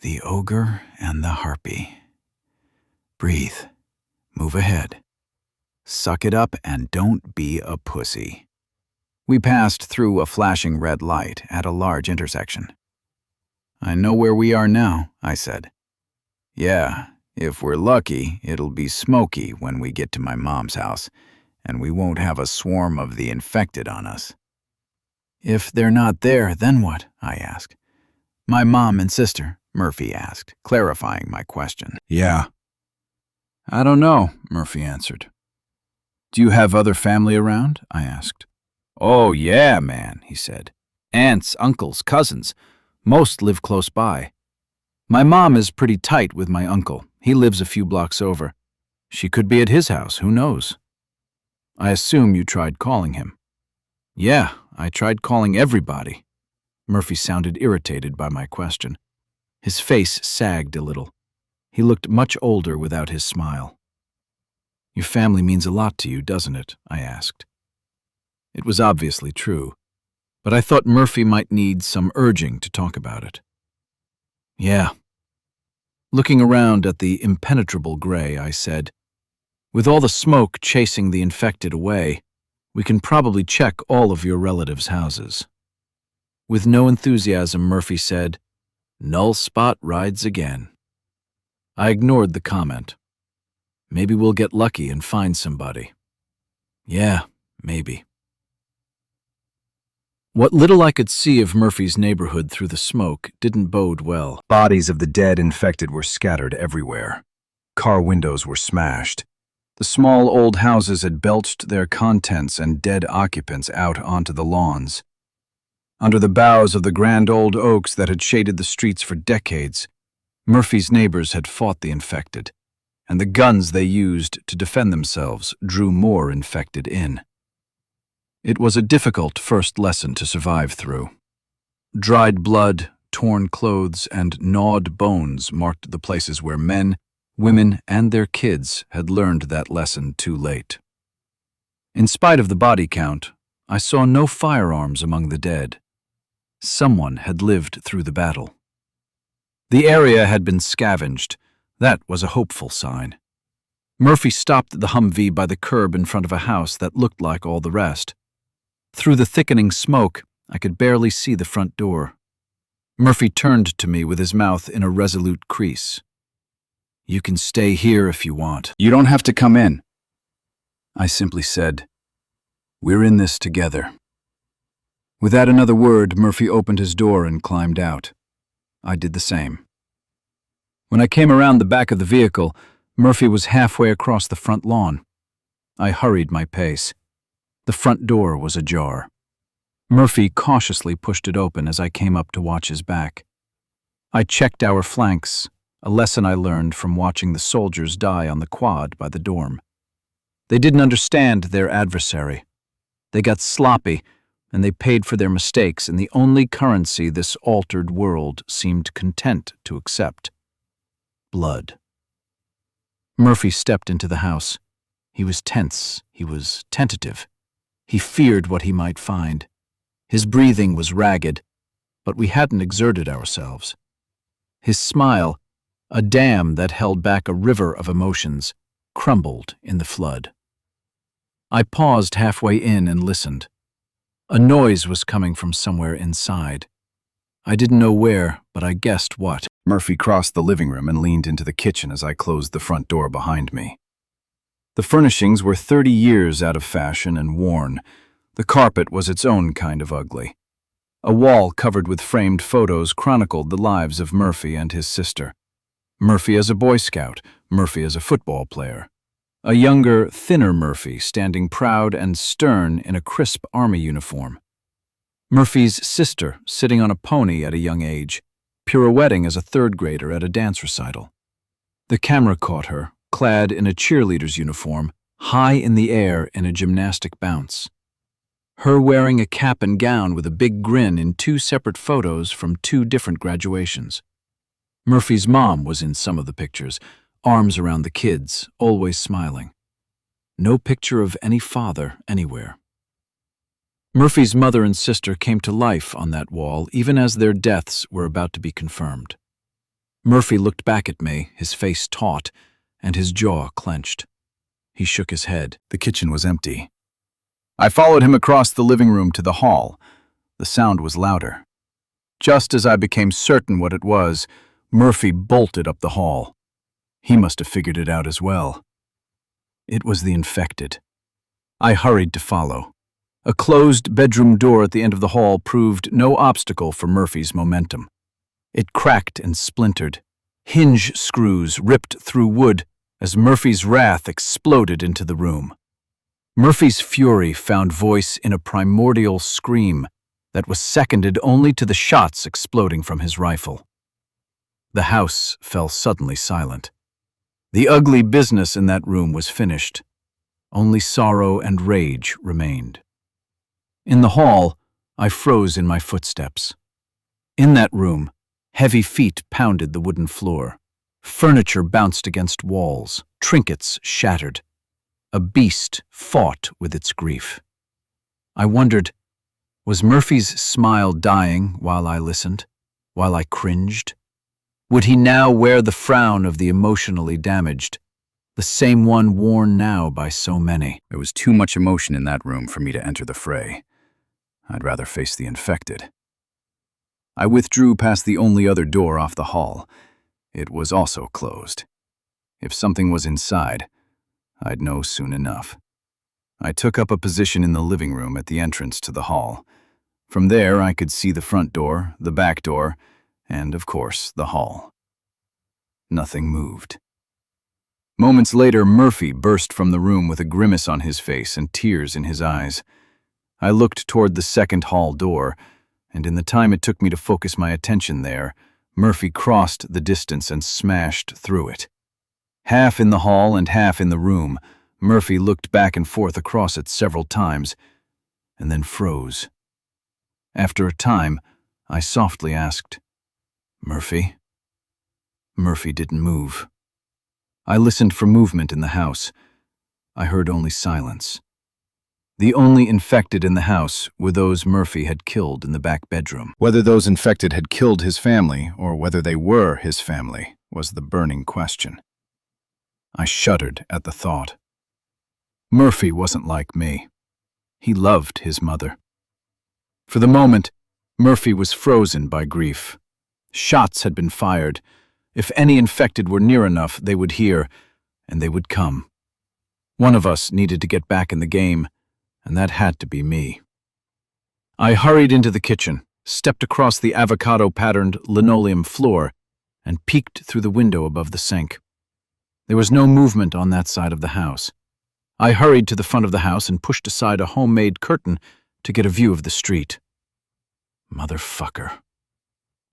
The ogre and the harpy. Breathe. Move ahead. Suck it up and don't be a pussy. We passed through a flashing red light at a large intersection. I know where we are now, I said. Yeah, if we're lucky, it'll be smoky when we get to my mom's house, and we won't have a swarm of the infected on us. If they're not there, then what? I asked. My mom and sister, Murphy asked, clarifying my question. Yeah. I don't know, Murphy answered. Do you have other family around? I asked. Oh, yeah, man, he said. Aunts, uncles, cousins. Most live close by. My mom is pretty tight with my uncle. He lives a few blocks over. She could be at his house, who knows? I assume you tried calling him. Yeah, I tried calling everybody. Murphy sounded irritated by my question. His face sagged a little. He looked much older without his smile. Your family means a lot to you, doesn't it? I asked. It was obviously true, but I thought Murphy might need some urging to talk about it. Yeah. Looking around at the impenetrable gray, I said, with all the smoke chasing the infected away, we can probably check all of your relatives' houses. With no enthusiasm, Murphy said, Null spot rides again. I ignored the comment. Maybe we'll get lucky and find somebody. Yeah, maybe. What little I could see of Murphy's neighborhood through the smoke didn't bode well. Bodies of the dead infected were scattered everywhere. Car windows were smashed. The small old houses had belched their contents and dead occupants out onto the lawns. Under the boughs of the grand old oaks that had shaded the streets for decades, Murphy's neighbors had fought the infected, and the guns they used to defend themselves drew more infected in. It was a difficult first lesson to survive through. Dried blood, torn clothes, and gnawed bones marked the places where men, women, and their kids had learned that lesson too late. In spite of the body count, I saw no firearms among the dead. Someone had lived through the battle. The area had been scavenged. That was a hopeful sign. Murphy stopped the Humvee by the curb in front of a house that looked like all the rest. Through the thickening smoke, I could barely see the front door. Murphy turned to me with his mouth in a resolute crease. You can stay here if you want. You don't have to come in. I simply said, We're in this together. Without another word, Murphy opened his door and climbed out. I did the same. When I came around the back of the vehicle, Murphy was halfway across the front lawn. I hurried my pace. The front door was ajar. Murphy cautiously pushed it open as I came up to watch his back. I checked our flanks, a lesson I learned from watching the soldiers die on the quad by the dorm. They didn't understand their adversary. They got sloppy, and they paid for their mistakes in the only currency this altered world seemed content to accept. Blood. Murphy stepped into the house. He was tense. He was tentative. He feared what he might find. His breathing was ragged, but we hadn't exerted ourselves. His smile, a dam that held back a river of emotions, crumbled in the flood. I paused halfway in and listened. A noise was coming from somewhere inside. I didn't know where, but I guessed what. Murphy crossed the living room and leaned into the kitchen as I closed the front door behind me. The furnishings were 30 years out of fashion and worn. The carpet was its own kind of ugly. A wall covered with framed photos chronicled the lives of Murphy and his sister. Murphy as a Boy Scout, Murphy as a football player. A younger, thinner Murphy standing proud and stern in a crisp army uniform. Murphy's sister sitting on a pony at a young age, pirouetting as a third grader at a dance recital. The camera caught her, clad in a cheerleader's uniform, high in the air in a gymnastic bounce. Her wearing a cap and gown with a big grin in 2 separate photos from 2 different graduations. Murphy's mom was in some of the pictures, arms around the kids, always smiling. No picture of any father anywhere. Murphy's mother and sister came to life on that wall even as their deaths were about to be confirmed. Murphy looked back at me, his face taut, and his jaw clenched. He shook his head. The kitchen was empty. I followed him across the living room to the hall. The sound was louder. Just as I became certain what it was, Murphy bolted up the hall. He must have figured it out as well. It was the infected. I hurried to follow. A closed bedroom door at the end of the hall proved no obstacle for Murphy's momentum. It cracked and splintered. Hinge screws ripped through wood as Murphy's wrath exploded into the room. Murphy's fury found voice in a primordial scream that was seconded only to the shots exploding from his rifle. The house fell suddenly silent. The ugly business in that room was finished. Only sorrow and rage remained. In the hall, I froze in my footsteps. In that room, heavy feet pounded the wooden floor. Furniture bounced against walls, trinkets shattered. A beast fought with its grief. I wondered, was Murphy's smile dying while I listened, while I cringed? Would he now wear the frown of the emotionally damaged, the same one worn now by so many? There was too much emotion in that room for me to enter the fray. I'd rather face the infected. I withdrew past the only other door off the hall. It was also closed. If something was inside, I'd know soon enough. I took up a position in the living room at the entrance to the hall. From there, I could see the front door, the back door, and, of course, the hall. Nothing moved. Moments later, Murphy burst from the room with a grimace on his face and tears in his eyes. I looked toward the second hall door, and in the time it took me to focus my attention there, Murphy crossed the distance and smashed through it. Half in the hall and half in the room, Murphy looked back and forth across it several times, and then froze. After a time, I softly asked, "Murphy?" Murphy didn't move. I listened for movement in the house. I heard only silence. The only infected in the house were those Murphy had killed in the back bedroom. Whether those infected had killed his family or whether they were his family was the burning question. I shuddered at the thought. Murphy wasn't like me. He loved his mother. For the moment, Murphy was frozen by grief. Shots had been fired. If any infected were near enough, they would hear, and they would come. One of us needed to get back in the game, and that had to be me. I hurried into the kitchen, stepped across the avocado-patterned linoleum floor, and peeked through the window above the sink. There was no movement on that side of the house. I hurried to the front of the house and pushed aside a homemade curtain to get a view of the street. Motherfucker.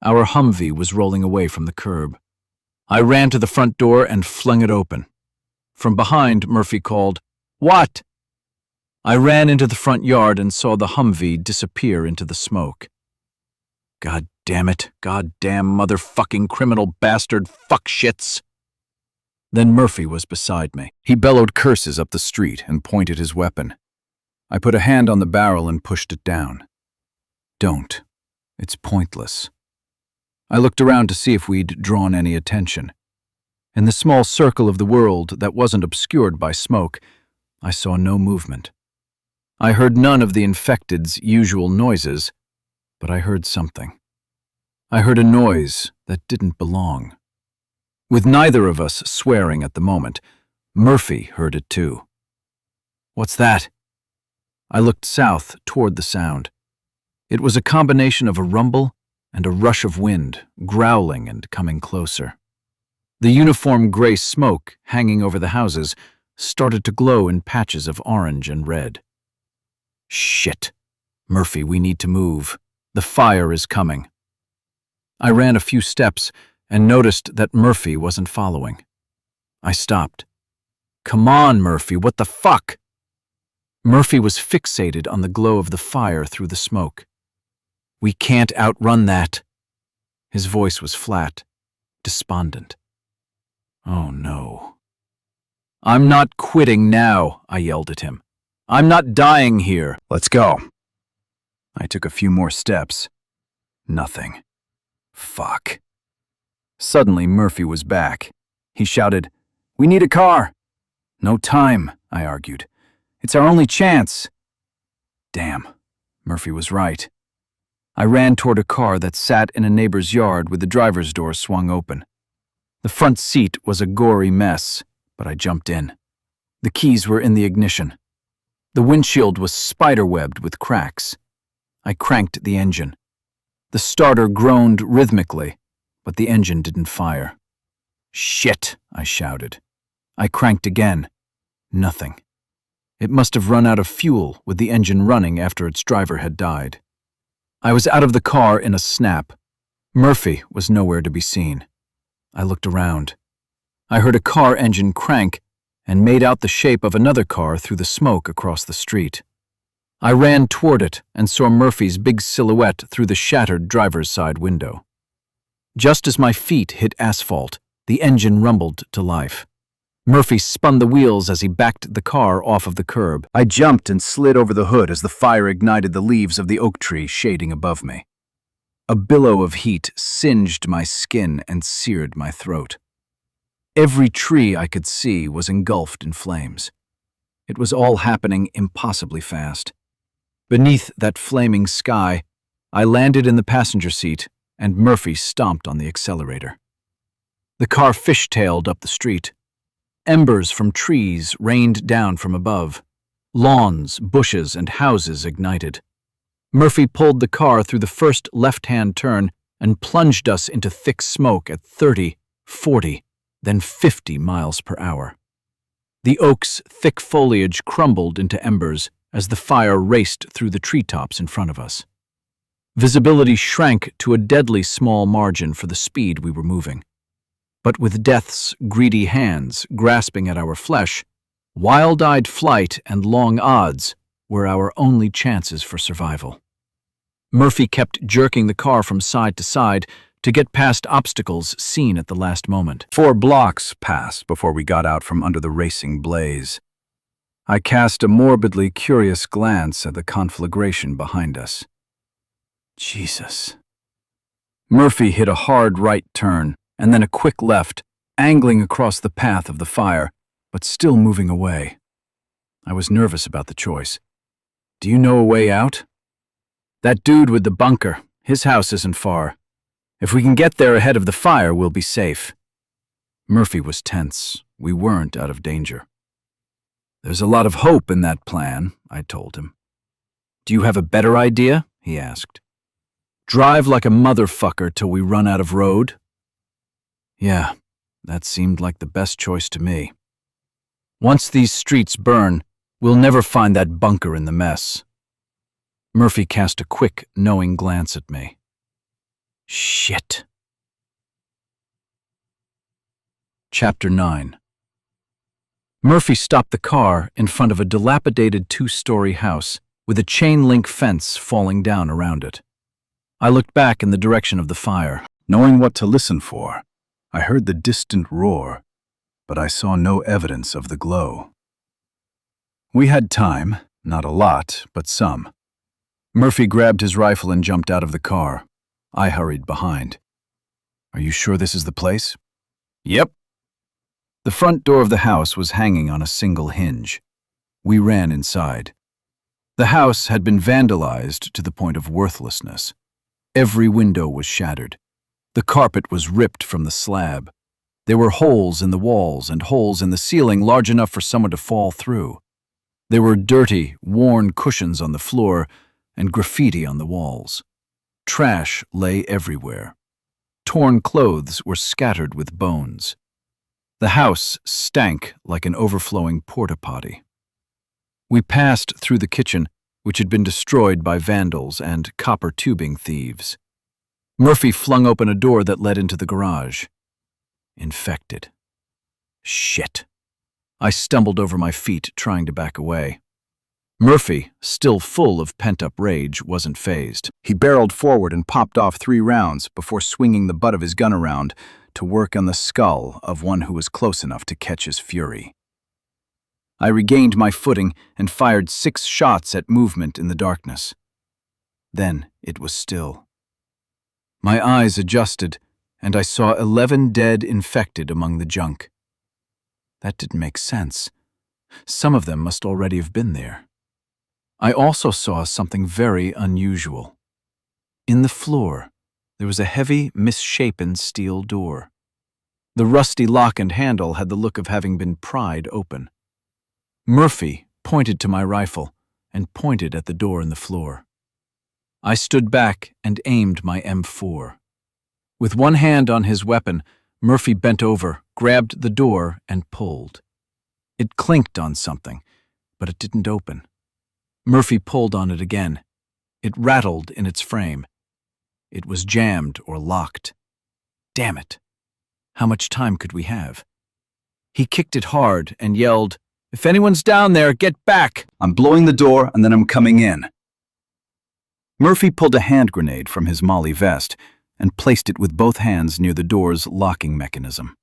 Our Humvee was rolling away from the curb. I ran to the front door and flung it open. From behind, Murphy called, "What?" I ran into the front yard and saw the Humvee disappear into the smoke. God damn it, goddamn motherfucking criminal bastard fuckshits. Then Murphy was beside me. He bellowed curses up the street and pointed his weapon. I put a hand on the barrel and pushed it down. Don't. It's pointless. I looked around to see if we'd drawn any attention. In the small circle of the world that wasn't obscured by smoke, I saw no movement. I heard none of the infected's usual noises, but I heard something. I heard a noise that didn't belong. With neither of us swearing at the moment, Murphy heard it too. What's that? I looked south toward the sound. It was a combination of a rumble and a rush of wind, growling and coming closer. The uniform gray smoke hanging over the houses started to glow in patches of orange and red. Shit. Murphy, we need to move. The fire is coming. I ran a few steps and noticed that Murphy wasn't following. I stopped. Come on, Murphy, what the fuck? Murphy was fixated on the glow of the fire through the smoke. We can't outrun that. His voice was flat, despondent. Oh no. I'm not quitting now, I yelled at him. I'm not dying here. Let's go. I took a few more steps. Nothing. Fuck. Suddenly, Murphy was back. He shouted, "We need a car!" "No time," I argued. "It's our only chance." Damn, Murphy was right. I ran toward a car that sat in a neighbor's yard with the driver's door swung open. The front seat was a gory mess, but I jumped in. The keys were in the ignition. The windshield was spiderwebbed with cracks. I cranked the engine. The starter groaned rhythmically, but the engine didn't fire. "Shit!" I shouted. I cranked again. Nothing. It must have run out of fuel with the engine running after its driver had died. I was out of the car in a snap. Murphy was nowhere to be seen. I looked around. I heard a car engine crank and made out the shape of another car through the smoke across the street. I ran toward it and saw Murphy's big silhouette through the shattered driver's side window. Just as my feet hit asphalt, the engine rumbled to life. Murphy spun the wheels as he backed the car off of the curb. I jumped and slid over the hood as the fire ignited the leaves of the oak tree shading above me. A billow of heat singed my skin and seared my throat. Every tree I could see was engulfed in flames. It was all happening impossibly fast. Beneath that flaming sky, I landed in the passenger seat and Murphy stomped on the accelerator. The car fishtailed up the street. Embers from trees rained down from above. Lawns, bushes, and houses ignited. Murphy pulled the car through the first left-hand turn and plunged us into thick smoke at 30, 40, then 50 miles per hour. The oak's thick foliage crumbled into embers as the fire raced through the treetops in front of us. Visibility shrank to a deadly small margin for the speed we were moving. But with death's greedy hands grasping at our flesh, wild-eyed flight and long odds were our only chances for survival. Murphy kept jerking the car from side to side to get past obstacles seen at the last moment. 4 blocks passed before we got out from under the racing blaze. I cast a morbidly curious glance at the conflagration behind us. Jesus. Murphy hit a hard right turn and then a quick left, angling across the path of the fire, but still moving away. I was nervous about the choice. "Do you know a way out?" "That dude with the bunker. His house isn't far. If we can get there ahead of the fire, we'll be safe." Murphy was tense. We weren't out of danger. "There's a lot of hope in that plan," I told him. "Do you have a better idea?" he asked. "Drive like a motherfucker till we run out of road?" Yeah, that seemed like the best choice to me. "Once these streets burn, we'll never find that bunker in the mess." Murphy cast a quick, knowing glance at me. Shit. Chapter 9. Murphy stopped the car in front of a dilapidated 2-story house with a chain-link fence falling down around it. I looked back in the direction of the fire. Knowing what to listen for, I heard the distant roar, but I saw no evidence of the glow. We had time, not a lot, but some. Murphy grabbed his rifle and jumped out of the car. I hurried behind. "Are you sure this is the place?" "Yep." The front door of the house was hanging on a single hinge. We ran inside. The house had been vandalized to the point of worthlessness. Every window was shattered. The carpet was ripped from the slab. There were holes in the walls and holes in the ceiling large enough for someone to fall through. There were dirty, worn cushions on the floor and graffiti on the walls. Trash lay everywhere. Torn clothes were scattered with bones. The house stank like an overflowing porta-potty. We passed through the kitchen, which had been destroyed by vandals and copper tubing thieves. Murphy flung open a door that led into the garage. Infected. Shit. I stumbled over my feet, trying to back away. Murphy, still full of pent-up rage, wasn't fazed. He barreled forward and popped off 3 rounds before swinging the butt of his gun around to work on the skull of one who was close enough to catch his fury. I regained my footing and fired 6 shots at movement in the darkness. Then it was still. My eyes adjusted, and I saw 11 dead infected among the junk. That didn't make sense. Some of them must already have been there. I also saw something very unusual. In the floor, there was a heavy, misshapen steel door. The rusty lock and handle had the look of having been pried open. Murphy pointed to my rifle and pointed at the door in the floor. I stood back and aimed my M4. With one hand on his weapon, Murphy bent over, grabbed the door, and pulled. It clinked on something, but it didn't open. Murphy pulled on it again. It rattled in its frame. It was jammed or locked. Damn it! How much time could we have? He kicked it hard and yelled, "If anyone's down there, get back! I'm blowing the door and then I'm coming in." Murphy pulled a hand grenade from his Molly vest and placed it with both hands near the door's locking mechanism.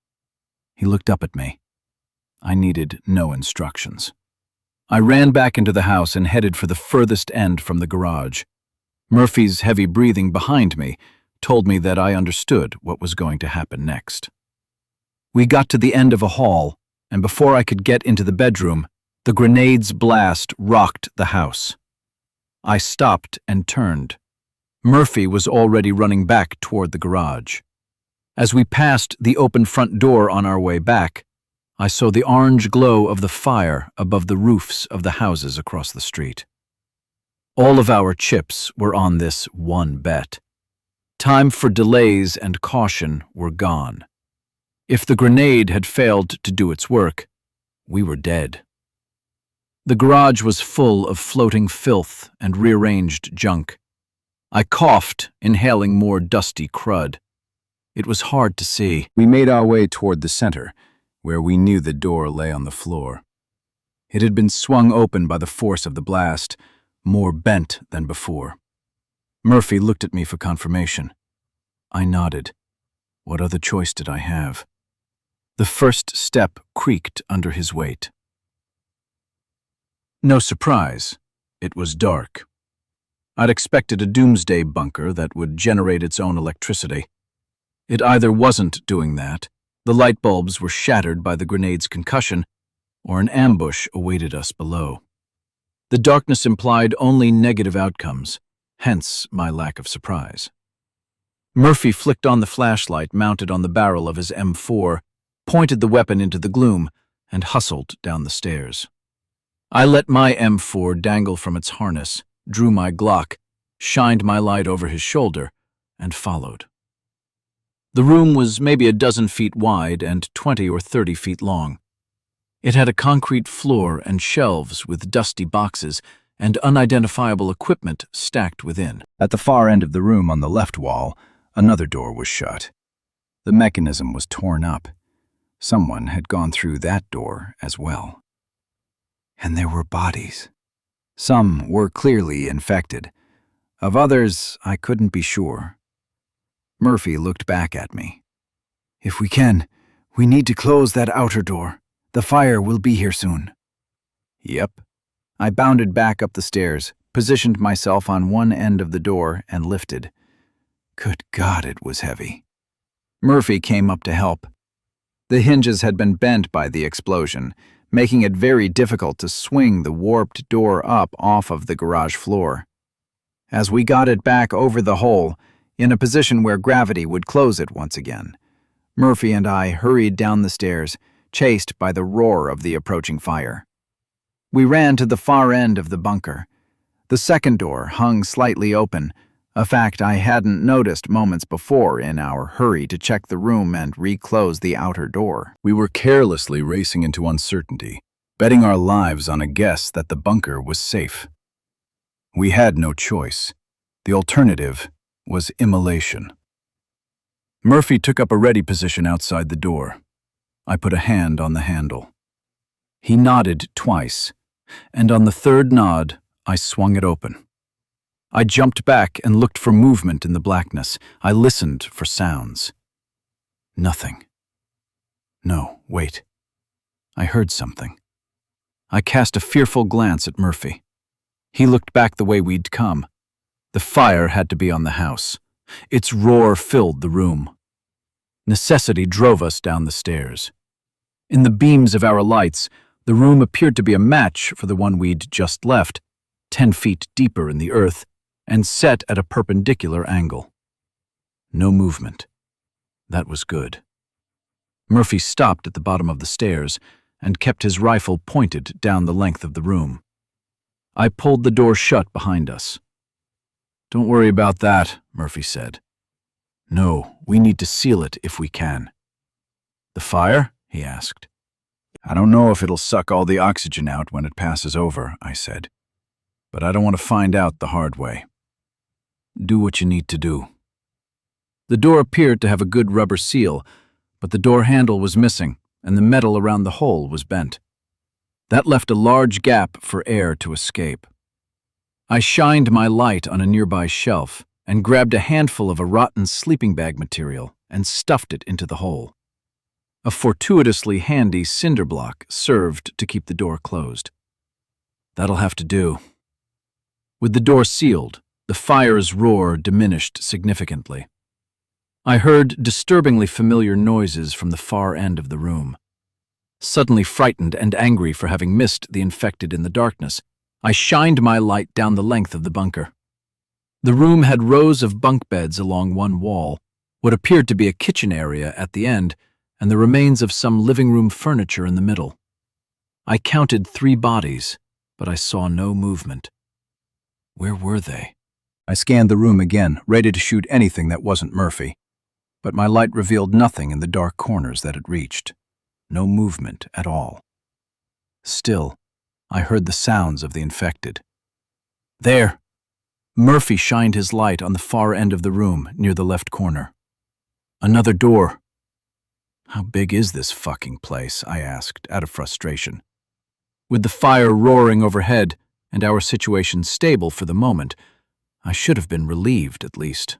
He looked up at me. I needed no instructions. I ran back into the house and headed for the furthest end from the garage. Murphy's heavy breathing behind me told me that I understood what was going to happen next. We got to the end of a hall, and before I could get into the bedroom, the grenade's blast rocked the house. I stopped and turned. Murphy was already running back toward the garage. As we passed the open front door on our way back, I saw the orange glow of the fire above the roofs of the houses across the street. All of our chips were on this one bet. Time for delays and caution were gone. If the grenade had failed to do its work, we were dead. The garage was full of floating filth and rearranged junk. I coughed, inhaling more dusty crud. It was hard to see. We made our way toward the center, where we knew the door lay on the floor. It had been swung open by the force of the blast, more bent than before. Murphy looked at me for confirmation. I nodded. What other choice did I have? The first step creaked under his weight. No surprise, it was dark. I'd expected a doomsday bunker that would generate its own electricity. It either wasn't doing that, the light bulbs were shattered by the grenade's concussion, or an ambush awaited us below. The darkness implied only negative outcomes, hence my lack of surprise. Murphy flicked on the flashlight mounted on the barrel of his M4, pointed the weapon into the gloom, and hustled down the stairs. I let my M4 dangle from its harness, drew my Glock, shined my light over his shoulder, and followed. The room was maybe a dozen feet wide and 20 or 30 feet long. It had a concrete floor and shelves with dusty boxes and unidentifiable equipment stacked within. At the far end of the room on the left wall, another door was shut. The mechanism was torn up. Someone had gone through that door as well. And there were bodies. Some were clearly infected. Of others, I couldn't be sure. Murphy looked back at me. "If we can, we need to close that outer door. The fire will be here soon." Yep. I bounded back up the stairs, positioned myself on one end of the door, and lifted. Good God, it was heavy. Murphy came up to help. The hinges had been bent by the explosion, making it very difficult to swing the warped door up off of the garage floor. As we got it back over the hole, in a position where gravity would close it once again, Murphy and I hurried down the stairs, chased by the roar of the approaching fire. We ran to the far end of the bunker. The second door hung slightly open, a fact I hadn't noticed moments before in our hurry to check the room and reclose the outer door. We were carelessly racing into uncertainty, betting our lives on a guess that the bunker was safe. We had no choice. The alternative was immolation. Murphy took up a ready position outside the door. I put a hand on the handle. He nodded twice, and on the third nod, I swung it open. I jumped back and looked for movement in the blackness. I listened for sounds. Nothing. No, wait. I heard something. I cast a fearful glance at Murphy. He looked back the way we'd come. The fire had to be on the house. Its roar filled the room. Necessity drove us down the stairs. In the beams of our lights, the room appeared to be a match for the one we'd just left, 10 feet deeper in the earth and set at a perpendicular angle. No movement. That was good. Murphy stopped at the bottom of the stairs and kept his rifle pointed down the length of the room. I pulled the door shut behind us. "Don't worry about that," Murphy said. "No, we need to seal it if we can." "The fire?" he asked. "I don't know if it'll suck all the oxygen out when it passes over," I said. "But I don't want to find out the hard way. Do what you need to do." The door appeared to have a good rubber seal, but the door handle was missing, and the metal around the hole was bent. That left a large gap for air to escape. I shined my light on a nearby shelf and grabbed a handful of a rotten sleeping bag material and stuffed it into the hole. A fortuitously handy cinder block served to keep the door closed. That'll have to do. With the door sealed, the fire's roar diminished significantly. I heard disturbingly familiar noises from the far end of the room. Suddenly frightened and angry for having missed the infected in the darkness, I shined my light down the length of the bunker. The room had rows of bunk beds along one wall, what appeared to be a kitchen area at the end, and the remains of some living room furniture in the middle. I counted 3 bodies, but I saw no movement. Where were they? I scanned the room again, ready to shoot anything that wasn't Murphy, but my light revealed nothing in the dark corners that it reached. No movement at all. Still, I heard the sounds of the infected. There! Murphy shined his light on the far end of the room, near the left corner. Another door. How big is this fucking place? I asked, out of frustration. With the fire roaring overhead and our situation stable for the moment, I should have been relieved at least.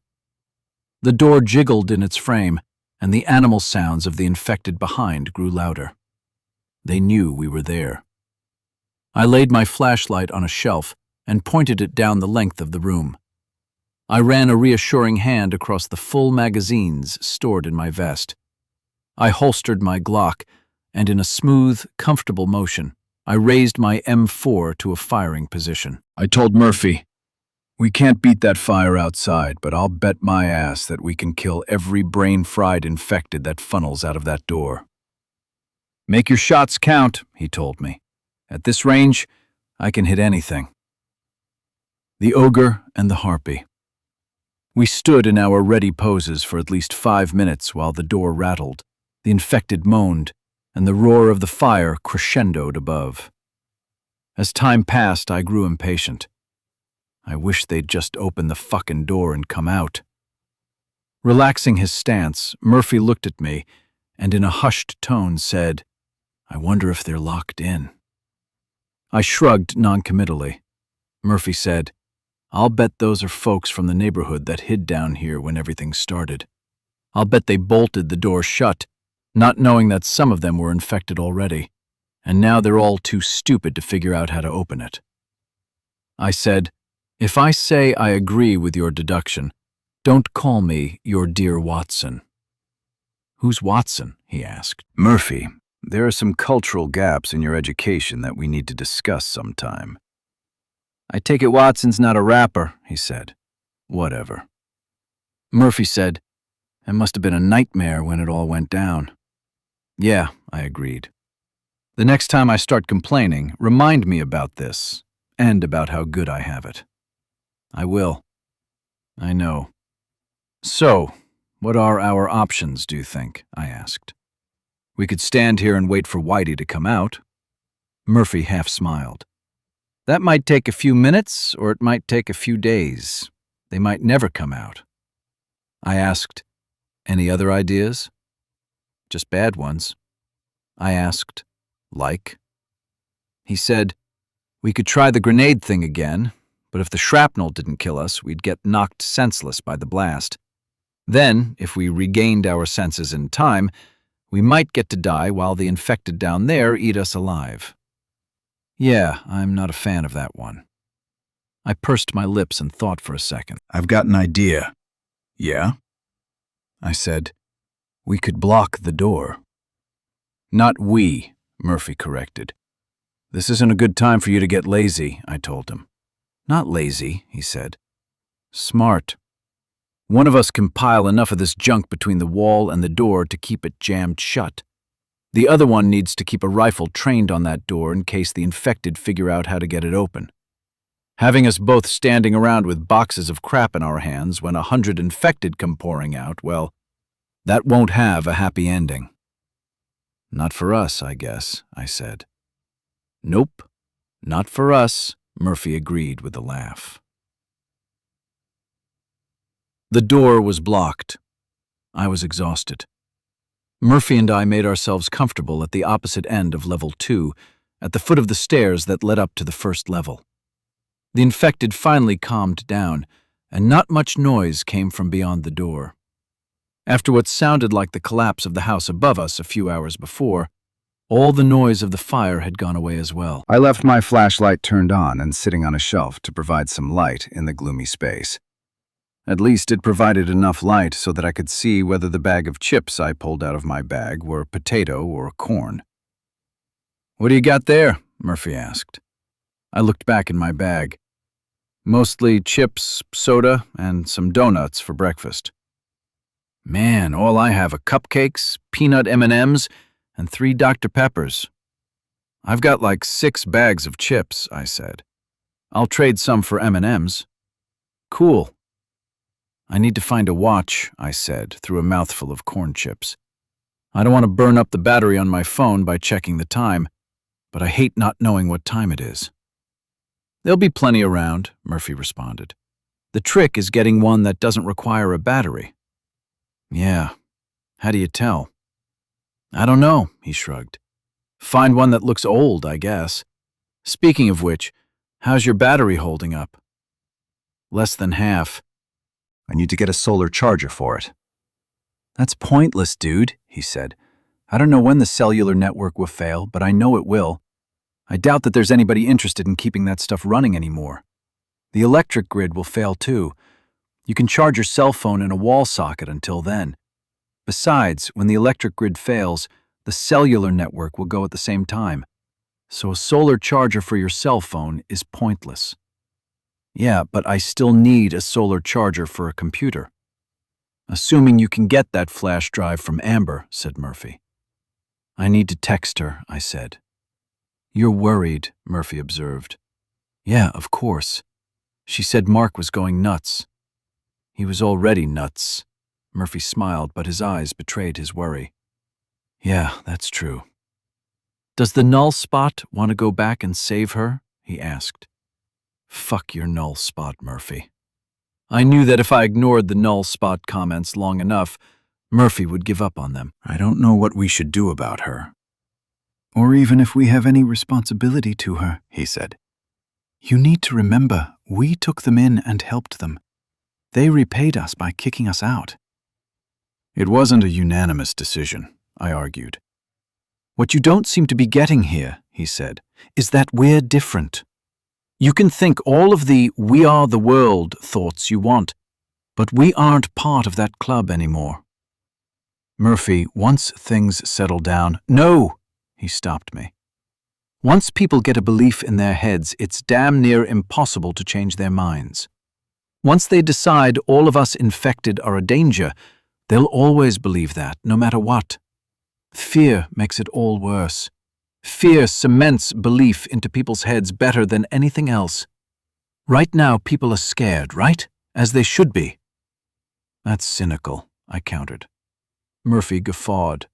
The door jiggled in its frame, and the animal sounds of the infected behind grew louder. They knew we were there. I laid my flashlight on a shelf and pointed it down the length of the room. I ran a reassuring hand across the full magazines stored in my vest. I holstered my Glock, and in a smooth, comfortable motion, I raised my M4 to a firing position. I told Murphy, "We can't beat that fire outside, but I'll bet my ass that we can kill every brain-fried infected that funnels out of that door." "Make your shots count," he told me. "At this range, I can hit anything." The ogre and the harpy. We stood in our ready poses for at least 5 minutes while the door rattled, the infected moaned, and the roar of the fire crescendoed above. As time passed, I grew impatient. I wish they'd just open the fucking door and come out. Relaxing his stance, Murphy looked at me and in a hushed tone said, "I wonder if they're locked in." I shrugged noncommittally. Murphy said, "I'll bet those are folks from the neighborhood that hid down here when everything started. I'll bet they bolted the door shut, not knowing that some of them were infected already, and now they're all too stupid to figure out how to open it." I said, "If I say I agree with your deduction, don't call me your dear Watson." "Who's Watson?" he asked. "Murphy, there are some cultural gaps in your education that we need to discuss sometime." "I take it Watson's not a rapper," he said. "Whatever." Murphy said, "It must have been a nightmare when it all went down." "Yeah," I agreed. "The next time I start complaining, remind me about this, and about how good I have it." "I will." "I know." "So, what are our options, do you think?" I asked. "We could stand here and wait for Whitey to come out." Murphy half smiled. "That might take a few minutes, or it might take a few days. They might never come out." I asked, "Any other ideas?" "Just bad ones." I asked, "Like?" He said, "We could try the grenade thing again, but if the shrapnel didn't kill us, we'd get knocked senseless by the blast. Then, if we regained our senses in time, we might get to die while the infected down there eat us alive." "Yeah, I'm not a fan of that one." I pursed my lips and thought for a second. "I've got an idea." "Yeah?" I said, We could block the door. Not we, Murphy corrected. This isn't a good time for you to get lazy, I told him. Not lazy, he said. Smart. One of us can pile enough of this junk between the wall and the door to keep it jammed shut. The other one needs to keep a rifle trained on that door in case the infected figure out how to get it open. Having us both standing around with boxes of crap in our hands when 100 infected come pouring out, well, that won't have a happy ending. Not for us, I guess, I said. Nope, not for us, Murphy agreed with a laugh. The door was blocked. I was exhausted. Murphy and I made ourselves comfortable at the opposite end of level 2, at the foot of the stairs that led up to the first level. The infected finally calmed down, and not much noise came from beyond the door. After what sounded like the collapse of the house above us a few hours before, all the noise of the fire had gone away as well. I left my flashlight turned on and sitting on a shelf to provide some light in the gloomy space. At least it provided enough light so that I could see whether the bag of chips I pulled out of my bag were potato or corn. "What do you got there?" Murphy asked. I looked back in my bag. Mostly chips, soda, and some donuts for breakfast. Man, all I have are cupcakes, peanut M&Ms, and 3 Dr. Peppers. I've got like 6 bags of chips, I said. I'll trade some for M&Ms. Cool. I need to find a watch, I said, through a mouthful of corn chips. I don't want to burn up the battery on my phone by checking the time, but I hate not knowing what time it is. There'll be plenty around, Murphy responded. The trick is getting one that doesn't require a battery. Yeah, how do you tell? I don't know, he shrugged. Find one that looks old, I guess. Speaking of which, how's your battery holding up? Less than half. I need to get a solar charger for it. That's pointless, dude, he said. I don't know when the cellular network will fail, but I know it will. I doubt that there's anybody interested in keeping that stuff running anymore. The electric grid will fail too. You can charge your cell phone in a wall socket until then. Besides, when the electric grid fails, the cellular network will go at the same time. So a solar charger for your cell phone is pointless. Yeah, but I still need a solar charger for a computer. Assuming you can get that flash drive from Amber, said Murphy. I need to text her, I said. You're worried, Murphy observed. Yeah, of course. She said Mark was going nuts. He was already nuts. Murphy smiled, but his eyes betrayed his worry. Yeah, that's true. Does the null spot want to go back and save her? He asked. Fuck your null spot, Murphy. I knew that if I ignored the null spot comments long enough, Murphy would give up on them. I don't know what we should do about her. Or even if we have any responsibility to her, he said. You need to remember, we took them in and helped them. They repaid us by kicking us out. It wasn't a unanimous decision, I argued. What you don't seem to be getting here, he said, is that we're different. You can think all of the we are the world thoughts you want, but we aren't part of that club anymore. Murphy, once things settle down, no, he stopped me. Once people get a belief in their heads, it's damn near impossible to change their minds. Once they decide all of us infected are a danger, they'll always believe that, no matter what. Fear makes it all worse. Fear cements belief into people's heads better than anything else. Right now, people are scared, right? As they should be. That's cynical, I countered. Murphy guffawed.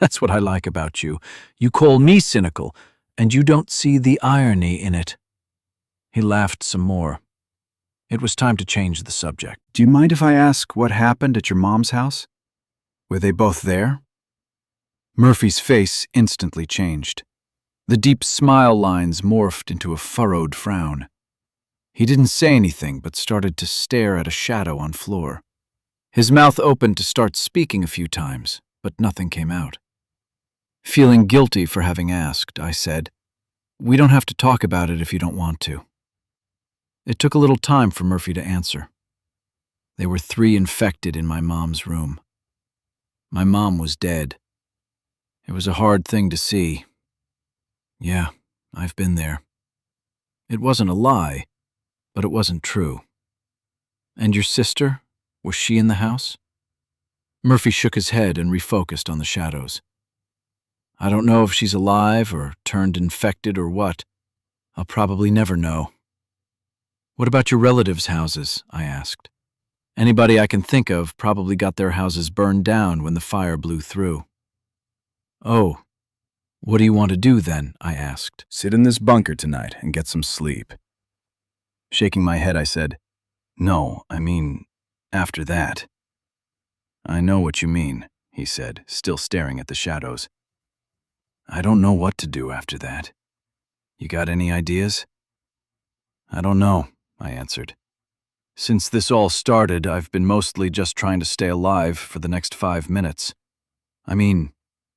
That's what I like about you. You call me cynical, and you don't see the irony in it. He laughed some more. It was time to change the subject. Do you mind if I ask what happened at your mom's house? Were they both there? Murphy's face instantly changed. The deep smile lines morphed into a furrowed frown. He didn't say anything but started to stare at a shadow on floor. His mouth opened to start speaking a few times, but nothing came out. Feeling guilty for having asked, I said, We don't have to talk about it if you don't want to. It took a little time for Murphy to answer. There were 3 infected in my mom's room. My mom was dead. It was a hard thing to see. Yeah, I've been there. It wasn't a lie, but it wasn't true. And your sister? Was she in the house? Murphy shook his head and refocused on the shadows. I don't know if she's alive or turned infected or what. I'll probably never know. What about your relatives' houses? I asked. Anybody I can think of probably got their houses burned down when the fire blew through. Oh, what do you want to do then? I asked. Sit in this bunker tonight and get some sleep. Shaking my head, I said, No, I mean, after that. I know what you mean, he said, still staring at the shadows. I don't know what to do after that. You got any ideas? I don't know, I answered. Since this all started, I've been mostly just trying to stay alive for the next 5 minutes. I mean,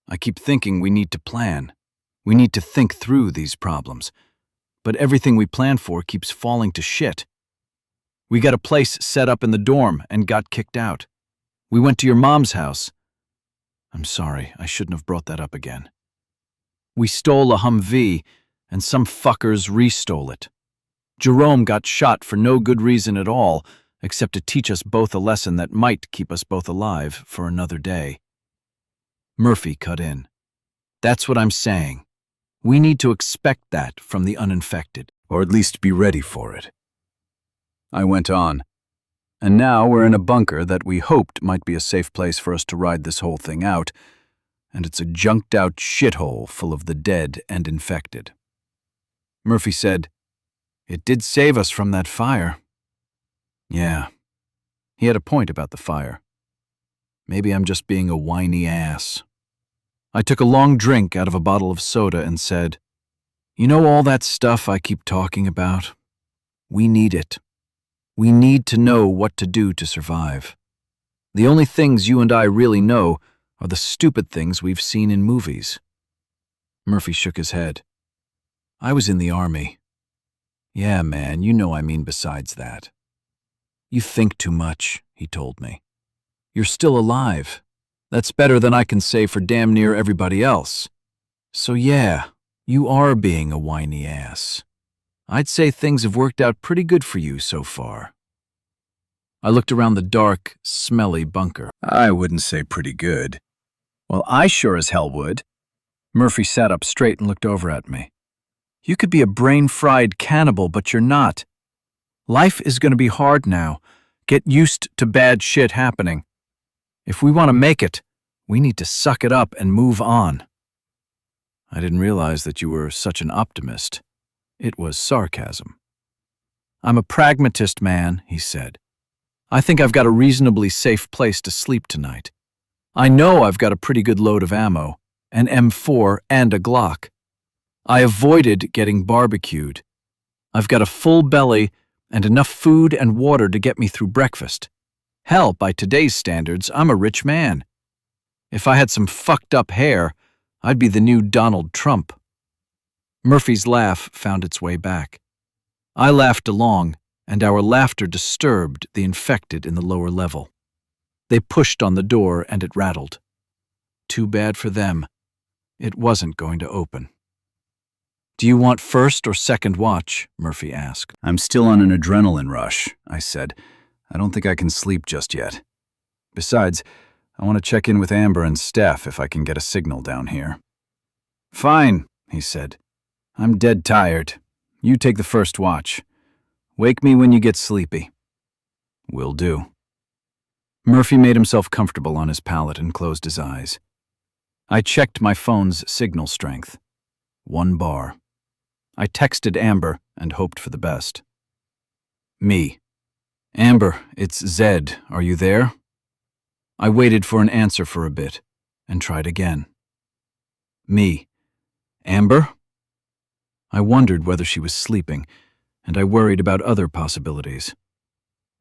I keep thinking we need to plan. We need to think through these problems. But everything we plan for keeps falling to shit. We got a place set up in the dorm and got kicked out. We went to your mom's house. I'm sorry, I shouldn't have brought that up again. We stole a Humvee, and some fuckers re-stole it. Jerome got shot for no good reason at all, except to teach us both a lesson that might keep us both alive for another day. Murphy cut in. That's what I'm saying. We need to expect that from the uninfected, or at least be ready for it. I went on. And now we're in a bunker that we hoped might be a safe place for us to ride this whole thing out, and it's a junked-out shithole full of the dead and infected. Murphy said, It did save us from that fire. Yeah, he had a point about the fire. Maybe I'm just being a whiny ass. I took a long drink out of a bottle of soda and said, You know all that stuff I keep talking about? We need it. We need to know what to do to survive. The only things you and I really know are the stupid things we've seen in movies. Murphy shook his head. I was in the army. Yeah, man, you know I mean besides that. You think too much, he told me. You're still alive. That's better than I can say for damn near everybody else. So yeah, you are being a whiny ass. I'd say things have worked out pretty good for you so far. I looked around the dark, smelly bunker. I wouldn't say pretty good. Well, I sure as hell would. Murphy sat up straight and looked over at me. You could be a brain-fried cannibal, but you're not. Life is going to be hard now. Get used to bad shit happening. If we want to make it, we need to suck it up and move on. I didn't realize that you were such an optimist. It was sarcasm. I'm a pragmatist, man, he said. I think I've got a reasonably safe place to sleep tonight. I know I've got a pretty good load of ammo, an M4 and a Glock. I avoided getting barbecued. I've got a full belly and enough food and water to get me through breakfast. Hell, by today's standards, I'm a rich man. If I had some fucked up hair, I'd be the new Donald Trump. Murphy's laugh found its way back. I laughed along, and our laughter disturbed the infected in the lower level. They pushed on the door, and it rattled. Too bad for them. It wasn't going to open. Do you want first or second watch? Murphy asked. I'm still on an adrenaline rush, I said. I don't think I can sleep just yet. Besides, I want to check in with Amber and Steph if I can get a signal down here. Fine, he said. I'm dead tired. You take the first watch. Wake me when you get sleepy. Will do. Murphy made himself comfortable on his pallet and closed his eyes. I checked my phone's signal strength. 1 bar. I texted Amber and hoped for the best. Me. Amber, it's Zed. Are you there? I waited for an answer for a bit and tried again. Me. Amber? I wondered whether she was sleeping, and I worried about other possibilities.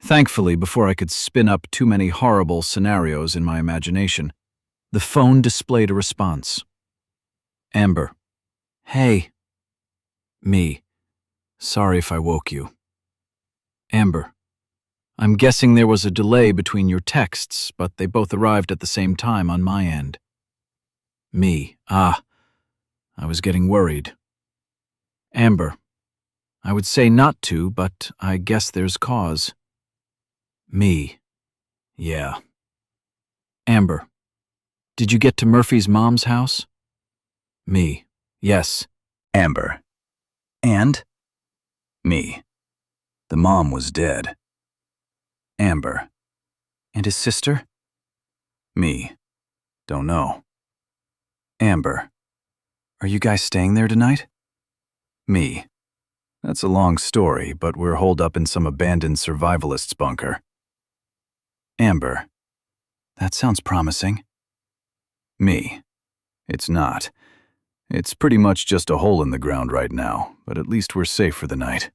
Thankfully, before I could spin up too many horrible scenarios in my imagination, the phone displayed a response. Amber. Hey. Me. Sorry if I woke you. Amber. I'm guessing there was a delay between your texts, but they both arrived at the same time on my end. Me. I was getting worried. Amber. I would say not to, but I guess there's cause. Me. Yeah. Amber. Did you get to Murphy's mom's house? Me. Yes. Amber. And? Me. The mom was dead. Amber. And his sister? Me. Don't know. Amber. Are you guys staying there tonight? Me. That's a long story, but we're holed up in some abandoned survivalist's bunker. Amber. That sounds promising. Me. It's not. It's pretty much just a hole in the ground right now, but at least we're safe for the night.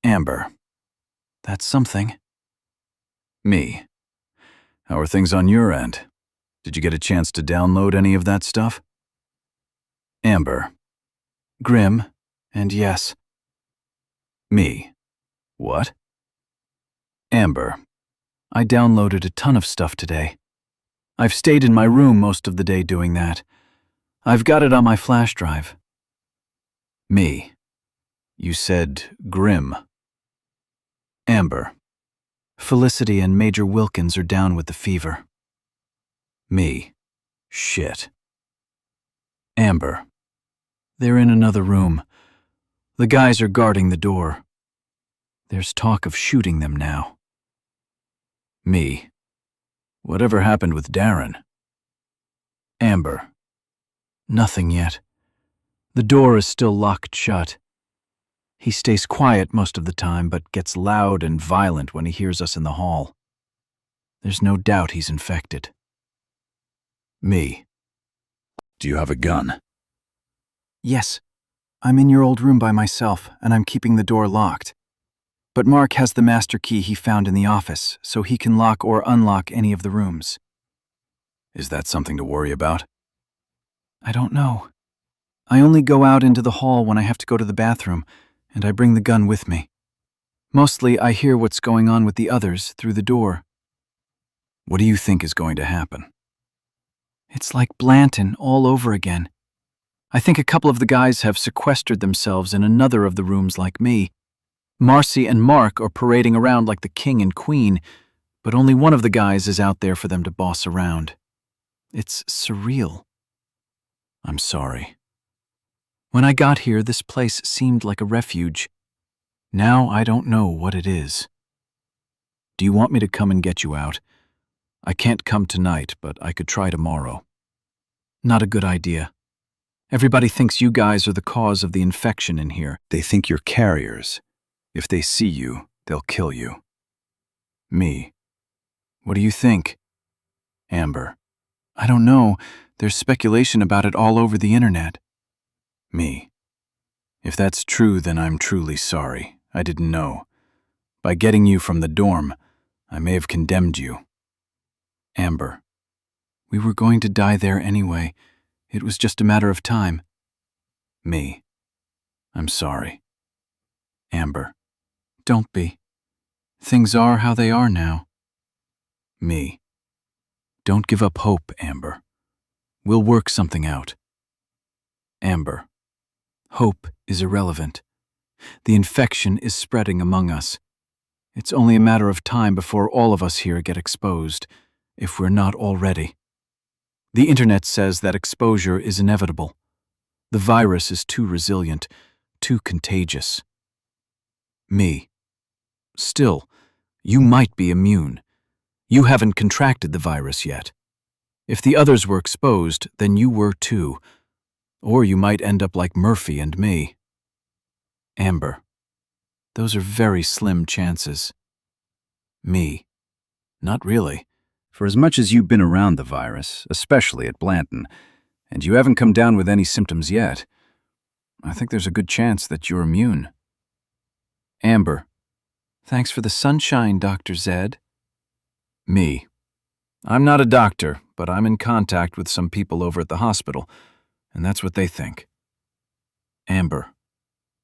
Amber. That's something. Me. How are things on your end? Did you get a chance to download any of that stuff? Amber. Grim, and yes. Me. What? Amber. I downloaded a ton of stuff today. I've stayed in my room most of the day doing that. I've got it on my flash drive. Me. You said grim. Amber. Felicity and Major Wilkins are down with the fever. Me. Shit. Amber. They're in another room. The guys are guarding the door. There's talk of shooting them now. Me. Whatever happened with Darren? Amber. Nothing yet. The door is still locked shut. He stays quiet most of the time, but gets loud and violent when he hears us in the hall. There's no doubt he's infected. Me. Do you have a gun? Yes. I'm in your old room by myself, and I'm keeping the door locked. But Mark has the master key he found in the office, so he can lock or unlock any of the rooms. Is that something to worry about? I don't know. I only go out into the hall when I have to go to the bathroom, and I bring the gun with me. Mostly I hear what's going on with the others through the door. What do you think is going to happen? It's like Blanton all over again. I think a couple of the guys have sequestered themselves in another of the rooms like me. Marcy and Mark are parading around like the king and queen, but only one of the guys is out there for them to boss around. It's surreal. I'm sorry. When I got here, this place seemed like a refuge. Now I don't know what it is. Do you want me to come and get you out? I can't come tonight, but I could try tomorrow. Not a good idea. Everybody thinks you guys are the cause of the infection in here. They think you're carriers. If they see you, they'll kill you. Me. What do you think? Amber. I don't know. There's speculation about it all over the internet. Me. If that's true, then I'm truly sorry. I didn't know. By getting you from the dorm, I may have condemned you. Amber. We were going to die there anyway. It was just a matter of time. Me. I'm sorry. Amber. Don't be. Things are how they are now. Me. Don't give up hope, Amber. We'll work something out. Amber. Hope is irrelevant. The infection is spreading among us. It's only a matter of time before all of us here get exposed, if we're not already. The internet says that exposure is inevitable. The virus is too resilient, too contagious. Me. Still, you might be immune. You haven't contracted the virus yet. If the others were exposed, then you were too. Or you might end up like Murphy and me. Amber. Those are very slim chances. Me. Not really. For as much as you've been around the virus, especially at Blanton, and you haven't come down with any symptoms yet, I think there's a good chance that you're immune. Amber. Thanks for the sunshine, Dr. Zed. Me. I'm not a doctor, but I'm in contact with some people over at the hospital, and that's what they think. Amber.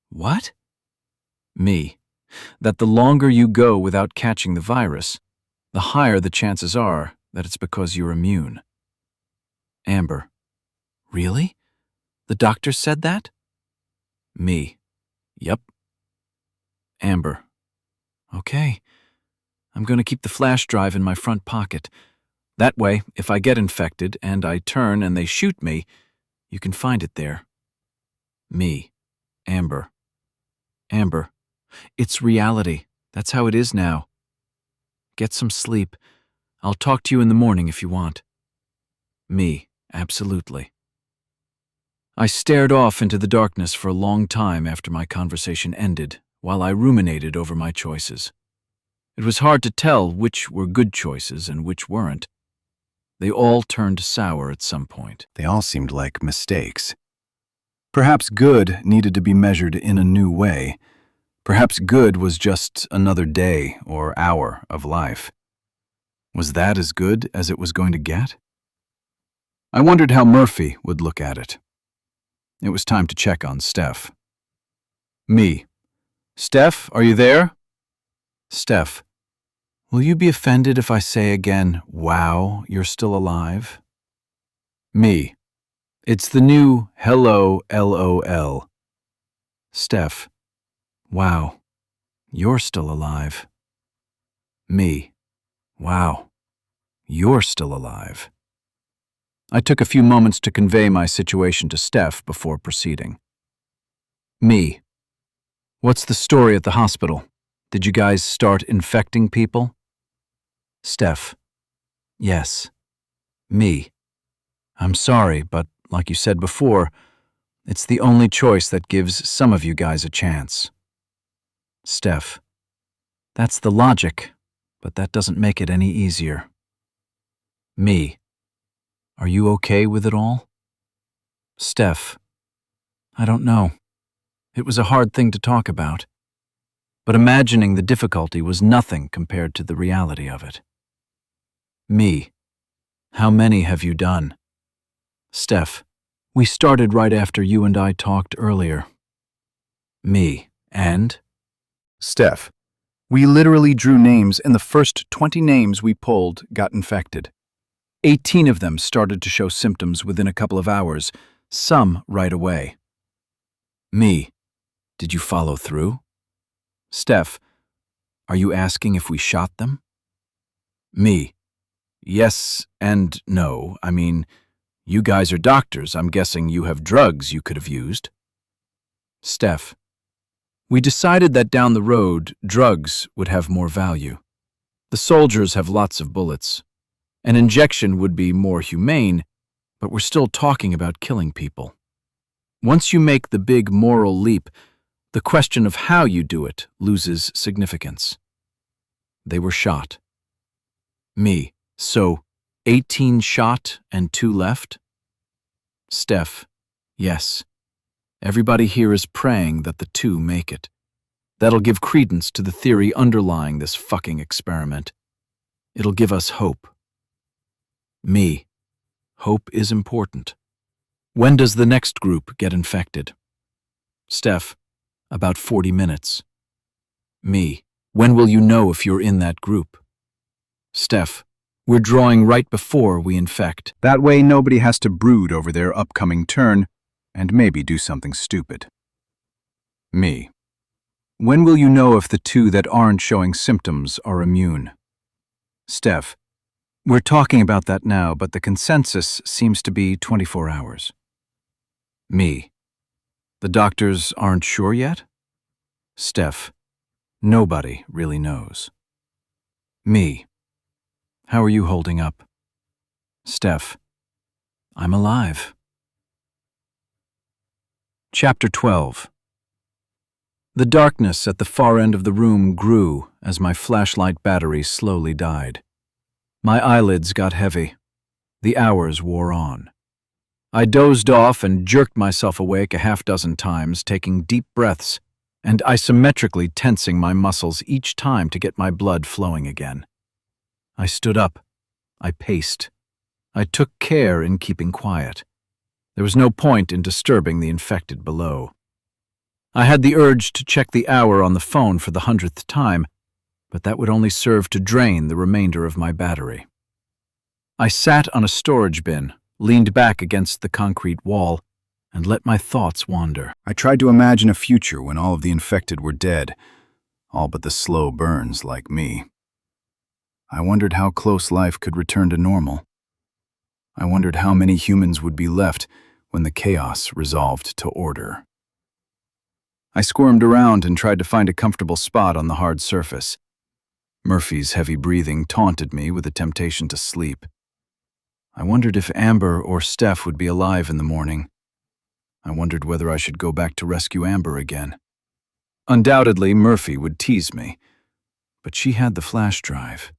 What? Me. that the longer you go without catching the virus, the higher the chances are that it's because you're immune. Amber: Really? The doctor said that? Me: Yep. Amber: Okay. I'm going to keep the flash drive in my front pocket. That way, if I get infected and I turn and they shoot me, you can find it there. Me: Amber: Amber, it's reality. That's how it is now. Get some sleep. I'll talk to you in the morning if you want. Me: Absolutely. I stared off into the darkness for a long time after my conversation ended, while I ruminated over my choices. It was hard to tell which were good choices and which weren't. They all turned sour at some point. They all seemed like mistakes. Perhaps good needed to be measured in a new way. Perhaps good was just another day or hour of life. Was that as good as it was going to get? I wondered how Murphy would look at it. It was time to check on Steph. Me: Steph, are you there? Steph: Will you be offended if I say again, wow, you're still alive? Me: It's the new hello, LOL. Steph: Wow, you're still alive. Me: Wow, you're still alive. I took a few moments to convey my situation to Steph before proceeding. Me: What's the story at the hospital? Did you guys start infecting people? Steph: Yes. Me: I'm sorry, but like you said before, it's the only choice that gives some of you guys a chance. Steph: That's the logic, but that doesn't make it any easier. Me: Are you okay with it all? Steph: I don't know. It was a hard thing to talk about. But imagining the difficulty was nothing compared to the reality of it. Me: How many have you done? Steph: We started right after you and I talked earlier. Me: And? Steph: We literally drew names and the first 20 names we pulled got infected. 18 of them started to show symptoms within a couple of hours, some right away. Me: Did you follow through? Steph: Are you asking if we shot them? Me: Yes and no. I mean, you guys are doctors. I'm guessing you have drugs you could have used. Steph: We decided that down the road, drugs would have more value. The soldiers have lots of bullets. An injection would be more humane, but we're still talking about killing people. Once you make the big moral leap, the question of how you do it loses significance. They were shot. Me: So, 18 shot and 2 left? Steph: Yes. Everybody here is praying that the 2 make it. That'll give credence to the theory underlying this fucking experiment. It'll give us hope. Me: Hope is important. When does the next group get infected? Steph: About 40 minutes. Me: When will you know if you're in that group? Steph: We're drawing right before we infect. That way nobody has to brood over their upcoming turn and maybe do something stupid. Me: When will you know if the 2 that aren't showing symptoms are immune? Steph: We're talking about that now, but the consensus seems to be 24 hours. Me: The doctors aren't sure yet? Steph: Nobody really knows. Me: How are you holding up? Steph: I'm alive. Chapter 12. The darkness at the far end of the room grew as my flashlight battery slowly died. My eyelids got heavy. The hours wore on. I dozed off and jerked myself awake a half-dozen times, taking deep breaths and isometrically tensing my muscles each time to get my blood flowing again. I stood up. I paced. I took care in keeping quiet. There was no point in disturbing the infected below. I had the urge to check the hour on the phone for the 100th time, but that would only serve to drain the remainder of my battery. I sat on a storage bin, leaned back against the concrete wall, and let my thoughts wander. I tried to imagine a future when all of the infected were dead, all but the slow burns like me. I wondered how close life could return to normal. I wondered how many humans would be left when the chaos resolved to order. I squirmed around and tried to find a comfortable spot on the hard surface. Murphy's heavy breathing taunted me with a temptation to sleep. I wondered if Amber or Steph would be alive in the morning. I wondered whether I should go back to rescue Amber again. Undoubtedly, Murphy would tease me, but she had the flash drive.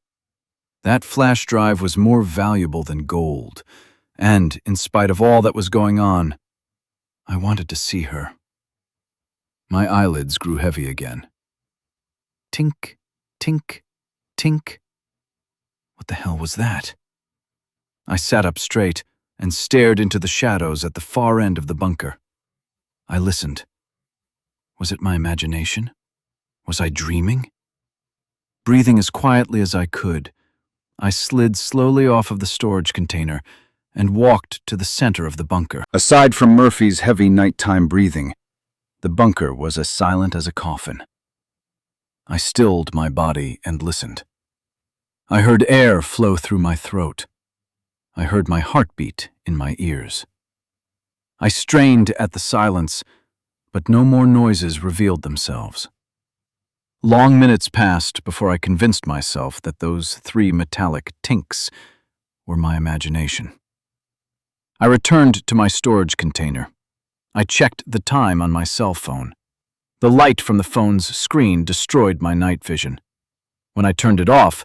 That flash drive was more valuable than gold, and, in spite of all that was going on, I wanted to see her. My eyelids grew heavy again. Tink, tink, tink. What the hell was that? I sat up straight and stared into the shadows at the far end of the bunker. I listened. Was it my imagination? Was I dreaming? Breathing as quietly as I could, I slid slowly off of the storage container and walked to the center of the bunker. Aside from Murphy's heavy nighttime breathing, the bunker was as silent as a coffin. I stilled my body and listened. I heard air flow through my throat. I heard my heartbeat in my ears. I strained at the silence, but no more noises revealed themselves. Long minutes passed before I convinced myself that those 3 metallic tinks were my imagination. I returned to my storage container. I checked the time on my cell phone. The light from the phone's screen destroyed my night vision. When I turned it off,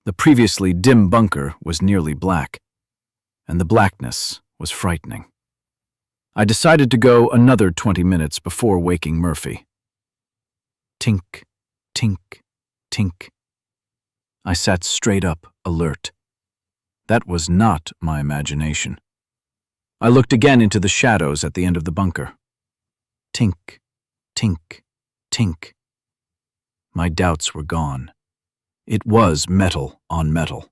the previously dim bunker was nearly black, and the blackness was frightening. I decided to go another 20 minutes before waking Murphy. Tink, tink, tink. I sat straight up, alert. That was not my imagination. I looked again into the shadows at the end of the bunker. Tink, tink, tink. My doubts were gone. It was metal on metal.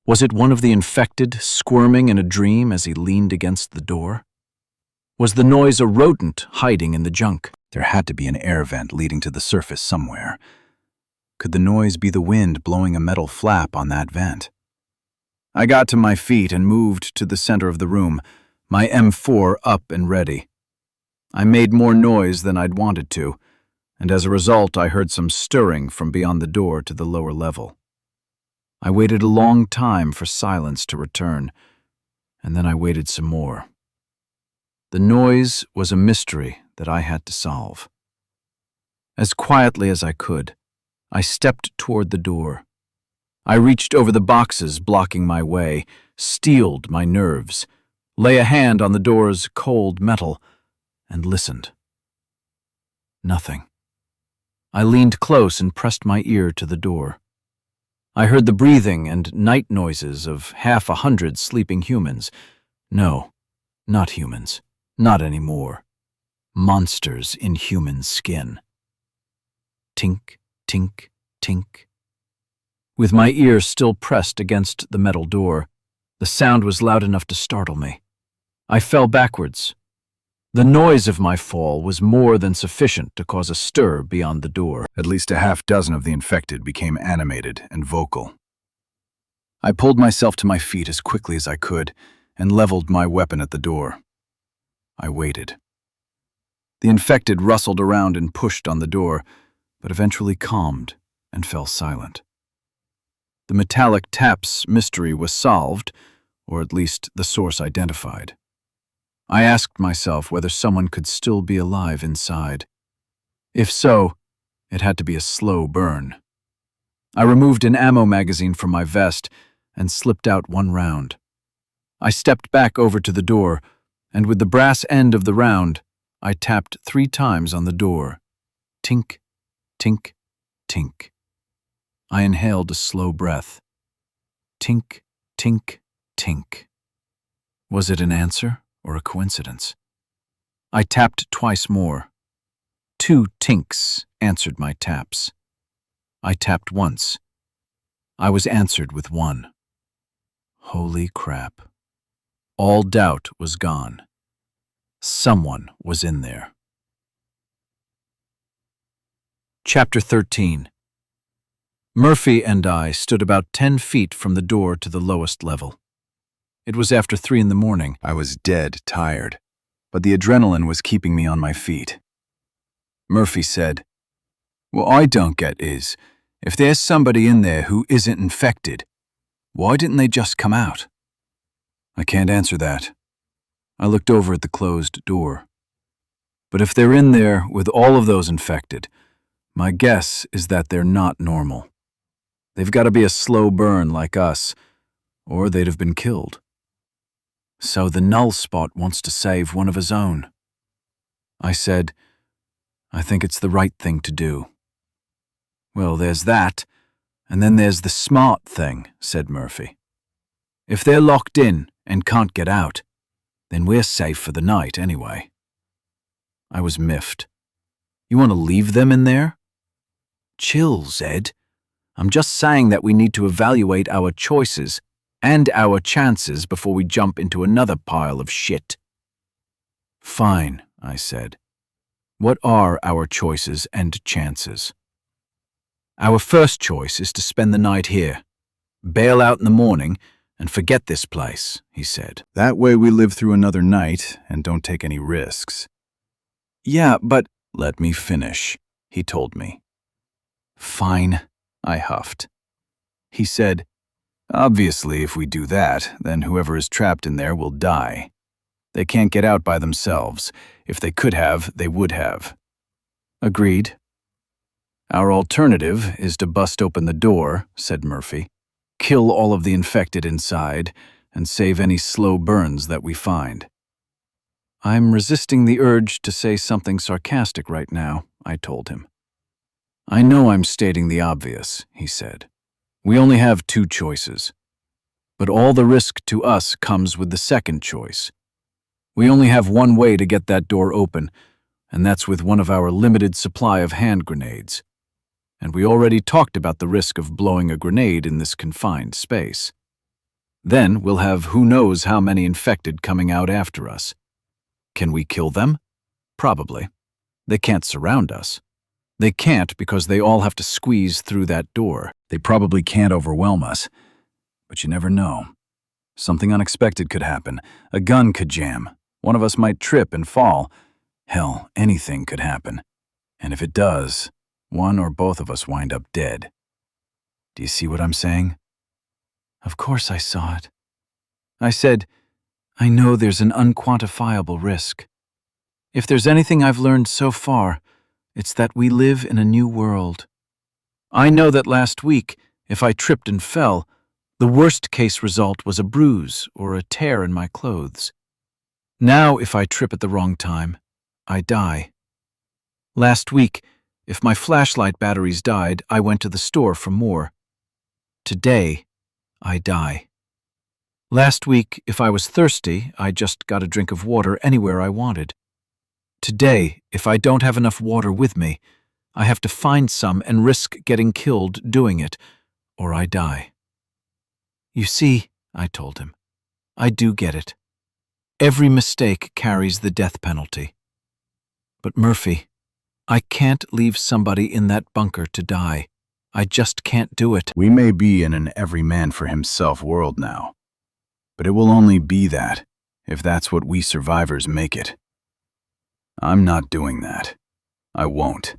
Was it one of the infected squirming in a dream as he leaned against the door? Was the noise a rodent hiding in the junk? There had to be an air vent leading to the surface somewhere. Could the noise be the wind blowing a metal flap on that vent? I got to my feet and moved to the center of the room, my M4 up and ready. I made more noise than I'd wanted to, and as a result I heard some stirring from beyond the door to the lower level. I waited a long time for silence to return, and then I waited some more. The noise was a mystery that I had to solve. As quietly as I could, I stepped toward the door. I reached over the boxes blocking my way, steeled my nerves, lay a hand on the door's cold metal, and listened. Nothing. I leaned close and pressed my ear to the door. I heard the breathing and night noises of 100 sleeping humans. No, not humans. Not anymore. Monsters in human skin. Tink, tink, tink. With my ear still pressed against the metal door, the sound was loud enough to startle me. I fell backwards. The noise of my fall was more than sufficient to cause a stir beyond the door. At least a half dozen of the infected became animated and vocal. I pulled myself to my feet as quickly as I could and leveled my weapon at the door. I waited. The infected rustled around and pushed on the door, but eventually calmed and fell silent. The metallic tap's mystery was solved, or at least the source identified. I asked myself whether someone could still be alive inside. If so, it had to be a slow burn. I removed an ammo magazine from my vest and slipped out one round. I stepped back over to the door, and with the brass end of the round, I tapped 3 times on the door. Tink, tink, tink. I inhaled a slow breath. Tink, tink, tink. Was it an answer or a coincidence? I tapped twice more. 2 tinks answered my taps. I tapped once. I was answered with 1. Holy crap. All doubt was gone. Someone was in there. Chapter 13. Murphy and I stood about 10 feet from the door to the lowest level. It was after 3 in the morning. I was dead tired, but the adrenaline was keeping me on my feet. Murphy said, "What I don't get is, if there's somebody in there who isn't infected, why didn't they just come out?" I can't answer that. I looked over at the closed door. But if they're in there with all of those infected, my guess is that they're not normal. They've got to be a slow burn like us, or they'd have been killed. So the null spot wants to save one of his own. I said, "I think it's the right thing to do." "Well, there's that, and then there's the smart thing," said Murphy. "If they're locked in and can't get out, then we're safe for the night anyway." I was miffed. "You want to leave them in there?" "Chill, Zed. I'm just saying that we need to evaluate our choices and our chances before we jump into another pile of shit." "Fine," I said. "What are our choices and chances?" "Our first choice is to spend the night here, bail out in the morning, and forget this place," he said. "That way we live through another night and don't take any risks." "Yeah, but—" "Let me finish," he told me. "Fine," I huffed. He said, "Obviously, if we do that, then whoever is trapped in there will die. They can't get out by themselves. If they could have, they would have." "Agreed." "Our alternative is to bust open the door," said Murphy, "kill all of the infected inside, and save any slow burns that we find." "I'm resisting the urge to say something sarcastic right now," I told him. "I know I'm stating the obvious," he said. "We only have 2 choices. But all the risk to us comes with the second choice. We only have one way to get that door open, and that's with one of our limited supply of hand grenades. And we already talked about the risk of blowing a grenade in this confined space. Then we'll have who knows how many infected coming out after us. Can we kill them? Probably. They can't surround us. They can't because they all have to squeeze through that door. They probably can't overwhelm us. But you never know. Something unexpected could happen. A gun could jam. One of us might trip and fall. Hell, anything could happen. And if it does, one or both of us wind up dead. Do you see what I'm saying?" "Of course I saw it." I said, "I know there's an unquantifiable risk. If there's anything I've learned so far, it's that we live in a new world. I know that last week, if I tripped and fell, the worst-case result was a bruise or a tear in my clothes. Now, if I trip at the wrong time, I die. Last week, if my flashlight batteries died, I went to the store for more. Today, I die. Last week, if I was thirsty, I just got a drink of water anywhere I wanted. Today, if I don't have enough water with me, I have to find some and risk getting killed doing it, or I die." "You see," I told him, "I do get it. Every mistake carries the death penalty. But Murphy, I can't leave somebody in that bunker to die. I just can't do it." We may be in an every-man-for-himself world now, but it will only be that if that's what we survivors make it. I'm not doing that. I won't.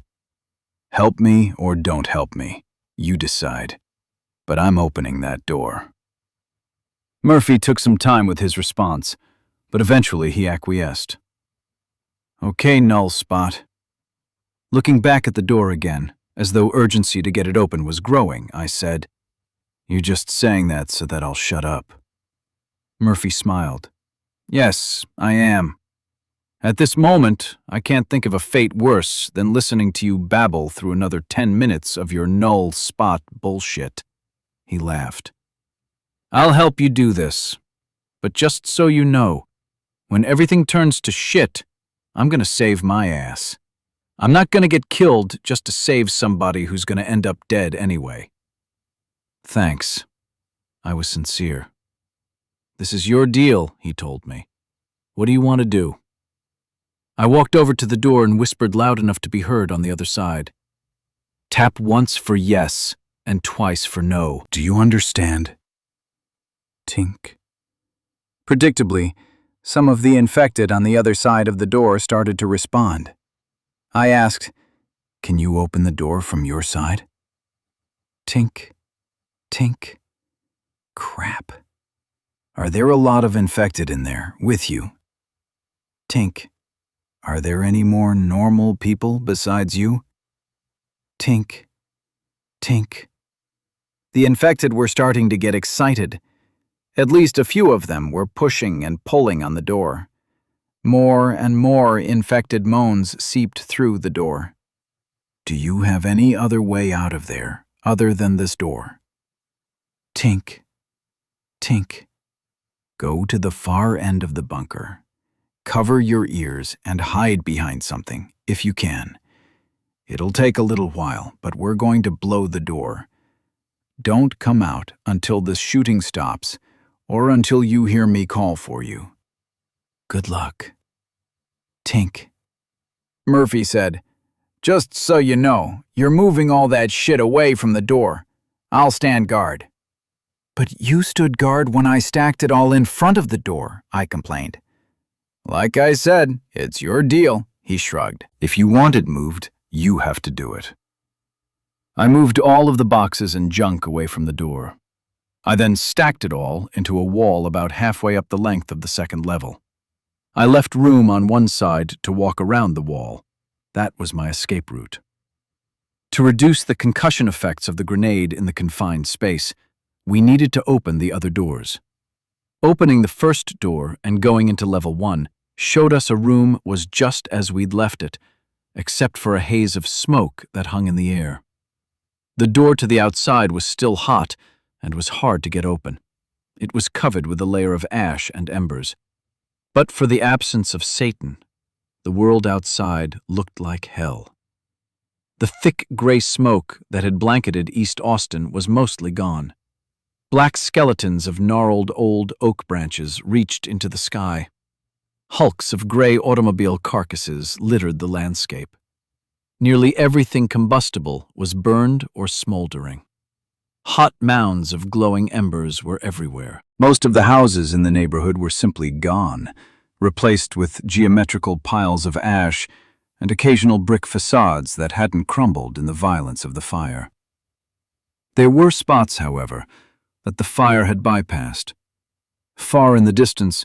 Help me or don't help me. You decide. But I'm opening that door. Murphy took some time with his response, but eventually he acquiesced. "Okay, null spot." Looking back at the door again, as though urgency to get it open was growing, I said, "You're just saying that so that I'll shut up." Murphy smiled. "Yes, I am. At this moment, I can't think of a fate worse than listening to you babble through another 10 minutes of your null spot bullshit." He laughed. "I'll help you do this. But just so you know, when everything turns to shit, I'm gonna save my ass. I'm not going to get killed just to save somebody who's going to end up dead anyway. Thanks. I was sincere. This is your deal, he told me. What do you want to do? I walked over to the door and whispered loud enough to be heard on the other side. Tap once for yes and twice for no. Do you understand? Tink. Predictably, some of the infected on the other side of the door started to respond. I asked, "Can you open the door from your side?" Tink. Tink. Crap. Are there a lot of infected in there with you? Tink. Are there any more normal people besides you? Tink. Tink. The infected were starting to get excited. At least a few of them were pushing and pulling on the door. More and more infected moans seeped through the door. Do you have any other way out of there, other than this door? Tink. Tink. Go to the far end of the bunker. Cover your ears and hide behind something, if you can. It'll take a little while, but we're going to blow the door. Don't come out until the shooting stops, or until you hear me call for you. Good luck. Tink. Murphy said, "Just so you know, you're moving all that shit away from the door. I'll stand guard." "But you stood guard when I stacked it all in front of the door," I complained. "Like I said, it's your deal," he shrugged. "If you want it moved, you have to do it." I moved all of the boxes and junk away from the door. I then stacked it all into a wall about halfway up the length of the second level. I left room on one side to walk around the wall. That was my escape route. To reduce the concussion effects of the grenade in the confined space, we needed to open the other doors. Opening the first door and going into level 1 showed us a room was just as we'd left it, except for a haze of smoke that hung in the air. The door to the outside was still hot and was hard to get open. It was covered with a layer of ash and embers. But for the absence of Satan, the world outside looked like hell. The thick gray smoke that had blanketed East Austin was mostly gone. Black skeletons of gnarled old oak branches reached into the sky. Hulks of gray automobile carcasses littered the landscape. Nearly everything combustible was burned or smoldering. Hot mounds of glowing embers were everywhere. Most of the houses in the neighborhood were simply gone, replaced with geometrical piles of ash and occasional brick facades that hadn't crumbled in the violence of the fire. There were spots, however, that the fire had bypassed. Far in the distance,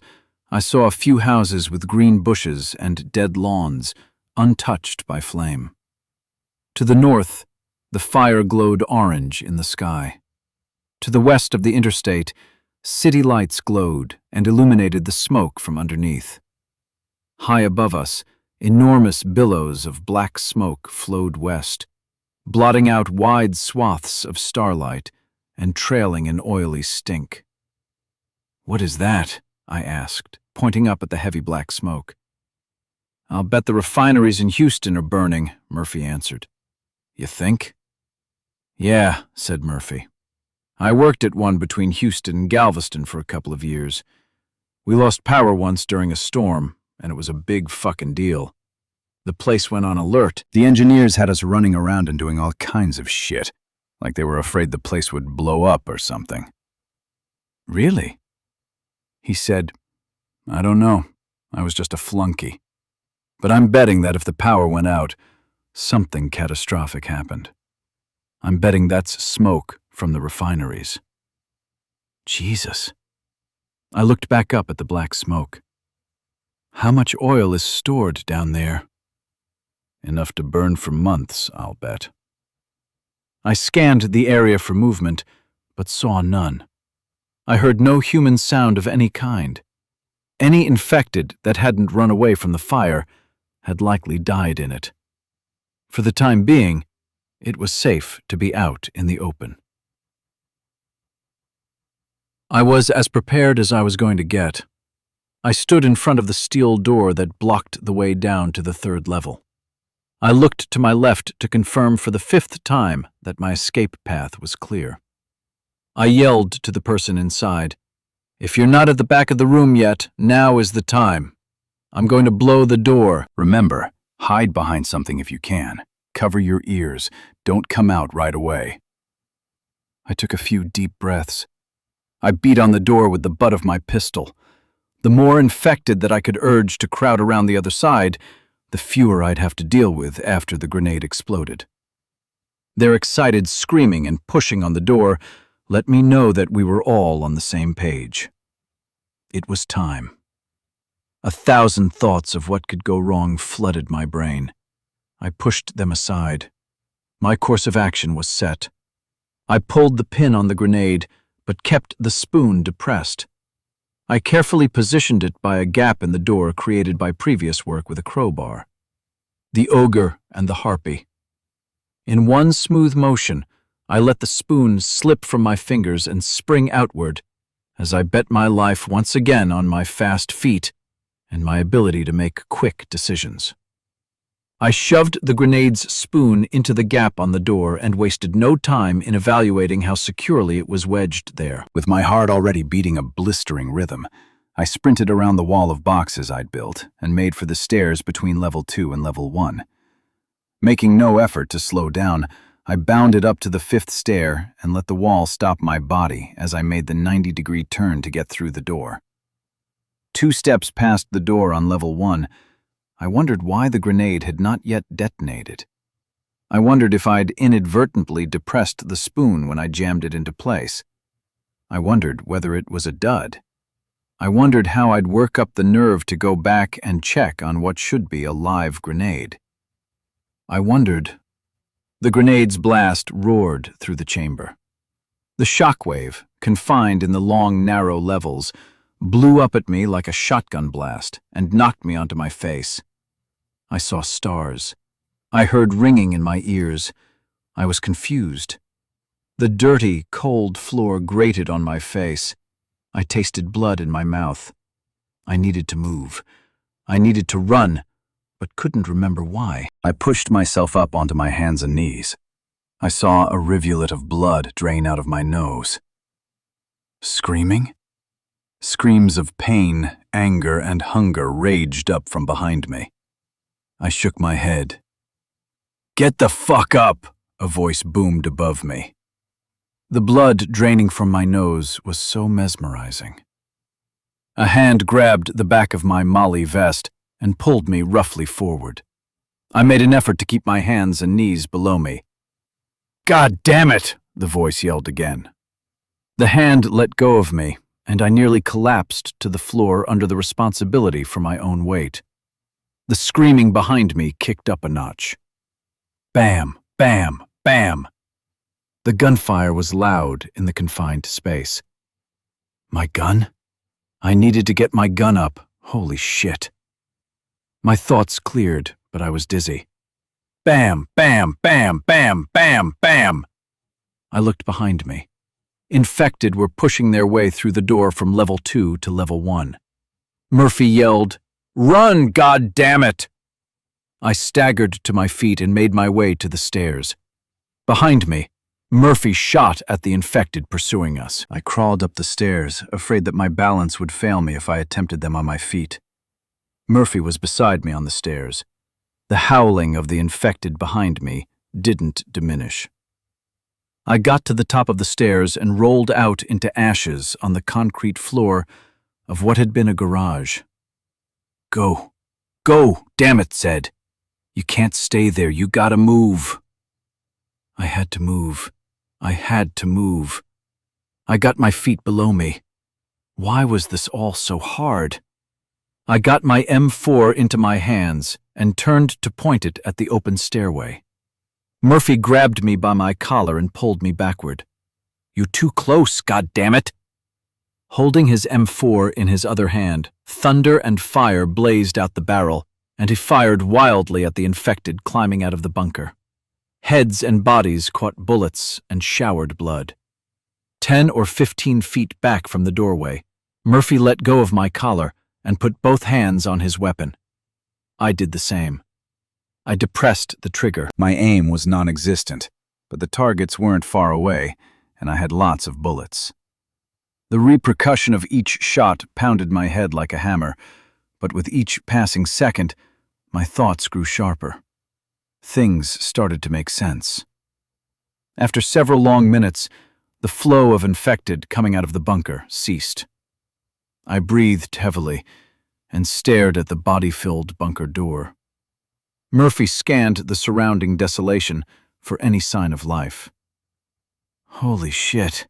I saw a few houses with green bushes and dead lawns, untouched by flame. To the north, the fire glowed orange in the sky. To the west of the interstate, city lights glowed and illuminated the smoke from underneath. High above us, enormous billows of black smoke flowed west, blotting out wide swaths of starlight and trailing an oily stink. "What is that?" I asked, pointing up at the heavy black smoke. "I'll bet the refineries in Houston are burning," Murphy answered. "You think?" "Yeah," said Murphy. "I worked at one between Houston and Galveston for a couple of years. We lost power once during a storm, and it was a big fucking deal. The place went on alert. The engineers had us running around and doing all kinds of shit, like they were afraid the place would blow up or something." "Really?" He said, "I don't know. I was just a flunky. But I'm betting that if the power went out, something catastrophic happened. I'm betting that's smoke from the refineries." Jesus. I looked back up at the black smoke. "How much oil is stored down there?" "Enough to burn for months, I'll bet." I scanned the area for movement, but saw none. I heard no human sound of any kind. Any infected that hadn't run away from the fire had likely died in it. For the time being, it was safe to be out in the open. I was as prepared as I was going to get. I stood in front of the steel door that blocked the way down to the third level. I looked to my left to confirm for the 5th time that my escape path was clear. I yelled to the person inside, "If you're not at the back of the room yet, now is the time. I'm going to blow the door." Remember, hide behind something if you can. Cover your ears. Don't come out right away. I took a few deep breaths. I beat on the door with the butt of my pistol. The more infected that I could urge to crowd around the other side, the fewer I'd have to deal with after the grenade exploded. Their excited screaming and pushing on the door let me know that we were all on the same page. It was time. 1,000 thoughts of what could go wrong flooded my brain. I pushed them aside. My course of action was set. I pulled the pin on the grenade, but kept the spoon depressed. I carefully positioned it by a gap in the door created by previous work with a crowbar. The ogre and the harpy. In one smooth motion, I let the spoon slip from my fingers and spring outward as I bet my life once again on my fast feet and my ability to make quick decisions. I shoved the grenade's spoon into the gap on the door and wasted no time in evaluating how securely it was wedged there. With my heart already beating a blistering rhythm, I sprinted around the wall of boxes I'd built and made for the stairs between level 2 and level 1. Making no effort to slow down, I bounded up to the 5th stair and let the wall stop my body as I made the 90-degree turn to get through the door. 2 steps past the door on level 1, I wondered why the grenade had not yet detonated. I wondered if I'd inadvertently depressed the spoon when I jammed it into place. I wondered whether it was a dud. I wondered how I'd work up the nerve to go back and check on what should be a live grenade. I wondered. The grenade's blast roared through the chamber. The shockwave, confined in the long, narrow levels, blew up at me like a shotgun blast and knocked me onto my face. I saw stars. I heard ringing in my ears. I was confused. The dirty, cold floor grated on my face. I tasted blood in my mouth. I needed to move. I needed to run, but couldn't remember why. I pushed myself up onto my hands and knees. I saw a rivulet of blood drain out of my nose. Screaming? Screams of pain, anger, and hunger raged up from behind me. I shook my head. "Get the fuck up!" a voice boomed above me. The blood draining from my nose was so mesmerizing. A hand grabbed the back of my Molly vest and pulled me roughly forward. I made an effort to keep my hands and knees below me. "God damn it!" the voice yelled again. The hand let go of me, and I nearly collapsed to the floor under the responsibility for my own weight. The screaming behind me kicked up a notch. Bam, bam, bam. The gunfire was loud in the confined space. My gun? I needed to get my gun up. Holy shit. My thoughts cleared, but I was dizzy. Bam, bam, bam, bam, bam, bam. I looked behind me. Infected were pushing their way through the door from level 2 to level 1. Murphy yelled, "Run, goddammit!" I staggered to my feet and made my way to the stairs. Behind me, Murphy shot at the infected pursuing us. I crawled up the stairs, afraid that my balance would fail me if I attempted them on my feet. Murphy was beside me on the stairs. The howling of the infected behind me didn't diminish. I got to the top of the stairs and rolled out into ashes on the concrete floor of what had been a garage. "Go. Go, damn it," said. "You can't stay there. You gotta move." I had to move. I had to move. I got my feet below me. Why was this all so hard? I got my M4 into my hands and turned to point it at the open stairway. Murphy grabbed me by my collar and pulled me backward. "You too close, goddammit!" Holding his M4 in his other hand, thunder and fire blazed out the barrel, and he fired wildly at the infected climbing out of the bunker. Heads and bodies caught bullets and showered blood. 10 or 15 feet back from the doorway, Murphy let go of my collar and put both hands on his weapon. I did the same. I depressed the trigger. My aim was non-existent, but the targets weren't far away, and I had lots of bullets. The repercussion of each shot pounded my head like a hammer, but with each passing second, my thoughts grew sharper. Things started to make sense. After several long minutes, the flow of infected coming out of the bunker ceased. I breathed heavily and stared at the body-filled bunker door. Murphy scanned the surrounding desolation for any sign of life. Holy shit,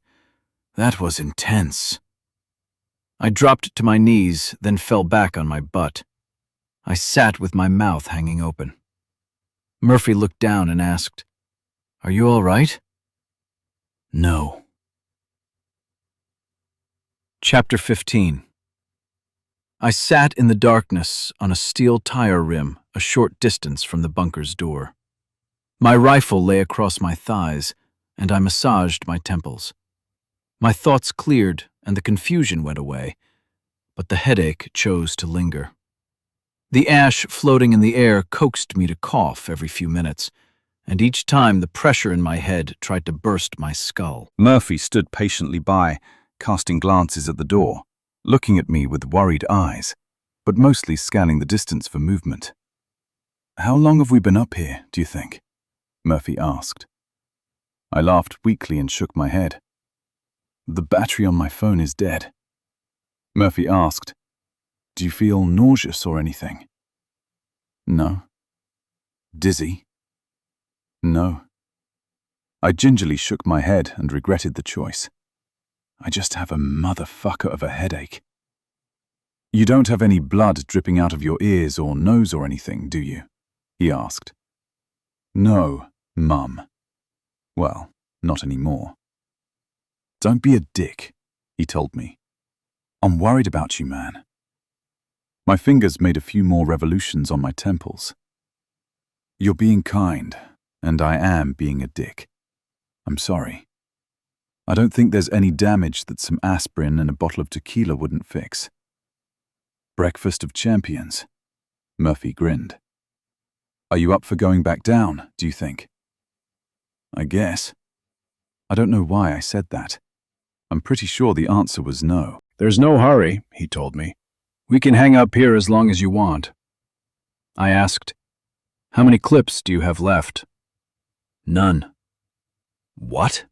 that was intense. I dropped to my knees, then fell back on my butt. I sat with my mouth hanging open. Murphy looked down and asked, "Are you all right?" No. Chapter 15. I sat in the darkness on a steel tire rim a short distance from the bunker's door. My rifle lay across my thighs, and I massaged my temples. My thoughts cleared and the confusion went away, but the headache chose to linger. The ash floating in the air coaxed me to cough every few minutes, and each time the pressure in my head tried to burst my skull. Murphy stood patiently by, casting glances at the door, looking at me with worried eyes, but mostly scanning the distance for movement. "How long have we been up here, do you think?" Murphy asked. I laughed weakly and shook my head. "The battery on my phone is dead." Murphy asked, "Do you feel nauseous or anything?" "No." "Dizzy?" "No." I gingerly shook my head and regretted the choice. I just have a motherfucker of a headache. "You don't have any blood dripping out of your ears or nose or anything, do you?" he asked. "No, Mum." "Well, not anymore." "Don't be a dick," he told me. "I'm worried about you, man." My fingers made a few more revolutions on my temples. "You're being kind, and I am being a dick. I'm sorry. I don't think there's any damage that some aspirin and a bottle of tequila wouldn't fix." "Breakfast of champions," Murphy grinned. "Are you up for going back down, do you think?" "I guess." I don't know why I said that. I'm pretty sure the answer was no. "There's no hurry," he told me. "We can hang up here as long as you want." I asked, "How many clips do you have left?" "None." "What?"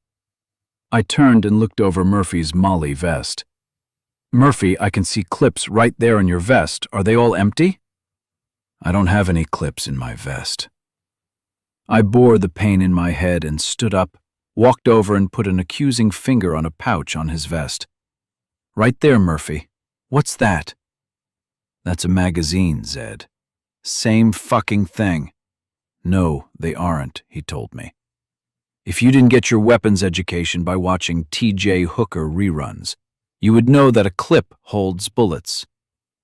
I turned and looked over Murphy's Molly vest. "Murphy, I can see clips right there in your vest. Are they all empty?" "I don't have any clips in my vest." I bore the pain in my head and stood up, walked over and put an accusing finger on a pouch on his vest. "Right there, Murphy. What's that?" "That's a magazine, Zed." "Same fucking thing." "No, they aren't," he told me. "If you didn't get your weapons education by watching T.J. Hooker reruns, you would know that a clip holds bullets.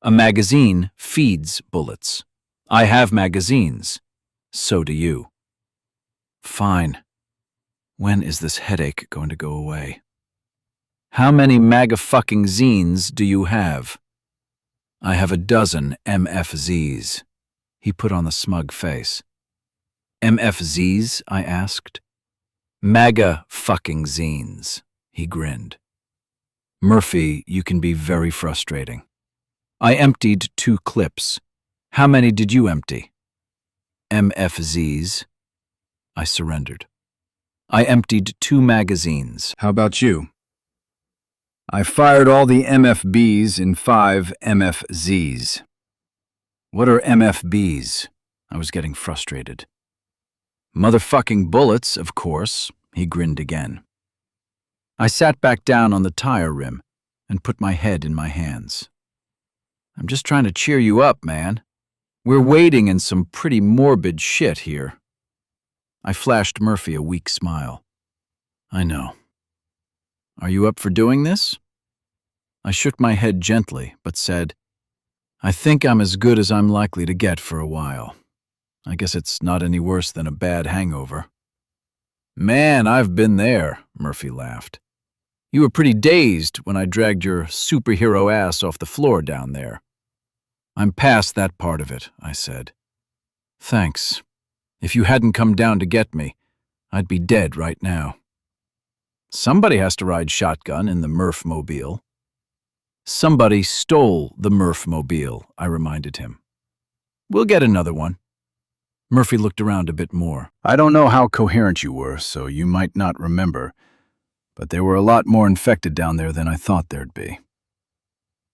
A magazine feeds bullets. I have magazines. So do you." "Fine. When is this headache going to go away?" "How many MAGA-fucking zines do you have?" "I have a dozen MFZs." He put on the smug face. "MFZs?" I asked. "MAGA-fucking zines," he grinned. "Murphy, you can be very frustrating." I emptied 2 clips. "How many did you empty?" "MFZs." I surrendered. "I emptied 2 magazines. How about you?" "I fired all the MFBs in 5 MFZs." "What are MFBs?" I was getting frustrated. "Motherfucking bullets, of course," he grinned again. I sat back down on the tire rim and put my head in my hands. "I'm just trying to cheer you up, man. We're wading in some pretty morbid shit here." I flashed Murphy a weak smile. "I know. Are you up for doing this?" I shook my head gently, but said, "I think I'm as good as I'm likely to get for a while. I guess it's not any worse than a bad hangover." "Man, I've been there," Murphy laughed. "You were pretty dazed when I dragged your superhero ass off the floor down there." "I'm past that part of it," I said. "Thanks. If you hadn't come down to get me, I'd be dead right now. Somebody has to ride shotgun in the Murph-mobile. Somebody stole the Murph-mobile, I reminded him. We'll get another one. Murphy looked around a bit more. I don't know how coherent you were, so you might not remember, but there were a lot more infected down there than I thought there'd be.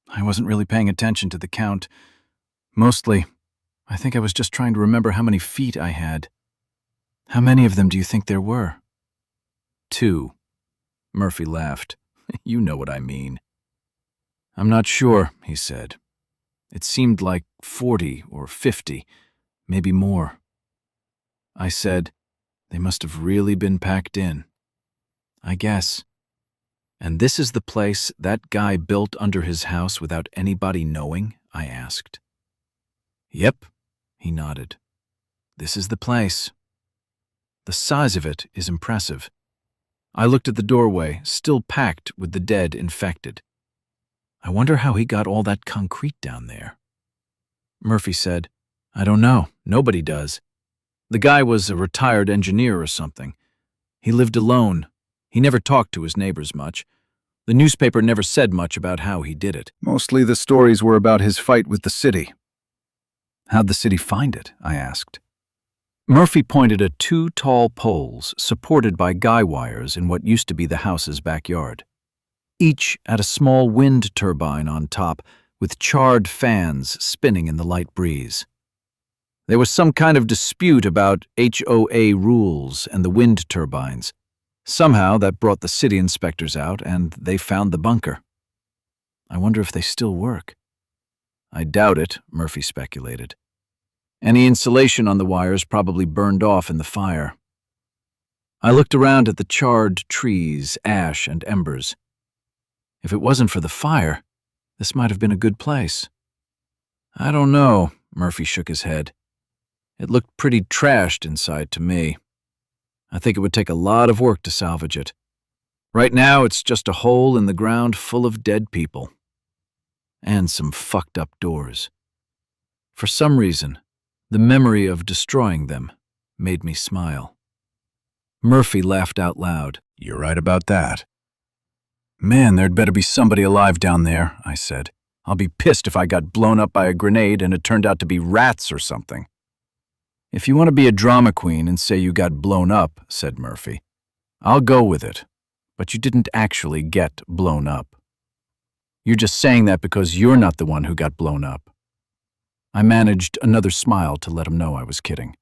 I wasn't really paying attention to the count. Mostly, I think I was just trying to remember how many feet I had. How many of them do you think there were? 2. Murphy laughed. You know what I mean. I'm not sure, he said. It seemed like 40 or 50, maybe more. I said, they must have really been packed in. I guess. And this is the place that guy built under his house without anybody knowing? I asked. Yep, he nodded. This is the place. The size of it is impressive. I looked at the doorway, still packed with the dead infected. I wonder how he got all that concrete down there. Murphy said, I don't know. Nobody does. The guy was a retired engineer or something. He lived alone. He never talked to his neighbors much. The newspaper never said much about how he did it. Mostly the stories were about his fight with the city. How'd the city find it? I asked. Murphy pointed at 2 tall poles supported by guy wires in what used to be the house's backyard. Each had a small wind turbine on top with charred fans spinning in the light breeze. There was some kind of dispute about HOA rules and the wind turbines. Somehow that brought the city inspectors out and they found the bunker. I wonder if they still work. I doubt it, Murphy speculated. Any insulation on the wires probably burned off in the fire. I looked around at the charred trees, ash, and embers. If it wasn't for the fire, this might have been a good place. I don't know, Murphy shook his head. It looked pretty trashed inside to me. I think it would take a lot of work to salvage it. Right now, it's just a hole in the ground full of dead people. And some fucked up doors. For some reason, the memory of destroying them made me smile. Murphy laughed out loud. You're right about that. Man, there'd better be somebody alive down there, I said. I'll be pissed if I got blown up by a grenade and it turned out to be rats or something. If you want to be a drama queen and say you got blown up, said Murphy, I'll go with it, but you didn't actually get blown up. You're just saying that because you're not the one who got blown up. I managed another smile to let him know I was kidding.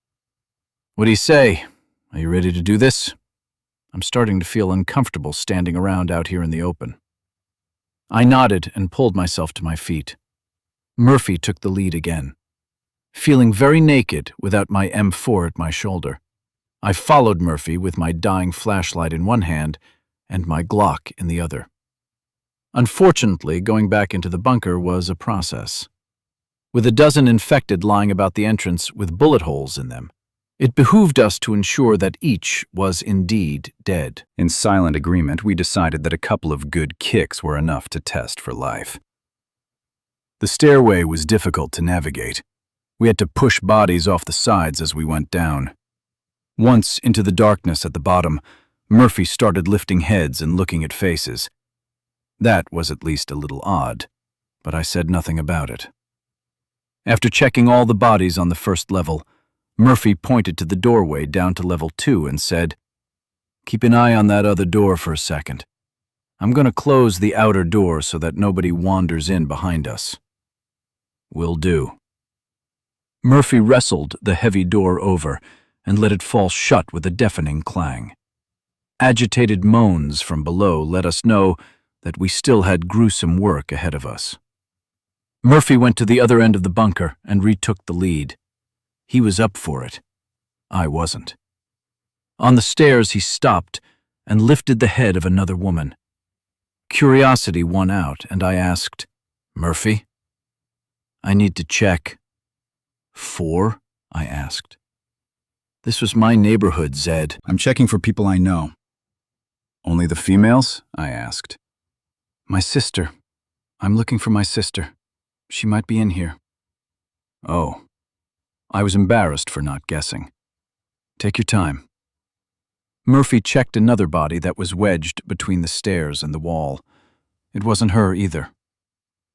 What do you say? Are you ready to do this? I'm starting to feel uncomfortable standing around out here in the open. I nodded and pulled myself to my feet. Murphy took the lead again. Feeling very naked without my M4 at my shoulder, I followed Murphy with my dying flashlight in one hand and my Glock in the other. Unfortunately, going back into the bunker was a process. With a dozen infected lying about the entrance with bullet holes in them, it behooved us to ensure that each was indeed dead. In silent agreement, we decided that a couple of good kicks were enough to test for life. The stairway was difficult to navigate. We had to push bodies off the sides as we went down. Once into the darkness at the bottom, Murphy started lifting heads and looking at faces. That was at least a little odd, but I said nothing about it. After checking all the bodies on the first level, Murphy pointed to the doorway down to level 2 and said, "Keep an eye on that other door for a second. I'm going to close the outer door so that nobody wanders in behind us." "Will do." Murphy wrestled the heavy door over and let it fall shut with a deafening clang. Agitated moans from below let us know that we still had gruesome work ahead of us. Murphy went to the other end of the bunker and retook the lead. He was up for it. I wasn't. On the stairs he stopped and lifted the head of another woman. Curiosity won out, and I asked, "Murphy?" "I need to check." "For?" I asked. This was my neighborhood, Zed. "I'm checking for people I know." "Only the females?" I asked. "My sister. I'm looking for my sister. She might be in here." Oh. I was embarrassed for not guessing. Take your time. Murphy checked another body that was wedged between the stairs and the wall. It wasn't her either.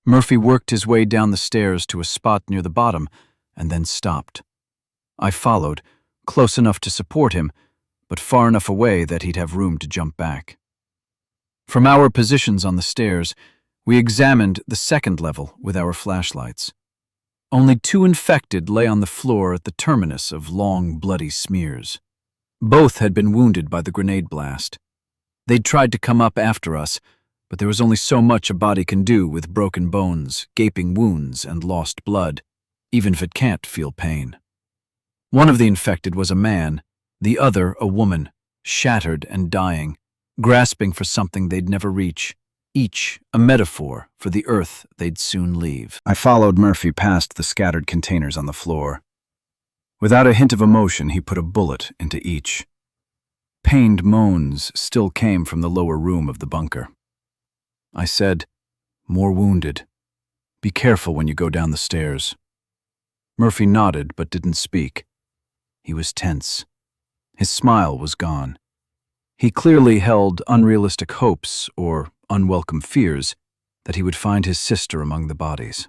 Murphy worked his way down the stairs to a spot near the bottom and then stopped. I followed, close enough to support him, but far enough away that he'd have room to jump back. From our positions on the stairs, we examined the second level with our flashlights. Only 2 infected lay on the floor at the terminus of long, bloody smears. Both had been wounded by the grenade blast. They'd tried to come up after us, but there was only so much a body can do with broken bones, gaping wounds, and lost blood, even if it can't feel pain. One of the infected was a man, the other a woman, shattered and dying, grasping for something they'd never reach, each a metaphor for the earth they'd soon leave. I followed Murphy past the scattered containers on the floor. Without a hint of emotion, he put a bullet into each. Pained moans still came from the lower room of the bunker. I said, "More wounded. Be careful when you go down the stairs." Murphy nodded but didn't speak. He was tense. His smile was gone. He clearly held unrealistic hopes or unwelcome fears that he would find his sister among the bodies.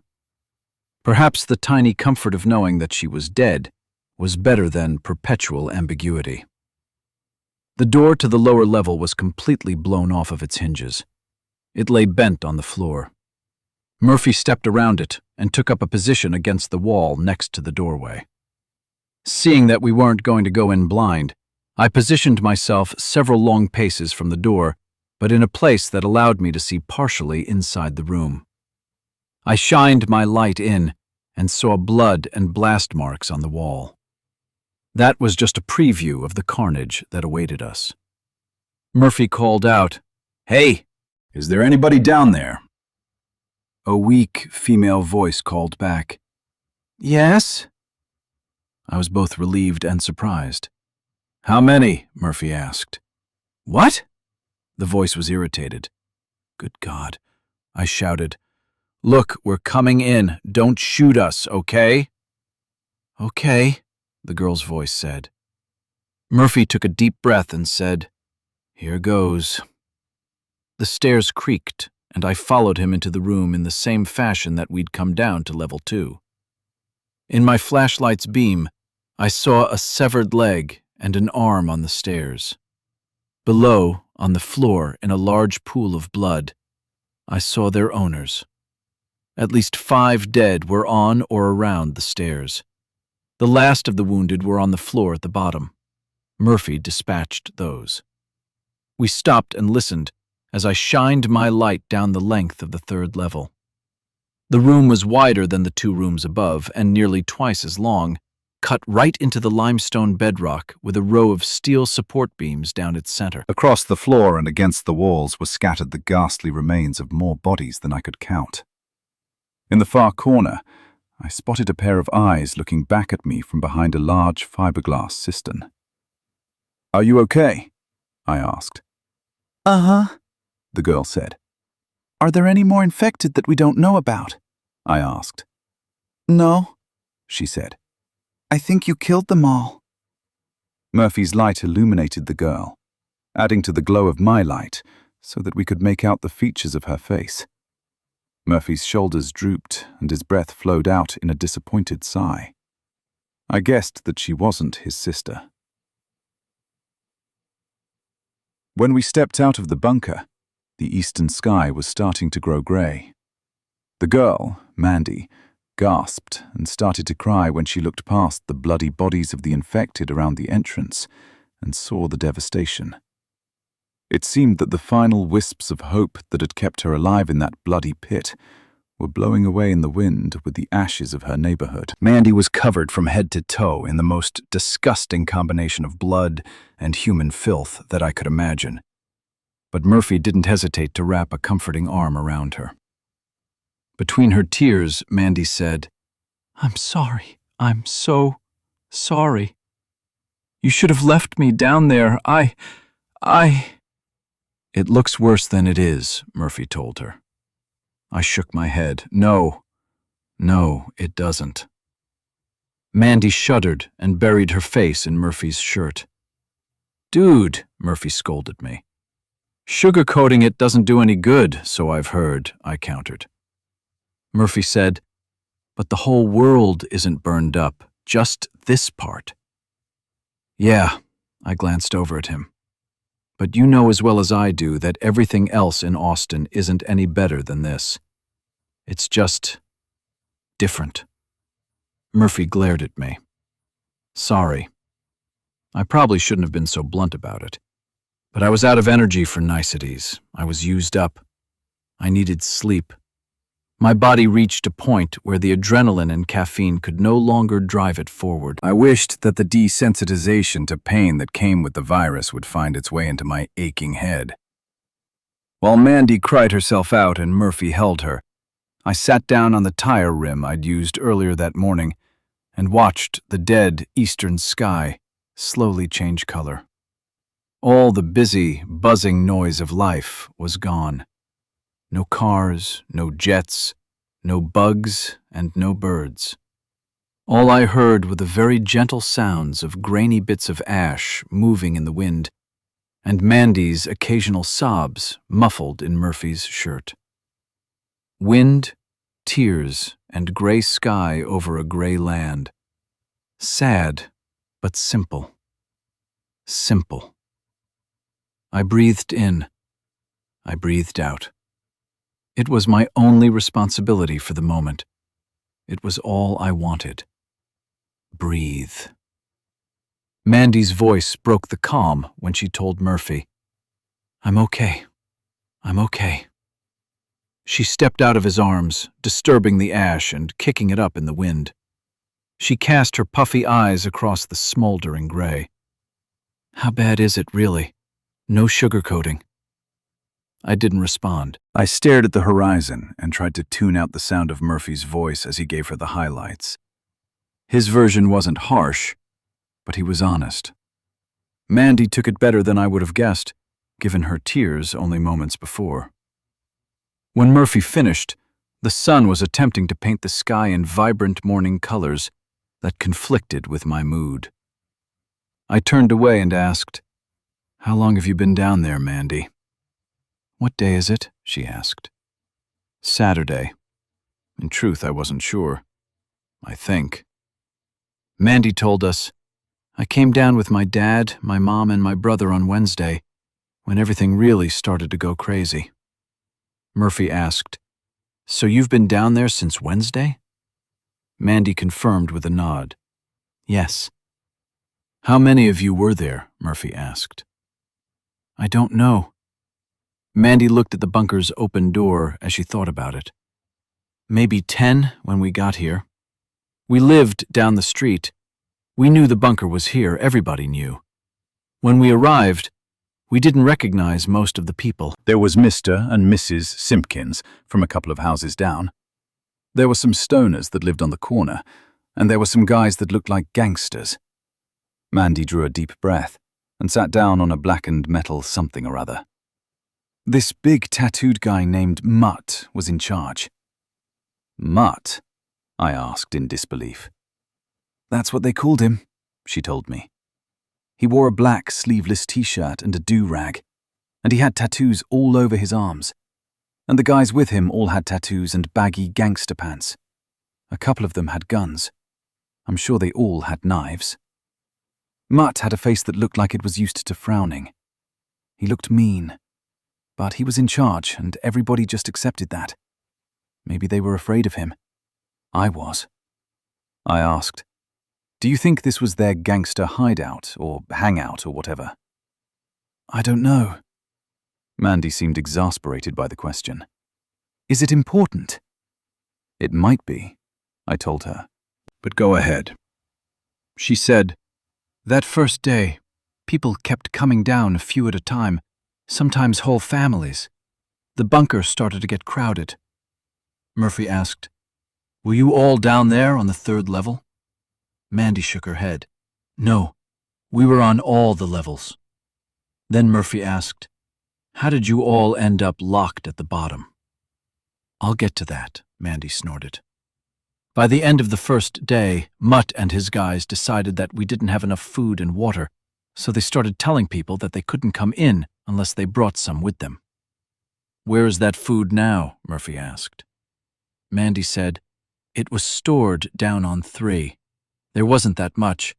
Perhaps the tiny comfort of knowing that she was dead was better than perpetual ambiguity. The door to the lower level was completely blown off of its hinges. It lay bent on the floor. Murphy stepped around it and took up a position against the wall next to the doorway. Seeing that we weren't going to go in blind, I positioned myself several long paces from the door, but in a place that allowed me to see partially inside the room. I shined my light in and saw blood and blast marks on the wall. That was just a preview of the carnage that awaited us. Murphy called out, "Hey, is there anybody down there?" A weak female voice called back, "Yes." I was both relieved and surprised. "How many?" Murphy asked. "What?" The voice was irritated. "Good God," I shouted. "Look, we're coming in. Don't shoot us, okay?" "Okay," the girl's voice said. Murphy took a deep breath and said, "Here goes." The stairs creaked, and I followed him into the room in the same fashion that we'd come down to level 2. In my flashlight's beam, I saw a severed leg and an arm on the stairs. Below, on the floor, in a large pool of blood, I saw their owners. At least 5 dead were on or around the stairs. The last of the wounded were on the floor at the bottom. Murphy dispatched those. We stopped and listened as I shined my light down the length of the 3rd level. The room was wider than the 2 rooms above and nearly twice as long, cut right into the limestone bedrock with a row of steel support beams down its center. Across the floor and against the walls were scattered the ghastly remains of more bodies than I could count. In the far corner, I spotted a pair of eyes looking back at me from behind a large fiberglass cistern. "Are you okay?" I asked. "Uh-huh," the girl said. "Are there any more infected that we don't know about?" I asked. "No," she said. "I think you killed them all." Murphy's light illuminated the girl, adding to the glow of my light so that we could make out the features of her face. Murphy's shoulders drooped and his breath flowed out in a disappointed sigh. I guessed that she wasn't his sister. When we stepped out of the bunker, the eastern sky was starting to grow grey. The girl, Mandy, gasped and started to cry when she looked past the bloody bodies of the infected around the entrance and saw the devastation. It seemed that the final wisps of hope that had kept her alive in that bloody pit were blowing away in the wind with the ashes of her neighborhood. Mandy was covered from head to toe in the most disgusting combination of blood and human filth that I could imagine. But Murphy didn't hesitate to wrap a comforting arm around her. Between her tears, Mandy said, "I'm sorry. I'm so sorry. You should have left me down there. I... "It looks worse than it is," Murphy told her. I shook my head. No, it doesn't." Mandy shuddered and buried her face in Murphy's shirt. "Dude," Murphy scolded me. "Sugarcoating it doesn't do any good, so I've heard," I countered. Murphy said, "But the whole world isn't burned up, just this part." "Yeah," I glanced over at him. "But you know as well as I do that everything else in Austin isn't any better than this. It's just different." Murphy glared at me. "Sorry. I probably shouldn't have been so blunt about it. But I was out of energy for niceties. I was used up. I needed sleep. My body reached a point where the adrenaline and caffeine could no longer drive it forward. I wished that the desensitization to pain that came with the virus would find its way into my aching head. While Mandy cried herself out and Murphy held her, I sat down on the tire rim I'd used earlier that morning and watched the dead eastern sky slowly change color. All the busy, buzzing noise of life was gone. No cars, no jets, no bugs, and no birds. All I heard were the very gentle sounds of grainy bits of ash moving in the wind, and Mandy's occasional sobs muffled in Murphy's shirt. Wind, tears, and gray sky over a gray land. Sad, but simple. Simple. I breathed in. I breathed out. It was my only responsibility for the moment. It was all I wanted. Breathe. Mandy's voice broke the calm when she told Murphy, "I'm okay. I'm okay." She stepped out of his arms, disturbing the ash and kicking it up in the wind. She cast her puffy eyes across the smoldering gray. "How bad is it, really? No sugarcoating." I didn't respond. I stared at the horizon and tried to tune out the sound of Murphy's voice as he gave her the highlights. His version wasn't harsh, but he was honest. Mandy took it better than I would have guessed, given her tears only moments before. When Murphy finished, the sun was attempting to paint the sky in vibrant morning colors that conflicted with my mood. I turned away and asked, "How long have you been down there, Mandy?" "What day is it?" she asked. "Saturday." In truth, I wasn't sure. I think. Mandy told us, "I came down with my dad, my mom, and my brother on Wednesday, when everything really started to go crazy." Murphy asked, "So you've been down there since Wednesday?" Mandy confirmed with a nod. "Yes." "How many of you were there?" Murphy asked. "I don't know." Mandy looked at the bunker's open door as she thought about it. "Maybe 10 when we got here. We lived down the street. We knew the bunker was here, everybody knew. When we arrived, we didn't recognize most of the people. There was Mr. and Mrs. Simpkins from a couple of houses down. There were some stoners that lived on the corner, and there were some guys that looked like gangsters." Mandy drew a deep breath and sat down on a blackened metal something or other. "This big tattooed guy named Mutt was in charge." "Mutt?" I asked in disbelief. "That's what they called him," she told me. "He wore a black sleeveless t-shirt and a do-rag, and he had tattoos all over his arms. And the guys with him all had tattoos and baggy gangster pants. A couple of them had guns. I'm sure they all had knives. Mutt had a face that looked like it was used to frowning. He looked mean. But he was in charge, and everybody just accepted that. Maybe they were afraid of him. I was." I asked, "Do you think this was their gangster hideout, or hangout, or whatever?" "I don't know." Mandy seemed exasperated by the question. "Is it important?" "It might be," I told her. "But go ahead." She said, "That first day, people kept coming down a few at a time, sometimes whole families. The bunker started to get crowded." Murphy asked, "Were you all down there on the 3rd level?" Mandy shook her head. "No, we were on all the levels." Then Murphy asked, "How did you all end up locked at the bottom?" "I'll get to that," Mandy snorted. By the end of the first day, Mutt and his guys decided that we didn't have enough food and water, so they started telling people that they couldn't come in unless they brought some with them. "Where is that food now?" Murphy asked. Mandy said, "It was stored down on 3. There wasn't that much.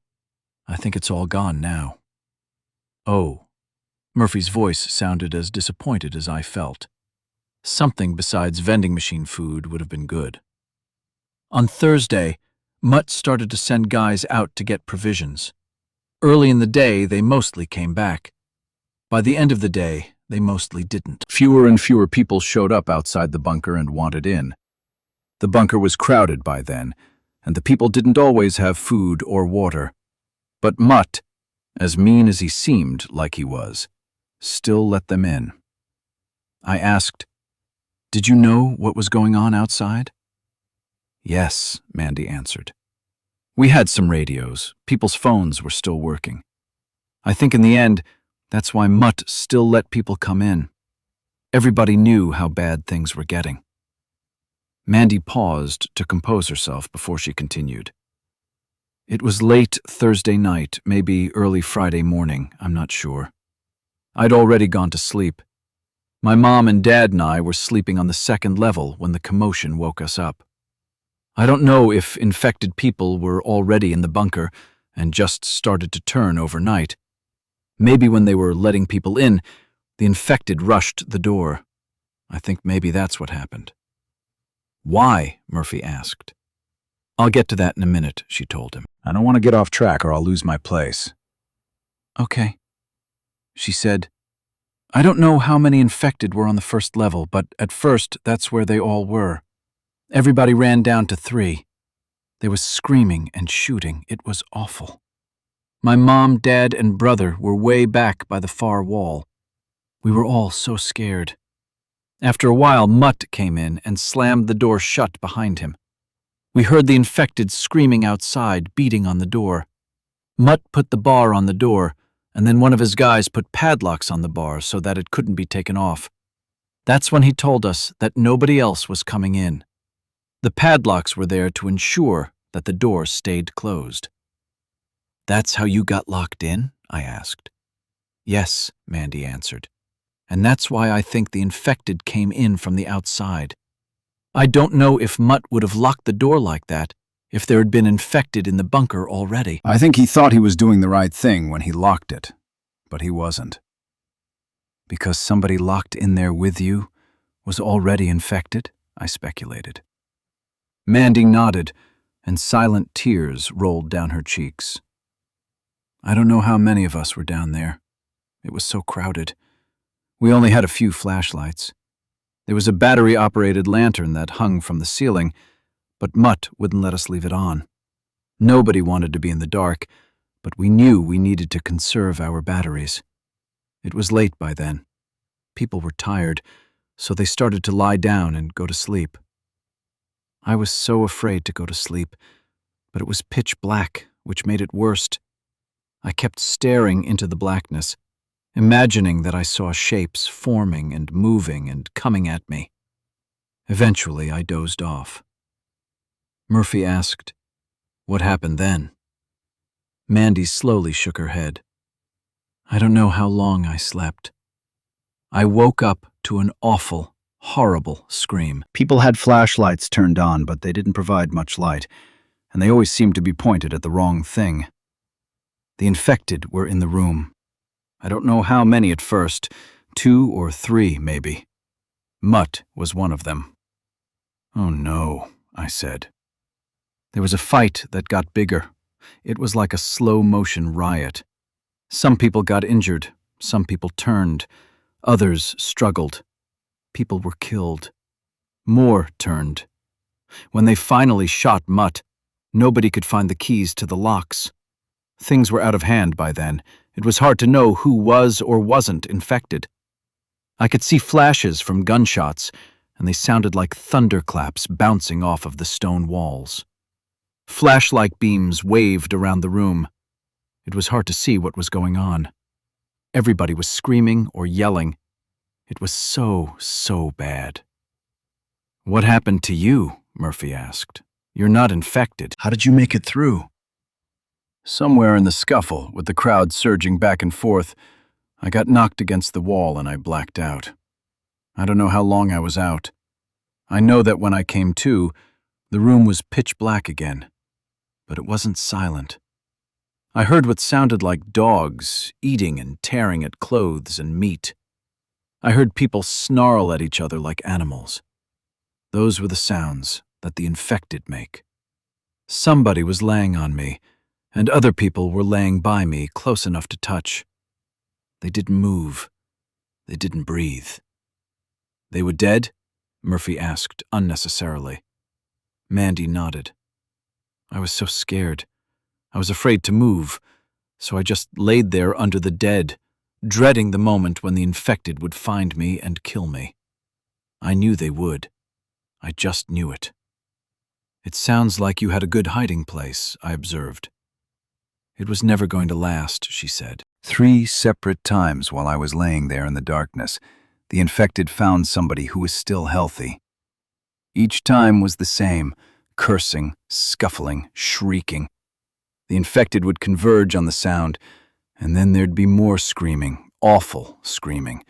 I think it's all gone now." "Oh." Murphy's voice sounded as disappointed as I felt. Something besides vending machine food would have been good. On Thursday, Mutt started to send guys out to get provisions. Early in the day, they mostly came back. By the end of the day, they mostly didn't. Fewer and fewer people showed up outside the bunker and wanted in. The bunker was crowded by then, and the people didn't always have food or water. But Mutt, as mean as he seemed like he was, still let them in. I asked, "Did you know what was going on outside?" "Yes," Mandy answered. "We had some radios. People's phones were still working. I think in the end, that's why Mutt still let people come in. Everybody knew how bad things were getting." Mandy paused to compose herself before she continued. "It was late Thursday night, maybe early Friday morning, I'm not sure. I'd already gone to sleep. My mom and dad and I were sleeping on the second level when the commotion woke us up. I don't know if infected people were already in the bunker and just started to turn overnight. Maybe when they were letting people in, the infected rushed the door. I think maybe that's what happened." "Why?" Murphy asked. "I'll get to that in a minute," she told him. "I don't want to get off track or I'll lose my place." "Okay." She said, "I don't know how many infected were on the first level, but at first that's where they all were. Everybody ran down to 3. There was screaming and shooting. It was awful. My mom, dad, and brother were way back by the far wall. We were all so scared. After a while, Mutt came in and slammed the door shut behind him. We heard the infected screaming outside, beating on the door. Mutt put the bar on the door, and then one of his guys put padlocks on the bar so that it couldn't be taken off. That's when he told us that nobody else was coming in. The padlocks were there to ensure that the door stayed closed." "That's how you got locked in?" I asked. "Yes," Mandy answered. "And that's why I think the infected came in from the outside. I don't know if Mutt would have locked the door like that if there had been infected in the bunker already." I think he thought he was doing the right thing when he locked it, but he wasn't. "Because somebody locked in there with you was already infected?" I speculated. Mandy nodded, and silent tears rolled down her cheeks. "I don't know how many of us were down there. It was so crowded. We only had a few flashlights. There was a battery-operated lantern that hung from the ceiling, but Mutt wouldn't let us leave it on. Nobody wanted to be in the dark, but we knew we needed to conserve our batteries. It was late by then. People were tired, so they started to lie down and go to sleep. I was so afraid to go to sleep, but it was pitch black, which made it worse. I kept staring into the blackness, imagining that I saw shapes forming and moving and coming at me. Eventually, I dozed off. Murphy asked, "What happened then?" Mandy slowly shook her head. "I don't know how long I slept. I woke up to an awful, horrible scream. People had flashlights turned on, but they didn't provide much light, and they always seemed to be pointed at the wrong thing. The infected were in the room. I don't know how many at first, 2 or 3 maybe. Mutt was one of them." "Oh no," I said. There was a fight that got bigger. It was like a slow-motion riot. Some people got injured, some people turned, others struggled. People were killed. More turned. When they finally shot Mutt, nobody could find the keys to the locks. Things were out of hand by then. It was hard to know who was or wasn't infected. I could see flashes from gunshots, and they sounded like thunderclaps bouncing off of the stone walls. Flashlight beams waved around the room. It was hard to see what was going on. Everybody was screaming or yelling. It was so bad. "What happened to you?" Murphy asked. You're not infected. How did you make it through? Somewhere in the scuffle, with the crowd surging back and forth, I got knocked against the wall and I blacked out. I don't know how long I was out. I know that when I came to, the room was pitch black again, but it wasn't silent. I heard what sounded like dogs eating and tearing at clothes and meat. I heard people snarl at each other like animals. Those were the sounds that the infected make. Somebody was laying on me, and other people were laying by me close enough to touch. They didn't move. They didn't breathe. They were dead? Murphy asked unnecessarily. Mandy nodded. I was so scared. I was afraid to move, so I just laid there under the dead, dreading the moment when the infected would find me and kill me. I knew they would. I just knew it. It sounds like you had a good hiding place, I observed. It was never going to last, she said. 3 separate times while I was laying there in the darkness, the infected found somebody who was still healthy. Each time was the same, cursing, scuffling, shrieking. The infected would converge on the sound, and then there'd be more screaming, awful screaming,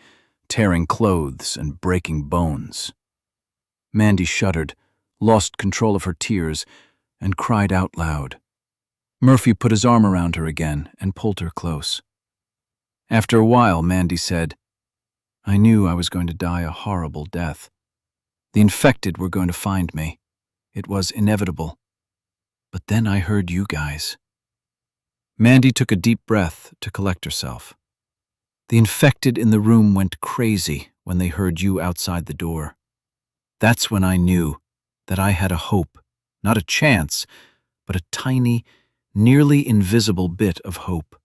tearing clothes and breaking bones. Mandy shuddered, lost control of her tears, and cried out loud. Murphy put his arm around her again and pulled her close. After a while, Mandy said, I knew I was going to die a horrible death. The infected were going to find me. It was inevitable. But then I heard you guys. Mandy took a deep breath to collect herself. The infected in the room went crazy when they heard you outside the door. That's when I knew that I had a hope, not a chance, but a tiny, nearly invisible bit of hope.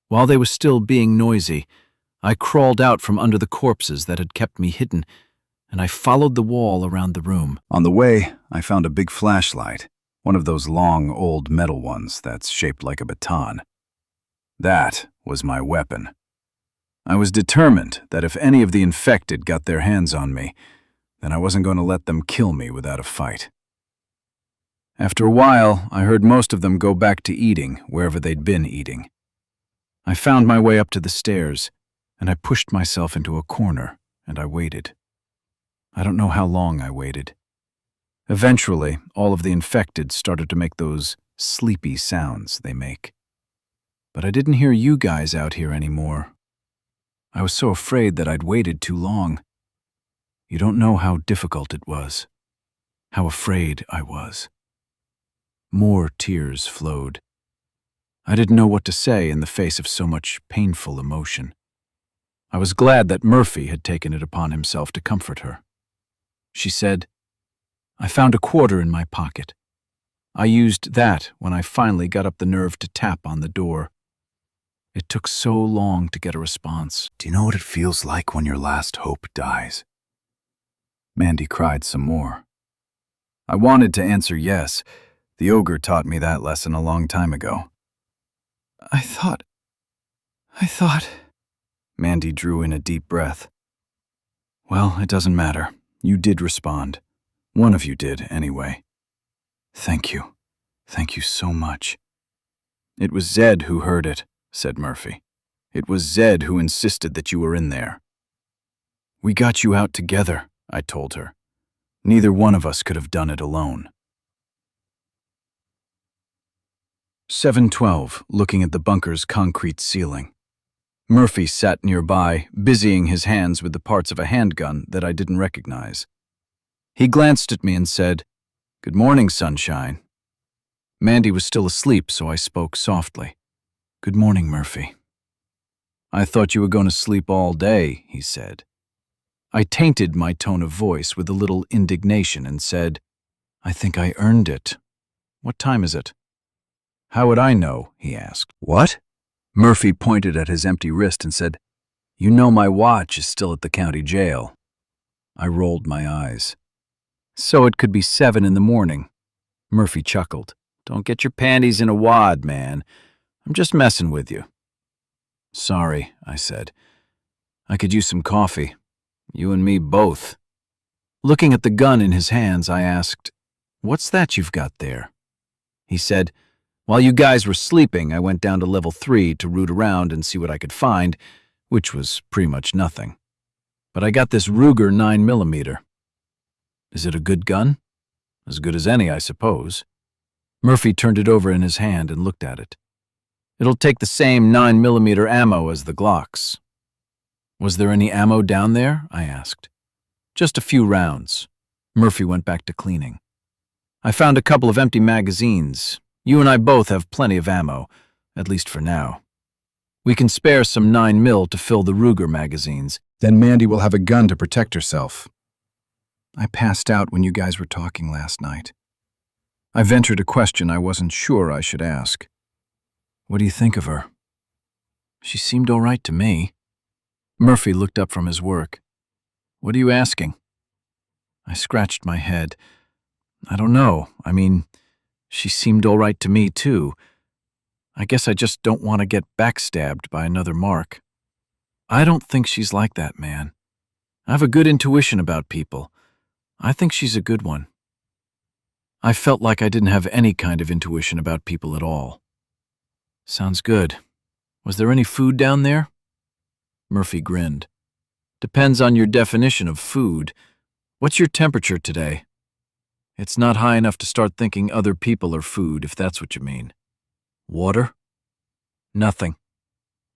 While they were still being noisy, I crawled out from under the corpses that had kept me hidden, and I followed the wall around the room. On the way, I found a big flashlight, one of those long, old metal ones that's shaped like a baton. That was my weapon. I was determined that if any of the infected got their hands on me, then I wasn't going to let them kill me without a fight. After a while, I heard most of them go back to eating wherever they'd been eating. I found my way up to the stairs, and I pushed myself into a corner, and I waited. I don't know how long I waited. Eventually, all of the infected started to make those sleepy sounds they make. But I didn't hear you guys out here anymore. I was so afraid that I'd waited too long. You don't know how difficult it was, how afraid I was. More tears flowed. I didn't know what to say in the face of so much painful emotion. I was glad that Murphy had taken it upon himself to comfort her. She said, I found a quarter in my pocket. I used that when I finally got up the nerve to tap on the door. It took so long to get a response. Do you know what it feels like when your last hope dies? Mandy cried some more. I wanted to answer yes. The ogre taught me that lesson a long time ago. I thought... Mandy drew in a deep breath. Well, it doesn't matter. You did respond. One of you did, anyway. Thank you. Thank you so much. It was Zed who heard it, said Murphy. It was Zed who insisted that you were in there. We got you out together, I told her. Neither one of us could have done it alone. 7:12, looking at the bunker's concrete ceiling. Murphy sat nearby, busying his hands with the parts of a handgun that I didn't recognize. He glanced at me and said, Good morning, sunshine. Mandy was still asleep, so I spoke softly. Good morning, Murphy. I thought you were going to sleep all day, he said. I tainted my tone of voice with a little indignation and said, I think I earned it. What time is it? How would I know? He asked. What? Murphy pointed at his empty wrist and said, You know my watch is still at the county jail. I rolled my eyes. So it could be 7 in the morning. Murphy chuckled. Don't get your panties in a wad, man. I'm just messing with you. Sorry, I said. I could use some coffee. You and me both. Looking at the gun in his hands, I asked, "What's that you've got there?" He said, "While you guys were sleeping, I went down to level 3 to root around and see what I could find, which was pretty much nothing. But I got this Ruger 9mm. Is it a good gun? As good as any, I suppose." Murphy turned it over in his hand and looked at it. "It'll take the same 9mm ammo as the Glocks." "Was there any ammo down there?" I asked. "Just a few rounds." Murphy went back to cleaning. "I found a couple of empty magazines. You and I both have plenty of ammo, at least for now. We can spare some 9mm to fill the Ruger magazines." Then Mandy will have a gun to protect herself. I passed out when you guys were talking last night. I ventured a question I wasn't sure I should ask. "What do you think of her?" "She seemed all right to me." Murphy looked up from his work. "What are you asking?" I scratched my head. "I don't know. I mean, she seemed all right to me, too. I guess I just don't want to get backstabbed by another Mark." "I don't think she's like that, man. I have a good intuition about people. I think she's a good one." I felt like I didn't have any kind of intuition about people at all. "Sounds good. Was there any food down there?" Murphy grinned. "Depends on your definition of food. What's your temperature today?" "It's not high enough to start thinking other people are food, if that's what you mean." "Water?" "Nothing."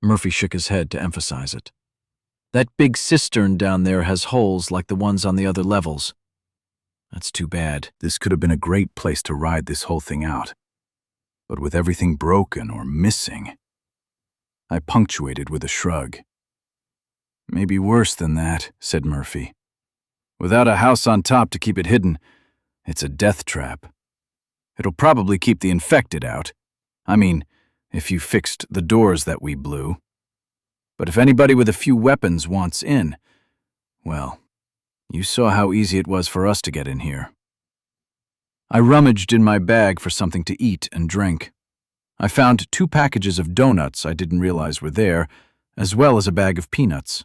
Murphy shook his head to emphasize it. "That big cistern down there has holes like the ones on the other levels." "That's too bad." This could have been a great place to ride this whole thing out. But with everything broken or missing, I punctuated with a shrug. "Maybe worse than that," said Murphy. "Without a house on top to keep it hidden, it's a death trap. It'll probably keep the infected out. I mean, if you fixed the doors that we blew. But if anybody with a few weapons wants in, well, you saw how easy it was for us to get in here." I rummaged in my bag for something to eat and drink. I found 2 packages of donuts I didn't realize were there, as well as a bag of peanuts.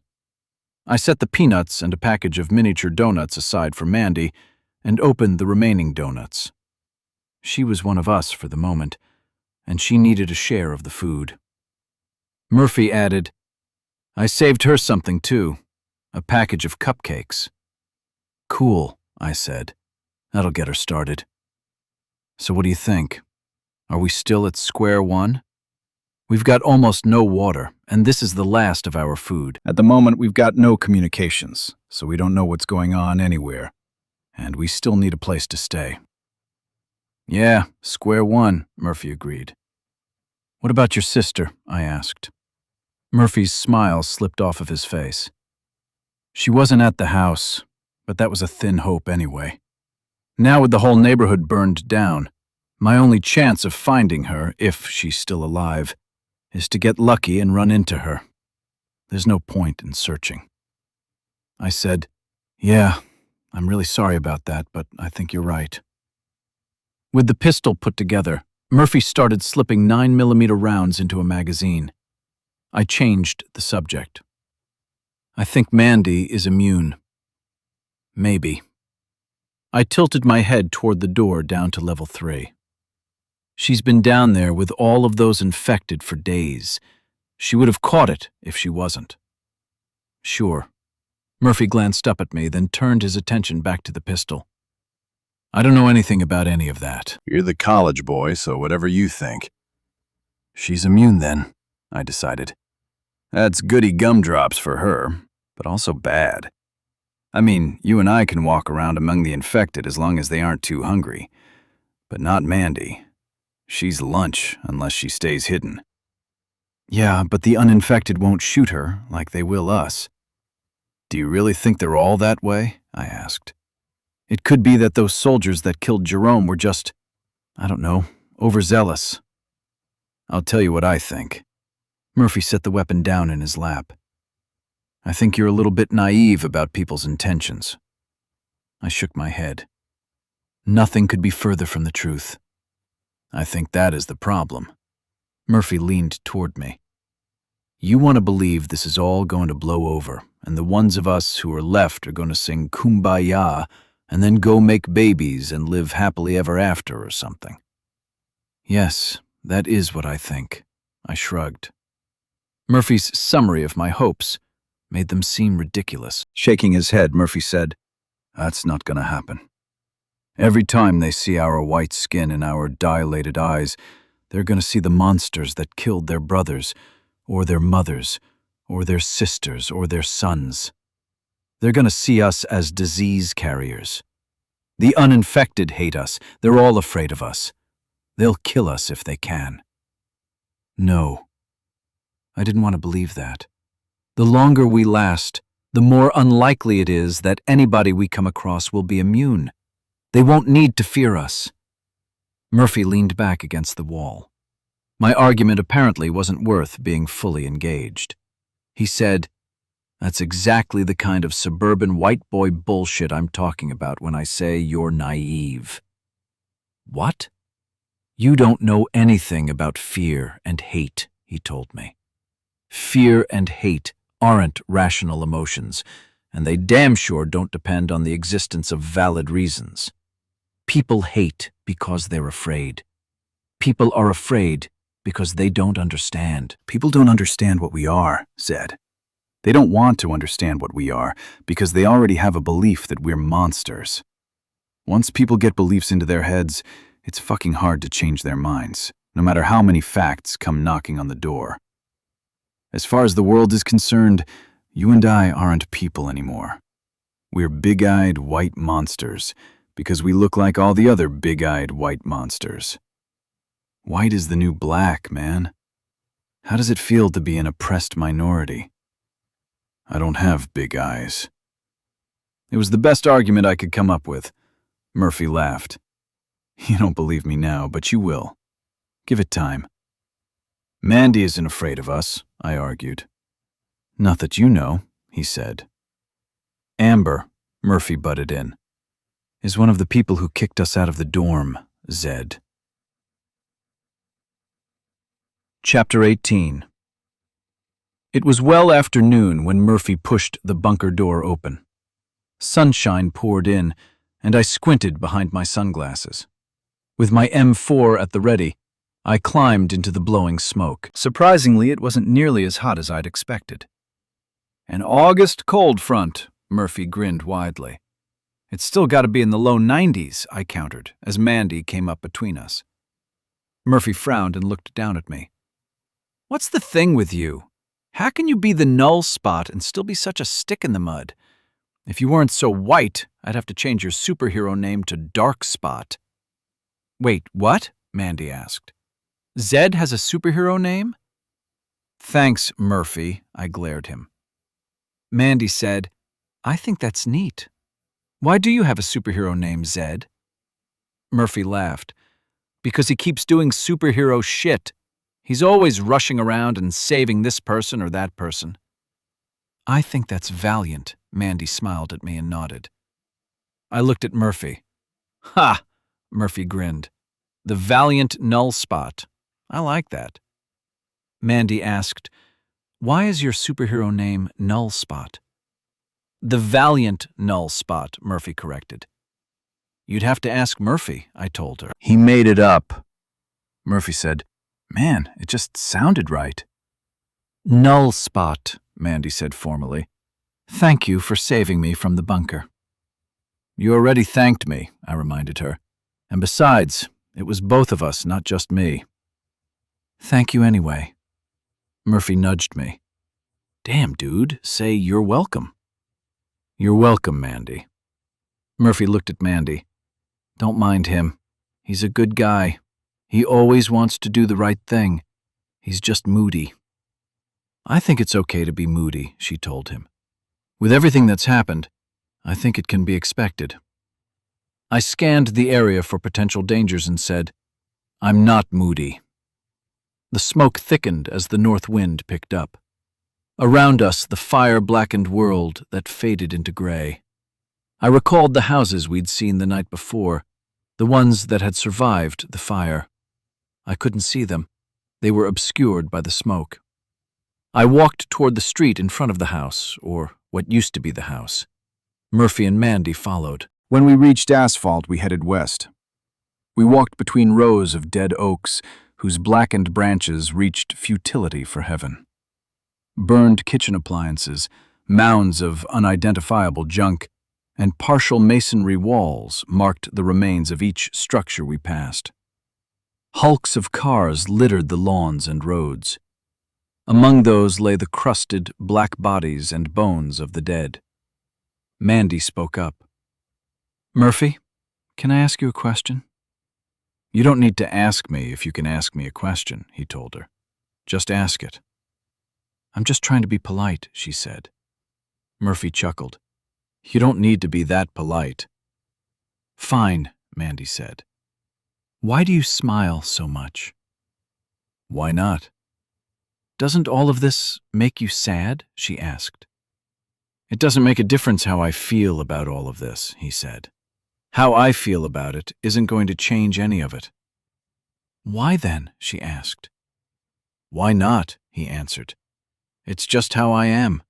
I set the peanuts and a package of miniature donuts aside for Mandy and opened the remaining donuts. She was one of us for the moment, and she needed a share of the food. Murphy added, "I saved her something too, a package of cupcakes." "Cool," I said. "That'll get her started." "So what do you think? Are we still at square one? We've got almost no water, and this is the last of our food. At the moment, we've got no communications, so we don't know what's going on anywhere. And we still need a place to stay." "Yeah, square one," Murphy agreed. "What about your sister?" I asked. Murphy's smile slipped off of his face. "She wasn't at the house, but that was a thin hope anyway. Now with the whole neighborhood burned down, my only chance of finding her, if she's still alive, is to get lucky and run into her. There's no point in searching." I said, "Yeah, I'm really sorry about that, but I think you're right." With the pistol put together, Murphy started slipping 9mm rounds into a magazine. I changed the subject. "I think Mandy is immune." "Maybe." I tilted my head toward the door down to level 3. "She's been down there with all of those infected for days. She would have caught it if she wasn't." "Sure." Murphy glanced up at me, then turned his attention back to the pistol. "I don't know anything about any of that." "You're the college boy, so whatever you think." "She's immune then," I decided. "That's goody gumdrops for her, but also bad. I mean, you and I can walk around among the infected as long as they aren't too hungry. But not Mandy. She's lunch unless she stays hidden." "Yeah, but the uninfected won't shoot her like they will us." "Do you really think they're all that way?" I asked. "It could be that those soldiers that killed Jerome were just, I don't know, overzealous." "I'll tell you what I think." Murphy set the weapon down in his lap. "I think you're a little bit naive about people's intentions." I shook my head. Nothing could be further from the truth. "I think that is the problem." Murphy leaned toward me. "You want to believe this is all going to blow over, and the ones of us who are left are going to sing Kumbaya and then go make babies and live happily ever after or something. Yes, that is what I think, I shrugged. Murphy's summary of my hopes made them seem ridiculous. Shaking his head, Murphy said, "That's not gonna happen. Every time they see our white skin and our dilated eyes, they're gonna see the monsters that killed their brothers, or their mothers, or their sisters, or their sons. They're gonna see us as disease carriers. The uninfected hate us. They're all afraid of us. They'll kill us if they can." No. I didn't want to believe that. The longer we last, the more unlikely it is that anybody we come across will be immune. They won't need to fear us. Murphy leaned back against the wall. My argument apparently wasn't worth being fully engaged. He said, "That's exactly the kind of suburban white boy bullshit I'm talking about when I say you're naive." What? You don't know anything about fear and hate, he told me. Fear and hate aren't rational emotions, and they damn sure don't depend on the existence of valid reasons. People hate because they're afraid. People are afraid because they don't understand. People don't understand what we are, Zed. They don't want to understand what we are because they already have a belief that we're monsters. Once people get beliefs into their heads, it's fucking hard to change their minds, no matter how many facts come knocking on the door. As far as the world is concerned, you and I aren't people anymore. We're big-eyed white monsters because we look like all the other big-eyed white monsters. White is the new black, man. How does it feel to be an oppressed minority? I don't have big eyes. It was the best argument I could come up with. Murphy laughed. You don't believe me now, but you will. Give it time. Mandy isn't afraid of us, I argued. Not that you know, he said. Amber, Murphy butted in, is one of the people who kicked us out of the dorm, Zed. Chapter 18. It was well after noon when Murphy pushed the bunker door open. Sunshine poured in, and I squinted behind my sunglasses. With my M4 at the ready, I climbed into the blowing smoke. Surprisingly, it wasn't nearly as hot as I'd expected. An August cold front, Murphy grinned widely. It's still got to be in the low 90s, I countered, as Mandy came up between us. Murphy frowned and looked down at me. What's the thing with you? How can you be the null spot and still be such a stick in the mud? If you weren't so white, I'd have to change your superhero name to Dark Spot. Wait, what? Mandy asked. Zed has a superhero name? Thanks, Murphy, I glared him. Mandy said, I think that's neat. Why do you have a superhero name, Zed? Murphy laughed. Because he keeps doing superhero shit. He's always rushing around and saving this person or that person. I think that's valiant, Mandy smiled at me and nodded. I looked at Murphy. Ha! Murphy grinned. The valiant null spot. I like that. Mandy asked, why is your superhero name Null Spot? The valiant Null Spot, Murphy corrected. You'd have to ask Murphy, I told her. He made it up. Murphy said, man, it just sounded right. Null Spot, Mandy said formally. Thank you for saving me from the bunker. You already thanked me, I reminded her. And besides, it was both of us, not just me. Thank you anyway. Murphy nudged me. Damn, dude, say you're welcome. You're welcome, Mandy. Murphy looked at Mandy. Don't mind him. He's a good guy. He always wants to do the right thing. He's just moody. I think it's okay to be moody, she told him. With everything that's happened, I think it can be expected. I scanned the area for potential dangers and said, I'm not moody. The smoke thickened as the north wind picked up. Around us, the fire-blackened world that faded into gray. I recalled the houses we'd seen the night before, the ones that had survived the fire. I couldn't see them. They were obscured by the smoke. I walked toward the street in front of the house, or what used to be the house. Murphy and Mandy followed. When we reached asphalt, we headed west. We walked between rows of dead oaks whose blackened branches reached futility for heaven. Burned kitchen appliances, mounds of unidentifiable junk, and partial masonry walls marked the remains of each structure we passed. Hulks of cars littered the lawns and roads. Among those lay the crusted, black bodies and bones of the dead. Mandy spoke up. "Murphy, can I ask you a question?" "You don't need to ask me if you can ask me a question," he told her. "Just ask it." "I'm just trying to be polite," she said. Murphy chuckled. "You don't need to be that polite." "Fine," Mandy said. "Why do you smile so much?" "Why not?" "Doesn't all of this make you sad?" she asked. "It doesn't make a difference how I feel about all of this," he said. "How I feel about it isn't going to change any of it." "Why then?" she asked. "Why not?" he answered. "It's just how I am.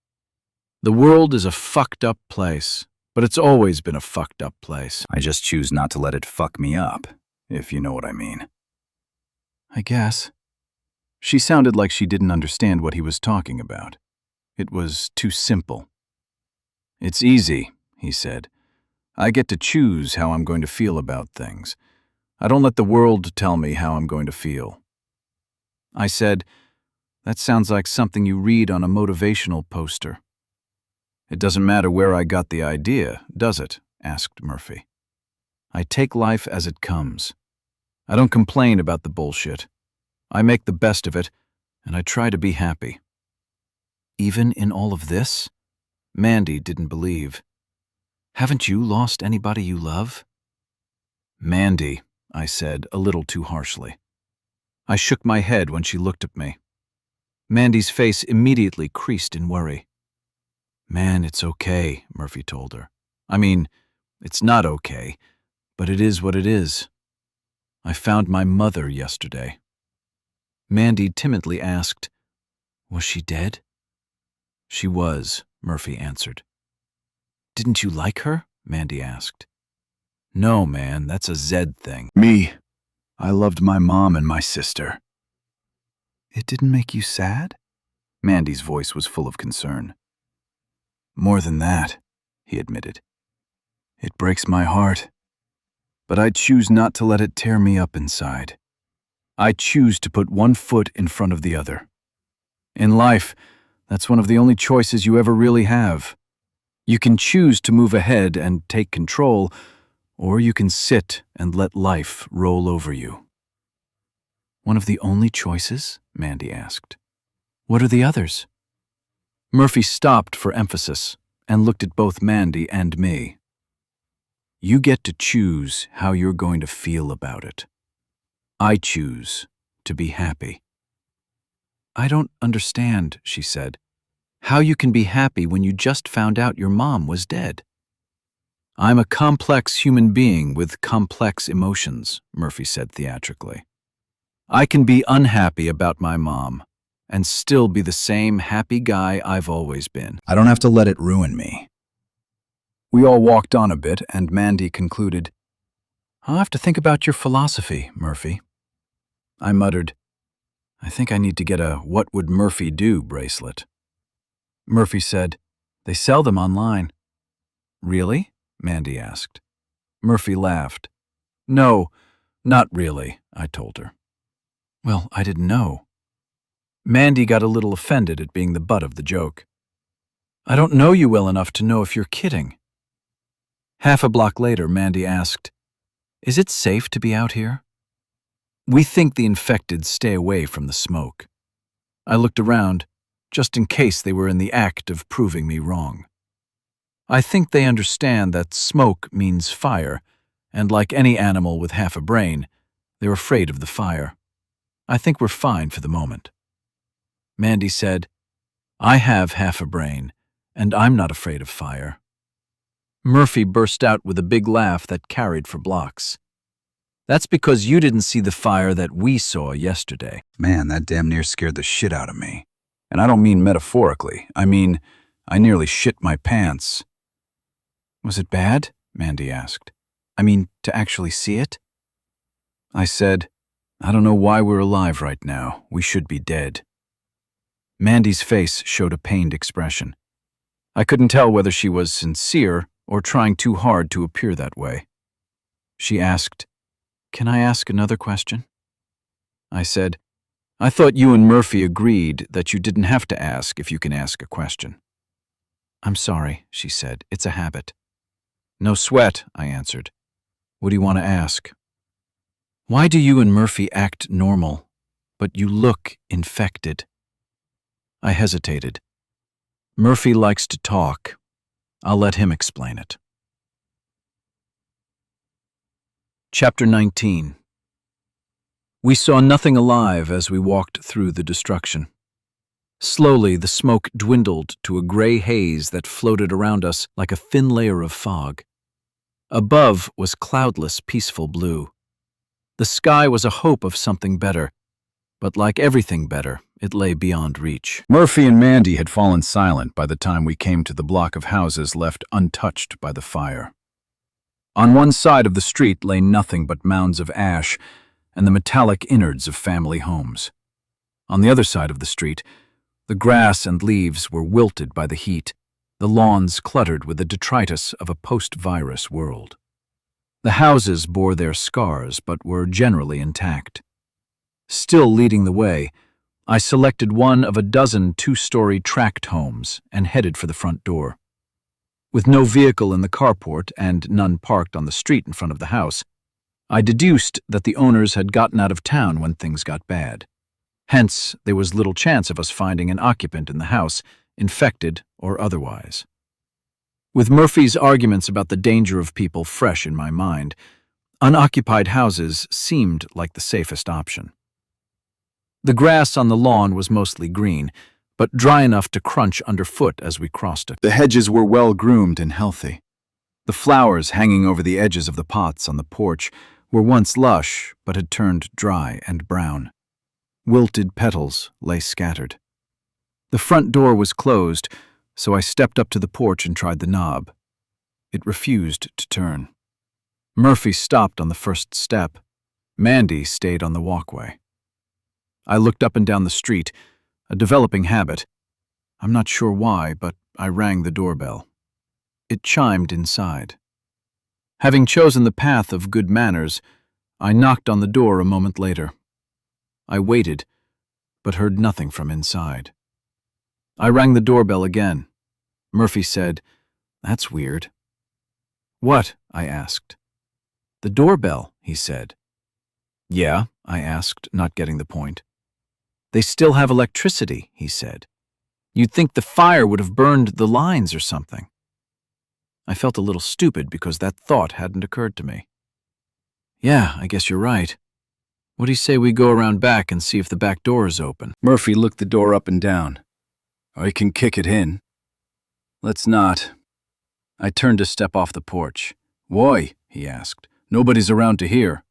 The world is a fucked up place, but it's always been a fucked up place. I just choose not to let it fuck me up, if you know what I mean. "I guess." She sounded like she didn't understand what he was talking about. It was too simple. "It's easy," he said. "I get to choose how I'm going to feel about things. I don't let the world tell me how I'm going to feel." I said, "That sounds like something you read on a motivational poster." "It doesn't matter where I got the idea, does it?" asked Murphy. "I take life as it comes. I don't complain about the bullshit. I make the best of it, and I try to be happy." "Even in all of this?" Mandy didn't believe. "Haven't you lost anybody you love?" "Mandy," I said, a little too harshly. I shook my head when she looked at me. Mandy's face immediately creased in worry. "Man, it's okay," Murphy told her. "I mean, it's not okay, but it is what it is. I found my mother yesterday." Mandy timidly asked, "Was she dead?" "She was," Murphy answered. "Didn't you like her?" Mandy asked. "No, man, that's a Zed thing." Me. I loved my mom and my sister. "It didn't make you sad?" Mandy's voice was full of concern. More than that, he admitted. It breaks my heart. But I choose not to let it tear me up inside. I choose to put one foot in front of the other. In life, that's one of the only choices you ever really have. You can choose to move ahead and take control, or you can sit and let life roll over you. "One of the only choices?" Mandy asked. "What are the others?" Murphy stopped for emphasis and looked at both Mandy and me. "You get to choose how you're going to feel about it. I choose to be happy." "I don't understand," she said, "how you can be happy when you just found out your mom was dead." "I'm a complex human being with complex emotions," Murphy said theatrically. "I can be unhappy about my mom and still be the same happy guy I've always been. I don't have to let it ruin me." We all walked on a bit, and Mandy concluded, "I'll have to think about your philosophy, Murphy." I muttered, "I think I need to get a What Would Murphy Do bracelet." Murphy said, "They sell them online." "Really?" Mandy asked. Murphy laughed. "No, not really," I told her. "Well, I didn't know." Mandy got a little offended at being the butt of the joke. "I don't know you well enough to know if you're kidding." Half a block later, Mandy asked, "Is it safe to be out here?" "We think the infected stay away from the smoke." I looked around, just in case they were in the act of proving me wrong. I think they understand that smoke means fire, and like any animal with half a brain, they're afraid of the fire. I think we're fine for the moment. Mandy said, "I have half a brain, and I'm not afraid of fire." Murphy burst out with a big laugh that carried for blocks. "That's because you didn't see the fire that we saw yesterday." Man, that damn near scared the shit out of me. And I don't mean metaphorically. I mean, I nearly shit my pants. "Was it bad?" Mandy asked. I mean, to actually see it? I said, I don't know why we're alive right now. We should be dead. Mandy's face showed a pained expression. I couldn't tell whether she was sincere or trying too hard to appear that way. She asked, Can I ask another question? I said, I thought you and Murphy agreed that you didn't have to ask if you can ask a question. I'm sorry, she said. It's a habit. No sweat, I answered. What do you want to ask? Why do you and Murphy act normal, but you look infected? I hesitated. Murphy likes to talk. I'll let him explain it. Chapter 19. We saw nothing alive as we walked through the destruction. Slowly, the smoke dwindled to a gray haze that floated around us like a thin layer of fog. Above was cloudless, peaceful blue. The sky was a hope of something better, but like everything better, it lay beyond reach. Murphy and Mandy had fallen silent by the time we came to the block of houses left untouched by the fire. On one side of the street lay nothing but mounds of ash and the metallic innards of family homes. On the other side of the street, the grass and leaves were wilted by the heat, the lawns cluttered with the detritus of a post-virus world. The houses bore their scars but were generally intact. Still leading the way, I selected one of a dozen two-story tract homes and headed for the front door. With no vehicle in the carport and none parked on the street in front of the house, I deduced that the owners had gotten out of town when things got bad. Hence, there was little chance of us finding an occupant in the house, infected or otherwise. With Murphy's arguments about the danger of people fresh in my mind, unoccupied houses seemed like the safest option. The grass on the lawn was mostly green, but dry enough to crunch underfoot as we crossed it. The hedges were well groomed and healthy. The flowers hanging over the edges of the pots on the porch were once lush, but had turned dry and brown. Wilted petals lay scattered. The front door was closed, so I stepped up to the porch and tried the knob. It refused to turn. Murphy stopped on the first step. Mandy stayed on the walkway. I looked up and down the street, a developing habit. I'm not sure why, but I rang the doorbell. It chimed inside. Having chosen the path of good manners, I knocked on the door a moment later. I waited, but heard nothing from inside. I rang the doorbell again. Murphy said, "That's weird." "What?" I asked. "The doorbell," he said. "Yeah," I asked, not getting the point. "They still have electricity," he said. "You'd think the fire would have burned the lines or something." I felt a little stupid because that thought hadn't occurred to me. "Yeah, I guess you're right. What do you say we go around back and see if the back door is open?" Murphy looked the door up and down. "I can kick it in." "Let's not." I turned to step off the porch. "Why?" he asked. "Nobody's around to hear."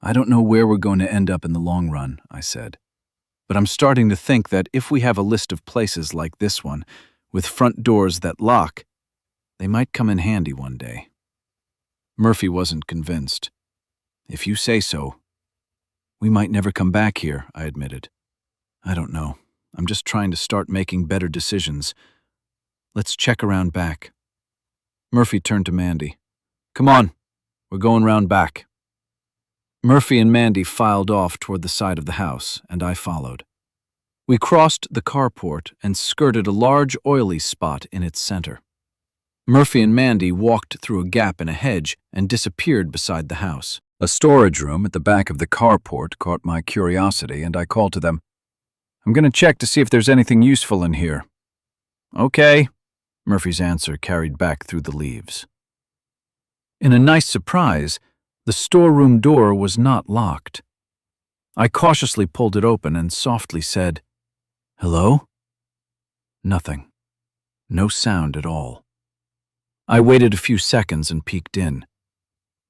"I don't know where we're going to end up in the long run," I said. "But I'm starting to think that if we have a list of places like this one, with front doors that lock, they might come in handy one day." Murphy wasn't convinced. "If you say so." "We might never come back here," I admitted. "I don't know. I'm just trying to start making better decisions. Let's check around back." Murphy turned to Mandy. "Come on, we're going round back." Murphy and Mandy filed off toward the side of the house, and I followed. We crossed the carport and skirted a large oily spot in its center. Murphy and Mandy walked through a gap in a hedge and disappeared beside the house. A storage room at the back of the carport caught my curiosity, and I called to them, "I'm going to check to see if there's anything useful in here." "Okay," Murphy's answer carried back through the leaves. In a nice surprise, the storeroom door was not locked. I cautiously pulled it open and softly said, "Hello?" Nothing. No sound at all. I waited a few seconds and peeked in.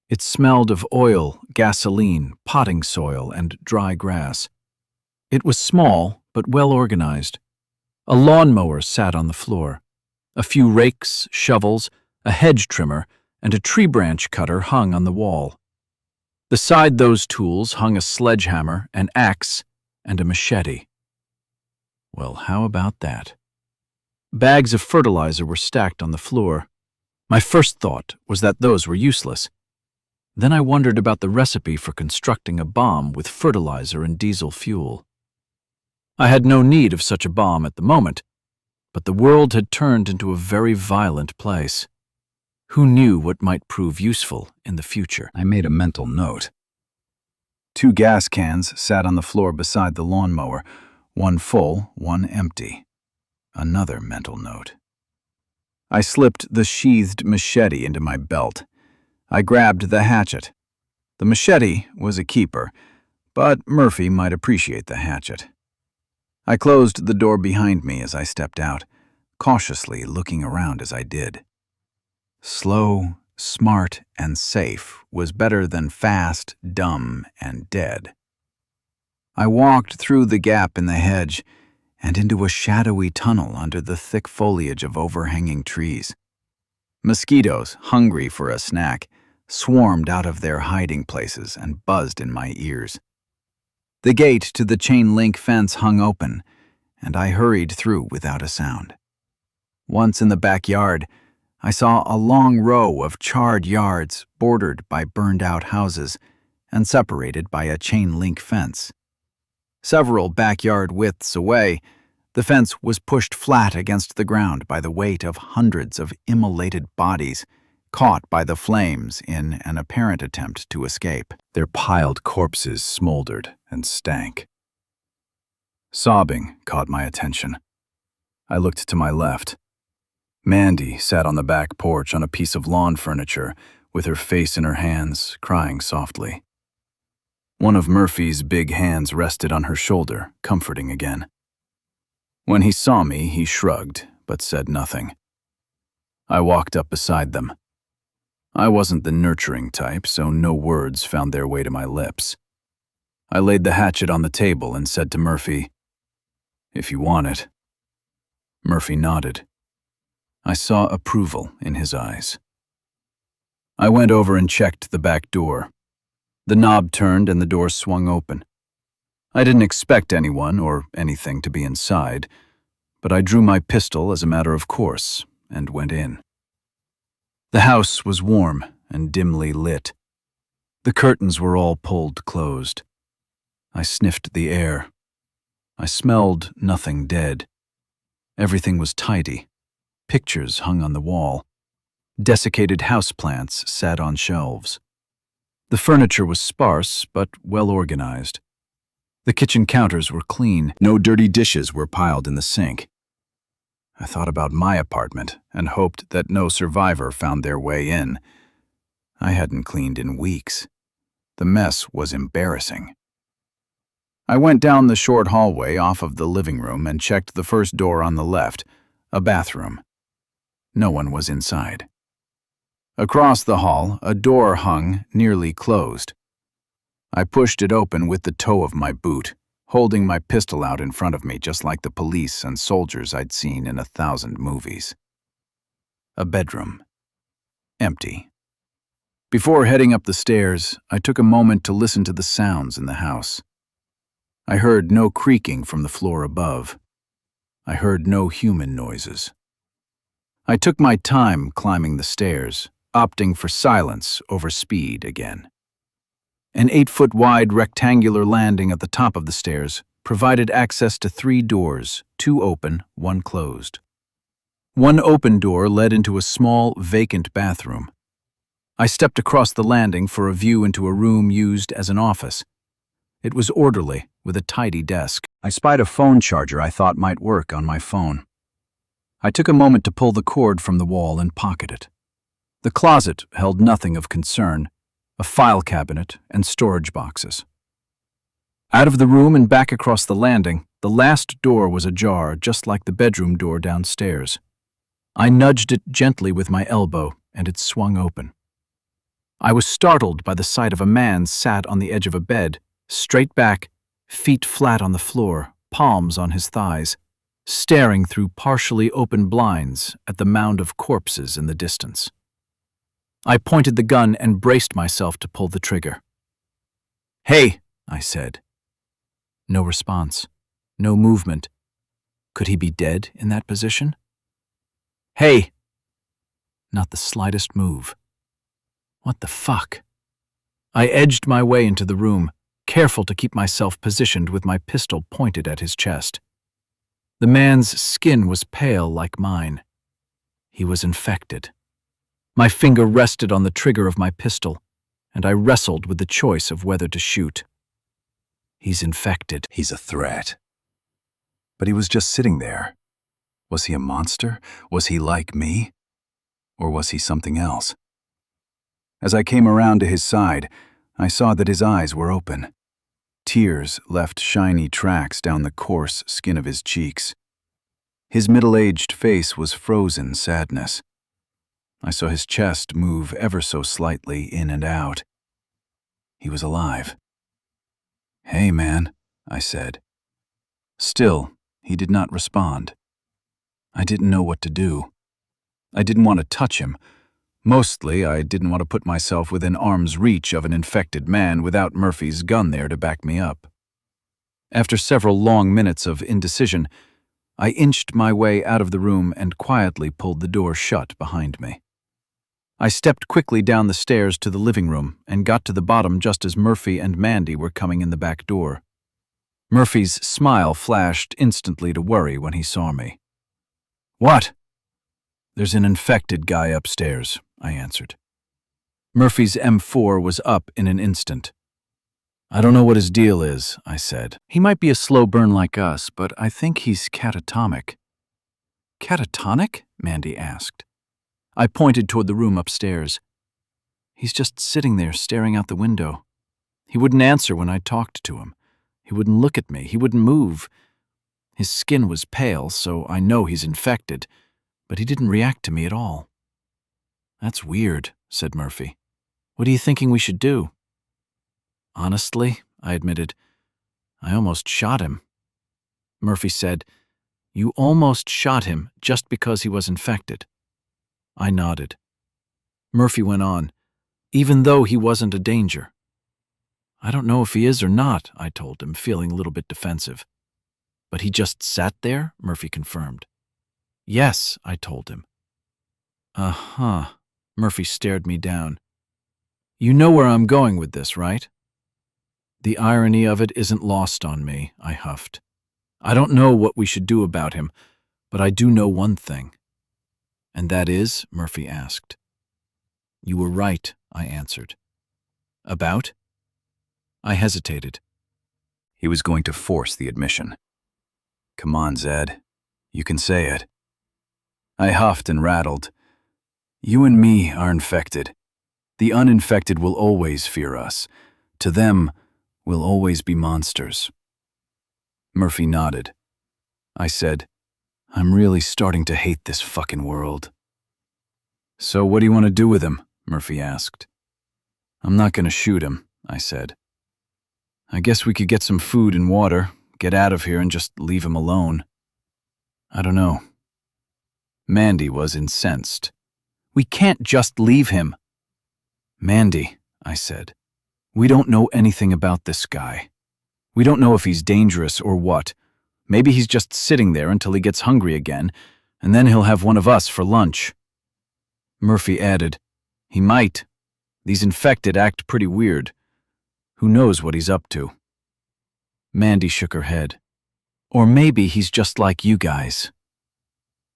It smelled of oil, gasoline, potting soil, and dry grass. It was small, but well organized. A lawnmower sat on the floor. A few rakes, shovels, a hedge trimmer, and a tree branch cutter hung on the wall. Beside those tools hung a sledgehammer, an axe, and a machete. Well, how about that? Bags of fertilizer were stacked on the floor. My first thought was that those were useless. Then I wondered about the recipe for constructing a bomb with fertilizer and diesel fuel. I had no need of such a bomb at the moment, but the world had turned into a very violent place. Who knew what might prove useful in the future? I made a mental note. 2 gas cans sat on the floor beside the lawnmower, one full, one empty. Another mental note. I slipped the sheathed machete into my belt. I grabbed the hatchet. The machete was a keeper, but Murphy might appreciate the hatchet. I closed the door behind me as I stepped out, cautiously looking around as I did. Slow, smart, and safe was better than fast, dumb, and dead. I walked through the gap in the hedge and into a shadowy tunnel under the thick foliage of overhanging trees. Mosquitoes, hungry for a snack, swarmed out of their hiding places and buzzed in my ears. The gate to the chain-link fence hung open, and I hurried through without a sound. Once in the backyard, I saw a long row of charred yards bordered by burned-out houses and separated by a chain-link fence. Several backyard widths away, the fence was pushed flat against the ground by the weight of hundreds of immolated bodies caught by the flames in an apparent attempt to escape. Their piled corpses smoldered and stank. Sobbing caught my attention. I looked to my left. Mandy sat on the back porch on a piece of lawn furniture with her face in her hands, crying softly. One of Murphy's big hands rested on her shoulder, comforting again. When he saw me, he shrugged, but said nothing. I walked up beside them. I wasn't the nurturing type, so no words found their way to my lips. I laid the hatchet on the table and said to Murphy, "If you want it." Murphy nodded. I saw approval in his eyes. I went over and checked the back door. The knob turned and the door swung open. I didn't expect anyone or anything to be inside, but I drew my pistol as a matter of course and went in. The house was warm and dimly lit. The curtains were all pulled closed. I sniffed the air. I smelled nothing dead. Everything was tidy. Pictures hung on the wall. Desiccated houseplants sat on shelves. The furniture was sparse but well organized. The kitchen counters were clean. No dirty dishes were piled in the sink. I thought about my apartment and hoped that no survivor found their way in. I hadn't cleaned in weeks. The mess was embarrassing. I went down the short hallway off of the living room and checked the first door on the left, a bathroom. No one was inside. Across the hall, a door hung, nearly closed. I pushed it open with the toe of my boot, holding my pistol out in front of me just like the police and soldiers I'd seen in 1,000 movies. A bedroom. Empty. Before heading up the stairs, I took a moment to listen to the sounds in the house. I heard no creaking from the floor above. I heard no human noises. I took my time climbing the stairs, opting for silence over speed again. An 8-foot-wide rectangular landing at the top of the stairs provided access to 3 doors, 2 open, 1 closed. One open door led into a small, vacant bathroom. I stepped across the landing for a view into a room used as an office. It was orderly, with a tidy desk. I spied a phone charger I thought might work on my phone. I took a moment to pull the cord from the wall and pocket it. The closet held nothing of concern, a file cabinet and storage boxes. Out of the room and back across the landing, the last door was ajar, just like the bedroom door downstairs. I nudged it gently with my elbow, and it swung open. I was startled by the sight of a man sat on the edge of a bed, straight back, feet flat on the floor, palms on his thighs, staring through partially open blinds at the mound of corpses in the distance. I pointed the gun and braced myself to pull the trigger. "Hey," I said. No response. No movement. Could he be dead in that position? "Hey!" Not the slightest move. What the fuck? I edged my way into the room, careful to keep myself positioned with my pistol pointed at his chest. The man's skin was pale like mine. He was infected. My finger rested on the trigger of my pistol, and I wrestled with the choice of whether to shoot. He's infected. He's a threat. But he was just sitting there. Was he a monster? Was he like me? Or was he something else? As I came around to his side, I saw that his eyes were open. Tears left shiny tracks down the coarse skin of his cheeks. His middle-aged face was frozen sadness. I saw his chest move ever so slightly in and out. He was alive. "Hey, man," I said. Still, he did not respond. I didn't know what to do. I didn't want to touch him. Mostly, I didn't want to put myself within arm's reach of an infected man without Murphy's gun there to back me up. After several long minutes of indecision, I inched my way out of the room and quietly pulled the door shut behind me. I stepped quickly down the stairs to the living room and got to the bottom just as Murphy and Mandy were coming in the back door. Murphy's smile flashed instantly to worry when he saw me. "What?" "There's an infected guy upstairs," I answered. Murphy's M4 was up in an instant. "I don't know what his deal is," I said. "He might be a slow burn like us, but I think he's catatonic." "Catatonic?" Mandy asked. I pointed toward the room upstairs. "He's just sitting there staring out the window. He wouldn't answer when I talked to him. He wouldn't look at me. He wouldn't move. His skin was pale, so I know he's infected, but he didn't react to me at all." "That's weird," said Murphy. "What are you thinking we should do?" "Honestly," I admitted, "I almost shot him." Murphy said, "You almost shot him just because he was infected." I nodded. Murphy went on, "Even though he wasn't a danger." "I don't know if he is or not," I told him, feeling a little bit defensive. "But he just sat there?" Murphy confirmed. "Yes," I told him. "Uh-huh." Murphy stared me down. "You know where I'm going with this, right?" "The irony of it isn't lost on me," I huffed. "I don't know what we should do about him, but I do know one thing." "And that is?" Murphy asked. "You were right," I answered. "About?" I hesitated. He was going to force the admission. "Come on, Zed. You can say it." I huffed and rattled. "You and me are infected. The uninfected will always fear us. To them, we'll always be monsters." Murphy nodded. I said, "I'm really starting to hate this fucking world." "So what do you want to do with him?" Murphy asked. "I'm not going to shoot him," I said. "I guess we could get some food and water, get out of here and just leave him alone." "I don't know." Mandy was incensed. "We can't just leave him." "Mandy," I said, "we don't know anything about this guy. We don't know if he's dangerous or what. Maybe he's just sitting there until he gets hungry again, and then he'll have one of us for lunch." Murphy added, "He might. These infected act pretty weird. Who knows what he's up to?" Mandy shook her head. "Or maybe he's just like you guys."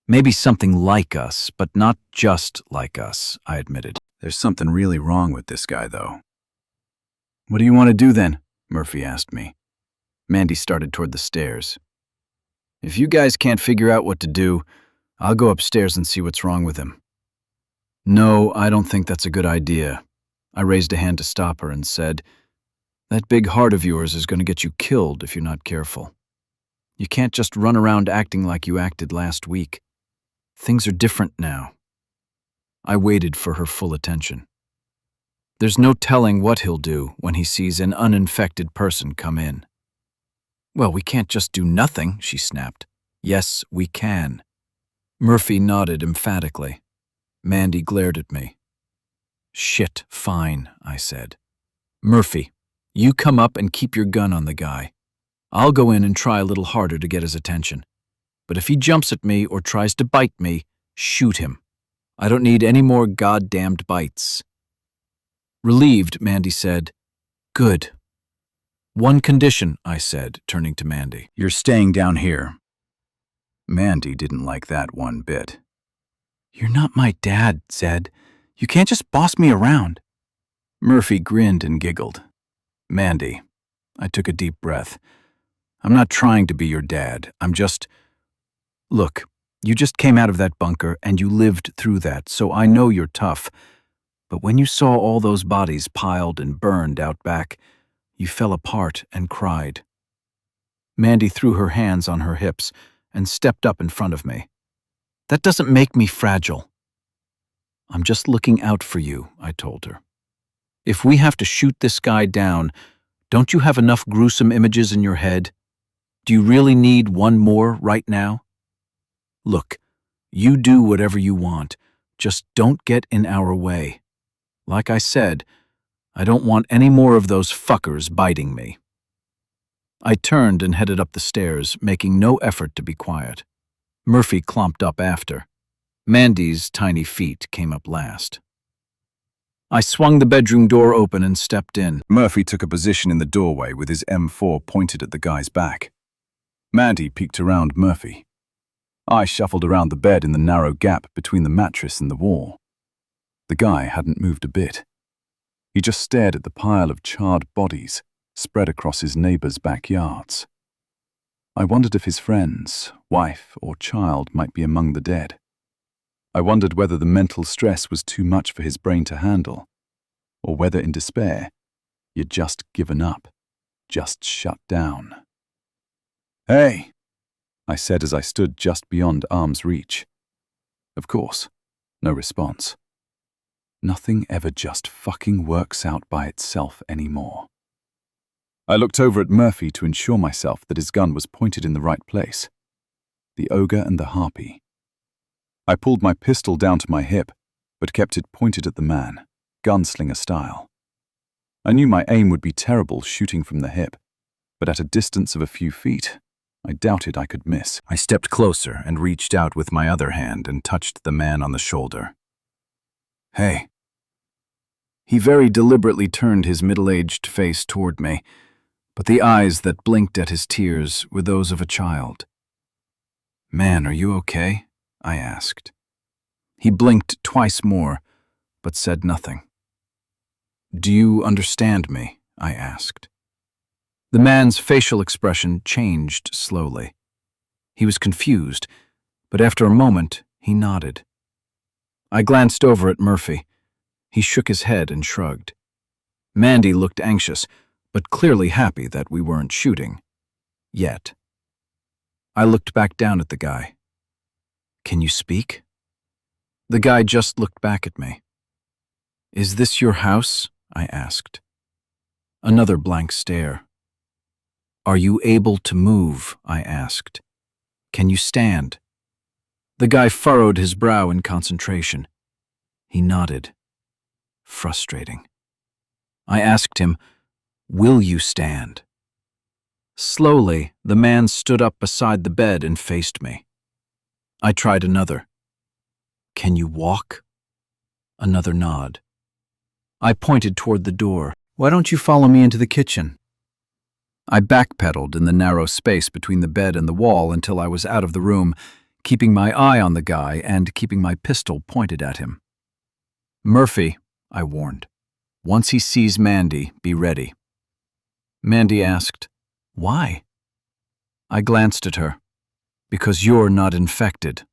"Maybe something like us, but not just like us," I admitted. "There's something really wrong with this guy, though." "What do you want to do then?" Murphy asked me. Mandy started toward the stairs. "If you guys can't figure out what to do, I'll go upstairs and see what's wrong with him." "No, I don't think that's a good idea." I raised a hand to stop her and said, "That big heart of yours is going to get you killed if you're not careful. You can't just run around acting like you acted last week. Things are different now." I waited for her full attention. "There's no telling what he'll do when he sees an uninfected person come in." "Well, we can't just do nothing," she snapped. "Yes, we can." Murphy nodded emphatically. Mandy glared at me. Shit, fine, I said. Murphy, you come up and keep your gun on the guy. I'll go in and try a little harder to get his attention. But if he jumps at me or tries to bite me, shoot him. I don't need any more goddamned bites. Relieved, Mandy said, Good. One condition, I said, turning to Mandy. You're staying down here. Mandy didn't like that one bit. You're not my dad, Zed. You can't just boss me around. Murphy grinned and giggled. Mandy, I took a deep breath. I'm not trying to be your dad. Look, you just came out of that bunker and you lived through that, so I know you're tough. But when you saw all those bodies piled and burned out back, you fell apart and cried. Mandy threw her hands on her hips and stepped up in front of me. That doesn't make me fragile. I'm just looking out for you, I told her. If we have to shoot this guy down, don't you have enough gruesome images in your head? Do you really need one more right now? Look, you do whatever you want. Just don't get in our way. Like I said, I don't want any more of those fuckers biting me. I turned and headed up the stairs, making no effort to be quiet. Murphy clomped up after. Mandy's tiny feet came up last. I swung the bedroom door open and stepped in. Murphy took a position in the doorway with his M4 pointed at the guy's back. Mandy peeked around Murphy. I shuffled around the bed in the narrow gap between the mattress and the wall. The guy hadn't moved a bit. He just stared at the pile of charred bodies spread across his neighbors' backyards. I wondered if his friends, wife, or child might be among the dead. I wondered whether the mental stress was too much for his brain to handle, or whether in despair he'd just given up, just shut down. "Hey," I said as I stood just beyond arm's reach. Of course, no response. Nothing ever just fucking works out by itself anymore. I looked over at Murphy to ensure myself that his gun was pointed in the right place. The ogre and the harpy. I pulled my pistol down to my hip, but kept it pointed at the man, gunslinger style. I knew my aim would be terrible shooting from the hip, but at a distance of a few feet, I doubted I could miss. I stepped closer and reached out with my other hand and touched the man on the shoulder. "Hey." He very deliberately turned his middle-aged face toward me, but the eyes that blinked at his tears were those of a child. "Man, are you okay?" I asked. He blinked twice more, but said nothing. "Do you understand me?" I asked. The man's facial expression changed slowly. He was confused, but after a moment, he nodded. I glanced over at Murphy. He shook his head and shrugged. Mandy looked anxious, but clearly happy that we weren't shooting. Yet. I looked back down at the guy. "Can you speak?" The guy just looked back at me. "Is this your house?" I asked. Another blank stare. "Are you able to move?" I asked. "Can you stand?" The guy furrowed his brow in concentration. He nodded. Frustrating. I asked him, "Will you stand?" Slowly, the man stood up beside the bed and faced me. I tried another. "Can you walk?" Another nod. I pointed toward the door. "Why don't you follow me into the kitchen?" I backpedaled in the narrow space between the bed and the wall until I was out of the room, keeping my eye on the guy and keeping my pistol pointed at him. "Murphy," I warned. "Once he sees Mandy, be ready." Mandy asked, "Why?" I glanced at her. "Because you're not infected."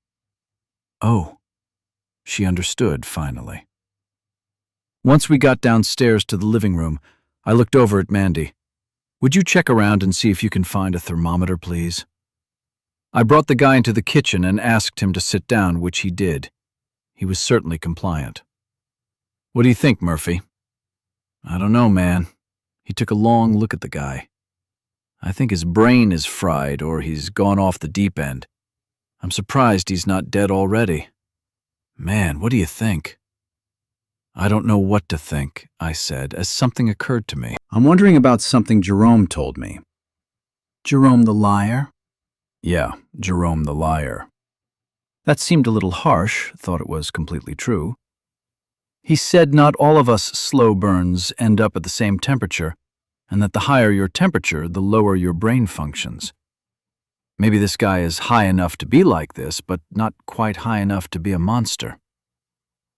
Oh. She understood, finally. Once we got downstairs to the living room, I looked over at Mandy. "Would you check around and see if you can find a thermometer, please?" I brought the guy into the kitchen and asked him to sit down, which he did. He was certainly compliant. "What do you think, Murphy?" "I don't know, man." He took a long look at the guy. "I think his brain is fried or he's gone off the deep end. I'm surprised he's not dead already. Man, what do you think?" I don't know what to think, I said, as something occurred to me. I'm wondering about something Jerome told me. Jerome the liar? Yeah, Jerome the liar. That seemed a little harsh, thought it was completely true. He said not all of us slow burns end up at the same temperature, and that the higher your temperature, the lower your brain functions. Maybe this guy is high enough to be like this, but not quite high enough to be a monster.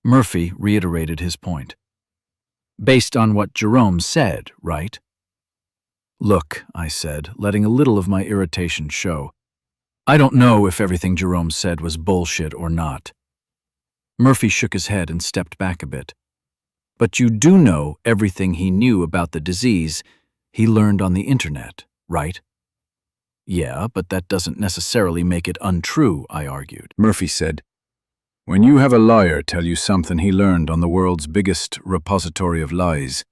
Murphy reiterated his point. Based on what Jerome said, right? Look, I said, letting a little of my irritation show. I don't know if everything Jerome said was bullshit or not. Murphy shook his head and stepped back a bit. But you do know everything he knew about the disease he learned on the internet, right? Yeah, but that doesn't necessarily make it untrue, I argued. Murphy said, "When you have a liar tell you something he learned on the world's biggest repository of lies,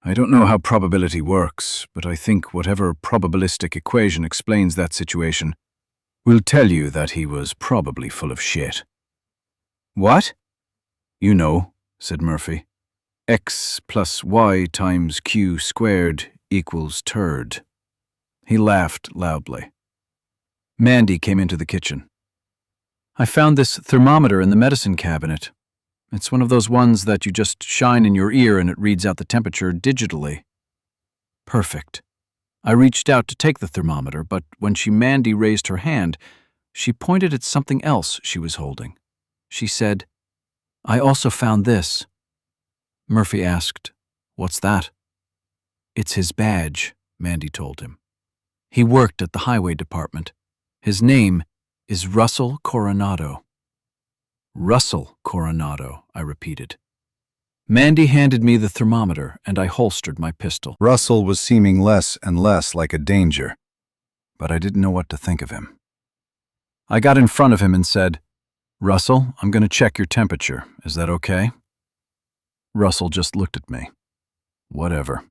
I don't know how probability works, but I think whatever probabilistic equation explains that situation will tell you that he was probably full of shit." "What?" "You know," said Murphy. "X plus Y times Q squared equals turd." He laughed loudly. Mandy came into the kitchen. "I found this thermometer in the medicine cabinet. It's one of those ones that you just shine in your ear and it reads out the temperature digitally." Perfect. I reached out to take the thermometer, but when Mandy raised her hand, she pointed at something else she was holding. She said, "I also found this." Murphy asked, "What's that?" "It's his badge," Mandy told him. "He worked at the highway department. His name is Russell Coronado." "Russell Coronado," I repeated. Mandy handed me the thermometer, and I holstered my pistol. Russell was seeming less and less like a danger, but I didn't know what to think of him. I got in front of him and said, "Russell, I'm going to check your temperature. Is that okay?" Russell just looked at me. Whatever.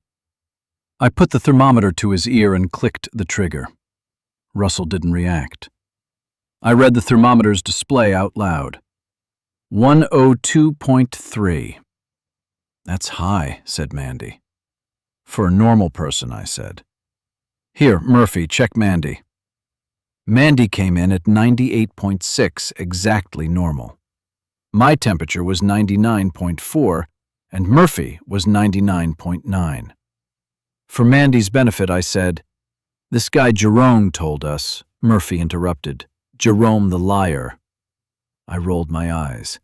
I put the thermometer to his ear and clicked the trigger. Russell didn't react. I read the thermometer's display out loud. 102.3. "That's high," said Mandy. "For a normal person," I said. "Here, Murphy, check Mandy." Mandy came in at 98.6, exactly normal. My temperature was 99.4, and Murphy was 99.9. For Mandy's benefit, I said, "This guy Jerome told us." Murphy interrupted. "Jerome the liar." I rolled my eyes.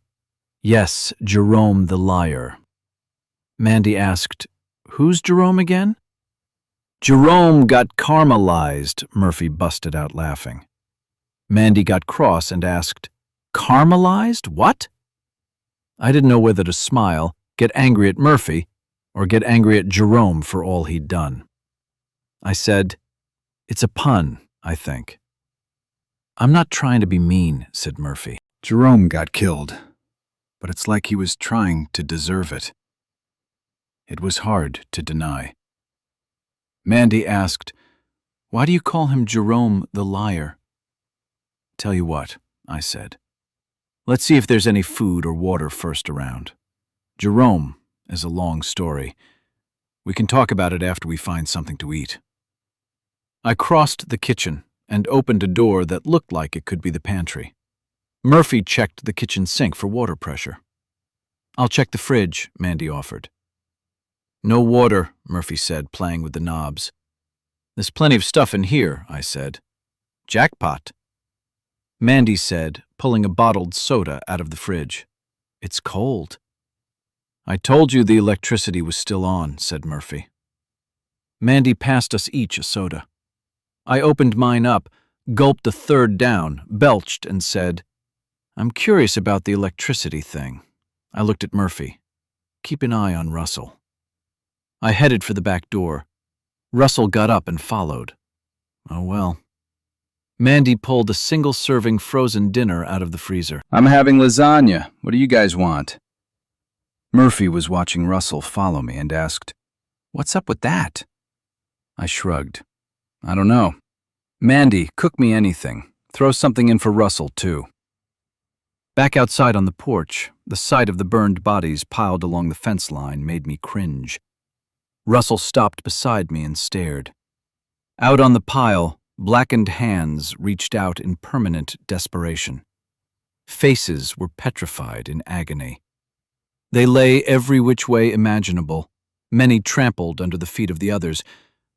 "Yes, Jerome the liar." Mandy asked, "Who's Jerome again?" "Jerome got caramelized," Murphy busted out laughing. Mandy got cross and asked, "Caramelized? What?" I didn't know whether to smile, get angry at Murphy, or get angry at Jerome for all he'd done. I said, "It's a pun, I think." "I'm not trying to be mean," said Murphy. Jerome got killed, but it's like he was trying to deserve it. It was hard to deny. Mandy asked, "Why do you call him Jerome the liar?" "Tell you what," I said. "Let's see if there's any food or water first around. Jerome is a long story. We can talk about it after we find something to eat." I crossed the kitchen and opened a door that looked like it could be the pantry. Murphy checked the kitchen sink for water pressure. "I'll check the fridge," Mandy offered. "No water," Murphy said, playing with the knobs. "There's plenty of stuff in here," I said. "Jackpot." Mandy said, pulling a bottled soda out of the fridge. "It's cold." "I told you the electricity was still on," said Murphy. Mandy passed us each a soda. I opened mine up, gulped a third down, belched, and said, "I'm curious about the electricity thing." I looked at Murphy. "Keep an eye on Russell." I headed for the back door. Russell got up and followed. Oh well. Mandy pulled a single-serving frozen dinner out of the freezer. "I'm having lasagna. What do you guys want?" Murphy was watching Russell follow me and asked, "What's up with that?" I shrugged. "I don't know. Mandy, cook me anything. Throw something in for Russell, too." Back outside on the porch, the sight of the burned bodies piled along the fence line made me cringe. Russell stopped beside me and stared. Out on the pile, blackened hands reached out in permanent desperation. Faces were petrified in agony. They lay every which way imaginable, many trampled under the feet of the others,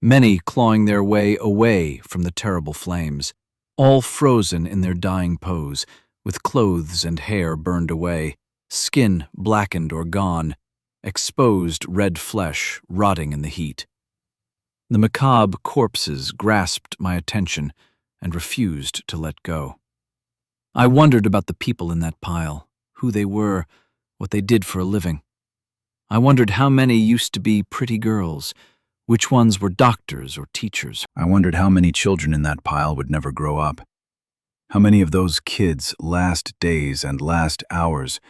many clawing their way away from the terrible flames, all frozen in their dying pose, with clothes and hair burned away, skin blackened or gone, exposed red flesh rotting in the heat. The macabre corpses grasped my attention and refused to let go. I wondered about the people in that pile, who they were, what they did for a living. I wondered how many used to be pretty girls, which ones were doctors or teachers. I wondered how many children in that pile would never grow up. How many of those kids' last days and last hours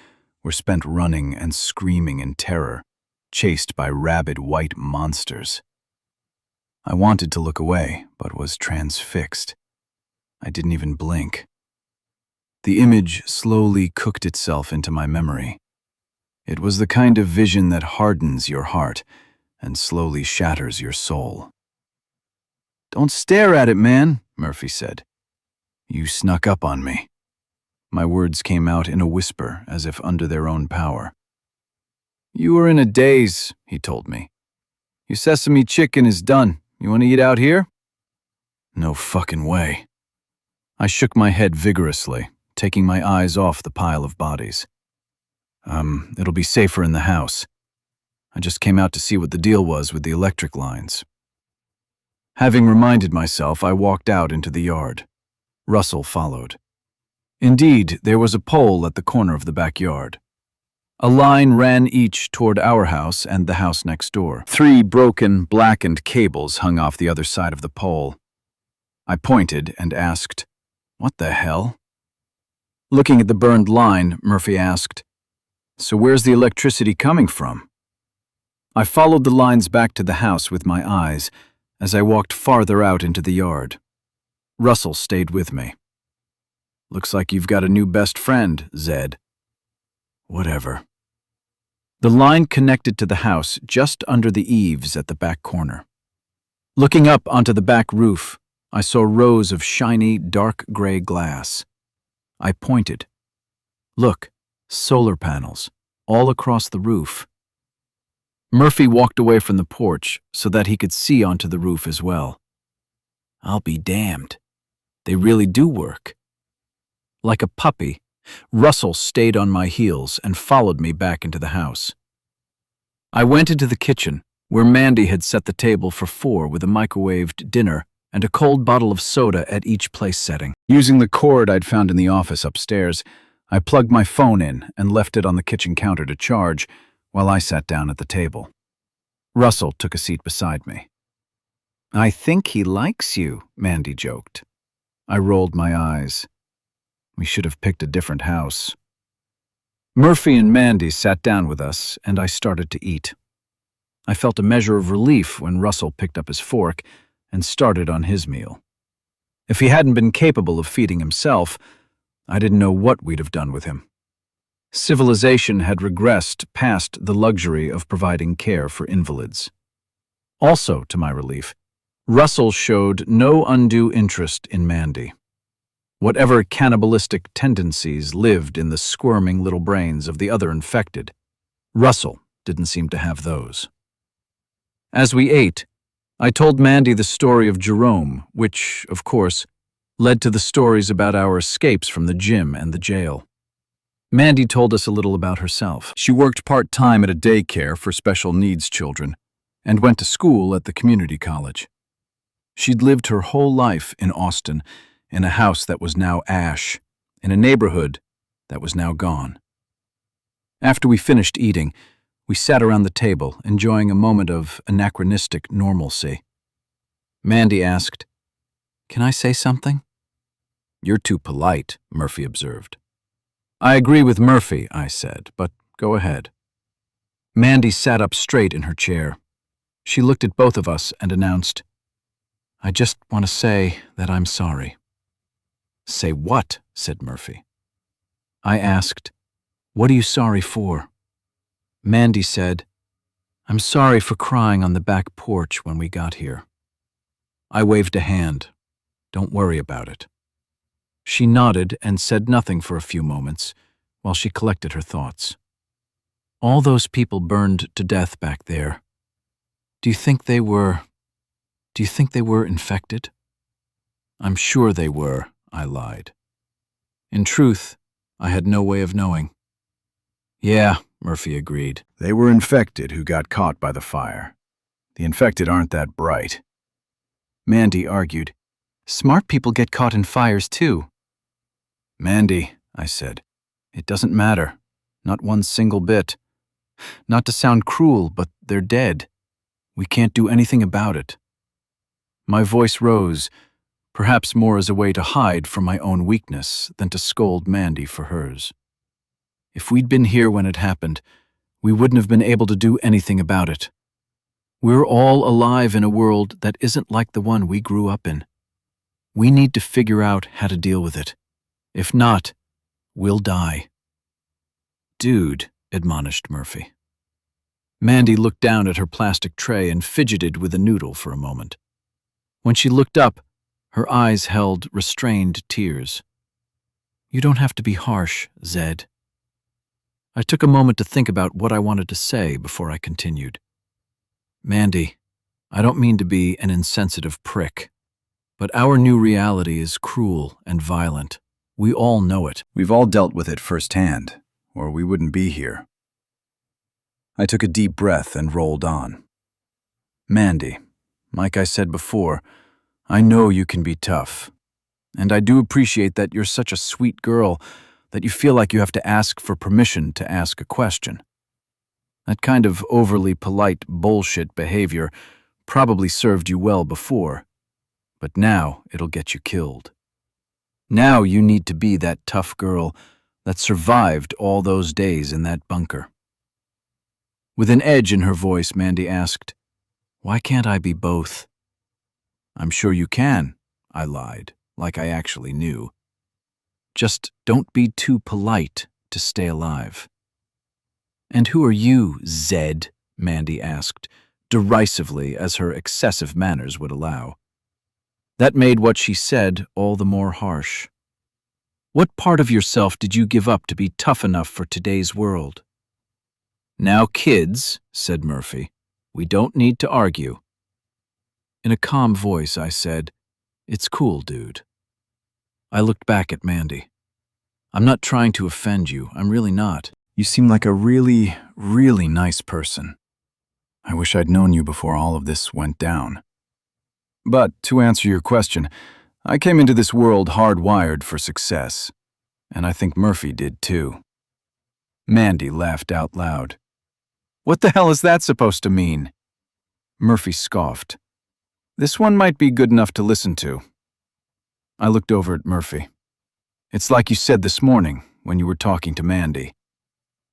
were spent running and screaming in terror, chased by rabid white monsters. I wanted to look away, but was transfixed. I didn't even blink. The image slowly cooked itself into my memory. It was the kind of vision that hardens your heart and slowly shatters your soul. "Don't stare at it, man," Murphy said. "You snuck up on me." My words came out in a whisper, as if under their own power. "You were in a daze," he told me. "Your sesame chicken is done. You want to eat out here?" No fucking way. I shook my head vigorously, taking my eyes off the pile of bodies. It'll be safer in the house. I just came out to see what the deal was with the electric lines." Having reminded myself, I walked out into the yard. Russell followed. Indeed, there was a pole at the corner of the backyard. A line ran each toward our house and the house next door. 3 broken, blackened cables hung off the other side of the pole. I pointed and asked, "What the hell?" Looking at the burned line, Murphy asked, "So where's the electricity coming from?" I followed the lines back to the house with my eyes as I walked farther out into the yard. Russell stayed with me. "Looks like you've got a new best friend, Zed." "Whatever." The line connected to the house just under the eaves at the back corner. Looking up onto the back roof, I saw rows of shiny, dark gray glass. I pointed. "Look, solar panels, all across the roof." Murphy walked away from the porch so that he could see onto the roof as well. "I'll be damned. They really do work." Like a puppy, Russell stayed on my heels and followed me back into the house. I went into the kitchen, where Mandy had set the table for 4 with a microwaved dinner and a cold bottle of soda at each place setting. Using the cord I'd found in the office upstairs, I plugged my phone in and left it on the kitchen counter to charge while I sat down at the table. Russell took a seat beside me. "I think he likes you," Mandy joked. I rolled my eyes. We should have picked a different house. Murphy and Mandy sat down with us, and I started to eat. I felt a measure of relief when Russell picked up his fork and started on his meal. If he hadn't been capable of feeding himself, I didn't know what we'd have done with him. Civilization had regressed past the luxury of providing care for invalids. Also, to my relief, Russell showed no undue interest in Mandy. Whatever cannibalistic tendencies lived in the squirming little brains of the other infected, Russell didn't seem to have those. As we ate, I told Mandy the story of Jerome, which, of course, led to the stories about our escapes from the gym and the jail. Mandy told us a little about herself. She worked part-time at a daycare for special needs children and went to school at the community college. She'd lived her whole life in Austin, in a house that was now ash, in a neighborhood that was now gone. After we finished eating, we sat around the table, enjoying a moment of anachronistic normalcy. Mandy asked, "Can I say something?" "You're too polite," Murphy observed. "I agree with Murphy," I said, "but go ahead." Mandy sat up straight in her chair. She looked at both of us and announced, "I just want to say that I'm sorry." "Say what?" said Murphy. I asked, "What are you sorry for?" Mandy said, "I'm sorry for crying on the back porch when we got here." I waved a hand. "Don't worry about it." She nodded and said nothing for a few moments while she collected her thoughts. "All those people burned to death back there. Do you think they were infected?" "I'm sure they were," I lied. In truth, I had no way of knowing. "Yeah," Murphy agreed. They were infected who got caught by the fire. The infected aren't that bright. Mandy argued, "Smart people get caught in fires too." "Mandy," I said, "it doesn't matter. Not one single bit. Not to sound cruel, but they're dead. We can't do anything about it." My voice rose, perhaps more as a way to hide from my own weakness than to scold Mandy for hers. If we'd been here when it happened, we wouldn't have been able to do anything about it. We're all alive in a world that isn't like the one we grew up in. We need to figure out how to deal with it. If not, we'll die. "Dude," admonished Murphy. Mandy looked down at her plastic tray and fidgeted with a noodle for a moment. When she looked up, her eyes held restrained tears. "You don't have to be harsh, Zed." I took a moment to think about what I wanted to say before I continued. "Mandy, I don't mean to be an insensitive prick, but our new reality is cruel and violent. We all know it." We've all dealt with it firsthand, or we wouldn't be here. I took a deep breath and rolled on. "Mandy, like I said before, I know you can be tough. And I do appreciate that you're such a sweet girl that you feel like you have to ask for permission to ask a question. That kind of overly polite bullshit behavior probably served you well before, but now it'll get you killed. Now you need to be that tough girl that survived all those days in that bunker." With an edge in her voice, Mandy asked, "Why can't I be both?" "I'm sure you can," I lied, like I actually knew. "Just don't be too polite to stay alive." "And who are you, Zed?" Mandy asked, derisively as her excessive manners would allow. That made what she said all the more harsh. "What part of yourself did you give up to be tough enough for today's world?" "Now, kids," said Murphy, "we don't need to argue." In a calm voice, I said, "It's cool, dude." I looked back at Mandy. "I'm not trying to offend you. I'm really not. You seem like a really, really nice person. I wish I'd known you before all of this went down. But to answer your question, I came into this world hardwired for success, and I think Murphy did too." Mandy laughed out loud. "What the hell is that supposed to mean?" Murphy scoffed. "This one might be good enough to listen to." I looked over at Murphy. "It's like you said this morning when you were talking to Mandy.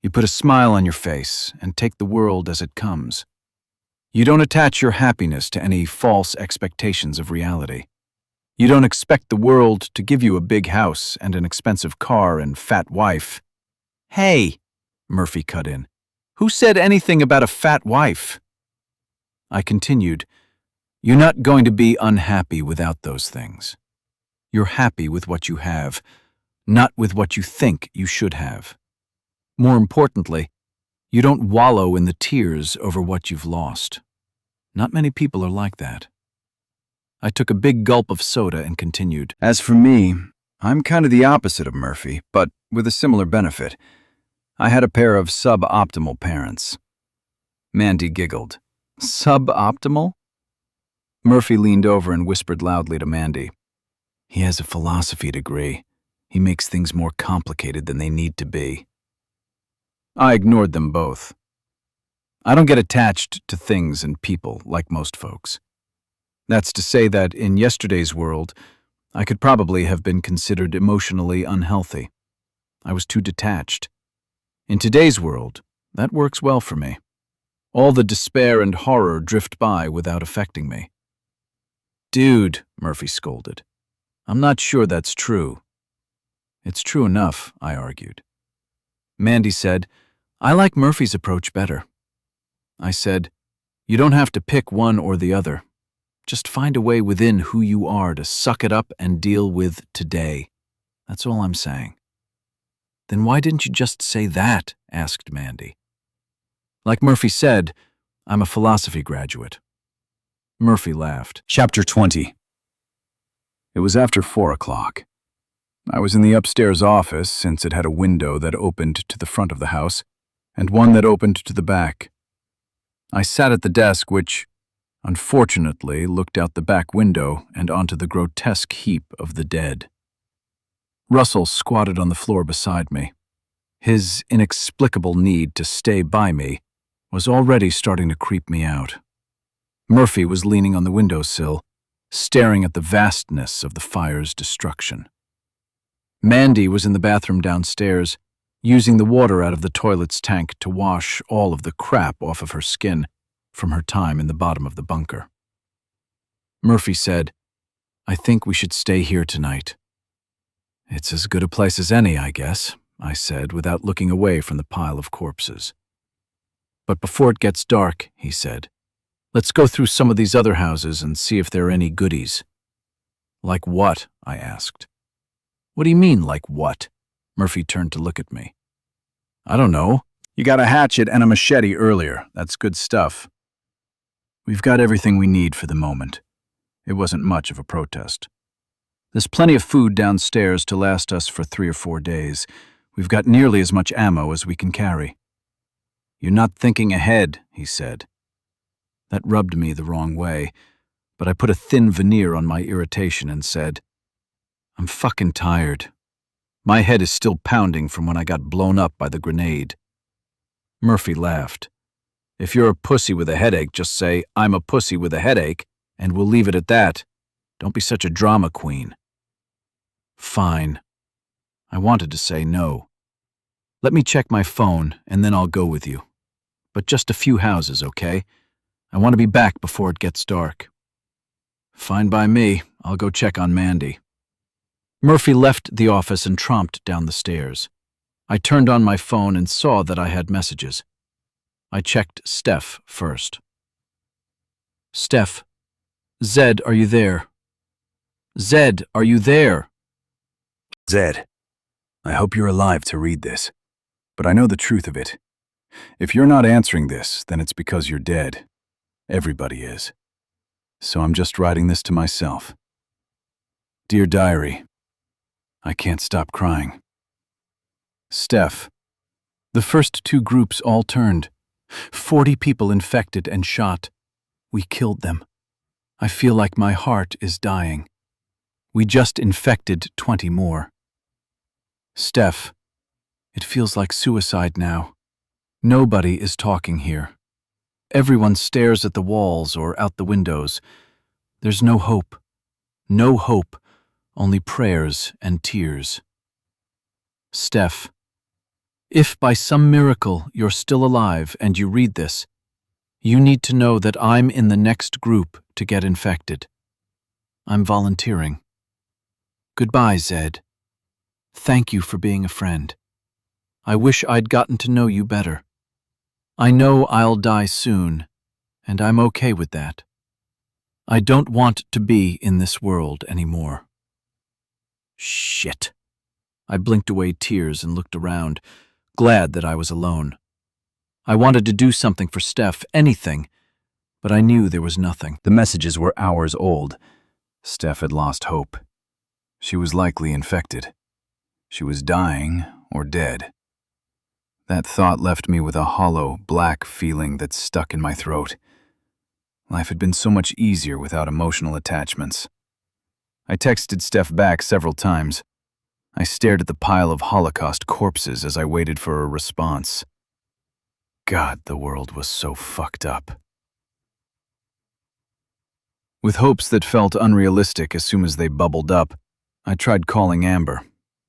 You put a smile on your face and take the world as it comes. You don't attach your happiness to any false expectations of reality. You don't expect the world to give you a big house and an expensive car and fat wife." "Hey," Murphy cut in, "who said anything about a fat wife?" I continued, "You're not going to be unhappy without those things. You're happy with what you have, not with what you think you should have. More importantly, you don't wallow in the tears over what you've lost. Not many people are like that." I took a big gulp of soda and continued, As for me, I'm kind of the opposite of Murphy, but with a similar benefit. I had a pair of suboptimal parents. Mandy giggled. "Suboptimal?" Murphy leaned over and whispered loudly to Mandy, "He has a philosophy degree. He makes things more complicated than they need to be." I ignored them both. I don't get attached to things and people like most folks. That's to say that in yesterday's world, I could probably have been considered emotionally unhealthy. I was too detached. In today's world, that works well for me. All the despair and horror drift by without affecting me. "Dude," Murphy scolded, "I'm not sure that's true." It's true enough, I argued. Mandy said, I like Murphy's approach better. I said, you don't have to pick one or the other. Just find a way within who you are to suck it up and deal with today. That's all I'm saying. Then why didn't you just say that? Asked Mandy. Like Murphy said, I'm a philosophy graduate. Murphy laughed. Chapter 20. It was after 4 o'clock. I was in the upstairs office, since it had a window that opened to the front of the house and one that opened to the back. I sat at the desk, which, unfortunately, looked out the back window and onto the grotesque heap of the dead. Russell squatted on the floor beside me. His inexplicable need to stay by me was already starting to creep me out. Murphy was leaning on the windowsill, staring at the vastness of the fire's destruction. Mandy was in the bathroom downstairs, using the water out of the toilet's tank to wash all of the crap off of her skin from her time in the bottom of the bunker. Murphy said, I think we should stay here tonight. It's as good a place as any, I guess, I said, without looking away from the pile of corpses. But before it gets dark, he said, let's go through some of these other houses and see if there are any goodies. Like what? I asked. What do you mean, like what? Murphy turned to look at me. I don't know. You got a hatchet and a machete earlier. That's good stuff. We've got everything we need for the moment. It wasn't much of a protest. There's plenty of food downstairs to last us for 3 or 4 days. We've got nearly as much ammo as we can carry. You're not thinking ahead, he said. That rubbed me the wrong way, but I put a thin veneer on my irritation and said, I'm fucking tired. My head is still pounding from when I got blown up by the grenade. Murphy laughed. If you're a pussy with a headache, just say, I'm a pussy with a headache, and we'll leave it at that. Don't be such a drama queen. Fine. I wanted to say no. Let me check my phone, and then I'll go with you. But just a few houses, okay? I want to be back before it gets dark. Fine by me. I'll go check on Mandy. Murphy left the office and tromped down the stairs. I turned on my phone and saw that I had messages. I checked Steph first. Steph, Zed, are you there? Zed, are you there? Zed, I hope you're alive to read this, but I know the truth of it. If you're not answering this, then it's because you're dead. Everybody is. So I'm just writing this to myself. Dear Diary, I can't stop crying. Steph, the first 2 groups all turned. 40 people infected and shot. We killed them. I feel like my heart is dying. We just infected 20 more. Steph, it feels like suicide now. Nobody is talking here. Everyone stares at the walls or out the windows. There's no hope. No hope. Only prayers and tears. Steph, if by some miracle you're still alive and you read this, you need to know that I'm in the next group to get infected. I'm volunteering. Goodbye, Zed. Thank you for being a friend. I wish I'd gotten to know you better. I know I'll die soon, and I'm okay with that. I don't want to be in this world anymore. Shit. I blinked away tears and looked around, glad that I was alone. I wanted to do something for Steph, anything, but I knew there was nothing. The messages were hours old. Steph had lost hope. She was likely infected. She was dying or dead. That thought left me with a hollow, black feeling that stuck in my throat. Life had been so much easier without emotional attachments. I texted Steph back several times. I stared at the pile of Holocaust corpses as I waited for a response. God, the world was so fucked up. With hopes that felt unrealistic as soon as they bubbled up, I tried calling Amber.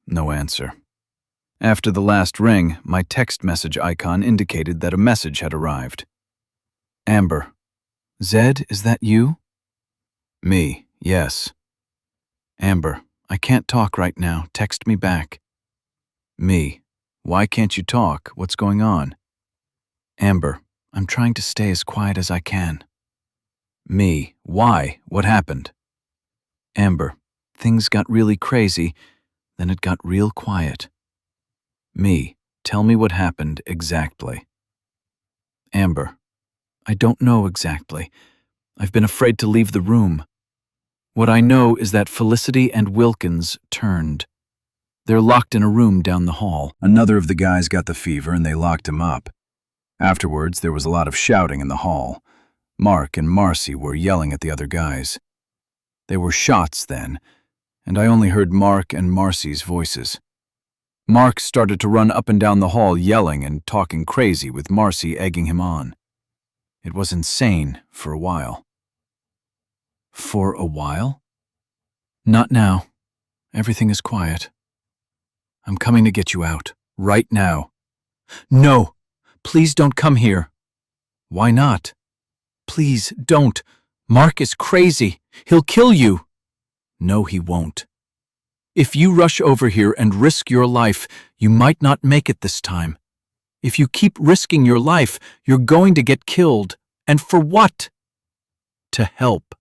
No answer. After the last ring, my text message icon indicated that a message had arrived. Amber. Zed, is that you? Me, yes. Amber, I can't talk right now. Text me back. Me. Why can't you talk? What's going on? Amber. I'm trying to stay as quiet as I can. Me. Why? What happened? Amber. Things got really crazy, then it got real quiet. Me. Tell me what happened exactly. Amber. I don't know exactly. I've been afraid to leave the room. What I know is that Felicity and Wilkins turned. They're locked in a room down the hall. Another of the guys got the fever and they locked him up. Afterwards, there was a lot of shouting in the hall. Mark and Marcy were yelling at the other guys. There were shots then, and I only heard Mark and Marcy's voices. Mark started to run up and down the hall yelling and talking crazy with Marcy egging him on. It was insane for a while. For a while? Not now. Everything is quiet. I'm coming to get you out, right now. No! Please don't come here. Why not? Please don't. Mark is crazy. He'll kill you. No, he won't. If you rush over here and risk your life, you might not make it this time. If you keep risking your life, you're going to get killed. And for what? To help.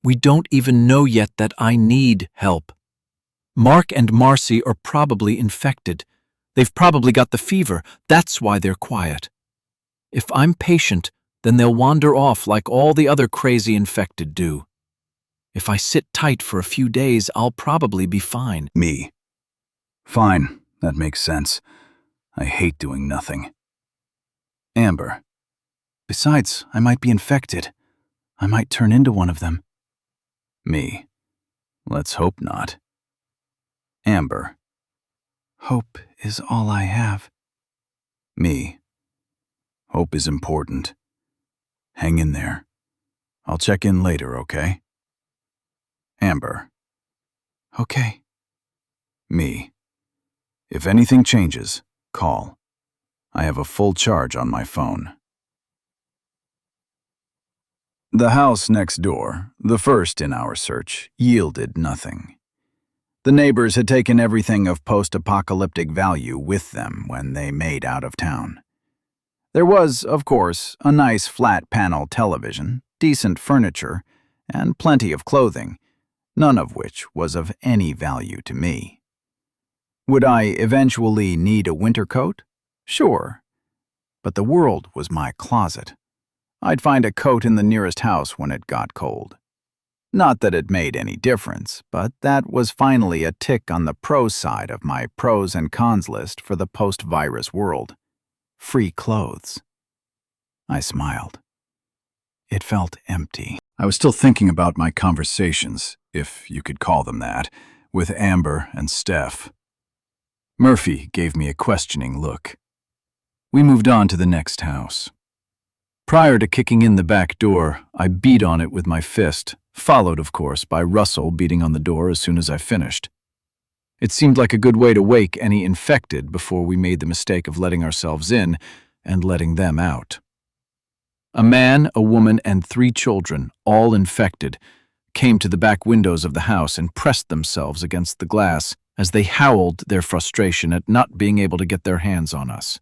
We don't even know yet that I need help. Mark and Marcy are probably infected. They've probably got the fever. That's why they're quiet. If I'm patient, then they'll wander off like all the other crazy infected do. If I sit tight for a few days, I'll probably be fine. Me. Fine, that makes sense. I hate doing nothing. Amber. Besides, I might be infected. I might turn into one of them. Me. Let's hope not. Amber. Hope is all I have. Me. Hope is important. Hang in there. I'll check in later, okay? Amber. Okay. Me. If anything changes, call. I have a full charge on my phone. The house next door, the first in our search, yielded nothing. The neighbors had taken everything of post-apocalyptic value with them when they made out of town. There was, of course, a nice flat-panel television, decent furniture, and plenty of clothing, none of which was of any value to me. Would I eventually need a winter coat? Sure. But the world was my closet. I'd find a coat in the nearest house when it got cold. Not that it made any difference, but that was finally a tick on the pros side of my pros and cons list for the post-virus world. Free clothes. I smiled. It felt empty. I was still thinking about my conversations, if you could call them that, with Amber and Steph. Murphy gave me a questioning look. We moved on to the next house. Prior to kicking in the back door, I beat on it with my fist, followed, of course, by Russell beating on the door as soon as I finished. It seemed like a good way to wake any infected before we made the mistake of letting ourselves in and letting them out. A man, a woman, and 3 children, all infected, came to the back windows of the house and pressed themselves against the glass as they howled their frustration at not being able to get their hands on us.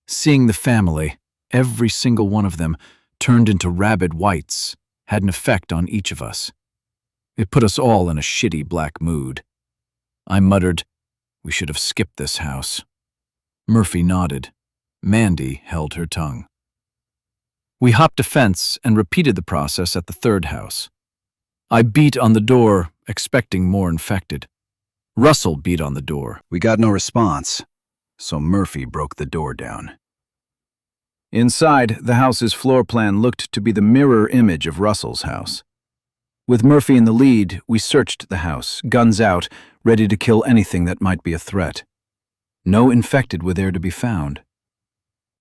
Seeing the family, every single one of them, turned into rabid whites, had an effect on each of us. It put us all in a shitty black mood. I muttered, "We should have skipped this house." Murphy nodded. Mandy held her tongue. We hopped a fence and repeated the process at the 3rd house. I beat on the door, expecting more infected. Russell beat on the door. We got no response, so Murphy broke the door down. Inside, the house's floor plan looked to be the mirror image of Russell's house. With Murphy in the lead, we searched the house, guns out, ready to kill anything that might be a threat. No infected were there to be found.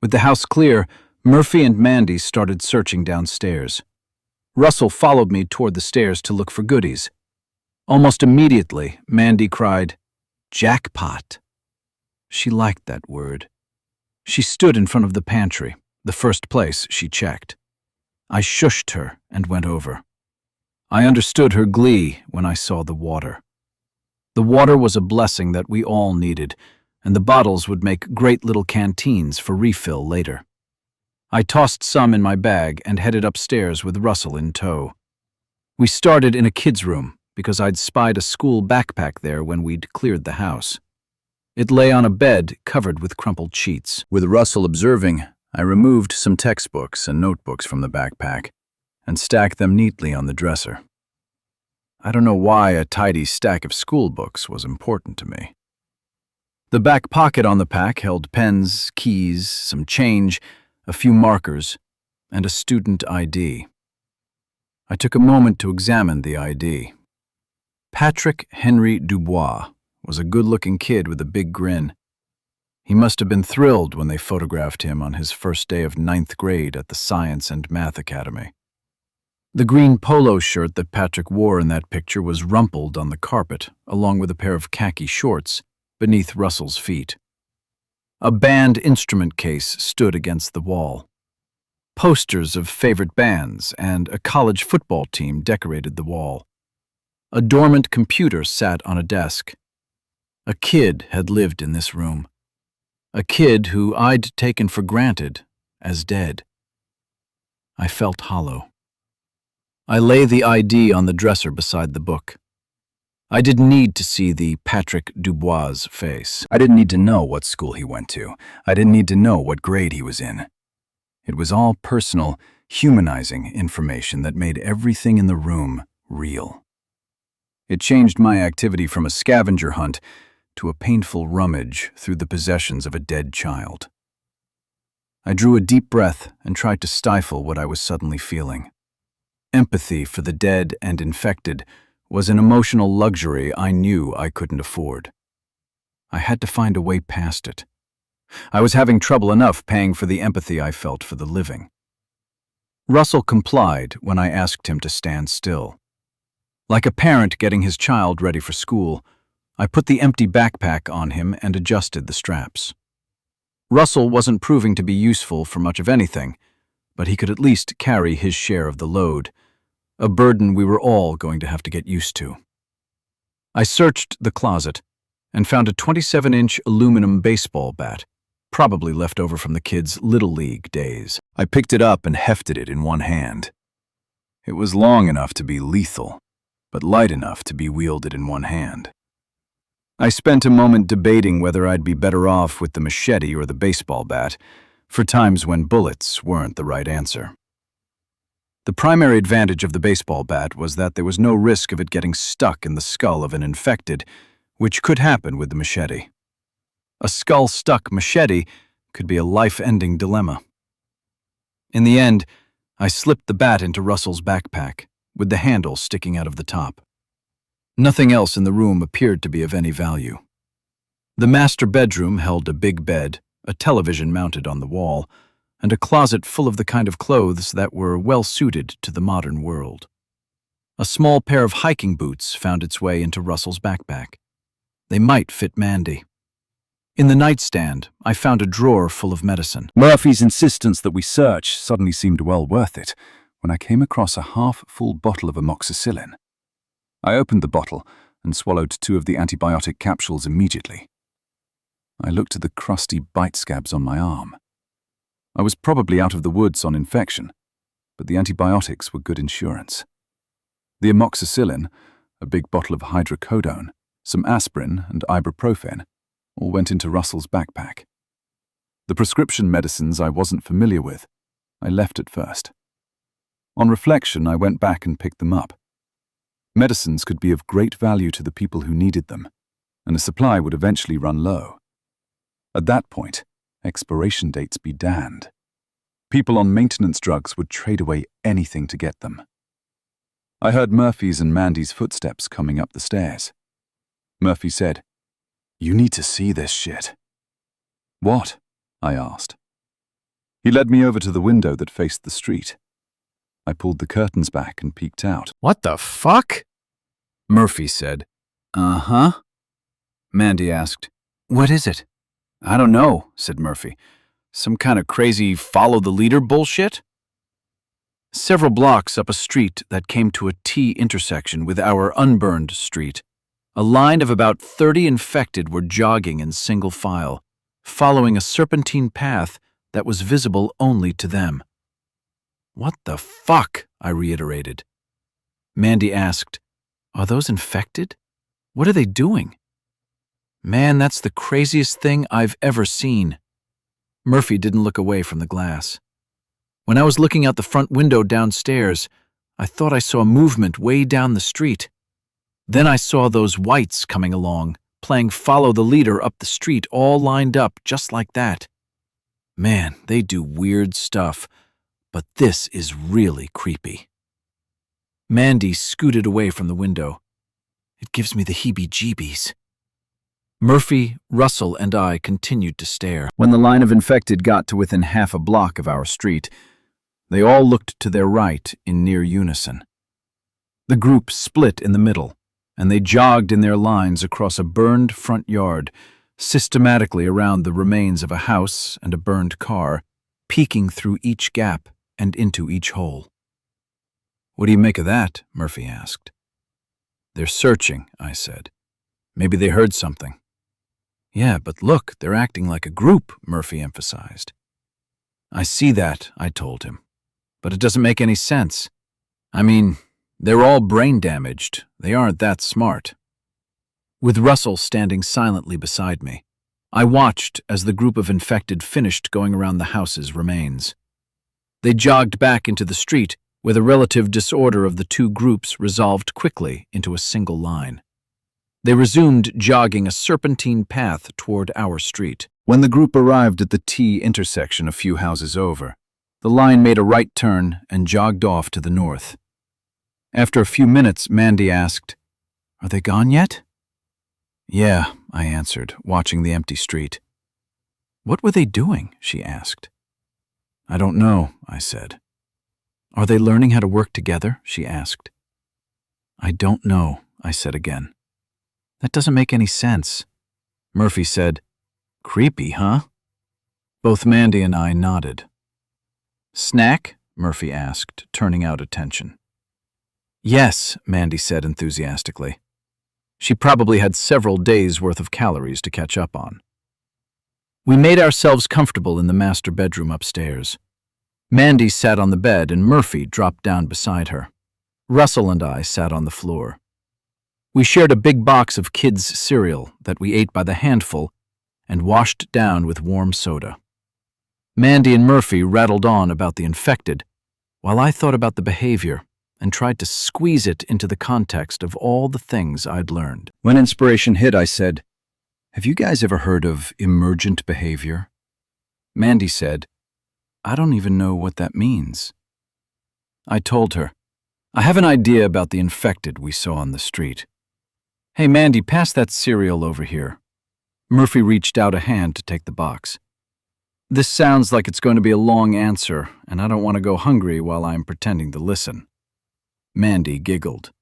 With the house clear, Murphy and Mandy started searching downstairs. Russell followed me toward the stairs to look for goodies. Almost immediately, Mandy cried, "Jackpot." She liked that word. She stood in front of the pantry, the first place she checked. I shushed her and went over. I understood her glee when I saw the water. The water was a blessing that we all needed, and the bottles would make great little canteens for refill later. I tossed some in my bag and headed upstairs with Russell in tow. We started in a kid's room because I'd spied a school backpack there when we'd cleared the house. It lay on a bed covered with crumpled sheets. With Russell observing, I removed some textbooks and notebooks from the backpack and stacked them neatly on the dresser. I don't know why a tidy stack of school books was important to me. The back pocket on the pack held pens, keys, some change, a few markers, and a student ID. I took a moment to examine the ID. Patrick Henry Dubois was a good-looking kid with a big grin. He must have been thrilled when they photographed him on his first day of 9th grade at the Science and Math Academy. The green polo shirt that Patrick wore in that picture was rumpled on the carpet, along with a pair of khaki shorts beneath Russell's feet. A band instrument case stood against the wall. Posters of favorite bands and a college football team decorated the wall. A dormant computer sat on a desk. A kid had lived in this room. A kid who I'd taken for granted as dead. I felt hollow. I lay the ID on the dresser beside the book. I didn't need to see the Patrick Dubois' face. I didn't need to know what school he went to. I didn't need to know what grade he was in. It was all personal, humanizing information that made everything in the room real. It changed my activity from a scavenger hunt to a painful rummage through the possessions of a dead child. I drew a deep breath and tried to stifle what I was suddenly feeling. Empathy for the dead and infected was an emotional luxury I knew I couldn't afford. I had to find a way past it. I was having trouble enough paying for the empathy I felt for the living. Russell complied when I asked him to stand still. Like a parent getting his child ready for school, I put the empty backpack on him and adjusted the straps. Russell wasn't proving to be useful for much of anything, but he could at least carry his share of the load, a burden we were all going to have to get used to. I searched the closet and found a 27-inch aluminum baseball bat, probably left over from the kids' Little League days. I picked it up and hefted it in one hand. It was long enough to be lethal, but light enough to be wielded in one hand. I spent a moment debating whether I'd be better off with the machete or the baseball bat, for times when bullets weren't the right answer. The primary advantage of the baseball bat was that there was no risk of it getting stuck in the skull of an infected, which could happen with the machete. A skull-stuck machete could be a life-ending dilemma. In the end, I slipped the bat into Russell's backpack, with the handle sticking out of the top. Nothing else in the room appeared to be of any value. The master bedroom held a big bed, a television mounted on the wall, and a closet full of the kind of clothes that were well suited to the modern world. A small pair of hiking boots found its way into Russell's backpack. They might fit Mandy. In the nightstand, I found a drawer full of medicine. Murphy's insistence that we search suddenly seemed well worth it when I came across a half-full bottle of amoxicillin. I opened the bottle and swallowed 2 of the antibiotic capsules immediately. I looked at the crusty bite scabs on my arm. I was probably out of the woods on infection, but the antibiotics were good insurance. The amoxicillin, a big bottle of hydrocodone, some aspirin and ibuprofen, all went into Russell's backpack. The prescription medicines I wasn't familiar with, I left at first. On reflection, I went back and picked them up. Medicines could be of great value to the people who needed them, and the supply would eventually run low. At that point, expiration dates be damned. People on maintenance drugs would trade away anything to get them. I heard Murphy's and Mandy's footsteps coming up the stairs. Murphy said, "You need to see this shit." "What?" I asked. He led me over to the window that faced the street. I pulled the curtains back and peeked out. "What the fuck?" Murphy said. "Uh-huh." Mandy asked, "What is it?" "I don't know," said Murphy. "Some kind of crazy follow-the-leader bullshit?" Several blocks up a street that came to a T intersection with our unburned street, A line of about 30 infected were jogging in single file, following a serpentine path that was visible only to them. "What the fuck?" I reiterated. Mandy asked, "Are those infected? What are they doing?" "Man, that's the craziest thing I've ever seen." Murphy didn't look away from the glass. "When I was looking out the front window downstairs, I thought I saw movement way down the street. Then I saw those whites coming along, playing follow the leader up the street, all lined up just like that. Man, they do weird stuff, but this is really creepy." Mandy scooted away from the window. "It gives me the heebie-jeebies." Murphy, Russell, and I continued to stare. When the line of infected got to within half a block of our street, they all looked to their right in near unison. The group split in the middle, and they jogged in their lines across a burned front yard, systematically around the remains of a house and a burned car, peeking through each gap and into each hole. "What do you make of that?" Murphy asked. "They're searching," I said. "Maybe they heard something." "Yeah, but look, they're acting like a group," Murphy emphasized. "I see that," I told him, "but it doesn't make any sense. I mean, they're all brain damaged. They aren't that smart." With Russell standing silently beside me, I watched as the group of infected finished going around the house's remains. They jogged back into the street, where the relative disorder of the two groups resolved quickly into a single line. They resumed jogging a serpentine path toward our street. When the group arrived at the T intersection a few houses over, the line made a right turn and jogged off to the north. After a few minutes, Mandy asked, "Are they gone yet?" "Yeah," I answered, watching the empty street. "What were they doing?" she asked. "I don't know," I said. "Are they learning how to work together?" she asked. "I don't know," I said again. "That doesn't make any sense." Murphy said, "Creepy, huh?" Both Mandy and I nodded. "Snack?" Murphy asked, turning out attention. "Yes," Mandy said enthusiastically. She probably had several days' worth of calories to catch up on. We made ourselves comfortable in the master bedroom upstairs. Mandy sat on the bed and Murphy dropped down beside her. Russell and I sat on the floor. We shared a big box of kids' cereal that we ate by the handful and washed down with warm soda. Mandy and Murphy rattled on about the infected, while I thought about the behavior and tried to squeeze it into the context of all the things I'd learned. When inspiration hit, I said, "Have you guys ever heard of emergent behavior?" Mandy said, "I don't even know what that means." I told her, "I have an idea about the infected we saw on the street." "Hey, Mandy, pass that cereal over here." Murphy reached out a hand to take the box. "This sounds like it's going to be a long answer, and I don't want to go hungry while I'm pretending to listen." Mandy giggled.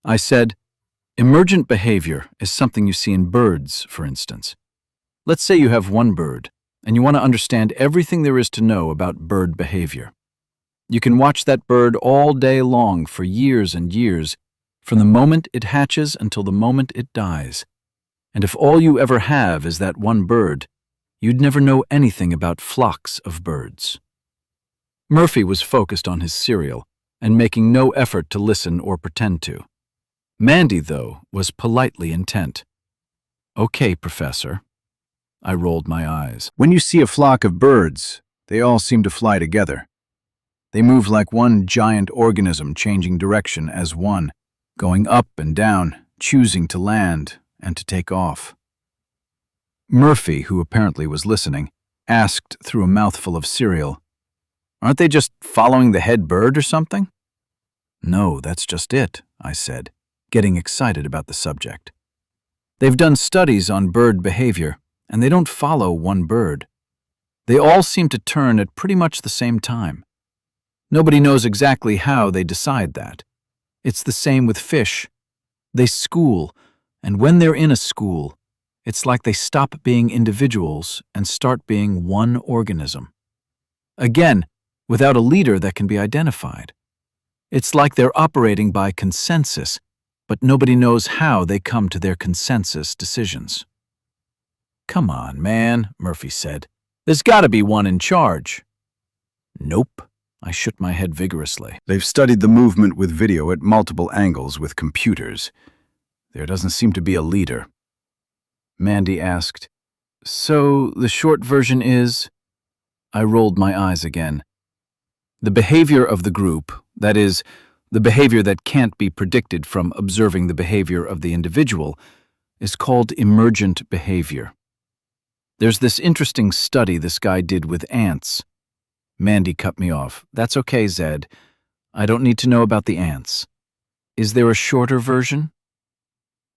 I said, "Emergent behavior is something you see in birds, for instance. Let's say you have one bird, and you want to understand everything there is to know about bird behavior. You can watch that bird all day long for years and years, from the moment it hatches until the moment it dies. And if all you ever have is that one bird, you'd never know anything about flocks of birds." Murphy was focused on his cereal and making no effort to listen or pretend to. Mandy, though, was politely intent. "Okay, Professor." I rolled my eyes. "When you see a flock of birds, they all seem to fly together. They move like one giant organism, changing direction as one, going up and down, choosing to land and to take off." Murphy, who apparently was listening, asked through a mouthful of cereal, "Aren't they just following the head bird or something?" "No, that's just it," I said, getting excited about the subject. "They've done studies on bird behavior, and they don't follow one bird. They all seem to turn at pretty much the same time. Nobody knows exactly how they decide that. It's the same with fish. They school, and when they're in a school, it's like they stop being individuals and start being one organism. Again, without a leader that can be identified. It's like they're operating by consensus, but nobody knows how they come to their consensus decisions. "Come on, man," Murphy said. "There's got to be one in charge." "Nope." I shook my head vigorously. They've studied the movement with video at multiple angles with computers. There doesn't seem to be a leader. Mandy asked, "So the short version is?" I rolled my eyes again. "The behavior of the group, that is, the behavior that can't be predicted from observing the behavior of the individual, is called emergent behavior. There's this interesting study this guy did with ants." Mandy cut me off. "That's okay, Zed. I don't need to know about the ants. Is there a shorter version?"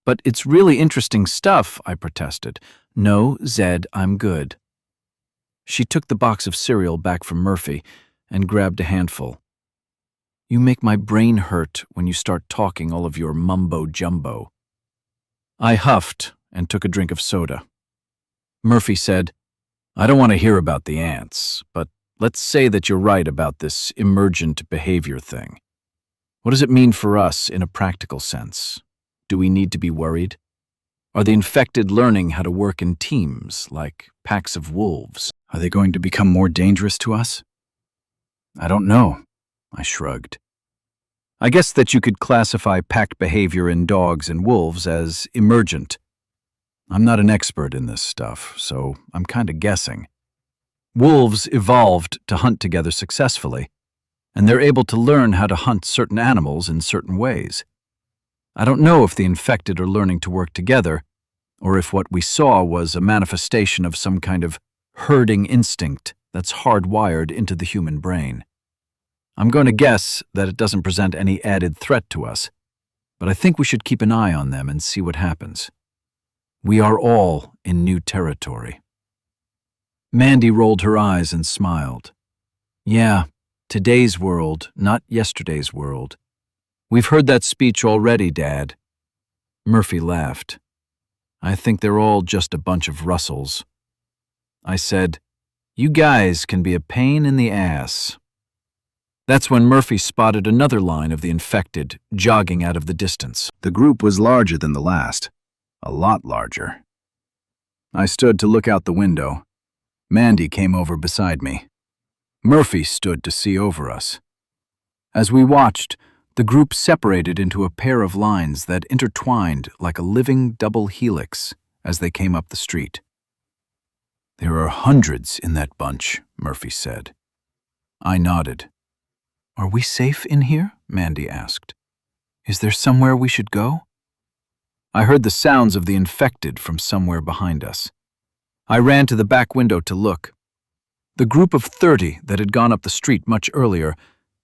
"But it's really interesting stuff," I protested. "No, Zed, I'm good." She took the box of cereal back from Murphy and grabbed a handful. "You make my brain hurt when you start talking all of your mumbo-jumbo." I huffed and took a drink of soda. Murphy said, "I don't want to hear about the ants, but let's say that you're right about this emergent behavior thing. What does it mean for us in a practical sense? Do we need to be worried? Are the infected learning how to work in teams, like packs of wolves? Are they going to become more dangerous to us? I don't know," I shrugged. "I guess that you could classify pack behavior in dogs and wolves as emergent. I'm not an expert in this stuff, so I'm kind of guessing. Wolves evolved to hunt together successfully, and they're able to learn how to hunt certain animals in certain ways. I don't know if the infected are learning to work together, or if what we saw was a manifestation of some kind of herding instinct that's hardwired into the human brain. I'm going to guess that it doesn't present any added threat to us, but I think we should keep an eye on them and see what happens. We are all in new territory." Mandy rolled her eyes and smiled. "Yeah, today's world, not yesterday's world. We've heard that speech already, Dad." Murphy laughed. "I think they're all just a bunch of Russells." I said, "You guys can be a pain in the ass." That's when Murphy spotted another line of the infected jogging out of the distance. The group was larger than the last. A lot larger. I stood to look out the window. Mandy came over beside me. Murphy stood to see over us. As we watched, the group separated into a pair of lines that intertwined like a living double helix as they came up the street. "There are hundreds in that bunch," Murphy said. I nodded. "Are we safe in here?" Mandy asked. "Is there somewhere we should go?" I heard the sounds of the infected from somewhere behind us. I ran to the back window to look. The group of 30 that had gone up the street much earlier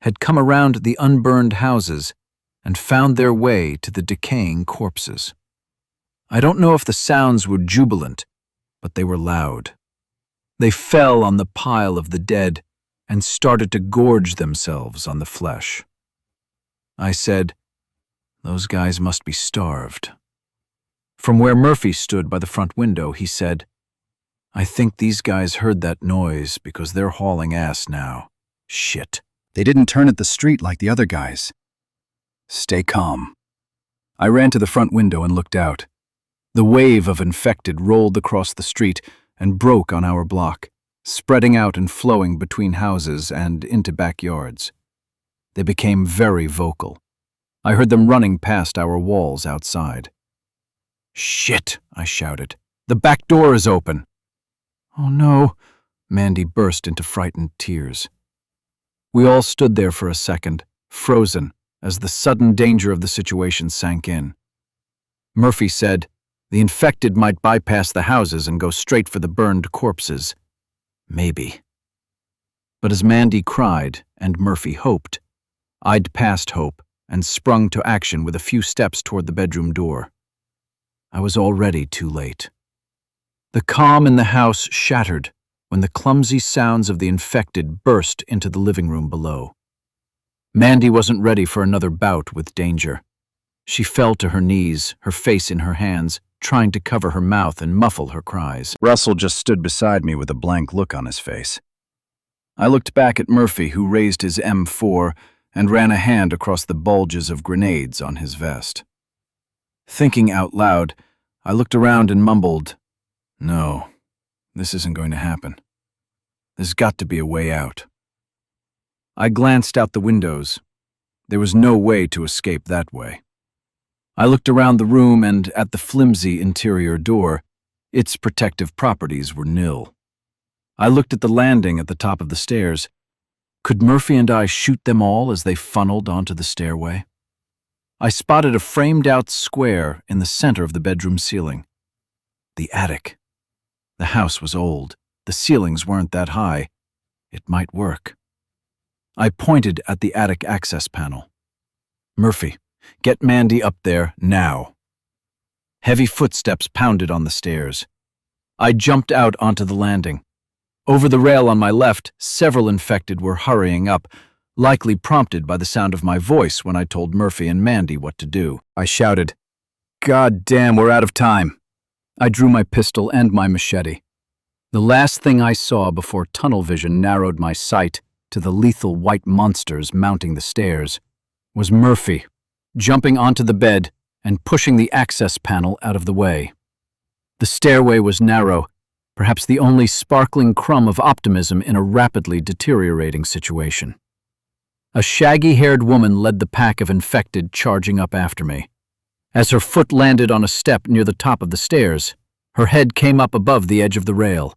had come around the unburned houses and found their way to the decaying corpses. I don't know if the sounds were jubilant, but they were loud. They fell on the pile of the dead and started to gorge themselves on the flesh. I said, "Those guys must be starved." From where Murphy stood by the front window, he said, "I think these guys heard that noise because they're hauling ass now. Shit. They didn't turn at the street like the other guys." "Stay calm." I ran to the front window and looked out. The wave of infected rolled across the street and broke on our block, spreading out and flowing between houses and into backyards. They became very vocal. I heard them running past our walls outside. "Shit," I shouted. "The back door is open." "Oh no," Mandy burst into frightened tears. We all stood there for a second, frozen, as the sudden danger of the situation sank in. Murphy said, "The infected might bypass the houses and go straight for the burned corpses. Maybe." But as Mandy cried, and Murphy hoped, I'd passed hope and sprung to action with a few steps toward the bedroom door. I was already too late. The calm in the house shattered when the clumsy sounds of the infected burst into the living room below. Mandy wasn't ready for another bout with danger. She fell to her knees, her face in her hands, trying to cover her mouth and muffle her cries. Russell just stood beside me with a blank look on his face. I looked back at Murphy, who raised his M4 and ran a hand across the bulges of grenades on his vest. Thinking out loud, I looked around and mumbled, "No, this isn't going to happen. There's got to be a way out." I glanced out the windows. There was no way to escape that way. I looked around the room and at the flimsy interior door. Its protective properties were nil. I looked at the landing at the top of the stairs. Could Murphy and I shoot them all as they funneled onto the stairway? I spotted a framed-out square in the center of the bedroom ceiling. The attic. The house was old. The ceilings weren't that high. It might work. I pointed at the attic access panel. "Murphy, get Mandy up there now." Heavy footsteps pounded on the stairs. I jumped out onto the landing. Over the rail on my left, several infected were hurrying up, likely prompted by the sound of my voice when I told Murphy and Mandy what to do. I shouted, "God damn, we're out of time." I drew my pistol and my machete. The last thing I saw before tunnel vision narrowed my sight to the lethal white monsters mounting the stairs was Murphy, jumping onto the bed and pushing the access panel out of the way. The stairway was narrow, perhaps the only sparkling crumb of optimism in a rapidly deteriorating situation. A shaggy-haired woman led the pack of infected charging up after me. As her foot landed on a step near the top of the stairs, her head came up above the edge of the rail.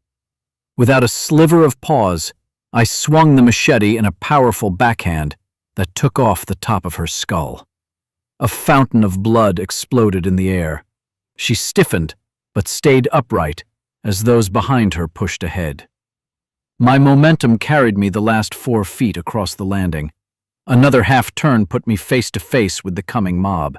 Without a sliver of pause, I swung the machete in a powerful backhand that took off the top of her skull. A fountain of blood exploded in the air. She stiffened, but stayed upright as those behind her pushed ahead. My momentum carried me the last 4 feet across the landing. Another half-turn put me face to face with the coming mob.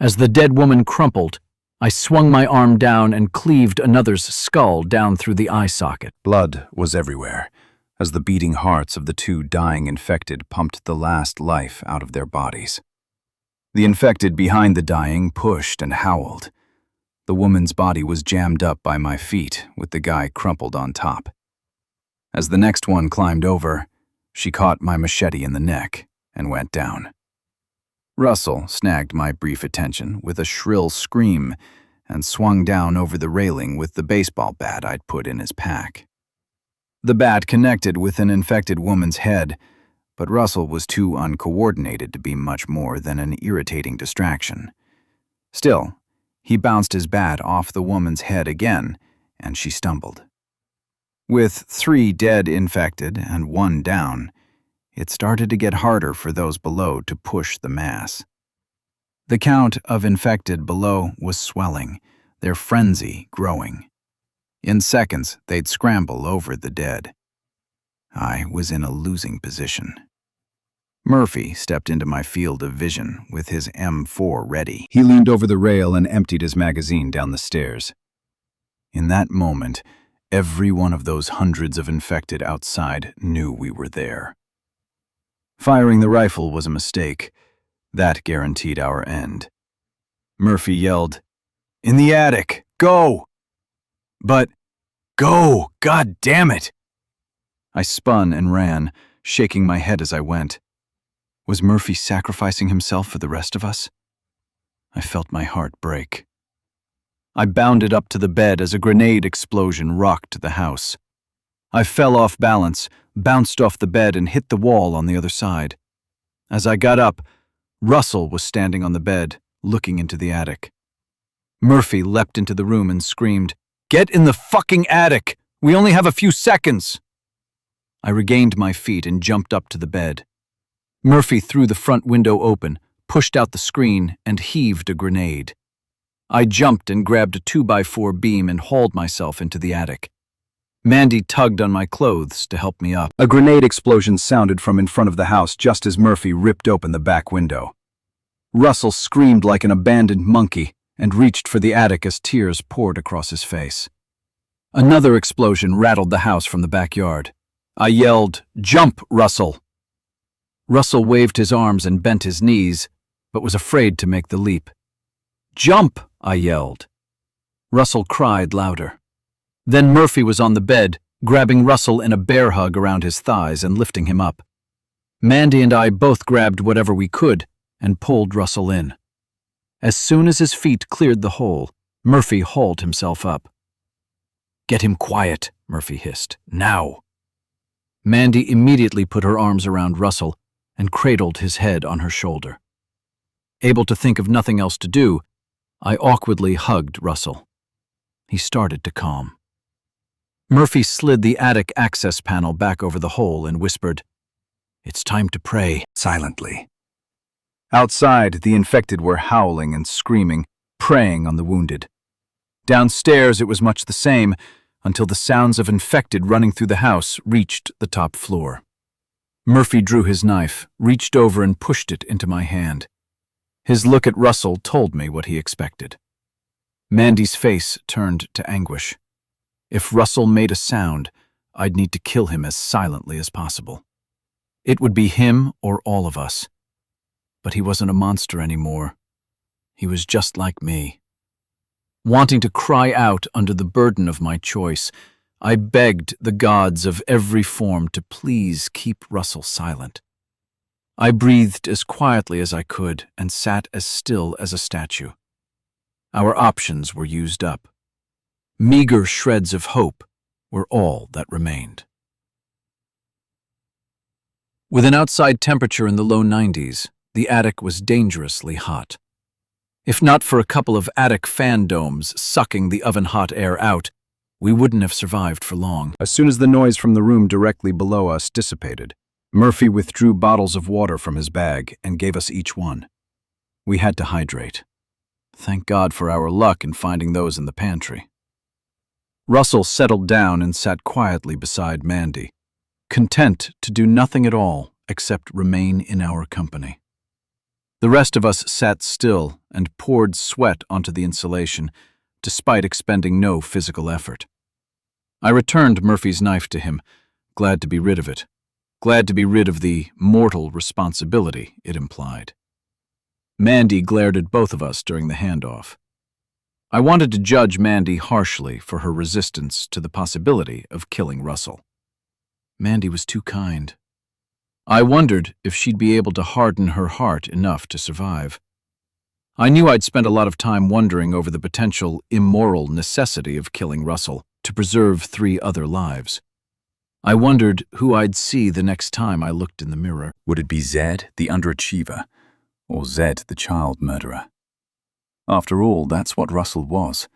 As the dead woman crumpled, I swung my arm down and cleaved another's skull down through the eye socket. Blood was everywhere, as the beating hearts of the 2 dying infected pumped the last life out of their bodies. The infected behind the dying pushed and howled. The woman's body was jammed up by my feet, with the guy crumpled on top. As the next one climbed over, she caught my machete in the neck and went down. Russell snagged my brief attention with a shrill scream and swung down over the railing with the baseball bat I'd put in his pack. The bat connected with an infected woman's head, but Russell was too uncoordinated to be much more than an irritating distraction. Still, he bounced his bat off the woman's head again, and she stumbled. With 3 dead infected and 1 down, it started to get harder for those below to push the mass. The count of infected below was swelling, their frenzy growing. In seconds, they'd scramble over the dead. I was in a losing position. Murphy stepped into my field of vision with his M4 ready. He leaned over the rail and emptied his magazine down the stairs. In that moment, every one of those hundreds of infected outside knew we were there. Firing the rifle was a mistake. That guaranteed our end. Murphy yelled, "In the attic! Go!" But, "Go! God damn it!" I spun and ran, shaking my head as I went. Was Murphy sacrificing himself for the rest of us? I felt my heart break. I bounded up to the bed as a grenade explosion rocked the house. I fell off balance, bounced off the bed, and hit the wall on the other side. As I got up, Russell was standing on the bed, looking into the attic. Murphy leapt into the room and screamed, "Get in the fucking attic! We only have a few seconds!" I regained my feet and jumped up to the bed. Murphy threw the front window open, pushed out the screen, and heaved a grenade. I jumped and grabbed a 2x4 beam and hauled myself into the attic. Mandy tugged on my clothes to help me up. A grenade explosion sounded from in front of the house just as Murphy ripped open the back window. Russell screamed like an abandoned monkey and reached for the attic as tears poured across his face. Another explosion rattled the house from the backyard. I yelled, "Jump, Russell!" Russell waved his arms and bent his knees, but was afraid to make the leap. "Jump!" I yelled. Russell cried louder. Then Murphy was on the bed, grabbing Russell in a bear hug around his thighs and lifting him up. Mandy and I both grabbed whatever we could and pulled Russell in. As soon as his feet cleared the hole, Murphy hauled himself up. "Get him quiet," Murphy hissed. "Now!" Mandy immediately put her arms around Russell and cradled his head on her shoulder. Able to think of nothing else to do, I awkwardly hugged Russell. He started to calm. Murphy slid the attic access panel back over the hole and whispered, "It's time to pray," silently. Outside, the infected were howling and screaming, preying on the wounded. Downstairs, it was much the same, until the sounds of infected running through the house reached the top floor. Murphy drew his knife, reached over and pushed it into my hand. His look at Russell told me what he expected. Mandy's face turned to anguish. If Russell made a sound, I'd need to kill him as silently as possible. It would be him or all of us. But he wasn't a monster anymore. He was just like me. Wanting to cry out under the burden of my choice, I begged the gods of every form to please keep Russell silent. I breathed as quietly as I could and sat as still as a statue. Our options were used up. Meager shreds of hope were all that remained. With an outside temperature in the low 90s, the attic was dangerously hot. If not for a couple of attic fan domes sucking the oven-hot air out, we wouldn't have survived for long. As soon as the noise from the room directly below us dissipated, Murphy withdrew bottles of water from his bag and gave us each one. We had to hydrate. Thank God for our luck in finding those in the pantry. Russell settled down and sat quietly beside Mandy, content to do nothing at all except remain in our company. The rest of us sat still and poured sweat onto the insulation, despite expending no physical effort. I returned Murphy's knife to him, glad to be rid of it, glad to be rid of the mortal responsibility it implied. Mandy glared at both of us during the handoff. I wanted to judge Mandy harshly for her resistance to the possibility of killing Russell. Mandy was too kind. I wondered if she'd be able to harden her heart enough to survive. I knew I'd spent a lot of time wondering over the potential immoral necessity of killing Russell to preserve 3 other lives. I wondered who I'd see the next time I looked in the mirror. Would it be Zed, the underachiever, or Zed, the child murderer? After all, that's what Russell was,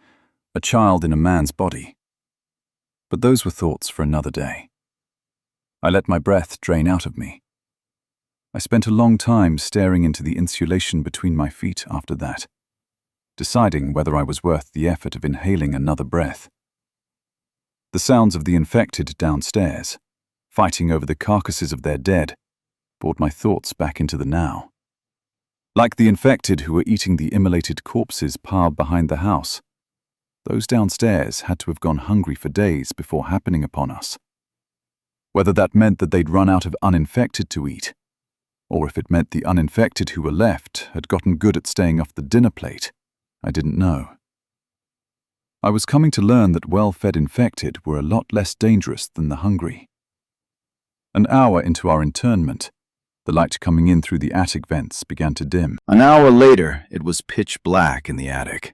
a child in a man's body. But those were thoughts for another day. I let my breath drain out of me. I spent a long time staring into the insulation between my feet after that, deciding whether I was worth the effort of inhaling another breath. The sounds of the infected downstairs, fighting over the carcasses of their dead, brought my thoughts back into the now. Like the infected who were eating the immolated corpses piled behind the house, those downstairs had to have gone hungry for days before happening upon us. Whether that meant that they'd run out of uninfected to eat, or if it meant the uninfected who were left had gotten good at staying off the dinner plate, I didn't know. I was coming to learn that well-fed infected were a lot less dangerous than the hungry. An hour into our internment, the light coming in through the attic vents began to dim. An hour later, it was pitch black in the attic.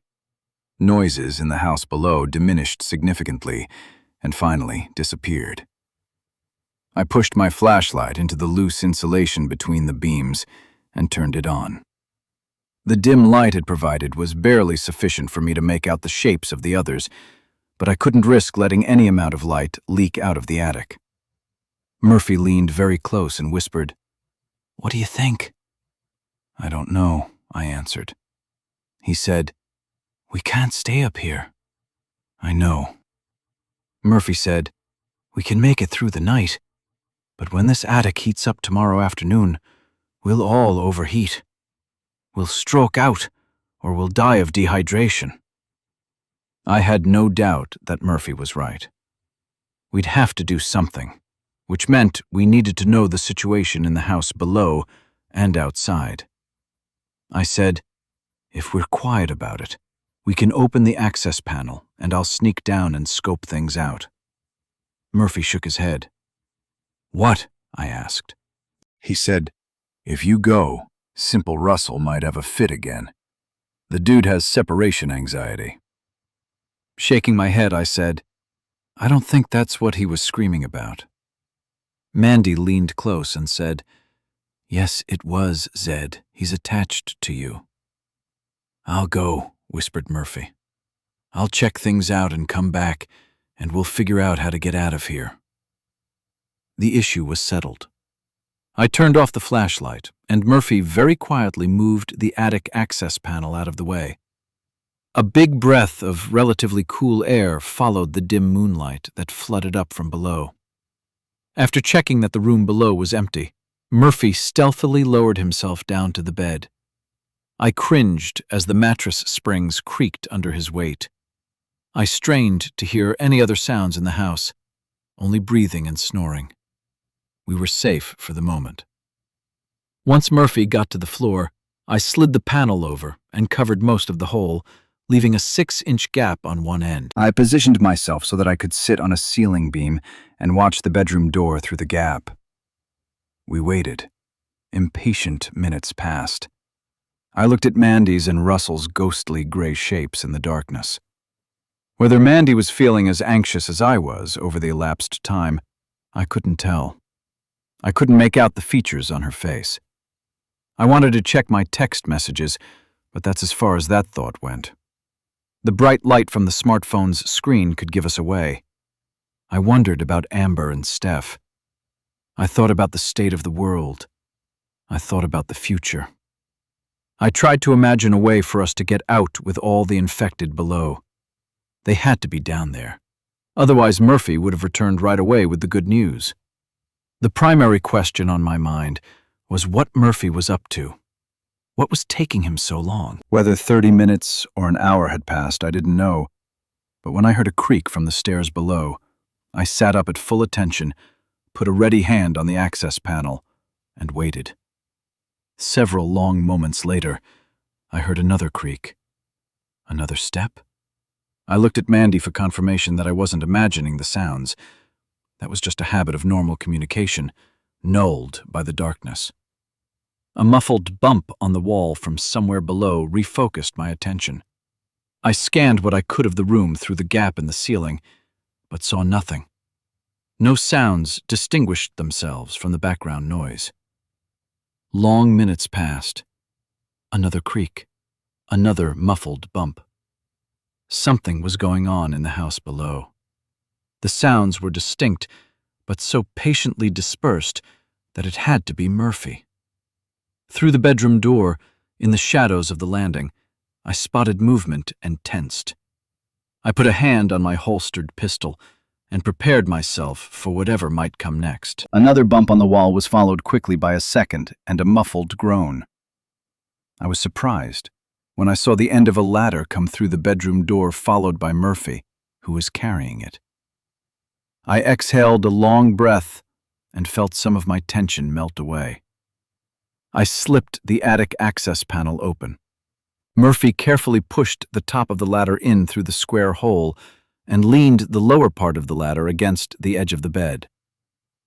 Noises in the house below diminished significantly and finally disappeared. I pushed my flashlight into the loose insulation between the beams and turned it on. The dim light it provided was barely sufficient for me to make out the shapes of the others, but I couldn't risk letting any amount of light leak out of the attic. Murphy leaned very close and whispered, "What do you think?" "I don't know," I answered. He said, "We can't stay up here." "I know." Murphy said, "We can make it through the night. But when this attic heats up tomorrow afternoon, we'll all overheat. We'll stroke out, or we'll die of dehydration." I had no doubt that Murphy was right. We'd have to do something, which meant we needed to know the situation in the house below and outside. I said, "If we're quiet about it, we can open the access panel and I'll sneak down and scope things out." Murphy shook his head. "What?" I asked. He said, "If you go, Simple Russell might have a fit again. The dude has separation anxiety. Shaking my head, I said, I don't think that's what he was screaming about. Mandy leaned close and said, Yes, it was Zed. He's attached to you. I'll go, whispered Murphy. I'll check things out and come back, and we'll figure out how to get out of here. The issue was settled. I turned off the flashlight, and Murphy very quietly moved the attic access panel out of the way. A big breath of relatively cool air followed the dim moonlight that flooded up from below. After checking that the room below was empty, Murphy stealthily lowered himself down to the bed. I cringed as the mattress springs creaked under his weight. I strained to hear any other sounds in the house, only breathing and snoring. We were safe for the moment. Once Murphy got to the floor, I slid the panel over and covered most of the hole, leaving a 6-inch gap on one end. I positioned myself so that I could sit on a ceiling beam and watch the bedroom door through the gap. We waited. Impatient minutes passed. I looked at Mandy's and Russell's ghostly gray shapes in the darkness. Whether Mandy was feeling as anxious as I was over the elapsed time, I couldn't tell. I couldn't make out the features on her face. I wanted to check my text messages, but that's as far as that thought went. The bright light from the smartphone's screen could give us away. I wondered about Amber and Steph. I thought about the state of the world. I thought about the future. I tried to imagine a way for us to get out with all the infected below. They had to be down there. Otherwise, Murphy would have returned right away with the good news. The primary question on my mind was what Murphy was up to. What was taking him so long? Whether 30 minutes or an hour had passed, I didn't know. But when I heard a creak from the stairs below, I sat up at full attention, put a ready hand on the access panel, and waited. Several long moments later, I heard another creak. Another step? I looked at Mandy for confirmation that I wasn't imagining the sounds. That was just a habit of normal communication, nulled by the darkness. A muffled bump on the wall from somewhere below refocused my attention. I scanned what I could of the room through the gap in the ceiling, but saw nothing. No sounds distinguished themselves from the background noise. Long minutes passed. Another creak. Another muffled bump. Something was going on in the house below. The sounds were distinct, but so patiently dispersed that it had to be Murphy. Through the bedroom door, in the shadows of the landing, I spotted movement and tensed. I put a hand on my holstered pistol and prepared myself for whatever might come next. Another bump on the wall was followed quickly by a second and a muffled groan. I was surprised when I saw the end of a ladder come through the bedroom door, followed by Murphy, who was carrying it. I exhaled a long breath and felt some of my tension melt away. I slipped the attic access panel open. Murphy carefully pushed the top of the ladder in through the square hole and leaned the lower part of the ladder against the edge of the bed.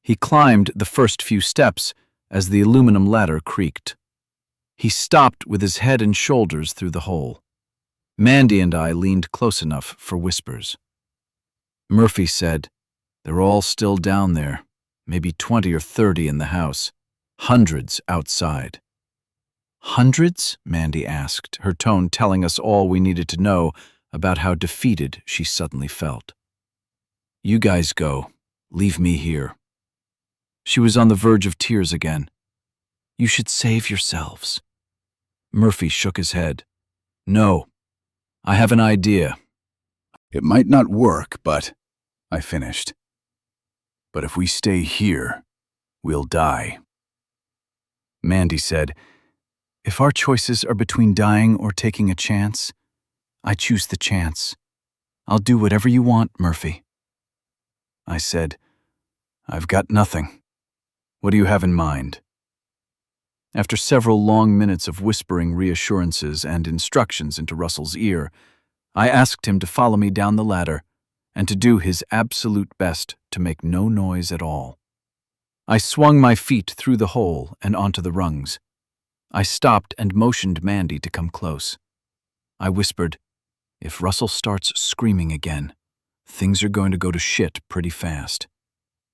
He climbed the first few steps as the aluminum ladder creaked. He stopped with his head and shoulders through the hole. Mandy and I leaned close enough for whispers. Murphy said, "They're all still down there, maybe 20 or 30 in the house. Hundreds outside." "Hundreds?" Mandy asked, her tone telling us all we needed to know about how defeated she suddenly felt. "You guys go. Leave me here." She was on the verge of tears again. "You should save yourselves." Murphy shook his head. "No. I have an idea." It might not work, but I finished. But if we stay here, we'll die. Mandy said, "If our choices are between dying or taking a chance, I choose the chance. I'll do whatever you want, Murphy." I said, "I've got nothing. What do you have in mind?" After several long minutes of whispering reassurances and instructions into Russell's ear, I asked him to follow me down the ladder and to do his absolute best to make no noise at all. I swung my feet through the hole and onto the rungs. I stopped and motioned Mandy to come close. I whispered, "If Russell starts screaming again, things are going to go to shit pretty fast.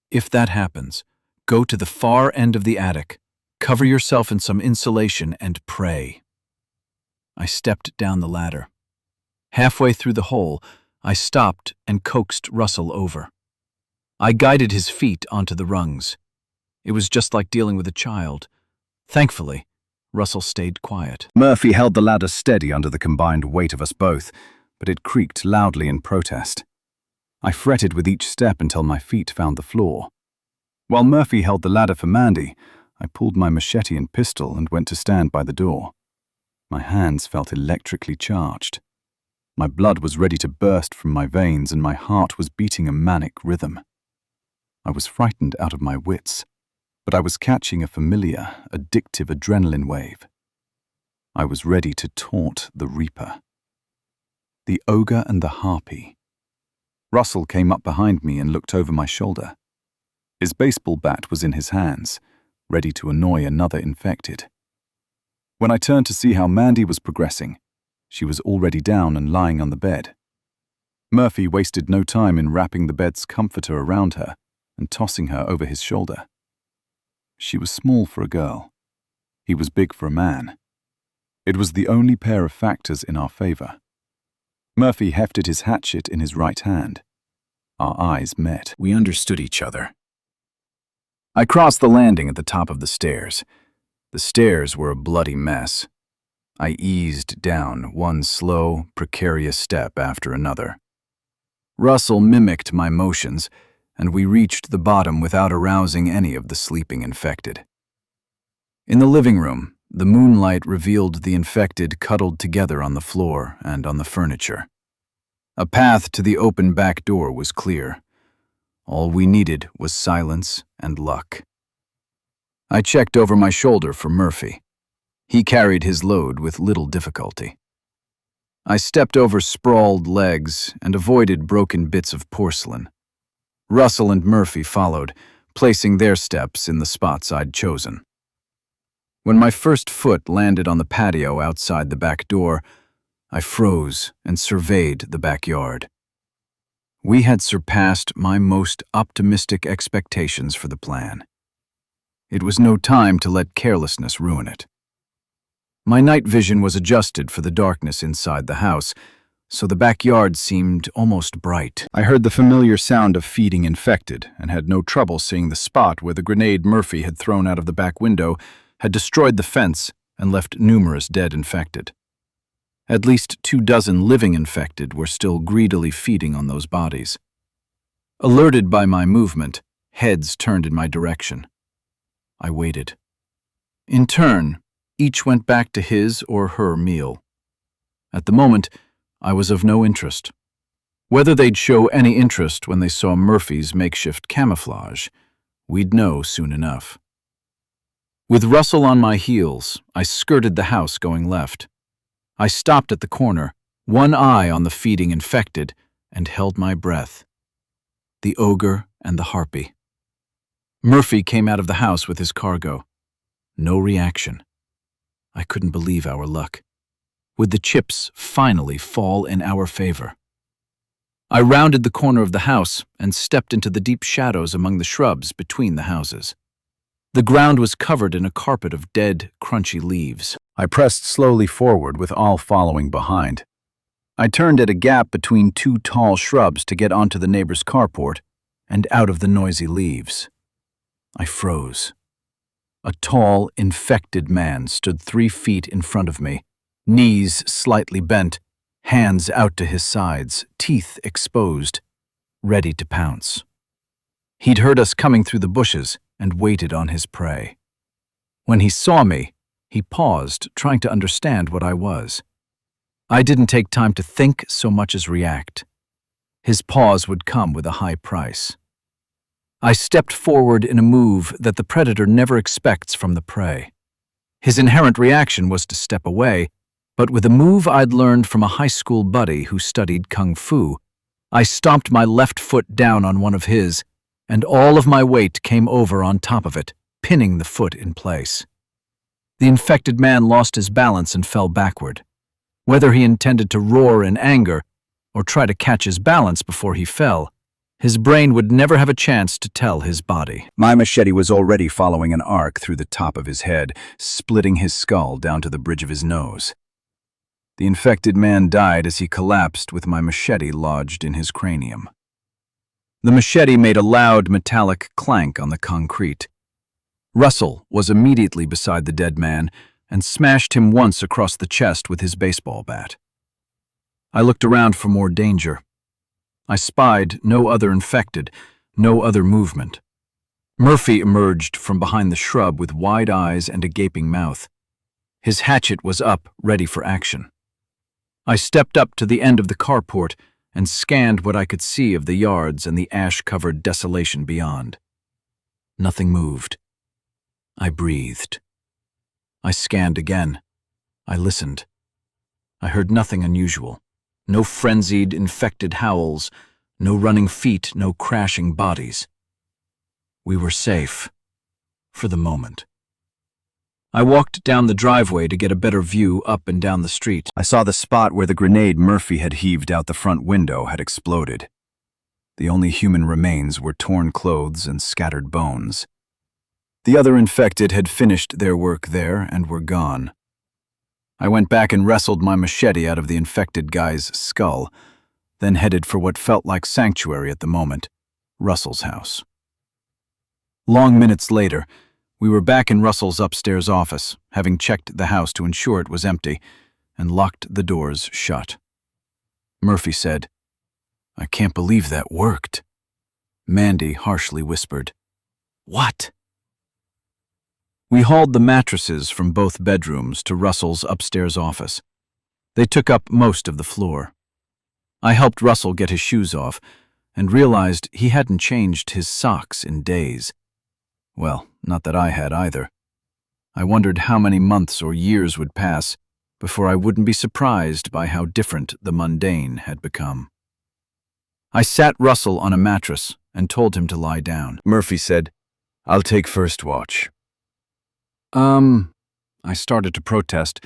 If that happens, go to the far end of the attic, cover yourself in some insulation, and pray." I stepped down the ladder. Halfway through the hole, I stopped and coaxed Russell over. I guided his feet onto the rungs. It was just like dealing with a child. Thankfully, Russell stayed quiet. Murphy held the ladder steady under the combined weight of us both, but it creaked loudly in protest. I fretted with each step until my feet found the floor. While Murphy held the ladder for Mandy, I pulled my machete and pistol and went to stand by the door. My hands felt electrically charged. My blood was ready to burst from my veins and my heart was beating a manic rhythm. I was frightened out of my wits, but I was catching a familiar, addictive adrenaline wave. I was ready to taunt the Reaper. The Ogre and the Harpy. Russell came up behind me and looked over my shoulder. His baseball bat was in his hands, ready to annoy another infected. When I turned to see how Mandy was progressing, she was already down and lying on the bed. Murphy wasted no time in wrapping the bed's comforter around her and tossing her over his shoulder. She was small for a girl. He was big for a man. It was the only pair of factors in our favor. Murphy hefted his hatchet in his right hand. Our eyes met. We understood each other. I crossed the landing at the top of the stairs. The stairs were a bloody mess. I eased down one slow, precarious step after another. Russell mimicked my motions, and we reached the bottom without arousing any of the sleeping infected. In the living room, the moonlight revealed the infected cuddled together on the floor and on the furniture. A path to the open back door was clear. All we needed was silence and luck. I checked over my shoulder for Murphy. He carried his load with little difficulty. I stepped over sprawled legs and avoided broken bits of porcelain. Russell and Murphy followed, placing their steps in the spots I'd chosen. When my first foot landed on the patio outside the back door, I froze and surveyed the backyard. We had surpassed my most optimistic expectations for the plan. It was no time to let carelessness ruin it. My night vision was adjusted for the darkness inside the house, so the backyard seemed almost bright. I heard the familiar sound of feeding infected and had no trouble seeing the spot where the grenade Murphy had thrown out of the back window had destroyed the fence and left numerous dead infected. At least 24 living infected were still greedily feeding on those bodies. Alerted by my movement, heads turned in my direction. I waited. In turn, each went back to his or her meal. At the moment, I was of no interest. Whether they'd show any interest when they saw Murphy's makeshift camouflage, we'd know soon enough. With Russell on my heels, I skirted the house going left. I stopped at the corner, one eye on the feeding infected, and held my breath. The Ogre and the Harpy. Murphy came out of the house with his cargo. No reaction. I couldn't believe our luck. Would the chips finally fall in our favor? I rounded the corner of the house and stepped into the deep shadows among the shrubs between the houses. The ground was covered in a carpet of dead, crunchy leaves. I pressed slowly forward with all following behind. I turned at a gap between two tall shrubs to get onto the neighbor's carport and out of the noisy leaves. I froze. A tall, infected man stood 3 feet in front of me, knees slightly bent, hands out to his sides, teeth exposed, ready to pounce. He'd heard us coming through the bushes and waited on his prey. When he saw me, he paused, trying to understand what I was. I didn't take time to think so much as react. His pause would come with a high price. I stepped forward in a move that the predator never expects from the prey. His inherent reaction was to step away, but with a move I'd learned from a high school buddy who studied kung fu, I stomped my left foot down on one of his, and all of my weight came over on top of it, pinning the foot in place. The infected man lost his balance and fell backward. Whether he intended to roar in anger or try to catch his balance before he fell, his brain would never have a chance to tell his body. My machete was already following an arc through the top of his head, splitting his skull down to the bridge of his nose. The infected man died as he collapsed with my machete lodged in his cranium. The machete made a loud metallic clank on the concrete. Russell was immediately beside the dead man and smashed him once across the chest with his baseball bat. I looked around for more danger. I spied no other infected, no other movement. Murphy emerged from behind the shrub with wide eyes and a gaping mouth. His hatchet was up, ready for action. I stepped up to the end of the carport and scanned what I could see of the yards and the ash-covered desolation beyond. Nothing moved. I breathed. I scanned again. I listened. I heard nothing unusual. No frenzied, infected howls, no running feet, no crashing bodies. We were safe. For the moment. I walked down the driveway to get a better view up and down the street. I saw the spot where the grenade Murphy had heaved out the front window had exploded. The only human remains were torn clothes and scattered bones. The other infected had finished their work there and were gone. I went back and wrestled my machete out of the infected guy's skull, then headed for what felt like sanctuary at the moment, Russell's house. Long minutes later, we were back in Russell's upstairs office, having checked the house to ensure it was empty, and locked the doors shut. Murphy said, "I can't believe that worked." Mandy harshly whispered, "What?" We hauled the mattresses from both bedrooms to Russell's upstairs office. They took up most of the floor. I helped Russell get his shoes off and realized he hadn't changed his socks in days. Well, not that I had either. I wondered how many months or years would pass before I wouldn't be surprised by how different the mundane had become. I sat Russell on a mattress and told him to lie down. Murphy said, "I'll take first watch." I started to protest,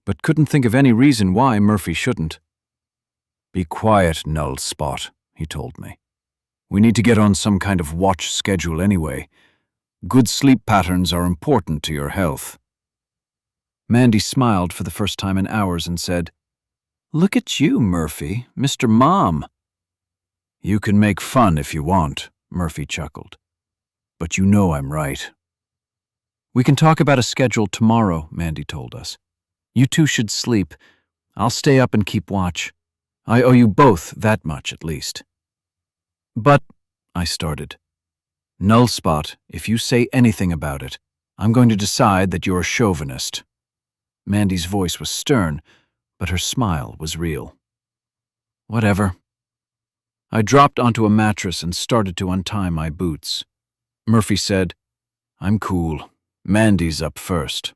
but couldn't think of any reason why Murphy shouldn't. "Be quiet, null spot," he told me. "We need to get on some kind of watch schedule anyway. Good sleep patterns are important to your health." Mandy smiled for the first time in hours and said, "Look at you, Murphy, Mr. Mom." "You can make fun if you want," Murphy chuckled. "But you know I'm right." "We can talk about a schedule tomorrow," Mandy told us. "You two should sleep. I'll stay up and keep watch. I owe you both that much, at least." "But," I started. "Null spot, if you say anything about it, I'm going to decide that you're a chauvinist." Mandy's voice was stern, but her smile was real. "Whatever." I dropped onto a mattress and started to untie my boots. Murphy said, "I'm cool. Mandy's up first."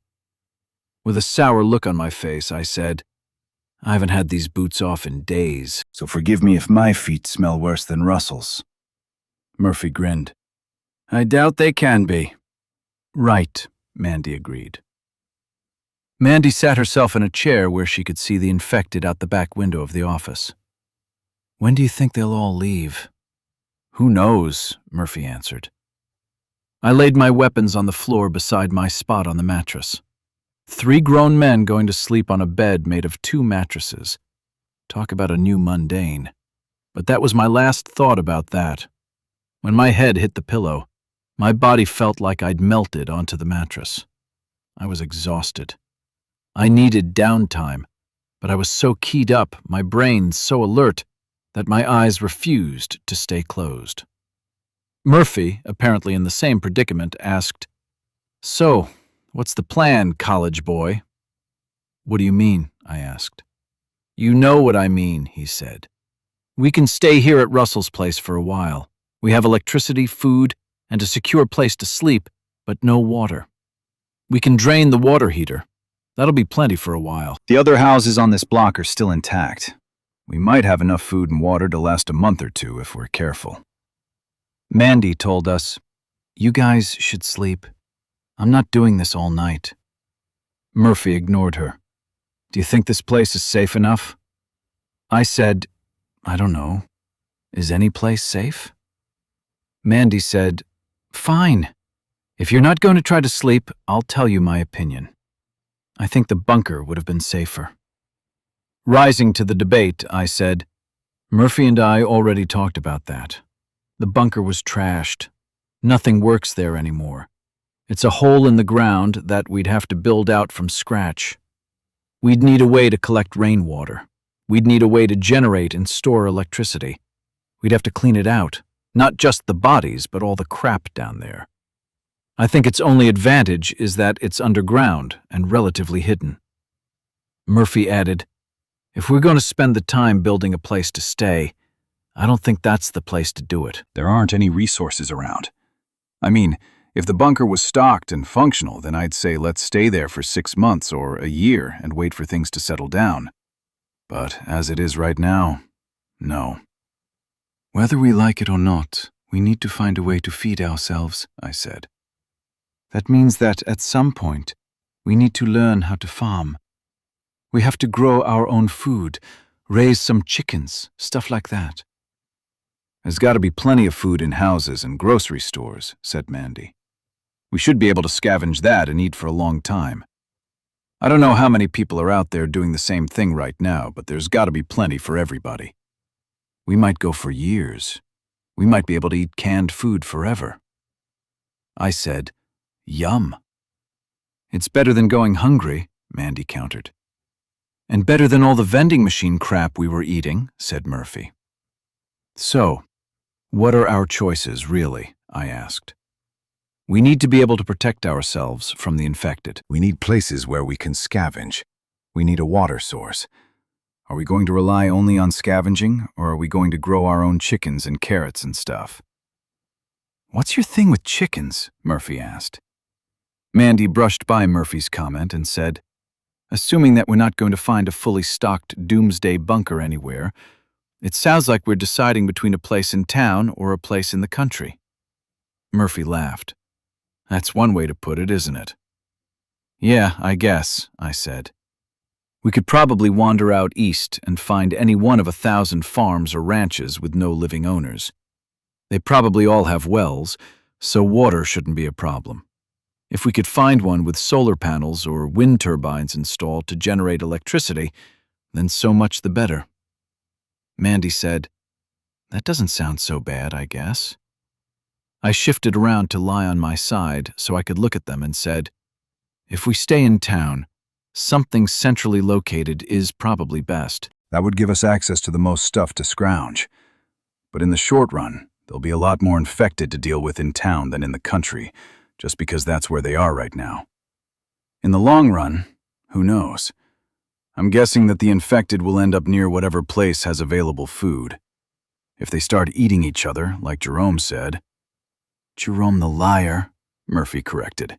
With a sour look on my face, I said, "I haven't had these boots off in days, so forgive me if my feet smell worse than Russell's." Murphy grinned. "I doubt they can be." "Right," Mandy agreed. Mandy sat herself in a chair where she could see the infected out the back window of the office. "When do you think they'll all leave?" "Who knows?" Murphy answered. I laid my weapons on the floor beside my spot on the mattress. 3 grown men going to sleep on a bed made of 2 mattresses. Talk about a new mundane. But that was my last thought about that. When my head hit the pillow, my body felt like I'd melted onto the mattress. I was exhausted. I needed downtime, but I was so keyed up, my brain so alert, that my eyes refused to stay closed. Murphy, apparently in the same predicament, asked, "So, what's the plan, college boy?" "What do you mean?" I asked. "You know what I mean," he said. "We can stay here at Russell's place for a while. We have electricity, food, and a secure place to sleep, but no water. We can drain the water heater. That'll be plenty for a while. The other houses on this block are still intact. We might have enough food and water to last a month or 2 if we're careful." Mandy told us, "You guys should sleep. I'm not doing this all night." Murphy ignored her. "Do you think this place is safe enough?" I said, "I don't know. Is any place safe?" Mandy said, "Fine. If you're not going to try to sleep, I'll tell you my opinion. I think the bunker would have been safer." Rising to the debate, I said, "Murphy and I already talked about that. The bunker was trashed. Nothing works there anymore. It's a hole in the ground that we'd have to build out from scratch. We'd need a way to collect rainwater. We'd need a way to generate and store electricity. We'd have to clean it out, not just the bodies, but all the crap down there. I think its only advantage is that it's underground and relatively hidden." Murphy added, "If we're going to spend the time building a place to stay, I don't think that's the place to do it." There aren't any resources around. I mean, if the bunker was stocked and functional, then I'd say let's stay there for 6 months or a year and wait for things to settle down. But as it is right now, no. "Whether we like it or not, we need to find a way to feed ourselves," I said. "That means that at some point, we need to learn how to farm. We have to grow our own food, raise some chickens, stuff like that." "There's got to be plenty of food in houses and grocery stores," said Mandy. "We should be able to scavenge that and eat for a long time. I don't know how many people are out there doing the same thing right now, but there's got to be plenty for everybody. We might go for years. We might be able to eat canned food forever." I said, "Yum." "It's better than going hungry," Mandy countered. "And better than all the vending machine crap we were eating," said Murphy. "So, what are our choices, really?" I asked. "We need to be able to protect ourselves from the infected. We need places where we can scavenge. We need a water source. Are we going to rely only on scavenging, or are we going to grow our own chickens and carrots and stuff?" "What's your thing with chickens?" Murphy asked. Mandy brushed by Murphy's comment and said, "Assuming that we're not going to find a fully stocked doomsday bunker anywhere, it sounds like we're deciding between a place in town or a place in the country." Murphy laughed. "That's one way to put it, isn't it?" "Yeah, I guess," I said. "We could probably wander out east and find any one of 1,000 farms or ranches with no living owners. They probably all have wells, so water shouldn't be a problem. If we could find one with solar panels or wind turbines installed to generate electricity, then so much the better." Mandy said, "That doesn't sound so bad, I guess." I shifted around to lie on my side so I could look at them and said, "If we stay in town, something centrally located is probably best." That would give us access to the most stuff to scrounge. But in the short run, there'll be a lot more infected to deal with in town than in the country, just because that's where they are right now. In the long run, who knows? I'm guessing that the infected will end up near whatever place has available food. If they start eating each other, like Jerome said. "Jerome the liar," Murphy corrected.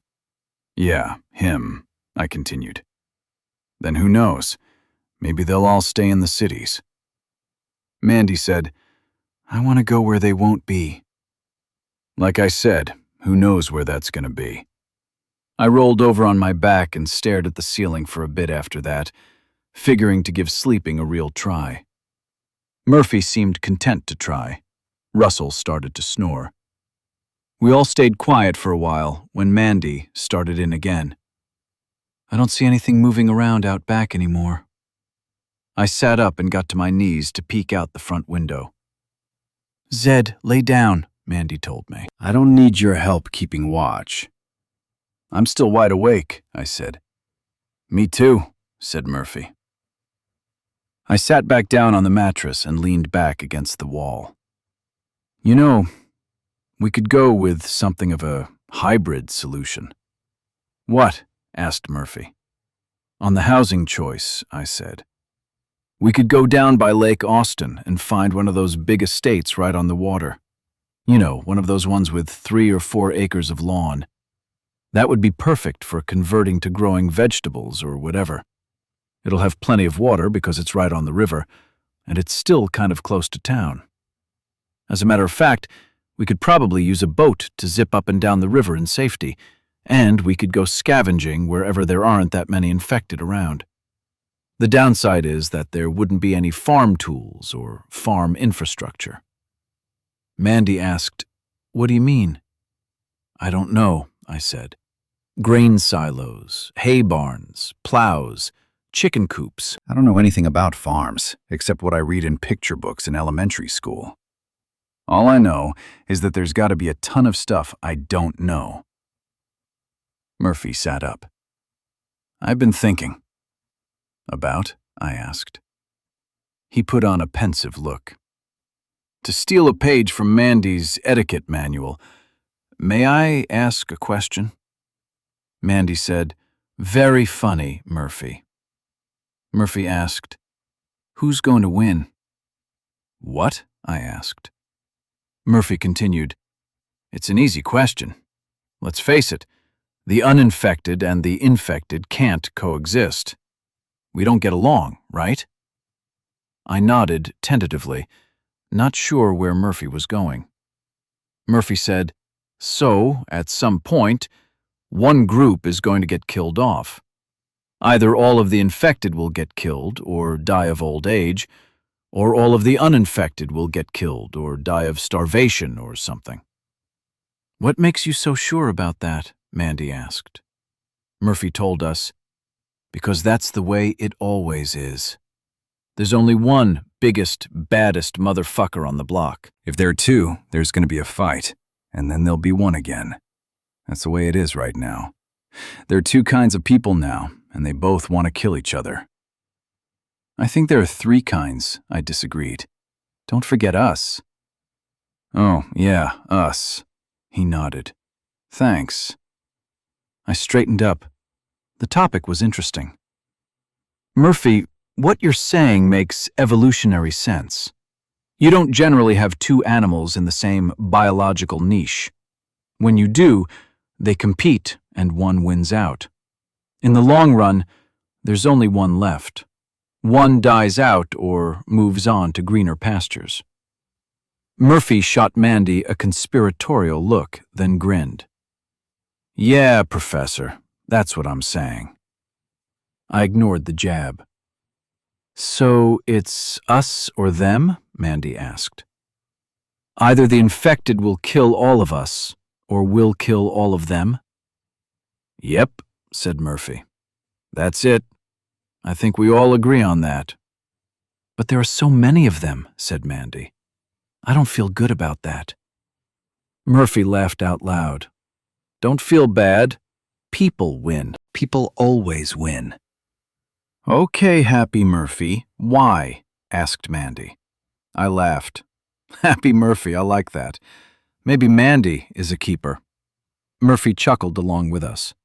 "Yeah, him," I continued. "Then who knows? Maybe they'll all stay in the cities." Mandy said, "I want to go where they won't be." Like I said, who knows where that's going to be. I rolled over on my back and stared at the ceiling for a bit after that, figuring to give sleeping a real try. Murphy seemed content to try. Russell started to snore. We all stayed quiet for a while when Mandy started in again. "I don't see anything moving around out back anymore." I sat up and got to my knees to peek out the front window. "Zed, lay down," Mandy told me. "I don't need your help keeping watch." "I'm still wide awake," I said. "Me too," said Murphy. I sat back down on the mattress and leaned back against the wall. "You know, we could go with something of a hybrid solution." "What?" asked Murphy. "On the housing choice," I said. "We could go down by Lake Austin and find one of those big estates right on the water. You know, one of those ones with 3 or 4 acres of lawn. That would be perfect for converting to growing vegetables or whatever. It'll have plenty of water because it's right on the river, and it's still kind of close to town. As a matter of fact, we could probably use a boat to zip up and down the river in safety, and we could go scavenging wherever there aren't that many infected around." The downside is that there wouldn't be any farm tools or farm infrastructure. Mandy asked, "What do you mean?" "I don't know," I said. "Grain silos, hay barns, plows, chicken coops." I don't know anything about farms, except what I read in picture books in elementary school. All I know is that there's got to be a ton of stuff I don't know. Murphy sat up. "I've been thinking." "About?" I asked. He put on a pensive look. "To steal a page from Mandy's etiquette manual, may I ask a question?" Mandy said, "Very funny, Murphy." Murphy asked, "Who's going to win?" "What?" I asked. Murphy continued, "It's an easy question. Let's face it, the uninfected and the infected can't coexist. We don't get along, right?" I nodded tentatively, not sure where Murphy was going. Murphy said, "So, at some point, one group is going to get killed off. Either all of the infected will get killed or die of old age, or all of the uninfected will get killed or die of starvation or something." "What makes you so sure about that?" Mandy asked. Murphy told us, "Because that's the way it always is. There's only one biggest, baddest motherfucker on the block. If there are two, there's going to be a fight, and then there'll be one again. That's the way it is right now. There are two kinds of people now, and they both want to kill each other." "I think there are three kinds," I disagreed. "Don't forget us." "Oh, yeah, us." He nodded. "Thanks." I straightened up. The topic was interesting. "Murphy, what you're saying makes evolutionary sense. You don't generally have two animals in the same biological niche. When you do, they compete and one wins out. In the long run, there's only one left. One dies out or moves on to greener pastures." Murphy shot Mandy a conspiratorial look, then grinned. "Yeah, Professor, that's what I'm saying." I ignored the jab. "So it's us or them?" Mandy asked. "Either the infected will kill all of us, or we'll kill all of them?" "Yep," said Murphy. "That's it. I think we all agree on that." "But there are so many of them," said Mandy. "I don't feel good about that." Murphy laughed out loud. "Don't feel bad. People win. People always win." "Okay, Happy Murphy, why?" asked Mandy. I laughed. "Happy Murphy, I like that. Maybe Mandy is a keeper." Murphy chuckled along with us.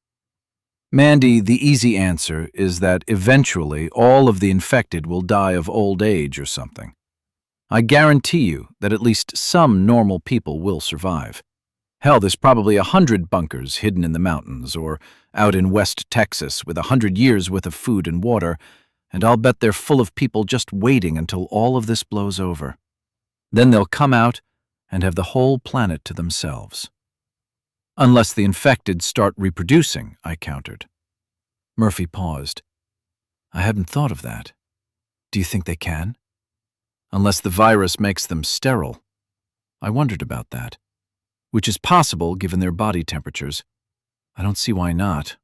"Mandy, the easy answer is that eventually all of the infected will die of old age or something. I guarantee you that at least some normal people will survive. Hell, there's probably 100 bunkers hidden in the mountains or out in West Texas with 100 years' worth of food and water, and I'll bet they're full of people just waiting until all of this blows over. Then they'll come out and have the whole planet to themselves." "Unless the infected start reproducing," I countered. Murphy paused. "I hadn't thought of that. Do you think they can?" "Unless the virus makes them sterile." I wondered about that. Which is possible given their body temperatures. I don't see why not.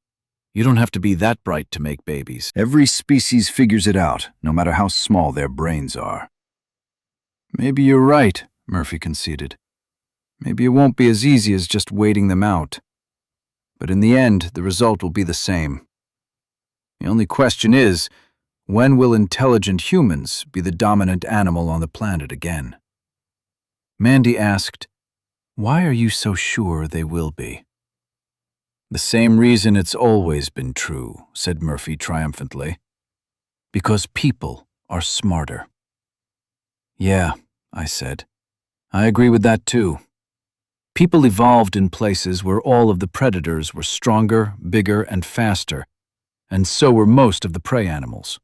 You don't have to be that bright to make babies. Every species figures it out, no matter how small their brains are. "Maybe you're right," Murphy conceded. "Maybe it won't be as easy as just waiting them out. But in the end, the result will be the same. The only question is, when will intelligent humans be the dominant animal on the planet again?" Mandy asked, "Why are you so sure they will be?" "The same reason it's always been true," said Murphy triumphantly. "Because people are smarter." "Yeah," I said. "I agree with that too. People evolved in places where all of the predators were stronger, bigger, and faster, and so were most of the prey animals.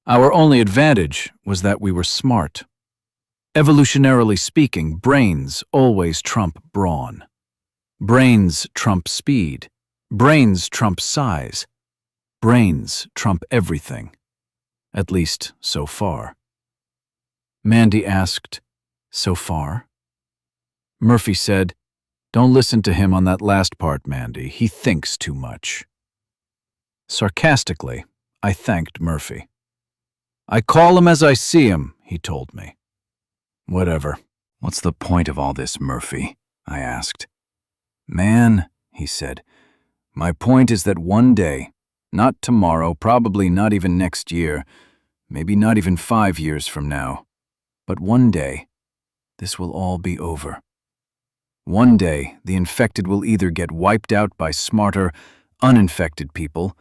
Our only advantage was that we were smart. Evolutionarily speaking, brains always trump brawn. Brains trump speed. Brains trump size. Brains trump everything. At least, so far. Mandy asked, "So far?" Murphy said, "Don't listen to him on that last part, Mandy. He thinks too much." Sarcastically, I thanked Murphy. "I call him as I see him," he told me. Whatever. "What's the point of all this, Murphy?" I asked. "Man," he said, "my point is that one day, not tomorrow, probably not even next year, maybe not even 5 years from now, but one day, this will all be over. One day, the infected will either get wiped out by smarter, uninfected people,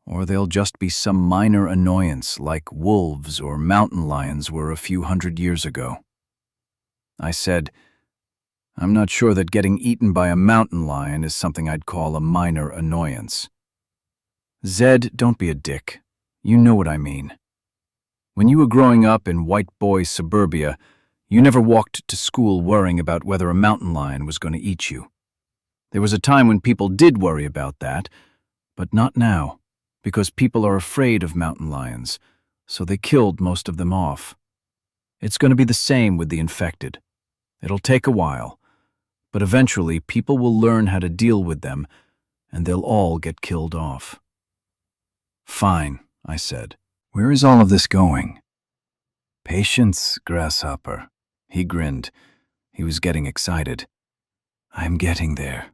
or they'll just be some minor annoyance like wolves or mountain lions were a few hundred years ago." I said, "I'm not sure that getting eaten by a mountain lion is something I'd call a minor annoyance." "Zed, don't be a dick. You know what I mean. When you were growing up in white boy suburbia, you never walked to school worrying about whether a mountain lion was going to eat you. There was a time when people did worry about that, but not now, because people are afraid of mountain lions, so they killed most of them off. It's going to be the same with the infected. It'll take a while, but eventually people will learn how to deal with them, and they'll all get killed off." "Fine," I said. "Where is all of this going?" "Patience, grasshopper." He grinned. He was getting excited. "I'm getting there."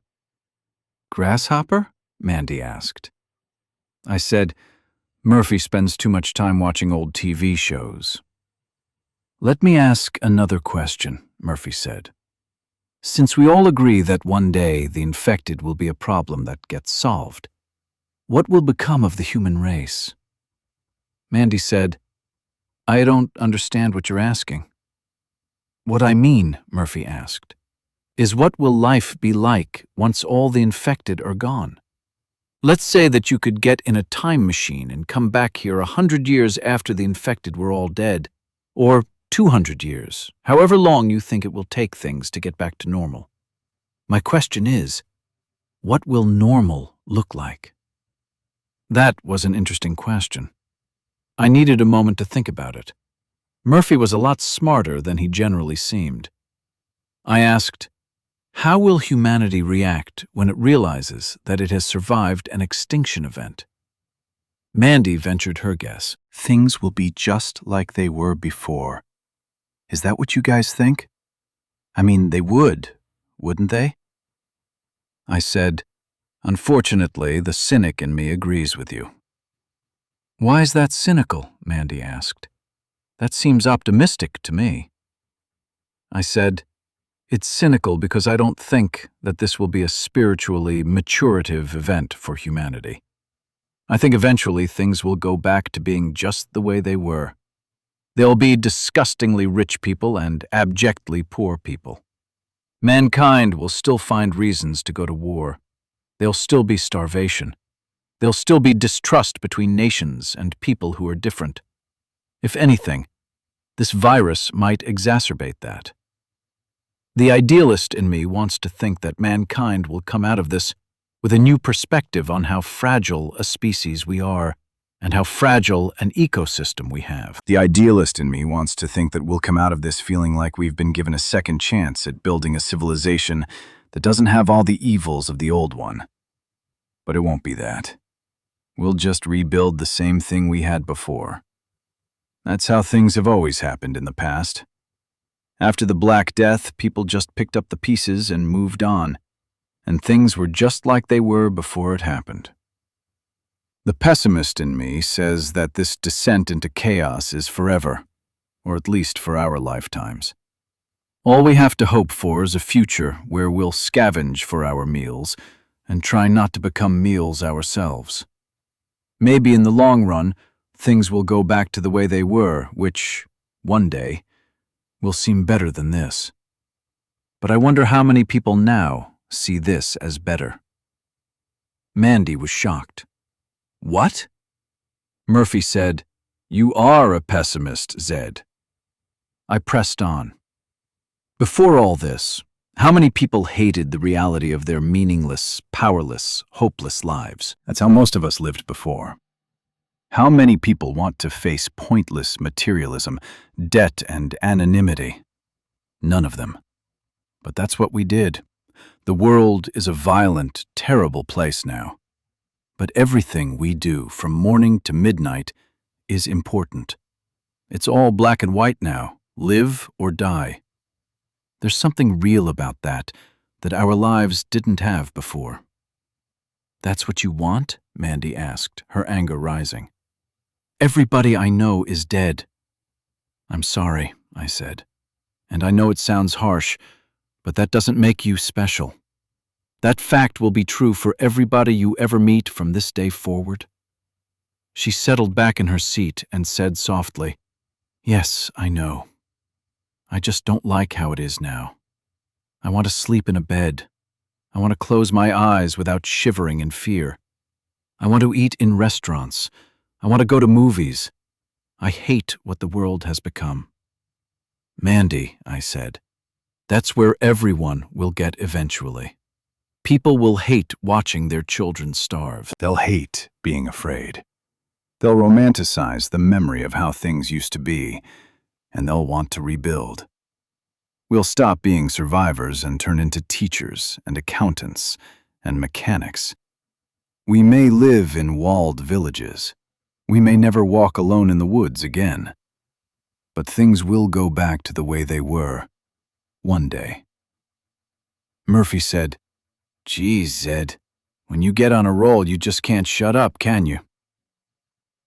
"Grasshopper?" Mandy asked. I said, "Murphy spends too much time watching old TV shows." "Let me ask another question," Murphy said. "Since we all agree that one day the infected will be a problem that gets solved, what will become of the human race?" Mandy said, "I don't understand what you're asking." "What I mean," Murphy asked, "is what will life be like once all the infected are gone? Let's say that you could get in a time machine and come back here 100 years after the infected were all dead, or 200 years, however long you think it will take things to get back to normal. My question is, what will normal look like?" That was an interesting question. I needed a moment to think about it. Murphy was a lot smarter than he generally seemed. I asked, "How will humanity react when it realizes that it has survived an extinction event?" Mandy ventured her guess. "Things will be just like they were before. Is that what you guys think? I mean, they would, wouldn't they?" I said, "Unfortunately, the cynic in me agrees with you." "Why is that cynical?" Mandy asked. "That seems optimistic to me." I said, "It's cynical because I don't think that this will be a spiritually maturative event for humanity. I think eventually things will go back to being just the way they were. There'll be disgustingly rich people and abjectly poor people. Mankind will still find reasons to go to war. There'll still be starvation. There'll still be distrust between nations and people who are different. If anything, this virus might exacerbate that. The idealist in me wants to think that mankind will come out of this with a new perspective on how fragile a species we are and how fragile an ecosystem we have." The idealist in me wants to think that we'll come out of this feeling like we've been given a second chance at building a civilization that doesn't have all the evils of the old one. But it won't be that. We'll just rebuild the same thing we had before. That's how things have always happened in the past. After the Black Death, people just picked up the pieces and moved on, and things were just like they were before it happened. The pessimist in me says that this descent into chaos is forever, or at least for our lifetimes. All we have to hope for is a future where we'll scavenge for our meals and try not to become meals ourselves. Maybe in the long run, things will go back to the way they were, which, one day, will seem better than this. But I wonder how many people now see this as better. Mandy was shocked. "What?" Murphy said, "You are a pessimist, Zed." I pressed on. Before all this, how many people hated the reality of their meaningless, powerless, hopeless lives? That's how most of us lived before. How many people want to face pointless materialism, debt, and anonymity? None of them. But that's what we did. The world is a violent, terrible place now. But everything we do from morning to midnight is important. It's all black and white now, live or die. There's something real about that our lives didn't have before. "That's what you want?" Mandy asked, her anger rising. "Everybody I know is dead." "I'm sorry," I said. "And I know it sounds harsh, but that doesn't make you special. That fact will be true for everybody you ever meet from this day forward." She settled back in her seat and said softly, "Yes, I know. I just don't like how it is now. I want to sleep in a bed. I want to close my eyes without shivering in fear. I want to eat in restaurants. I want to go to movies. I hate what the world has become." "Mandy," I said, "that's where everyone will get eventually. People will hate watching their children starve. They'll hate being afraid. They'll romanticize the memory of how things used to be, and they'll want to rebuild. We'll stop being survivors and turn into teachers and accountants and mechanics. We may live in walled villages. We may never walk alone in the woods again. But things will go back to the way they were, one day." Murphy said, "Geez, Zed, when you get on a roll, you just can't shut up, can you?"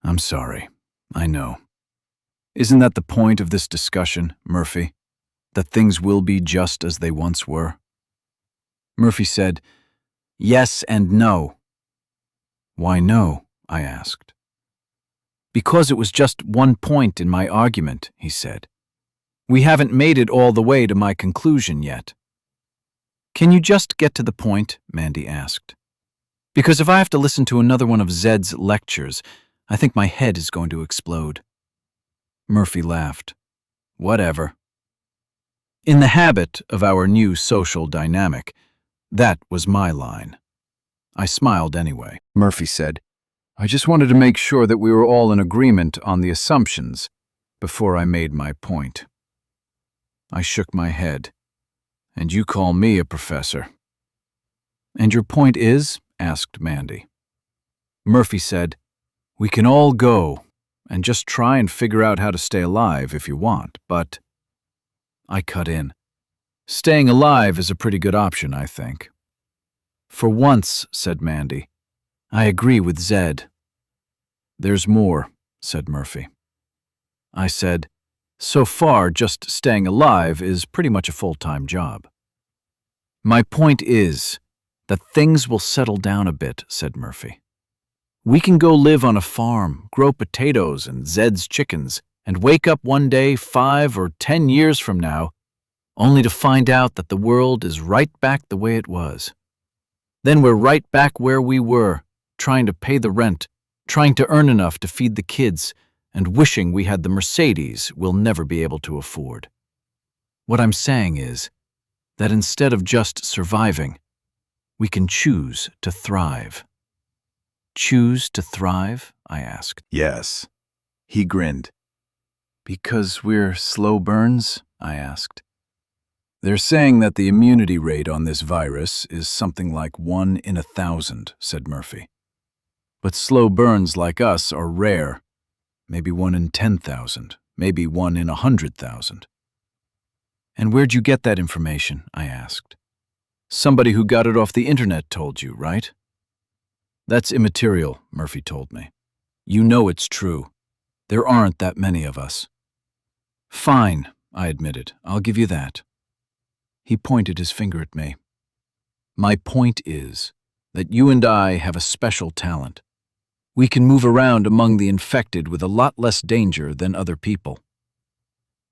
"I'm sorry, I know. Isn't that the point of this discussion, Murphy? That things will be just as they once were?" Murphy said, "Yes and no." "Why no?" I asked. "Because it was just one point in my argument," he said. "We haven't made it all the way to my conclusion yet." "Can you just get to the point?" Mandy asked. "Because if I have to listen to another one of Zed's lectures, I think my head is going to explode." Murphy laughed. "Whatever." In the habit of our new social dynamic, that was my line. I smiled anyway. Murphy said, "I just wanted to make sure that we were all in agreement on the assumptions before I made my point." I shook my head. "And you call me a professor." "And your point is?" asked Mandy. Murphy said, "We can all go and just try and figure out how to stay alive if you want, but—" I cut in. "Staying alive is a pretty good option, I think." "For once," said Mandy, "I agree with Zed." "There's more," said Murphy. I said, "So far, just staying alive is pretty much a full-time job." "My point is that things will settle down a bit," said Murphy. "We can go live on a farm, grow potatoes and Zed's chickens, and wake up one day 5 or 10 years from now, only to find out that the world is right back the way it was. Then we're right back where we were, trying to pay the rent, trying to earn enough to feed the kids, and wishing we had the Mercedes we'll never be able to afford. What I'm saying is that instead of just surviving, we can choose to thrive." "Choose to thrive?" I asked. "Yes." He grinned. "Because we're slow burns?" I asked. "They're saying that the immunity rate on this virus is something like 1 in 1,000, said Murphy. "But slow burns like us are rare. Maybe 1 in 10,000, maybe 1 in 100,000. "And where'd you get that information?" I asked. "Somebody who got it off the internet told you, right?" "That's immaterial," Murphy told me. "You know it's true. There aren't that many of us." "Fine," I admitted. "I'll give you that." He pointed his finger at me. "My point is that you and I have a special talent. We can move around among the infected with a lot less danger than other people."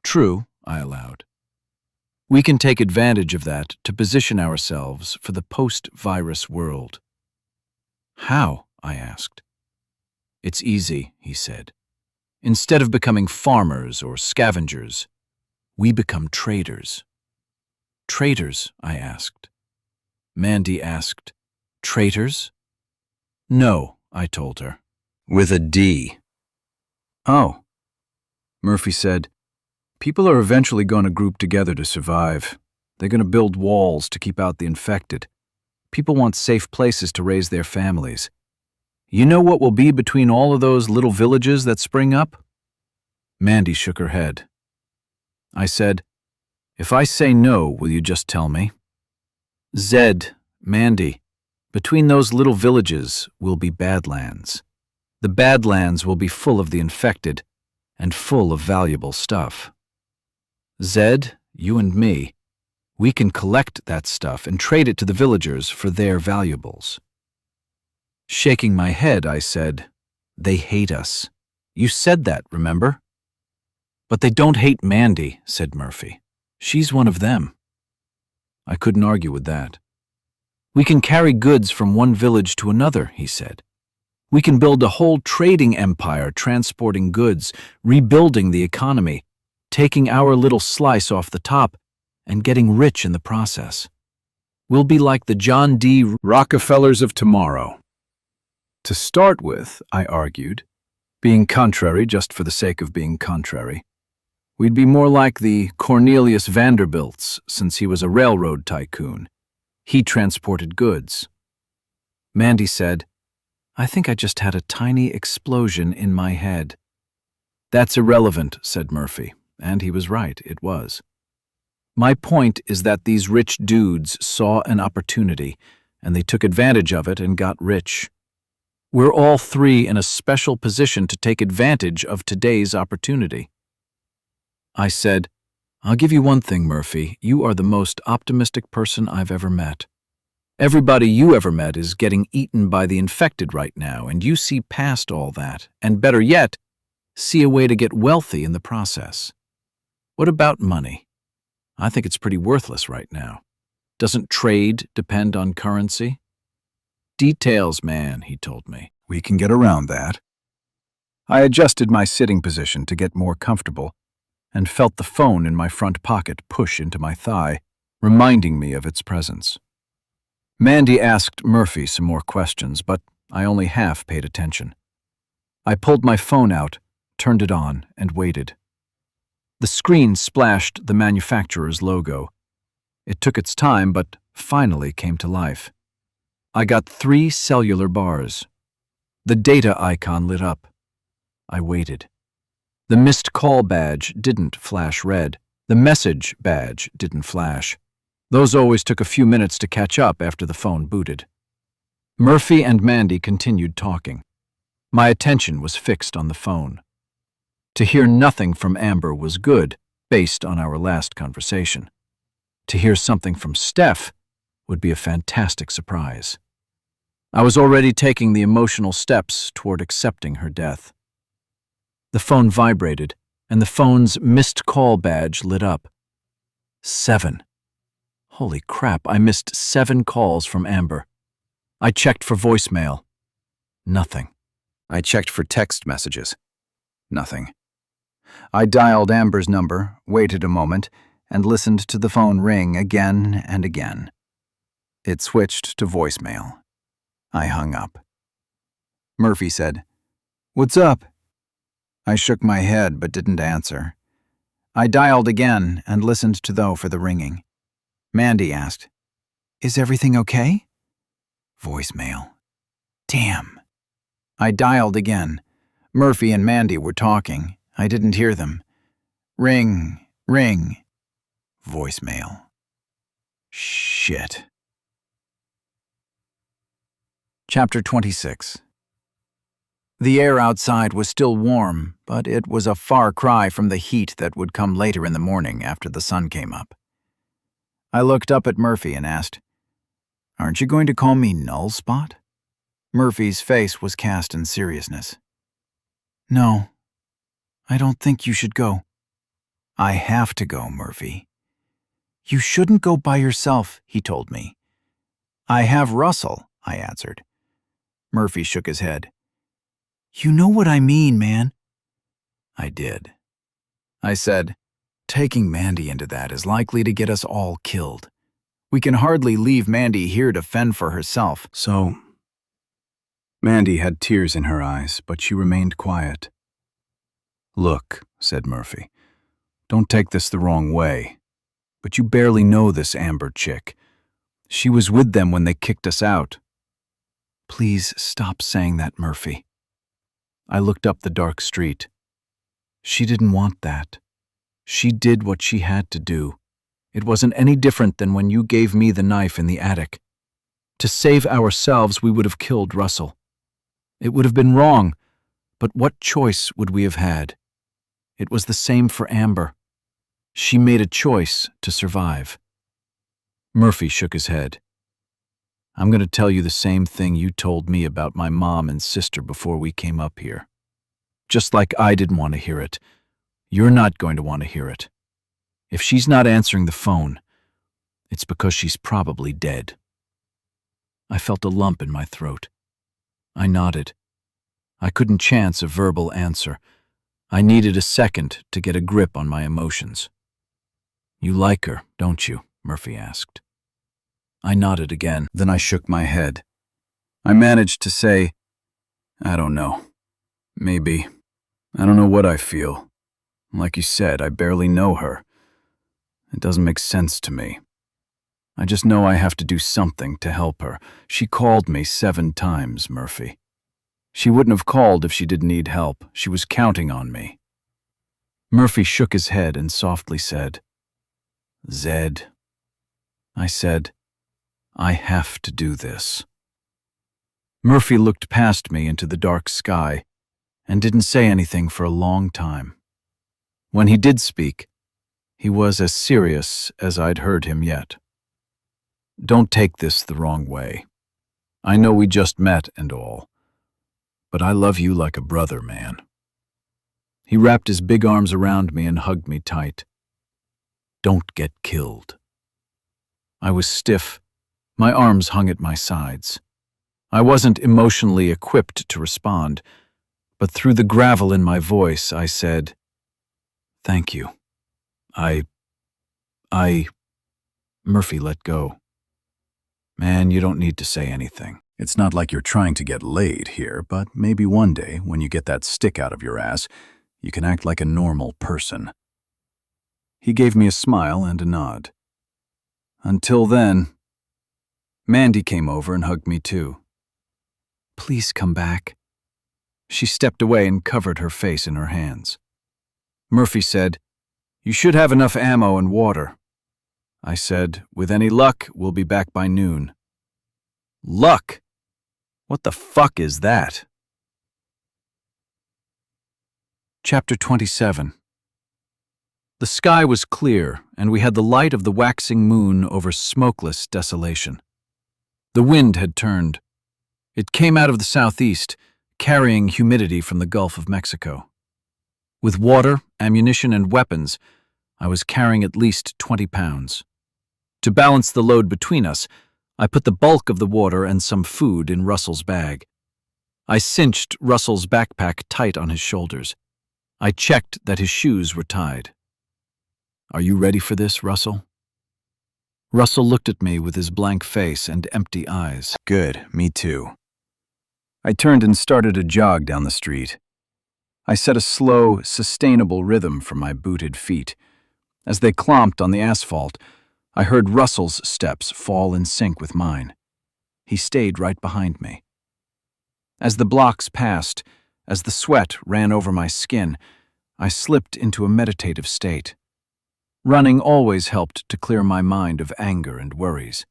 "True," I allowed. "We can take advantage of that to position ourselves for the post-virus world." "How?" I asked. "It's easy," he said. "Instead of becoming farmers or scavengers, we become traders." "Traders?" I asked. Mandy asked, "Traitors?" "No," I told her. "With a D," Oh, Murphy said, people are eventually going to group together to survive. They're going to build walls to keep out the infected. People want safe places to raise their families. You know what will be between all of those little villages that spring up? Mandy shook her head. I said, if I say no, will you just tell me? Zed, Mandy, between those little villages will be Badlands. The Badlands will be full of the infected and full of valuable stuff. Zed, you and me, we can collect that stuff and trade it to the villagers for their valuables. Shaking my head, I said, they hate us. You said that, remember? But they don't hate Mandy, said Murphy. She's one of them. I couldn't argue with that. We can carry goods from one village to another, he said. We can build a whole trading empire transporting goods, rebuilding the economy, taking our little slice off the top, and getting rich in the process. We'll be like the John D. Rockefellers of tomorrow. To start with, I argued, being contrary just for the sake of being contrary, we'd be more like the Cornelius Vanderbilts since he was a railroad tycoon. He transported goods. Mandy said, I think I just had a tiny explosion in my head. That's irrelevant, said Murphy, and he was right, it was. My point is that these rich dudes saw an opportunity, and they took advantage of it and got rich. We're all three in a special position to take advantage of today's opportunity. I said, I'll give you one thing, Murphy. You are the most optimistic person I've ever met. Everybody you ever met is getting eaten by the infected right now, and you see past all that, and better yet, see a way to get wealthy in the process. What about money? I think it's pretty worthless right now. Doesn't trade depend on currency? Details, man, he told me. We can get around that. I adjusted my sitting position to get more comfortable and felt the phone in my front pocket push into my thigh, reminding me of its presence. Mandy asked Murphy some more questions, but I only half paid attention. I pulled my phone out, turned it on, and waited. The screen splashed the manufacturer's logo. It took its time, but finally came to life. I got 3 cellular bars. The data icon lit up. I waited. The missed call badge didn't flash red. The message badge didn't flash. Those always took a few minutes to catch up after the phone booted. Murphy and Mandy continued talking. My attention was fixed on the phone. To hear nothing from Amber was good, based on our last conversation. To hear something from Steph would be a fantastic surprise. I was already taking the emotional steps toward accepting her death. The phone vibrated, and the phone's missed call badge lit up. 7. Holy crap, I missed 7 calls from Amber. I checked for voicemail. Nothing. I checked for text messages. Nothing. I dialed Amber's number, waited a moment, and listened to the phone ring again and again. It switched to voicemail. I hung up. Murphy said, "What's up?" I shook my head but didn't answer. I dialed again and listened to though for the ringing. Mandy asked, "Is everything okay?" Voicemail. Damn. I dialed again. Murphy and Mandy were talking. I didn't hear them. Ring, ring. Voicemail. Shit. Chapter 26. The air outside was still warm, but it was a far cry from the heat that would come later in the morning after the sun came up. I looked up at Murphy and asked, "Aren't you going to call me Null Spot?" Murphy's face was cast in seriousness. "No, I don't think you should go." "I have to go, Murphy." "You shouldn't go by yourself," he told me. "I have Russell," I answered. Murphy shook his head. "You know what I mean, man." I did. I said, "Taking Mandy into that is likely to get us all killed. We can hardly leave Mandy here to fend for herself." So, Mandy had tears in her eyes, but she remained quiet. Look, said Murphy, don't take this the wrong way, but you barely know this Amber chick. She was with them when they kicked us out. Please stop saying that, Murphy. I looked up the dark street. She didn't want that. She did what she had to do. It wasn't any different than when you gave me the knife in the attic. To save ourselves, we would have killed Russell. It would have been wrong, but what choice would we have had? It was the same for Amber. She made a choice to survive. Murphy shook his head. I'm going to tell you the same thing you told me about my mom and sister before we came up here. Just like I didn't want to hear it, you're not going to want to hear it. If she's not answering the phone, it's because she's probably dead. I felt a lump in my throat. I nodded. I couldn't chance a verbal answer. I needed a second to get a grip on my emotions. You like her, don't you? Murphy asked. I nodded again. Then I shook my head. I managed to say, I don't know. Maybe. I don't know what I feel. Like you said, I barely know her. It doesn't make sense to me. I just know I have to do something to help her. She called me 7 times, Murphy. She wouldn't have called if she didn't need help. She was counting on me. Murphy shook his head and softly said, Zed. I said, I have to do this. Murphy looked past me into the dark sky and didn't say anything for a long time. When he did speak, he was as serious as I'd heard him yet. Don't take this the wrong way. I know we just met and all, but I love you like a brother, man. He wrapped his big arms around me and hugged me tight. Don't get killed. I was stiff. My arms hung at my sides. I wasn't emotionally equipped to respond, but through the gravel in my voice, I said, Thank you. Murphy let go. Man, you don't need to say anything. It's not like you're trying to get laid here, but maybe one day, when you get that stick out of your ass, you can act like a normal person. He gave me a smile and a nod. Until then, Mandy came over and hugged me too. Please come back. She stepped away and covered her face in her hands. Murphy said, You should have enough ammo and water. I said, With any luck, we'll be back by noon. Luck? What the fuck is that? Chapter 27. The sky was clear, and we had the light of the waxing moon over smokeless desolation. The wind had turned. It came out of the southeast, carrying humidity from the Gulf of Mexico. With water, ammunition, and weapons, I was carrying at least 20 pounds. To balance the load between us, I put the bulk of the water and some food in Russell's bag. I cinched Russell's backpack tight on his shoulders. I checked that his shoes were tied. Are you ready for this, Russell? Russell looked at me with his blank face and empty eyes. Good, me too. I turned and started a jog down the street. I set a slow, sustainable rhythm for my booted feet. As they clomped on the asphalt, I heard Russell's steps fall in sync with mine. He stayed right behind me. As the blocks passed, as the sweat ran over my skin, I slipped into a meditative state. Running always helped to clear my mind of anger and worries.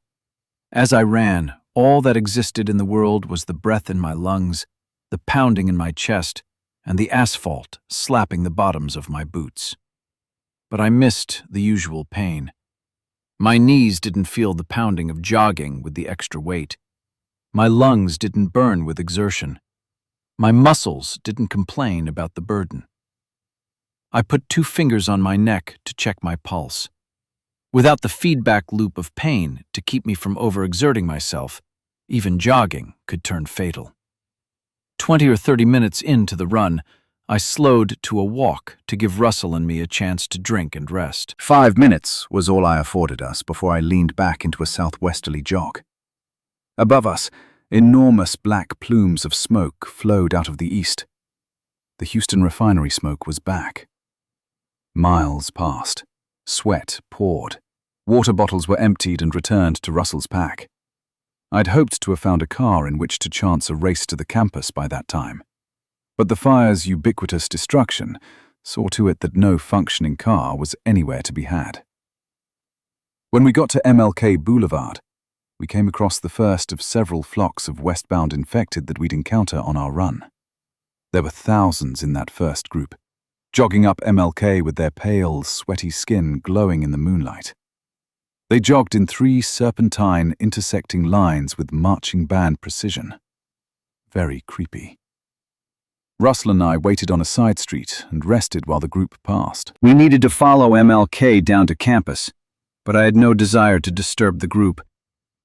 As I ran, all that existed in the world was the breath in my lungs, the pounding in my chest, and the asphalt slapping the bottoms of my boots. But I missed the usual pain. My knees didn't feel the pounding of jogging with the extra weight. My lungs didn't burn with exertion. My muscles didn't complain about the burden. I put 2 fingers on my neck to check my pulse. Without the feedback loop of pain to keep me from overexerting myself, even jogging could turn fatal. 20 or 30 minutes into the run, I slowed to a walk to give Russell and me a chance to drink and rest. 5 minutes was all I afforded us before I leaned back into a southwesterly jog. Above us, enormous black plumes of smoke flowed out of the east. The Houston refinery smoke was back. Miles passed. Sweat poured. Water bottles were emptied and returned to Russell's pack. I'd hoped to have found a car in which to chance a race to the campus by that time. But the fire's ubiquitous destruction saw to it that no functioning car was anywhere to be had. When we got to MLK Boulevard, we came across the first of several flocks of westbound infected that we'd encounter on our run. There were thousands in that first group, jogging up MLK with their pale, sweaty skin glowing in the moonlight. They jogged in 3 serpentine, intersecting lines with marching band precision. Very creepy. Russell and I waited on a side street and rested while the group passed. We needed to follow MLK down to campus, but I had no desire to disturb the group,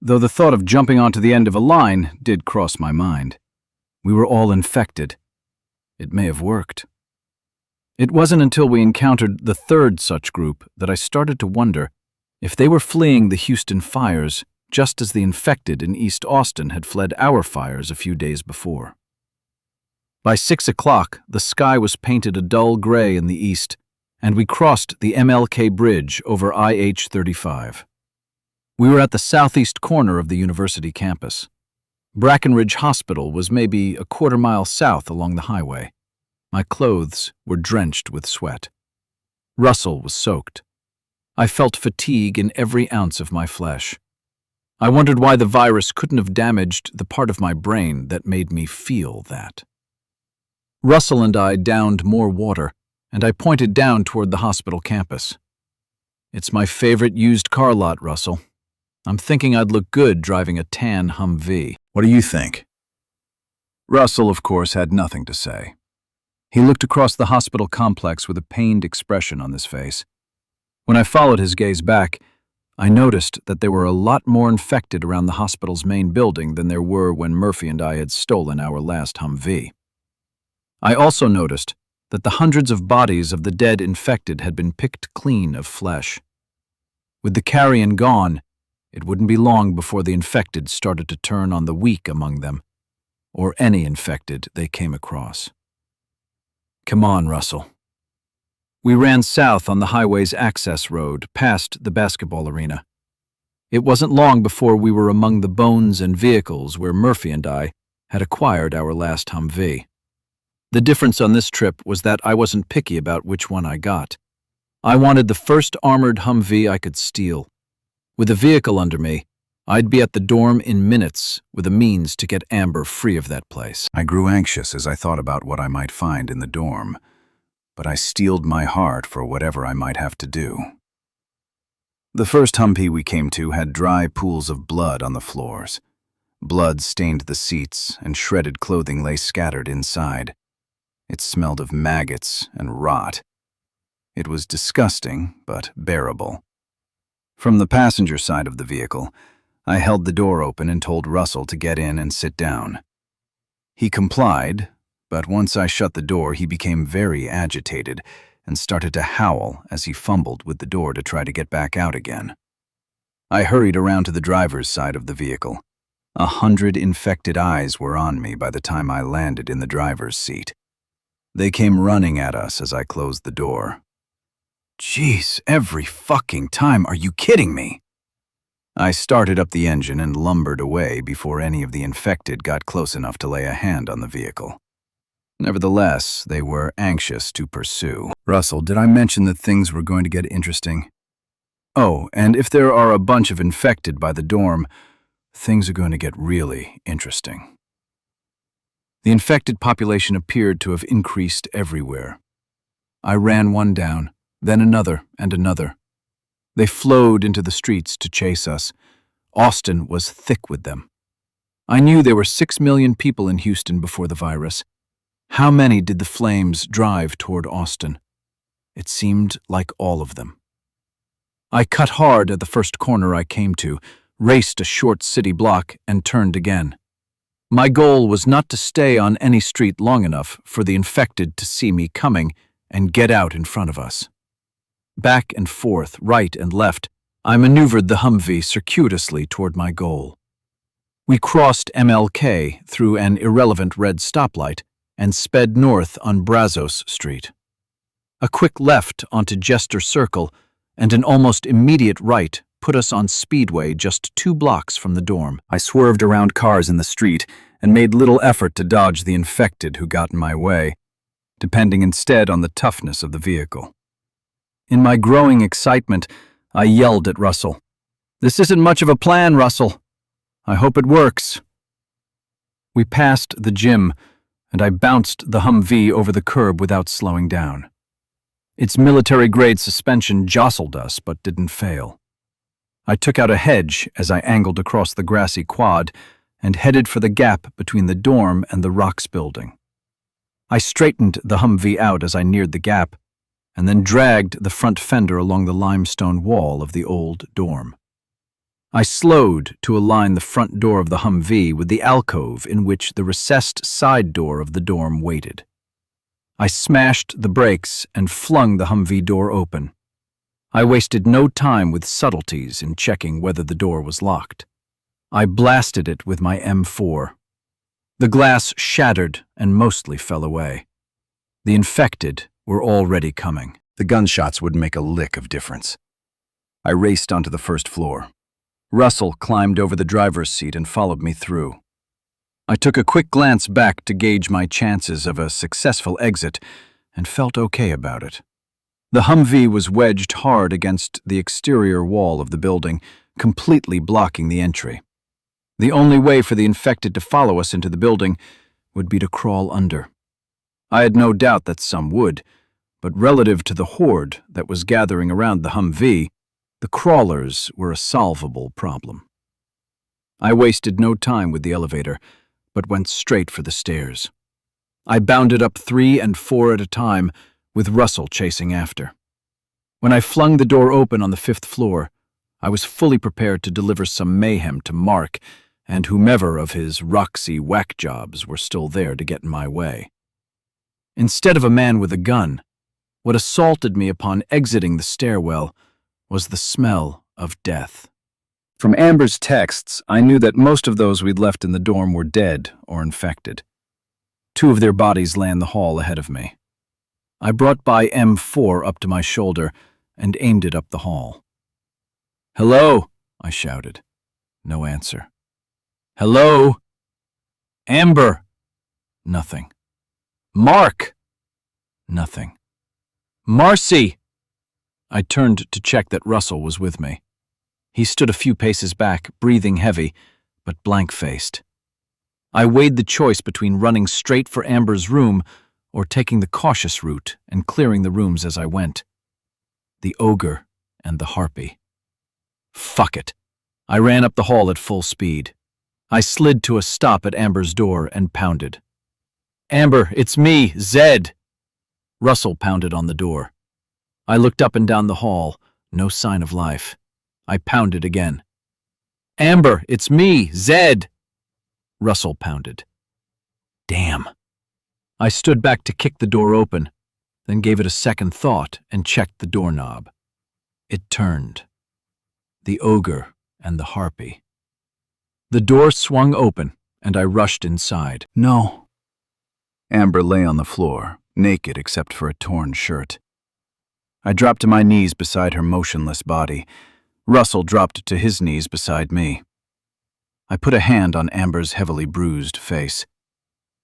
though the thought of jumping onto the end of a line did cross my mind. We were all infected. It may have worked. It wasn't until we encountered the third such group that I started to wonder if they were fleeing the Houston fires just as the infected in East Austin had fled our fires a few days before. By 6 o'clock, the sky was painted a dull gray in the east, and we crossed the MLK Bridge over IH-35. We were at the southeast corner of the university campus. Brackenridge Hospital was maybe a quarter-mile south along the highway. My clothes were drenched with sweat. Russell was soaked. I felt fatigue in every ounce of my flesh. I wondered why the virus couldn't have damaged the part of my brain that made me feel that. Russell and I downed more water, and I pointed down toward the hospital campus. It's my favorite used car lot, Russell. I'm thinking I'd look good driving a tan Humvee. What do you think? Russell, of course, had nothing to say. He looked across the hospital complex with a pained expression on his face. When I followed his gaze back, I noticed that there were a lot more infected around the hospital's main building than there were when Murphy and I had stolen our last Humvee. I also noticed that the hundreds of bodies of the dead infected had been picked clean of flesh. With the carrion gone, it wouldn't be long before the infected started to turn on the weak among them, or any infected they came across. Come on, Russell. We ran south on the highway's access road, past the basketball arena. It wasn't long before we were among the bones and vehicles where Murphy and I had acquired our last Humvee. The difference on this trip was that I wasn't picky about which one I got. I wanted the first armored Humvee I could steal. With a vehicle under me, I'd be at the dorm in minutes with a means to get Amber free of that place. I grew anxious as I thought about what I might find in the dorm, but I steeled my heart for whatever I might have to do. The first Humvee we came to had dry pools of blood on the floors. Blood stained the seats, and shredded clothing lay scattered inside. It smelled of maggots and rot. It was disgusting, but bearable. From the passenger side of the vehicle, I held the door open and told Russell to get in and sit down. He complied, but once I shut the door, he became very agitated and started to howl as he fumbled with the door to try to get back out again. I hurried around to the driver's side of the vehicle. 100 infected eyes were on me by the time I landed in the driver's seat. They came running at us as I closed the door. Jeez, every fucking time, are you kidding me? I started up the engine and lumbered away before any of the infected got close enough to lay a hand on the vehicle. Nevertheless, they were anxious to pursue. Russell, did I mention that things were going to get interesting? Oh, and if there are a bunch of infected by the dorm, things are going to get really interesting. The infected population appeared to have increased everywhere. I ran one down, then another and another. They flowed into the streets to chase us. Austin was thick with them. I knew there were 6 million people in Houston before the virus. How many did the flames drive toward Austin? It seemed like all of them. I cut hard at the first corner I came to, raced a short city block, and turned again. My goal was not to stay on any street long enough for the infected to see me coming and get out in front of us. Back and forth, right and left, I maneuvered the Humvee circuitously toward my goal. We crossed MLK through an irrelevant red stoplight and sped north on Brazos Street. A quick left onto Jester Circle and an almost immediate right put us on Speedway just 2 blocks from the dorm. I swerved around cars in the street and made little effort to dodge the infected who got in my way, depending instead on the toughness of the vehicle. In my growing excitement, I yelled at Russell. "This isn't much of a plan, Russell. I hope it works." We passed the gym, and I bounced the Humvee over the curb without slowing down. Its military-grade suspension jostled us but didn't fail. I took out a hedge as I angled across the grassy quad and headed for the gap between the dorm and the Rocks building. I straightened the Humvee out as I neared the gap, and then dragged the front fender along the limestone wall of the old dorm. I slowed to align the front door of the Humvee with the alcove in which the recessed side door of the dorm waited. I smashed the brakes and flung the Humvee door open. I wasted no time with subtleties in checking whether the door was locked. I blasted it with my M4. The glass shattered and mostly fell away. The infected were already coming. The gunshots wouldn't make a lick of difference. I raced onto the first floor. Russell climbed over the driver's seat and followed me through. I took a quick glance back to gauge my chances of a successful exit and felt okay about it. The Humvee was wedged hard against the exterior wall of the building, completely blocking the entry. The only way for the infected to follow us into the building would be to crawl under. I had no doubt that some would, but relative to the horde that was gathering around the Humvee, the crawlers were a solvable problem. I wasted no time with the elevator, but went straight for the stairs. I bounded up 3 and 4 at a time, with Russell chasing after. When I flung the door open on the 5th floor, I was fully prepared to deliver some mayhem to Mark and whomever of his Roxy whack jobs were still there to get in my way. Instead of a man with a gun, what assaulted me upon exiting the stairwell was the smell of death. From Amber's texts, I knew that most of those we'd left in the dorm were dead or infected. 2 of their bodies lay in the hall ahead of me. I brought by M4 up to my shoulder and aimed it up the hall. "Hello," I shouted. No answer. "Hello? Amber?" Nothing. "Mark?" Nothing. "Marcy!" I turned to check that Russell was with me. He stood a few paces back, breathing heavy, but blank-faced. I weighed the choice between running straight for Amber's room or taking the cautious route and clearing the rooms as I went. The ogre and the harpy. Fuck it. I ran up the hall at full speed. I slid to a stop at Amber's door and pounded. "Amber, it's me, Zed!" Russell pounded on the door. I looked up and down the hall, no sign of life. I pounded again. "Amber, it's me, Zed!" Russell pounded. Damn. I stood back to kick the door open, then gave it a second thought and checked the doorknob. It turned. The ogre and the harpy. The door swung open, and I rushed inside. No. Amber lay on the floor, naked except for a torn shirt. I dropped to my knees beside her motionless body. Russell dropped to his knees beside me. I put a hand on Amber's heavily bruised face.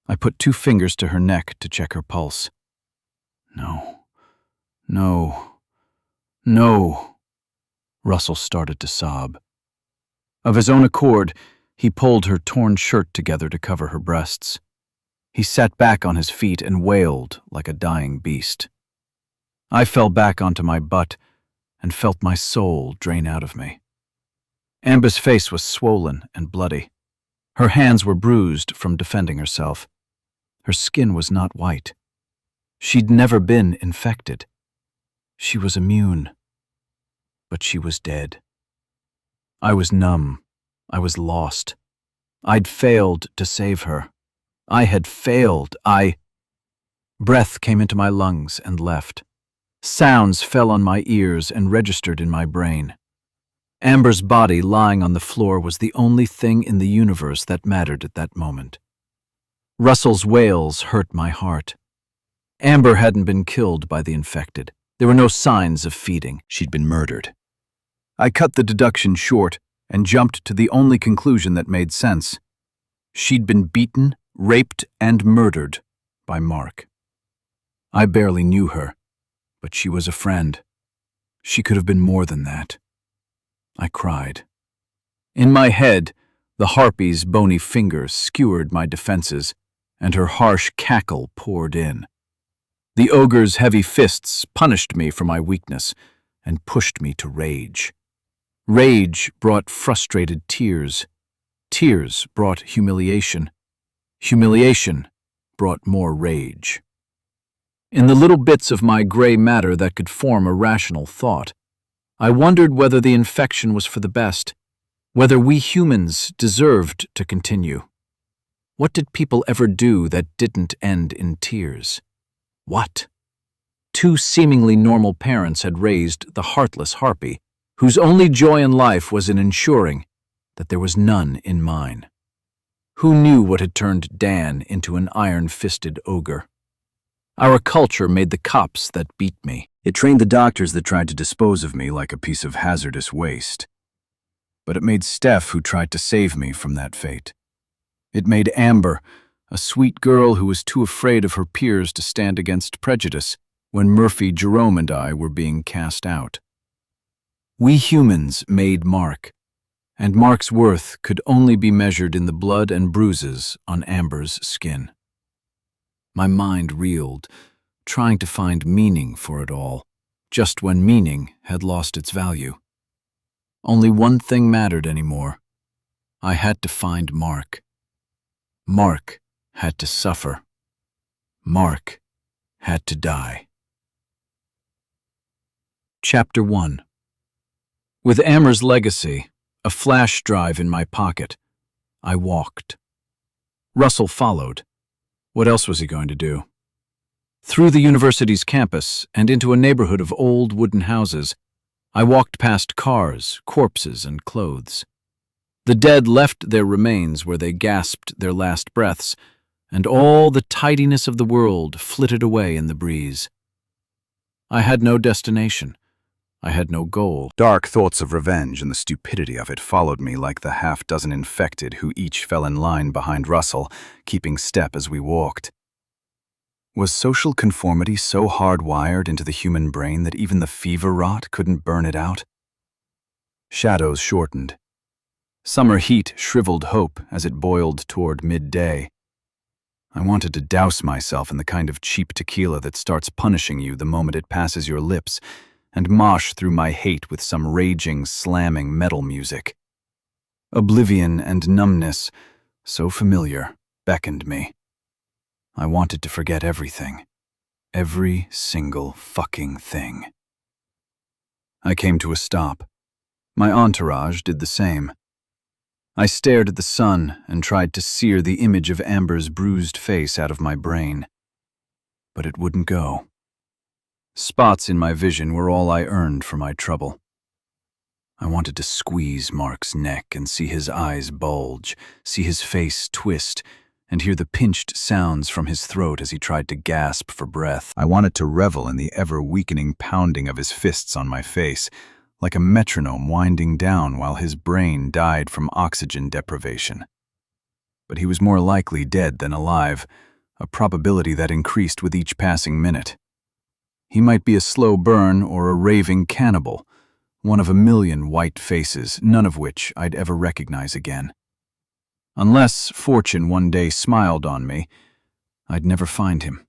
I put 2 fingers to her neck to check her pulse. No. Russell started to sob. Of his own accord, he pulled her torn shirt together to cover her breasts. He sat back on his feet and wailed like a dying beast. I fell back onto my butt and felt my soul drain out of me. Amber's face was swollen and bloody. Her hands were bruised from defending herself. Her skin was not white. She'd never been infected. She was immune. But she was dead. I was numb. I was lost. I'd failed to save her. I had failed. Breath came into my lungs and left. Sounds fell on my ears and registered in my brain. Amber's body lying on the floor was the only thing in the universe that mattered at that moment. Russell's wails hurt my heart. Amber hadn't been killed by the infected. There were no signs of feeding. She'd been murdered. I cut the deduction short and jumped to the only conclusion that made sense. She'd been beaten, raped, and murdered by Mark. I barely knew her, but she was a friend. She could have been more than that. I cried. In my head, the harpy's bony fingers skewered my defenses, and her harsh cackle poured in. The ogre's heavy fists punished me for my weakness and pushed me to rage. Rage brought frustrated tears. Tears brought humiliation. Humiliation brought more rage. In the little bits of my gray matter that could form a rational thought, I wondered whether the infection was for the best, whether we humans deserved to continue. What did people ever do that didn't end in tears? What? Two seemingly normal parents had raised the heartless harpy, whose only joy in life was in ensuring that there was none in mine. Who knew what had turned Dan into an iron-fisted ogre? Our culture made the cops that beat me. It trained the doctors that tried to dispose of me like a piece of hazardous waste. But it made Steph who tried to save me from that fate. It made Amber, a sweet girl who was too afraid of her peers to stand against prejudice when Murphy, Jerome, and I were being cast out. We humans made Mark, and Mark's worth could only be measured in the blood and bruises on Amber's skin. My mind reeled, trying to find meaning for it all, just when meaning had lost its value. Only one thing mattered anymore. I had to find Mark. Mark had to suffer. Mark had to die. Chapter 1. With Amber's legacy, a flash drive in my pocket, I walked. Russell followed. What else was he going to do? Through the university's campus and into a neighborhood of old wooden houses, I walked past cars, corpses, and clothes. The dead left their remains where they gasped their last breaths, and all the tidiness of the world flitted away in the breeze. I had no destination. I had no goal. Dark thoughts of revenge and the stupidity of it followed me like the half-dozen infected who each fell in line behind Russell, keeping step as we walked. Was social conformity so hardwired into the human brain that even the fever rot couldn't burn it out? Shadows shortened. Summer heat shriveled hope as it boiled toward midday. I wanted to douse myself in the kind of cheap tequila that starts punishing you the moment it passes your lips, and mosh through my hate with some raging, slamming metal music. Oblivion and numbness, so familiar, beckoned me. I wanted to forget everything. Every single fucking thing. I came to a stop. My entourage did the same. I stared at the sun and tried to sear the image of Amber's bruised face out of my brain. But it wouldn't go. Spots in my vision were all I earned for my trouble. I wanted to squeeze Mark's neck and see his eyes bulge, see his face twist, and hear the pinched sounds from his throat as he tried to gasp for breath. I wanted to revel in the ever-weakening pounding of his fists on my face, like a metronome winding down while his brain died from oxygen deprivation. But he was more likely dead than alive, a probability that increased with each passing minute. He might be a slow burn or a raving cannibal, one of a million white faces, none of which I'd ever recognize again. Unless fortune one day smiled on me, I'd never find him.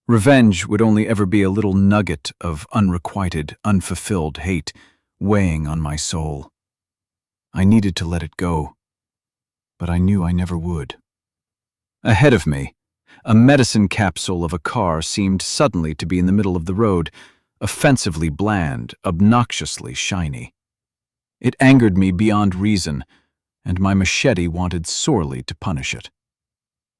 Revenge would only ever be a little nugget of unrequited, unfulfilled hate weighing on my soul. I needed to let it go, but I knew I never would. Ahead of me, a medicine capsule of a car seemed suddenly to be in the middle of the road, offensively bland, obnoxiously shiny. It angered me beyond reason, and my machete wanted sorely to punish it.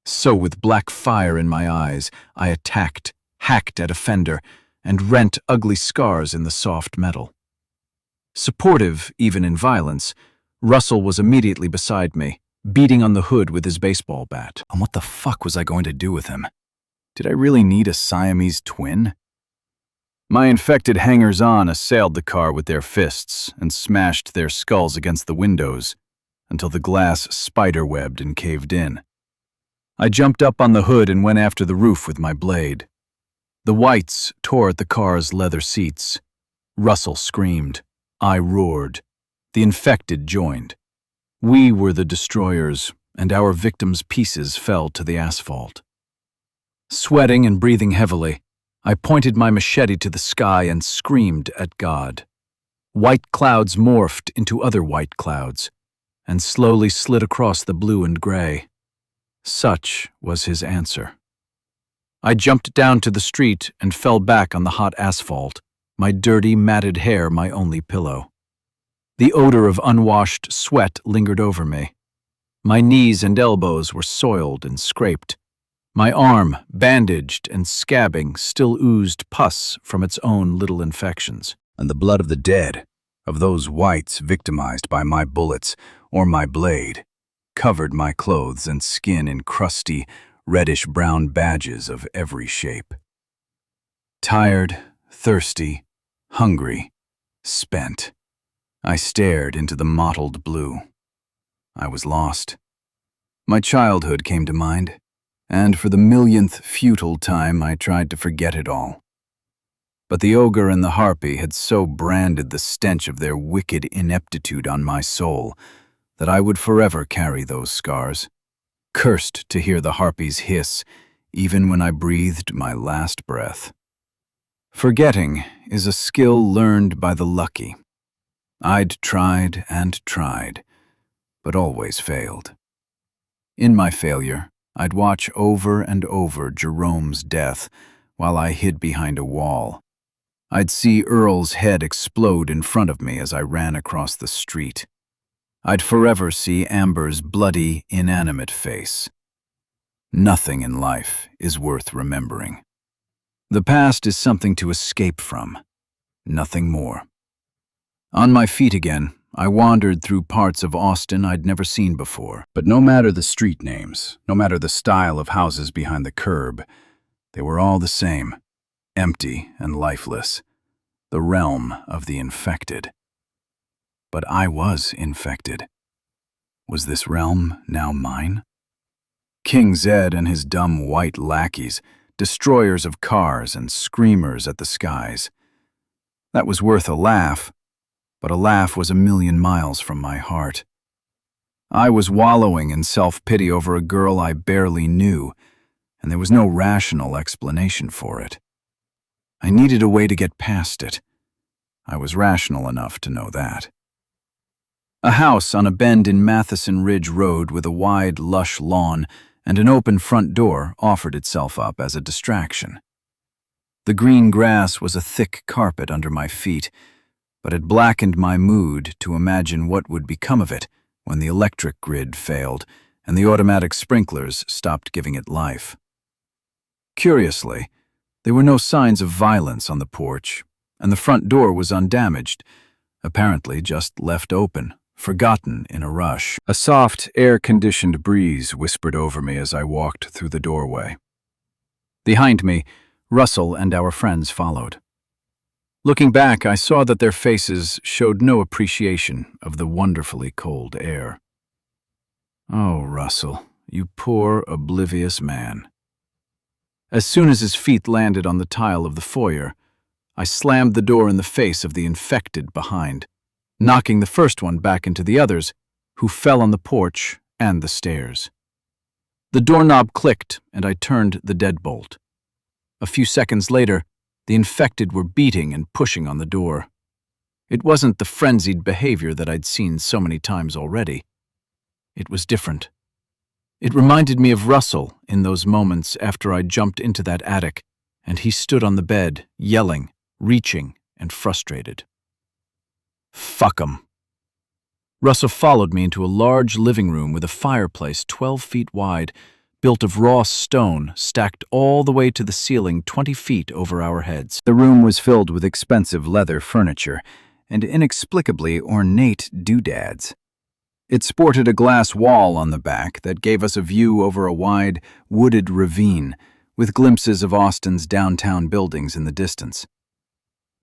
So with black fire in my eyes, I attacked, hacked at a fender, and rent ugly scars in the soft metal. Supportive, even in violence, Russell was immediately beside me, beating on the hood with his baseball bat. And what the fuck was I going to do with him? Did I really need a Siamese twin? My infected hangers-on assailed the car with their fists and smashed their skulls against the windows until the glass spiderwebbed and caved in. I jumped up on the hood and went after the roof with my blade. The whites tore at the car's leather seats. Russell screamed. I roared. The infected joined. We were the destroyers, and our victims' pieces fell to the asphalt. Sweating and breathing heavily, I pointed my machete to the sky and screamed at God. White clouds morphed into other white clouds and slowly slid across the blue and gray. Such was his answer. I jumped down to the street and fell back on the hot asphalt, my dirty, matted hair my only pillow. The odor of unwashed sweat lingered over me. My knees and elbows were soiled and scraped. My arm, bandaged and scabbing, still oozed pus from its own little infections. And the blood of the dead, of those whites victimized by my bullets or my blade, covered my clothes and skin in crusty, reddish-brown badges of every shape. Tired, thirsty, hungry, spent, I stared into the mottled blue. I was lost. My childhood came to mind, and for the millionth futile time I tried to forget it all. But the ogre and the harpy had so branded the stench of their wicked ineptitude on my soul that I would forever carry those scars, cursed to hear the harpy's hiss even when I breathed my last breath. Forgetting is a skill learned by the lucky. I'd tried and tried, but always failed. In my failure, I'd watch over and over Jerome's death while I hid behind a wall. I'd see Earl's head explode in front of me as I ran across the street. I'd forever see Amber's bloody, inanimate face. Nothing in life is worth remembering. The past is something to escape from, nothing more. On my feet again, I wandered through parts of Austin I'd never seen before. But no matter the street names, no matter the style of houses behind the curb, they were all the same, empty and lifeless, the realm of the infected. But I was infected. Was this realm now mine? King Zed and his dumb white lackeys, destroyers of cars and screamers at the skies. That was worth a laugh, but a laugh was a million miles from my heart. I was wallowing in self-pity over a girl I barely knew, and there was no rational explanation for it. I needed a way to get past it. I was rational enough to know that. A house on a bend in Matheson Ridge Road with a wide, lush lawn and an open front door offered itself up as a distraction. The green grass was a thick carpet under my feet, but it blackened my mood to imagine what would become of it when the electric grid failed and the automatic sprinklers stopped giving it life. Curiously, there were no signs of violence on the porch, and the front door was undamaged, apparently just left open, forgotten in a rush. A soft, air-conditioned breeze whispered over me as I walked through the doorway. Behind me, Russell and our friends followed. Looking back, I saw that their faces showed no appreciation of the wonderfully cold air. Oh, Russell, you poor, oblivious man. As soon as his feet landed on the tile of the foyer, I slammed the door in the face of the infected behind, knocking the first one back into the others, who fell on the porch and the stairs. The doorknob clicked, and I turned the deadbolt. A few seconds later, the infected were beating and pushing on the door. It wasn't the frenzied behavior that I'd seen so many times already. It was different. It reminded me of Russell in those moments after I jumped into that attic, and he stood on the bed, yelling, reaching, and frustrated. Fuck 'em. Russell followed me into a large living room with a fireplace 12 feet wide, built of raw stone, stacked all the way to the ceiling 20 feet over our heads. The room was filled with expensive leather furniture and inexplicably ornate doodads. It sported a glass wall on the back that gave us a view over a wide, wooded ravine, with glimpses of Austin's downtown buildings in the distance.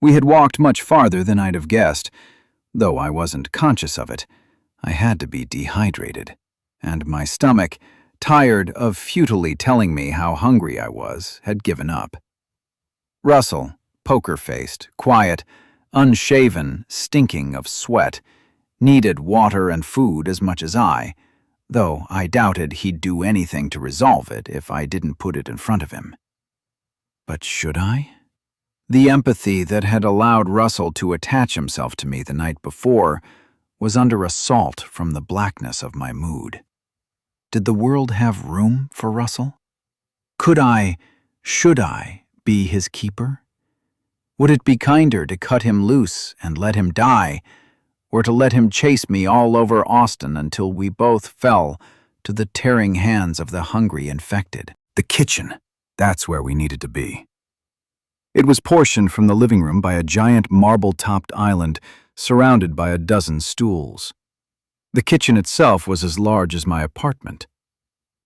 We had walked much farther than I'd have guessed, though I wasn't conscious of it. I had to be dehydrated, and my stomach, tired of futilely telling me how hungry I was, had given up. Russell, poker-faced, quiet, unshaven, stinking of sweat, needed water and food as much as I, though I doubted he'd do anything to resolve it if I didn't put it in front of him. But should I? The empathy that had allowed Russell to attach himself to me the night before was under assault from the blackness of my mood. Did the world have room for Russell? Should I be his keeper? Would it be kinder to cut him loose and let him die, or to let him chase me all over Austin until we both fell to the tearing hands of the hungry infected? The kitchen, that's where we needed to be. It was portioned from the living room by a giant marble-topped island surrounded by a dozen stools. The kitchen itself was as large as my apartment.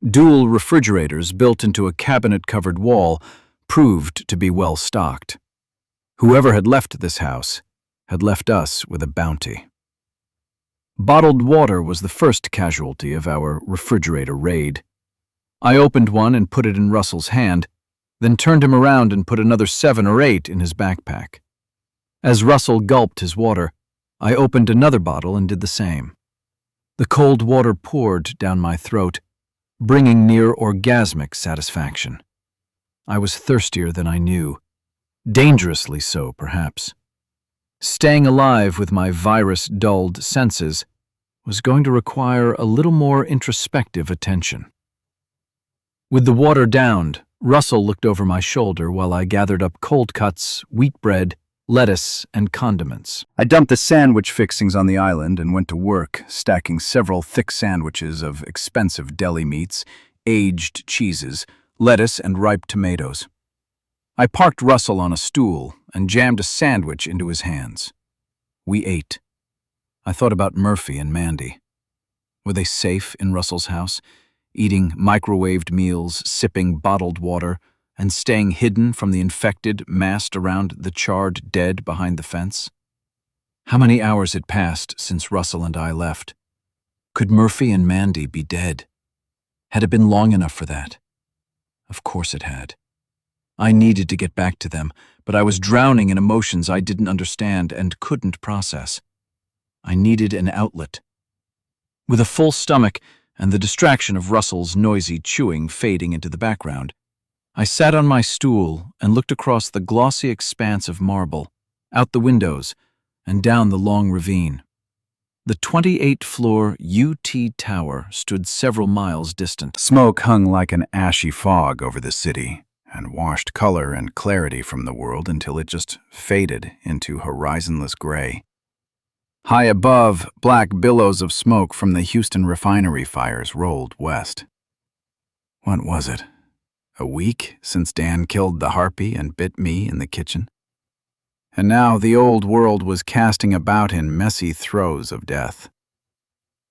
Dual refrigerators built into a cabinet-covered wall proved to be well stocked. Whoever had left this house had left us with a bounty. Bottled water was the first casualty of our refrigerator raid. I opened one and put it in Russell's hand, then turned him around and put another 7 or 8 in his backpack. As Russell gulped his water, I opened another bottle and did the same. The cold water poured down my throat, bringing near orgasmic satisfaction. I was thirstier than I knew, dangerously so, perhaps. Staying alive with my virus-dulled senses was going to require a little more introspective attention. With the water downed, Russell looked over my shoulder while I gathered up cold cuts, wheat bread, lettuce, and condiments. I dumped the sandwich fixings on the island and went to work, stacking several thick sandwiches of expensive deli meats, aged cheeses, lettuce, and ripe tomatoes. I parked Russell on a stool and jammed a sandwich into his hands. We ate. I thought about Murphy and Mandy. Were they safe in Russell's house, eating microwaved meals, sipping bottled water, and staying hidden from the infected massed around the charred dead behind the fence? How many hours had passed since Russell and I left? Could Murphy and Mandy be dead? Had it been long enough for that? Of course it had. I needed to get back to them, but I was drowning in emotions I didn't understand and couldn't process. I needed an outlet. With a full stomach and the distraction of Russell's noisy chewing fading into the background, I sat on my stool and looked across the glossy expanse of marble, out the windows, and down the long ravine. The 28-floor UT Tower stood several miles distant. Smoke hung like an ashy fog over the city and washed color and clarity from the world until it just faded into horizonless gray. High above, black billows of smoke from the Houston refinery fires rolled west. What was it? A week since Dan killed the harpy and bit me in the kitchen? And now the old world was casting about in messy throes of death.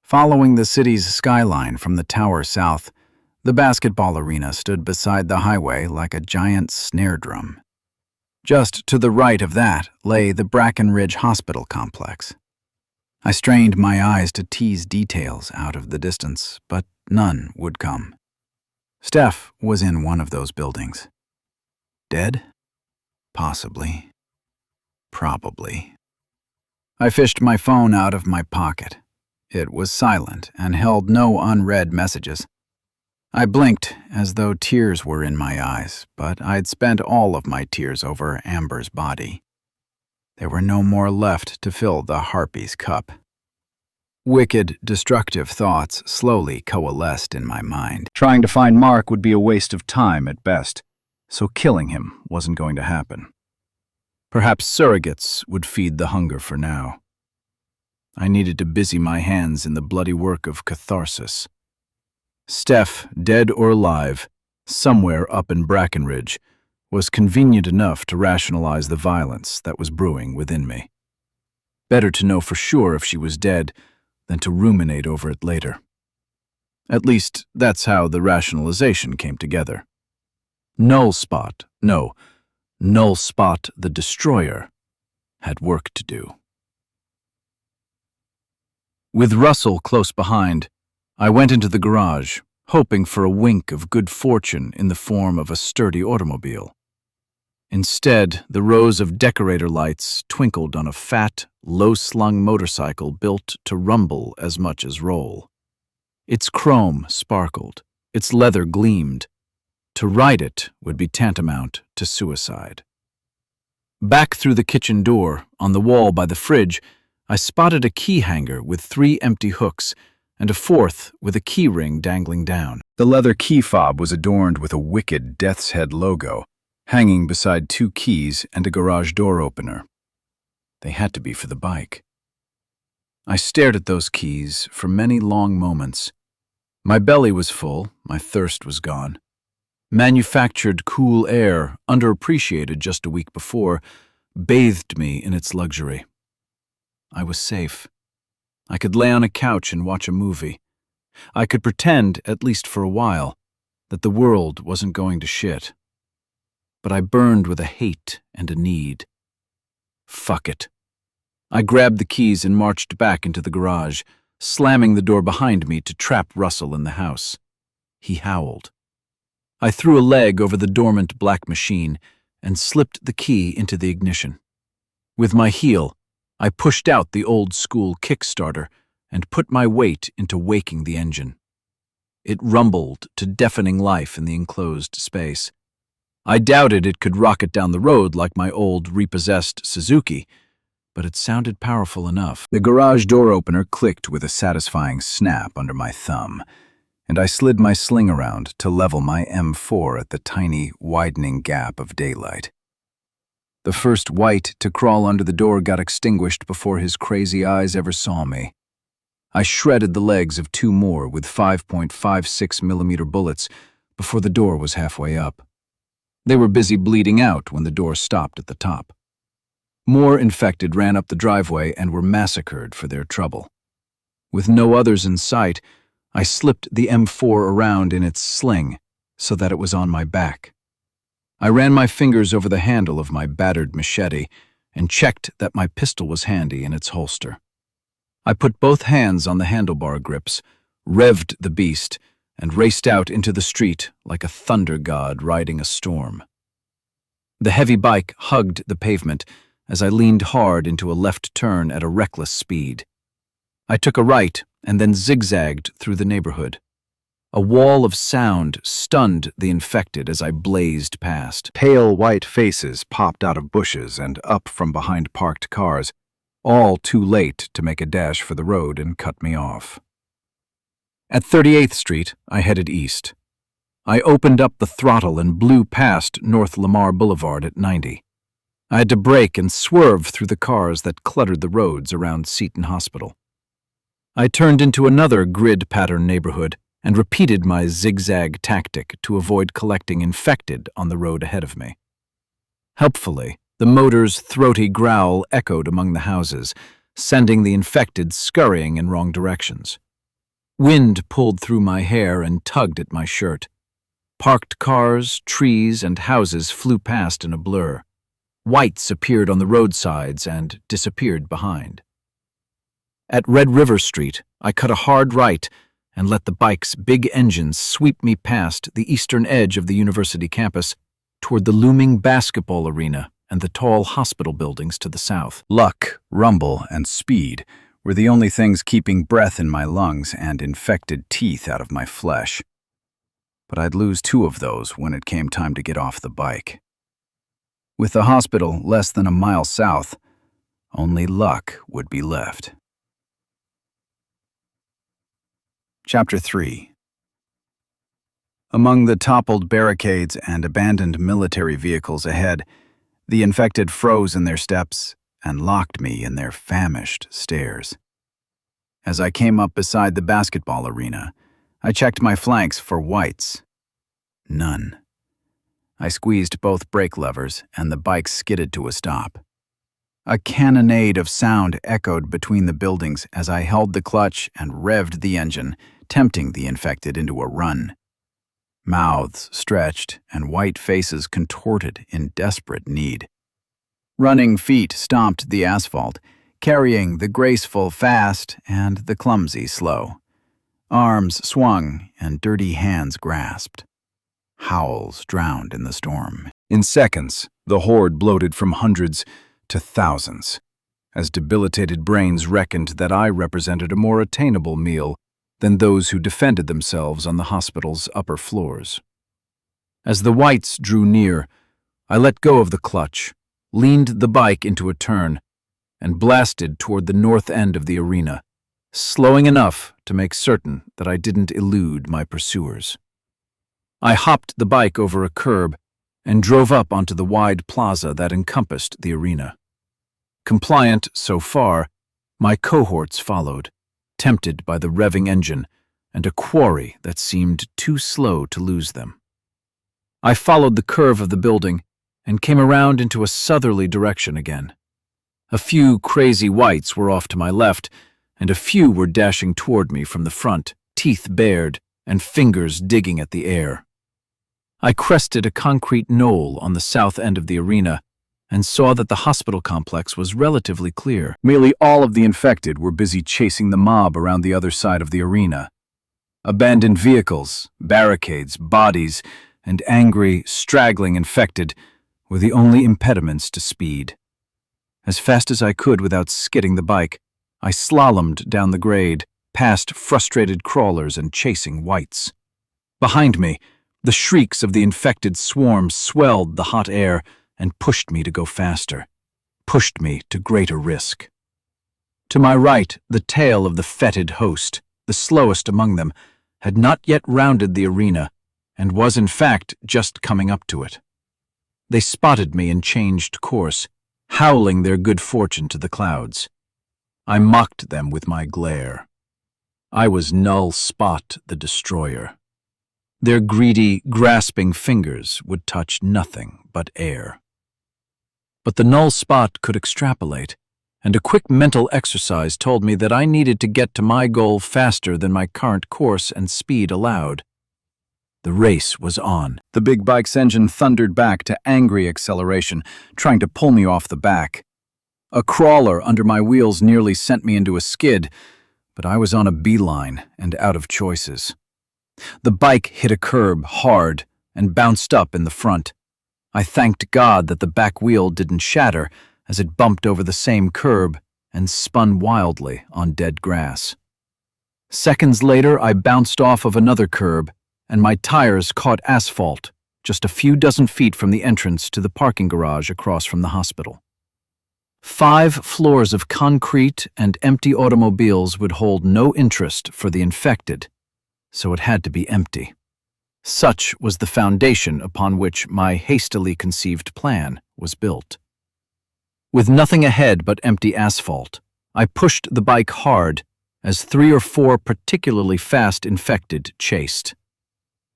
Following the city's skyline from the tower south, the basketball arena stood beside the highway like a giant snare drum. Just to the right of that lay the Brackenridge Hospital complex. I strained my eyes to tease details out of the distance, but none would come. Steph was in one of those buildings. Dead? Possibly. Probably. I fished my phone out of my pocket. It was silent and held no unread messages. I blinked as though tears were in my eyes, but I'd spent all of my tears over Amber's body. There were no more left to fill the harpy's cup. Wicked, destructive thoughts slowly coalesced in my mind. Trying to find Mark would be a waste of time at best, so killing him wasn't going to happen. Perhaps surrogates would feed the hunger for now. I needed to busy my hands in the bloody work of catharsis. Steph, dead or alive, somewhere up in Brackenridge, was convenient enough to rationalize the violence that was brewing within me. Better to know for sure if she was dead, than to ruminate over it later. At least, that's how the rationalization came together. Nullspot the Destroyer had work to do. With Russell close behind, I went into the garage, hoping for a wink of good fortune in the form of a sturdy automobile. Instead, the rows of decorator lights twinkled on a fat, low-slung motorcycle built to rumble as much as roll. Its chrome sparkled, its leather gleamed. To ride it would be tantamount to suicide. Back through the kitchen door, on the wall by the fridge, I spotted a key hanger with 3 empty hooks and a 4th with a key ring dangling down. The leather key fob was adorned with a wicked death's head logo, hanging beside 2 keys and a garage door opener. They had to be for the bike. I stared at those keys for many long moments. My belly was full, my thirst was gone. Manufactured cool air, underappreciated just a week before, bathed me in its luxury. I was safe. I could lay on a couch and watch a movie. I could pretend, at least for a while, that the world wasn't going to shit. But I burned with a hate and a need. Fuck it. I grabbed the keys and marched back into the garage, slamming the door behind me to trap Russell in the house. He howled. I threw a leg over the dormant black machine and slipped the key into the ignition. With my heel, I pushed out the old-school Kickstarter and put my weight into waking the engine. It rumbled to deafening life in the enclosed space. I doubted it could rocket down the road like my old repossessed Suzuki, but it sounded powerful enough. The garage door opener clicked with a satisfying snap under my thumb, and I slid my sling around to level my M4 at the tiny, widening gap of daylight. The first white to crawl under the door got extinguished before his crazy eyes ever saw me. I shredded the legs of 2 more with 5.56mm bullets before the door was halfway up. They were busy bleeding out when the door stopped at the top. More infected ran up the driveway and were massacred for their trouble. With no others in sight, I slipped the M4 around in its sling so that it was on my back. I ran my fingers over the handle of my battered machete and checked that my pistol was handy in its holster. I put both hands on the handlebar grips, revved the beast, and raced out into the street like a thunder god riding a storm. The heavy bike hugged the pavement as I leaned hard into a left turn at a reckless speed. I took a right and then zigzagged through the neighborhood. A wall of sound stunned the infected as I blazed past. Pale white faces popped out of bushes and up from behind parked cars, all too late to make a dash for the road and cut me off. At 38th Street, I headed east. I opened up the throttle and blew past North Lamar Boulevard at 90. I had to brake and swerve through the cars that cluttered the roads around Seton Hospital. I turned into another grid-pattern neighborhood and repeated my zigzag tactic to avoid collecting infected on the road ahead of me. Helpfully, the motor's throaty growl echoed among the houses, sending the infected scurrying in wrong directions. Wind pulled through my hair and tugged at my shirt. Parked cars, trees, and houses flew past in a blur. Whites appeared on the roadsides and disappeared behind. At Red River Street, I cut a hard right and let the bike's big engines sweep me past the eastern edge of the university campus toward the looming basketball arena and the tall hospital buildings to the south. Luck, rumble, and speed were the only things keeping breath in my lungs and infected teeth out of my flesh. But I'd lose 2 of those when it came time to get off the bike. With the hospital less than a mile south, only luck would be left. Chapter 3. Among the toppled barricades and abandoned military vehicles ahead, the infected froze in their steps and locked me in their famished stares. As I came up beside the basketball arena, I checked my flanks for whites. None. I squeezed both brake levers and the bike skidded to a stop. A cannonade of sound echoed between the buildings as I held the clutch and revved the engine, tempting the infected into a run. Mouths stretched and white faces contorted in desperate need. Running feet stomped the asphalt, carrying the graceful fast and the clumsy slow. Arms swung and dirty hands grasped. Howls drowned in the storm. In seconds, the horde bloated from hundreds to thousands, as debilitated brains reckoned that I represented a more attainable meal than those who defended themselves on the hospital's upper floors. As the whites drew near, I let go of the clutch, leaned the bike into a turn, and blasted toward the north end of the arena, slowing enough to make certain that I didn't elude my pursuers. I hopped the bike over a curb and drove up onto the wide plaza that encompassed the arena. Compliant so far, my cohorts followed, tempted by the revving engine and a quarry that seemed too slow to lose them. I followed the curve of the building and came around into a southerly direction again. A few crazy whites were off to my left, and a few were dashing toward me from the front, teeth bared and fingers digging at the air. I crested a concrete knoll on the south end of the arena and saw that the hospital complex was relatively clear. Nearly all of the infected were busy chasing the mob around the other side of the arena. Abandoned vehicles, barricades, bodies, and angry, straggling infected were the only impediments to speed. As fast as I could without skidding the bike, I slalomed down the grade, past frustrated crawlers and chasing whites. Behind me, the shrieks of the infected swarm swelled the hot air and pushed me to go faster, pushed me to greater risk. To my right, the tail of the fetid host, the slowest among them, had not yet rounded the arena and was in fact just coming up to it. They spotted me and changed course, howling their good fortune to the clouds. I mocked them with my glare. I was Null Spot the Destroyer. Their greedy, grasping fingers would touch nothing but air. But the Null Spot could extrapolate, and a quick mental exercise told me that I needed to get to my goal faster than my current course and speed allowed. The race was on. The big bike's engine thundered back to angry acceleration, trying to pull me off the back. A crawler under my wheels nearly sent me into a skid, but I was on a beeline and out of choices. The bike hit a curb hard and bounced up in the front. I thanked God that the back wheel didn't shatter as it bumped over the same curb and spun wildly on dead grass. Seconds later, I bounced off of another curb, and my tires caught asphalt just a few dozen feet from the entrance to the parking garage across from the hospital. 5 floors of concrete and empty automobiles would hold no interest for the infected, so it had to be empty. Such was the foundation upon which my hastily conceived plan was built. With nothing ahead but empty asphalt, I pushed the bike hard as 3 or 4 particularly fast infected chased.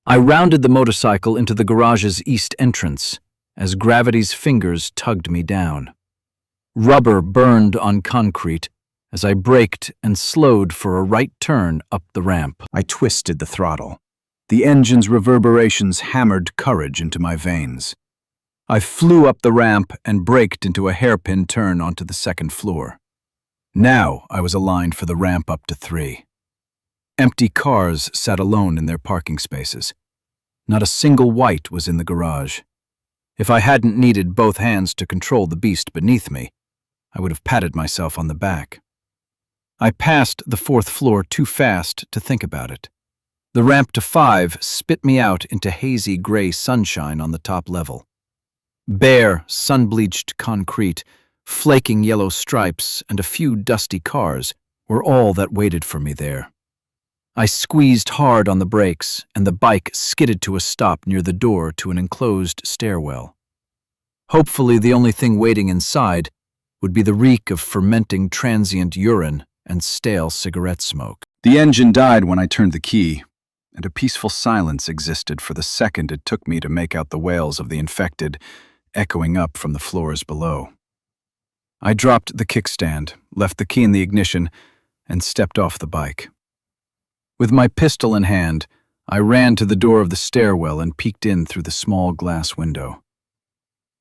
I rounded the motorcycle into the garage's east entrance as gravity's fingers tugged me down. Rubber burned on concrete as I braked and slowed for a right turn up the ramp. I twisted the throttle. The engine's reverberations hammered courage into my veins. I flew up the ramp and braked into a hairpin turn onto the second floor. Now I was aligned for the ramp up to 3. Empty cars sat alone in their parking spaces. Not a single white was in the garage. If I hadn't needed both hands to control the beast beneath me, I would have patted myself on the back. I passed the 4th floor too fast to think about it. The ramp to 5 spit me out into hazy gray sunshine on the top level. Bare, sun-bleached concrete, flaking yellow stripes, and a few dusty cars were all that waited for me there. I squeezed hard on the brakes, and the bike skidded to a stop near the door to an enclosed stairwell. Hopefully, the only thing waiting inside would be the reek of fermenting transient urine and stale cigarette smoke. The engine died when I turned the key, and a peaceful silence existed for the second it took me to make out the wails of the infected echoing up from the floors below. I dropped the kickstand, left the key in the ignition, and stepped off the bike. With my pistol in hand, I ran to the door of the stairwell and peeked in through the small glass window.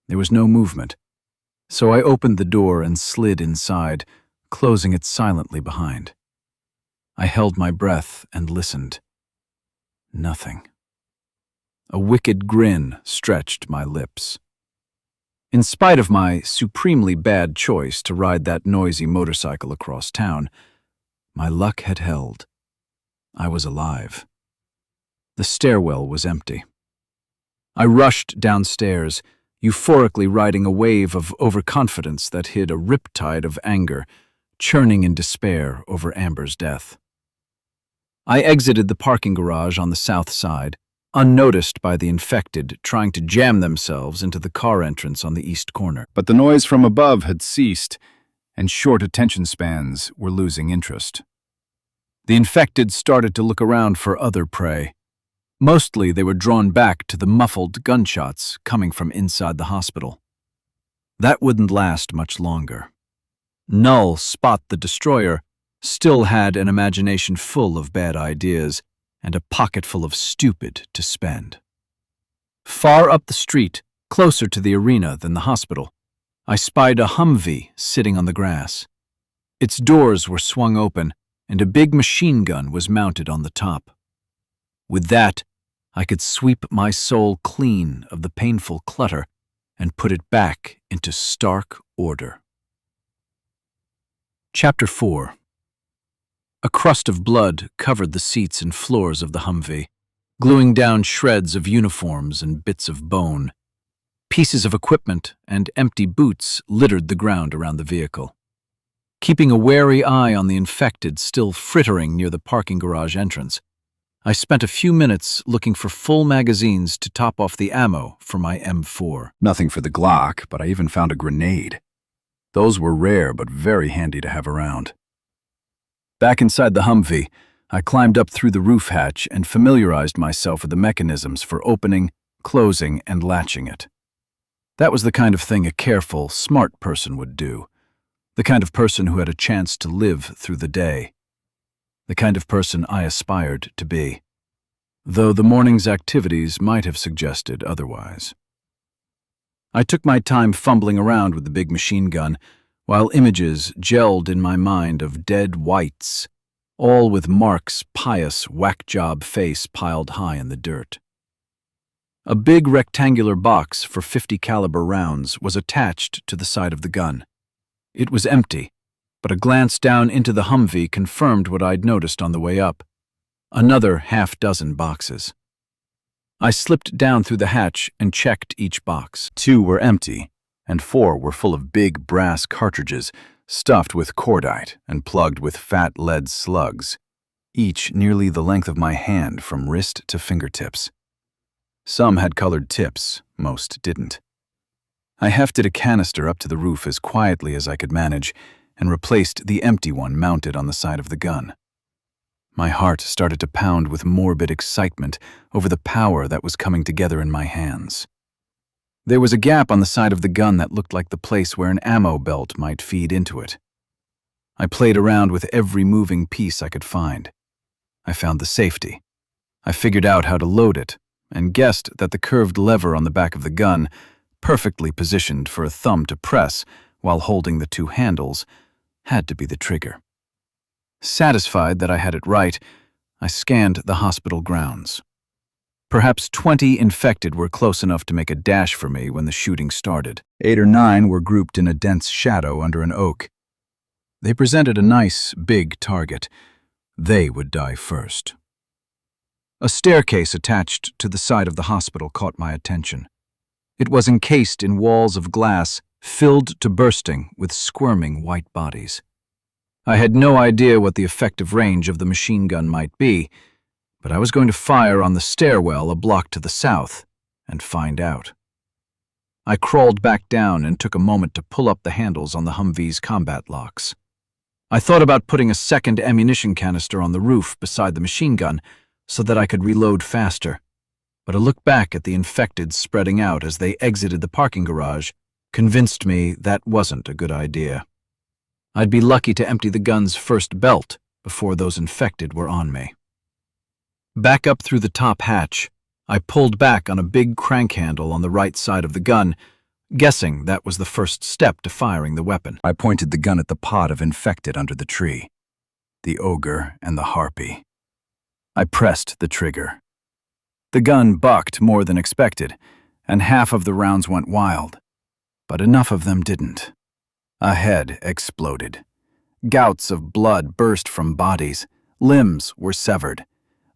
There was no movement, so I opened the door and slid inside, closing it silently behind. I held my breath and listened. Nothing. A wicked grin stretched my lips. In spite of my supremely bad choice to ride that noisy motorcycle across town, my luck had held. I was alive. The stairwell was empty. I rushed downstairs, euphorically riding a wave of overconfidence that hid a riptide of anger, churning in despair over Amber's death. I exited the parking garage on the south side, unnoticed by the infected trying to jam themselves into the car entrance on the east corner. But the noise from above had ceased, and short attention spans were losing interest. The infected started to look around for other prey. Mostly they were drawn back to the muffled gunshots coming from inside the hospital. That wouldn't last much longer. Null Spot the Destroyer still had an imagination full of bad ideas and a pocket full of stupid to spend. Far up the street, closer to the arena than the hospital, I spied a Humvee sitting on the grass. Its doors were swung open, and a big machine gun was mounted on the top. With that, I could sweep my soul clean of the painful clutter and put it back into stark order. Chapter 4. A crust of blood covered the seats and floors of the Humvee, gluing down shreds of uniforms and bits of bone. Pieces of equipment and empty boots littered the ground around the vehicle. Keeping a wary eye on the infected still frittering near the parking garage entrance, I spent a few minutes looking for full magazines to top off the ammo for my M4. Nothing for the Glock, but I even found a grenade. Those were rare but very handy to have around. Back inside the Humvee, I climbed up through the roof hatch and familiarized myself with the mechanisms for opening, closing, and latching it. That was the kind of thing a careful, smart person would do. The kind of person who had a chance to live through the day. The kind of person I aspired to be, though the morning's activities might have suggested otherwise. I took my time fumbling around with the big machine gun, while images gelled in my mind of dead whites, all with Mark's pious whack-job face piled high in the dirt. A big rectangular box for .50 caliber rounds was attached to the side of the gun. It was empty, but a glance down into the Humvee confirmed what I'd noticed on the way up. Another half-dozen boxes. I slipped down through the hatch and checked each box. 2 were empty, and 4 were full of big brass cartridges stuffed with cordite and plugged with fat lead slugs, each nearly the length of my hand from wrist to fingertips. Some had colored tips, most didn't. I hefted a canister up to the roof as quietly as I could manage and replaced the empty one mounted on the side of the gun. My heart started to pound with morbid excitement over the power that was coming together in my hands. There was a gap on the side of the gun that looked like the place where an ammo belt might feed into it. I played around with every moving piece I could find. I found the safety. I figured out how to load it and guessed that the curved lever on the back of the gun, perfectly positioned for a thumb to press while holding the 2 handles, had to be the trigger. Satisfied that I had it right, I scanned the hospital grounds. Perhaps 20 infected were close enough to make a dash for me when the shooting started. 8 or 9 were grouped in a dense shadow under an oak. They presented a nice, big target. They would die first. A staircase attached to the side of the hospital caught my attention. It was encased in walls of glass filled to bursting with squirming white bodies. I had no idea what the effective range of the machine gun might be, but I was going to fire on the stairwell a block to the south and find out. I crawled back down and took a moment to pull up the handles on the Humvee's combat locks. I thought about putting a second ammunition canister on the roof beside the machine gun so that I could reload faster, but I looked back at the infected spreading out as they exited the parking garage, convinced me that wasn't a good idea. I'd be lucky to empty the gun's first belt before those infected were on me. Back up through the top hatch, I pulled back on a big crank handle on the right side of the gun, guessing that was the first step to firing the weapon. I pointed the gun at the pod of infected under the tree, the ogre and the harpy. I pressed the trigger. The gun bucked more than expected, and half of the rounds went wild, but enough of them didn't. A head exploded. Gouts of blood burst from bodies. Limbs were severed.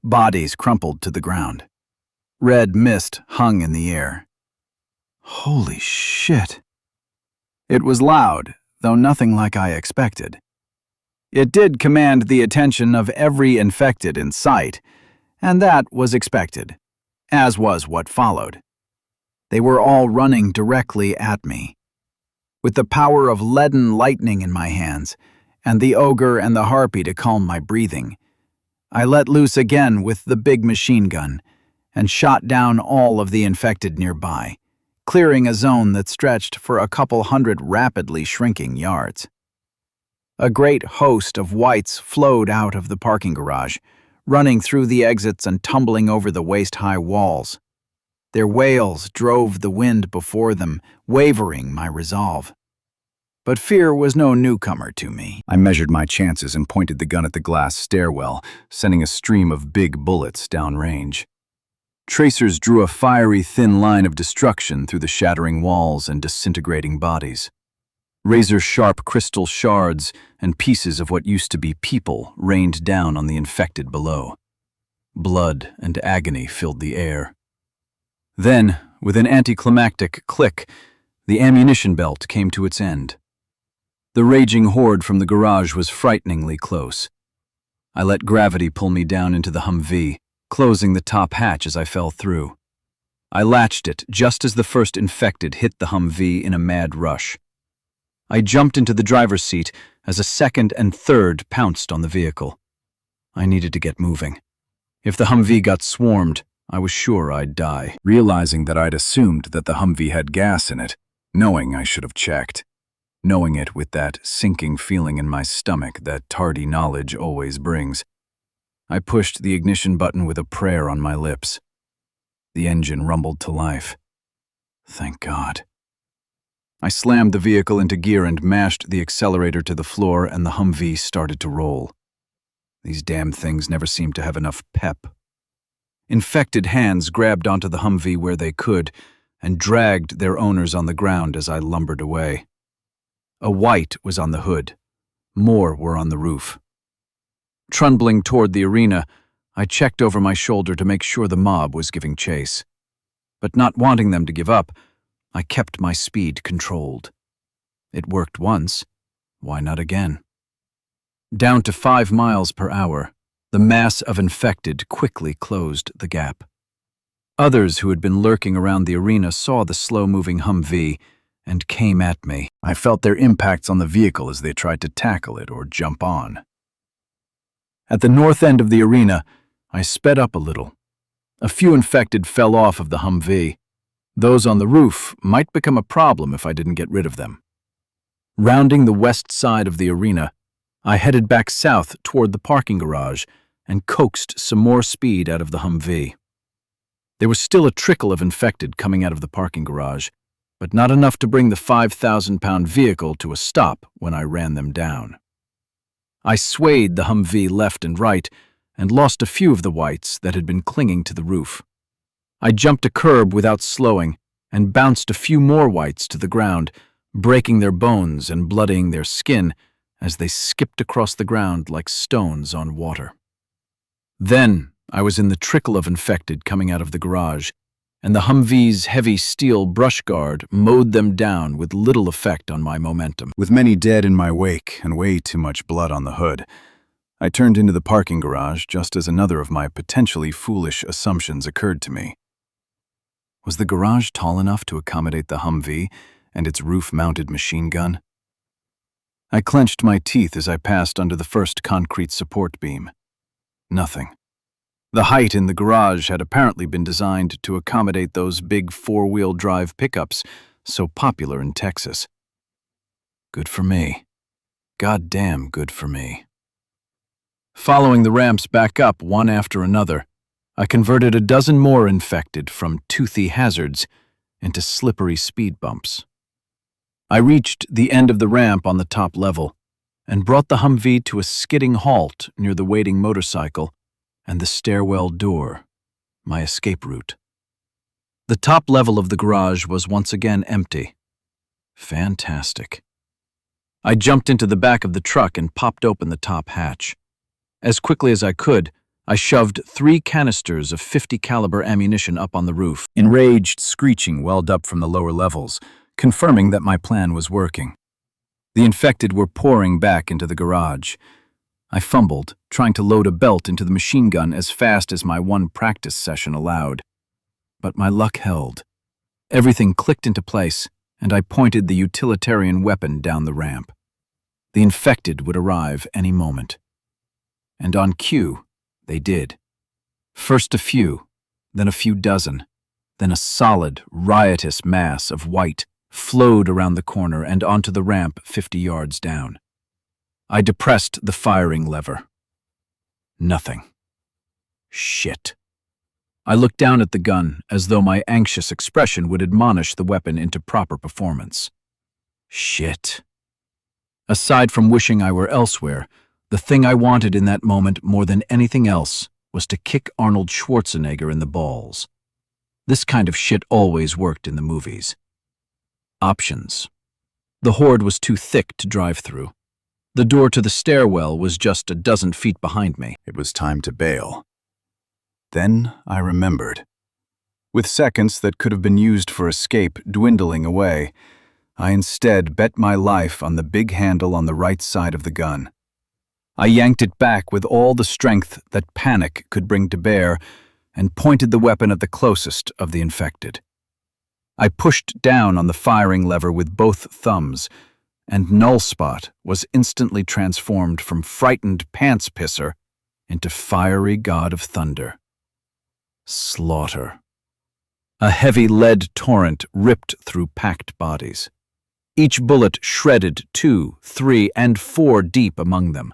Bodies crumpled to the ground. Red mist hung in the air. Holy shit. It was loud, though nothing like I expected. It did command the attention of every infected in sight, and that was expected, as was what followed. They were all running directly at me. With the power of leaden lightning in my hands, and the ogre and the harpy to calm my breathing, I let loose again with the big machine gun and shot down all of the infected nearby, clearing a zone that stretched for a couple hundred rapidly shrinking yards. A great host of whites flowed out of the parking garage, running through the exits and tumbling over the waist-high walls. Their wails drove the wind before them, wavering my resolve. But fear was no newcomer to me. I measured my chances and pointed the gun at the glass stairwell, sending a stream of big bullets downrange. Tracers drew a fiery thin line of destruction through the shattering walls and disintegrating bodies. Razor-sharp crystal shards and pieces of what used to be people rained down on the infected below. Blood and agony filled the air. Then, with an anticlimactic click, the ammunition belt came to its end. The raging horde from the garage was frighteningly close. I let gravity pull me down into the Humvee, closing the top hatch as I fell through. I latched it just as the first infected hit the Humvee in a mad rush. I jumped into the driver's seat as a second and third pounced on the vehicle. I needed to get moving. If the Humvee got swarmed, I was sure I'd die. Realizing that I'd assumed that the Humvee had gas in it, knowing I should have checked. Knowing it with that sinking feeling in my stomach that tardy knowledge always brings. I pushed the ignition button with a prayer on my lips. The engine rumbled to life. Thank God. I slammed the vehicle into gear and mashed the accelerator to the floor, and the Humvee started to roll. These damn things never seemed to have enough pep. Infected hands grabbed onto the Humvee where they could and dragged their owners on the ground as I lumbered away. A white was on the hood. More were on the roof. Trundling toward the arena, I checked over my shoulder to make sure the mob was giving chase. But not wanting them to give up, I kept my speed controlled. It worked once. Why not again? Down to 5 miles per hour, the mass of infected quickly closed the gap. Others who had been lurking around the arena saw the slow-moving Humvee and came at me. I felt their impacts on the vehicle as they tried to tackle it or jump on. At the north end of the arena, I sped up a little. A few infected fell off of the Humvee. Those on the roof might become a problem if I didn't get rid of them. Rounding the west side of the arena, I headed back south toward the parking garage and coaxed some more speed out of the Humvee. There was still a trickle of infected coming out of the parking garage, but not enough to bring the 5,000-pound vehicle to a stop when I ran them down. I swayed the Humvee left and right and lost a few of the whites that had been clinging to the roof. I jumped a curb without slowing and bounced a few more whites to the ground, breaking their bones and bloodying their skin as they skipped across the ground like stones on water. Then I was in the trickle of infected coming out of the garage, and the Humvee's heavy steel brush guard mowed them down with little effect on my momentum. With many dead in my wake and way too much blood on the hood, I turned into the parking garage just as another of my potentially foolish assumptions occurred to me. Was the garage tall enough to accommodate the Humvee and its roof-mounted machine gun? I clenched my teeth as I passed under the first concrete support beam. Nothing. The height in the garage had apparently been designed to accommodate those big four-wheel drive pickups so popular in Texas. Good for me. Goddamn good for me. Following the ramps back up one after another, I converted a dozen more infected from toothy hazards into slippery speed bumps. I reached the end of the ramp on the top level and brought the Humvee to a skidding halt near the waiting motorcycle and the stairwell door, my escape route. The top level of the garage was once again empty. Fantastic. I jumped into the back of the truck and popped open the top hatch. As quickly as I could, I shoved 3 canisters of .50 caliber ammunition up on the roof. Enraged screeching welled up from the lower levels, confirming that my plan was working. The infected were pouring back into the garage. I fumbled, trying to load a belt into the machine gun as fast as my one practice session allowed. But my luck held. Everything clicked into place, and I pointed the utilitarian weapon down the ramp. The infected would arrive any moment. And on cue, they did. First a few, then a few dozen, then a solid, riotous mass of white flowed around the corner and onto the ramp 50 yards down. I depressed the firing lever. Nothing. Shit. I looked down at the gun as though my anxious expression would admonish the weapon into proper performance. Shit. Aside from wishing I were elsewhere, the thing I wanted in that moment more than anything else was to kick Arnold Schwarzenegger in the balls. This kind of shit always worked in the movies. Options. The horde was too thick to drive through. The door to the stairwell was just a dozen feet behind me. It was time to bail. Then I remembered. With seconds that could have been used for escape dwindling away, I instead bet my life on the big handle on the right side of the gun. I yanked it back with all the strength that panic could bring to bear and pointed the weapon at the closest of the infected. I pushed down on the firing lever with both thumbs, and Nullspot was instantly transformed from frightened pants pisser into fiery god of thunder. Slaughter. A heavy lead torrent ripped through packed bodies. Each bullet shredded 2, 3, and 4 deep among them.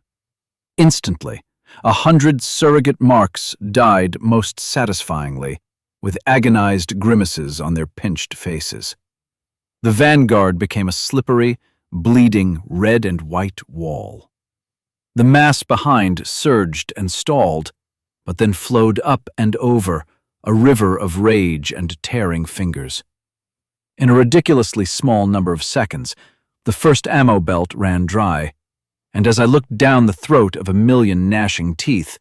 Instantly, 100 surrogate marks died most satisfyingly, with agonized grimaces on their pinched faces. The vanguard became a slippery, bleeding red and white wall. The mass behind surged and stalled, but then flowed up and over, a river of rage and tearing fingers. In a ridiculously small number of seconds, the first ammo belt ran dry, and as I looked down the throat of a million gnashing teeth,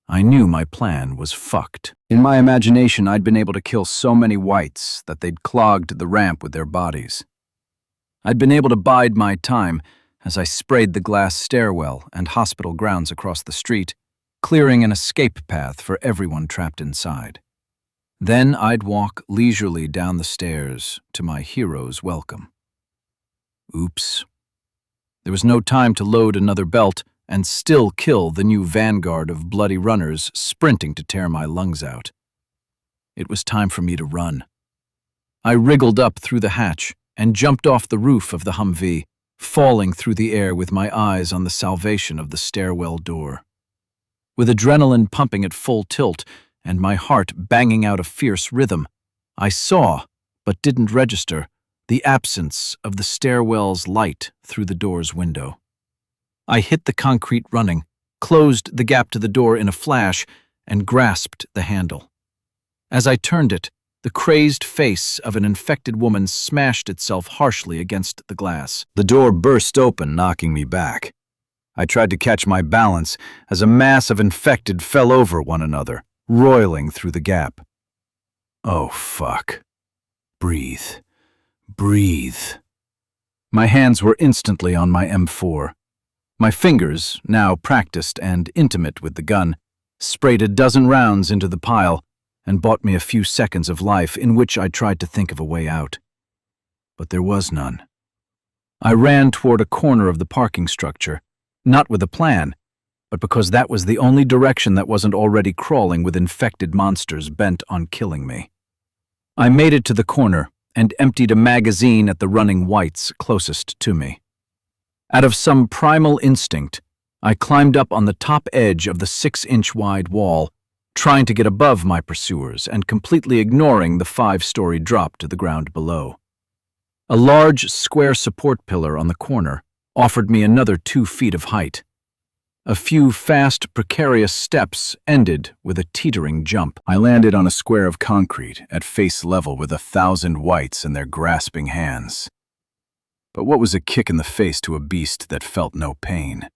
I knew my plan was fucked. In my imagination, I'd been able to kill so many whites that they'd clogged the ramp with their bodies. I'd been able to bide my time as I sprayed the glass stairwell and hospital grounds across the street, clearing an escape path for everyone trapped inside. Then I'd walk leisurely down the stairs to my hero's welcome. Oops. There was no time to load another belt and still kill the new vanguard of bloody runners sprinting to tear my lungs out. It was time for me to run. I wriggled up through the hatch and jumped off the roof of the Humvee, falling through the air with my eyes on the salvation of the stairwell door. With adrenaline pumping at full tilt and my heart banging out a fierce rhythm, I saw, but didn't register, the absence of the stairwell's light through the door's window. I hit the concrete running, closed the gap to the door in a flash, and grasped the handle. As I turned it, the crazed face of an infected woman smashed itself harshly against the glass. The door burst open, knocking me back. I tried to catch my balance as a mass of infected fell over one another, roiling through the gap. Oh, fuck. Breathe. Breathe. My hands were instantly on my M4. My fingers, now practiced and intimate with the gun, sprayed a dozen rounds into the pile and bought me a few seconds of life in which I tried to think of a way out. But there was none. I ran toward a corner of the parking structure, not with a plan, but because that was the only direction that wasn't already crawling with infected monsters bent on killing me. I made it to the corner and emptied a magazine at the running whites closest to me. Out of some primal instinct, I climbed up on the top edge of the 6-inch-wide wall, trying to get above my pursuers and completely ignoring the 5-story drop to the ground below. A large, square support pillar on the corner offered me another 2 feet of height. A few fast, precarious steps ended with a teetering jump. I landed on a square of concrete at face level with 1,000 whites in their grasping hands. But what was a kick in the face to a beast that felt no pain?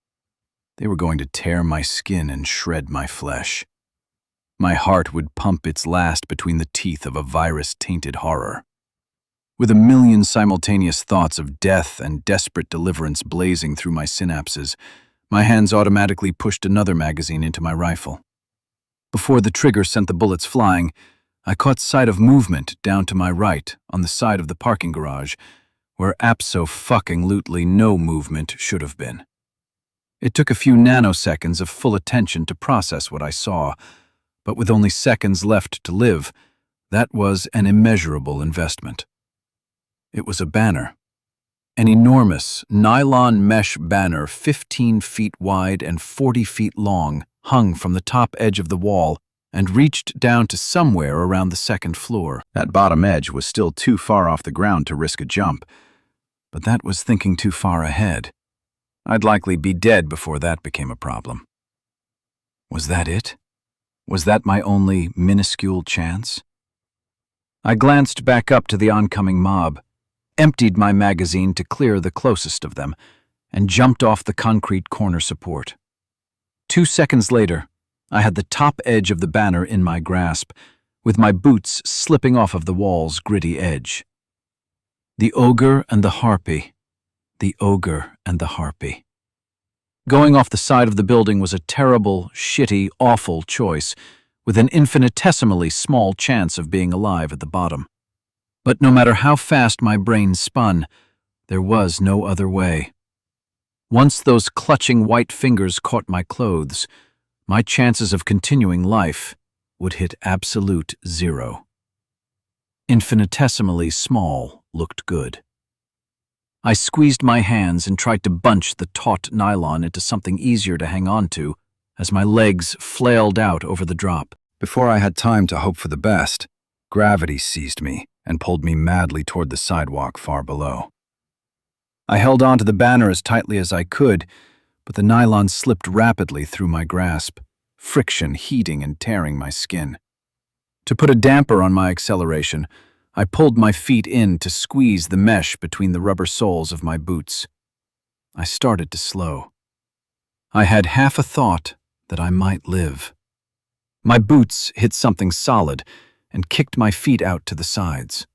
They were going to tear my skin and shred my flesh. My heart would pump its last between the teeth of a virus-tainted horror. With a million simultaneous thoughts of death and desperate deliverance blazing through my synapses, my hands automatically pushed another magazine into my rifle. Before the trigger sent the bullets flying, I caught sight of movement down to my right on the side of the parking garage, where abso-fucking-lutely no movement should have been. It took a few nanoseconds of full attention to process what I saw, but with only seconds left to live, that was an immeasurable investment. It was a banner. An enormous, nylon mesh banner 15 feet wide and 40 feet long hung from the top edge of the wall and reached down to somewhere around the 2nd floor. That bottom edge was still too far off the ground to risk a jump, but that was thinking too far ahead. I'd likely be dead before that became a problem. Was that it? Was that my only minuscule chance? I glanced back up to the oncoming mob, emptied my magazine to clear the closest of them, and jumped off the concrete corner support. 2 seconds later, I had the top edge of the banner in my grasp, with my boots slipping off of the wall's gritty edge. The ogre and the harpy. The ogre and the harpy. Going off the side of the building was a terrible, shitty, awful choice, with an infinitesimally small chance of being alive at the bottom. But no matter how fast my brain spun, there was no other way. Once those clutching white fingers caught my clothes, my chances of continuing life would hit absolute zero. Infinitesimally small looked good. I squeezed my hands and tried to bunch the taut nylon into something easier to hang on to as my legs flailed out over the drop. Before I had time to hope for the best, gravity seized me and pulled me madly toward the sidewalk far below. I held on to the banner as tightly as I could, but the nylon slipped rapidly through my grasp, friction heating and tearing my skin. To put a damper on my acceleration, I pulled my feet in to squeeze the mesh between the rubber soles of my boots. I started to slow. I had half a thought that I might live. My boots hit something solid and kicked my feet out to the sides.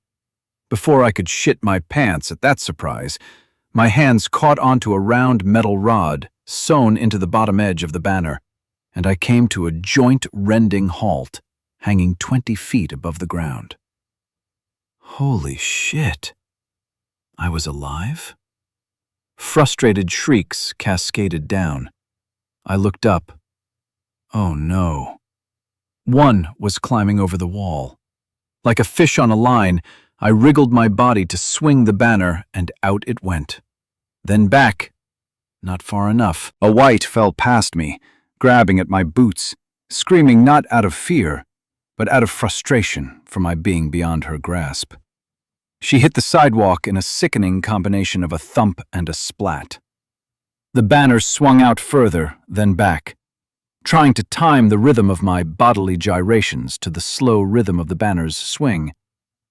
Before I could shit my pants at that surprise, my hands caught onto a round metal rod sewn into the bottom edge of the banner, and I came to a joint-rending halt, hanging 20 feet above the ground. Holy shit! I was alive? Frustrated shrieks cascaded down. I looked up. Oh no. One was climbing over the wall. Like a fish on a line, I wriggled my body to swing the banner, and out it went. Then back. Not far enough. A white fell past me, grabbing at my boots, screaming not out of fear, but out of frustration for my being beyond her grasp. She hit the sidewalk in a sickening combination of a thump and a splat. The banner swung out further, then back. Trying to time the rhythm of my bodily gyrations to the slow rhythm of the banner's swing,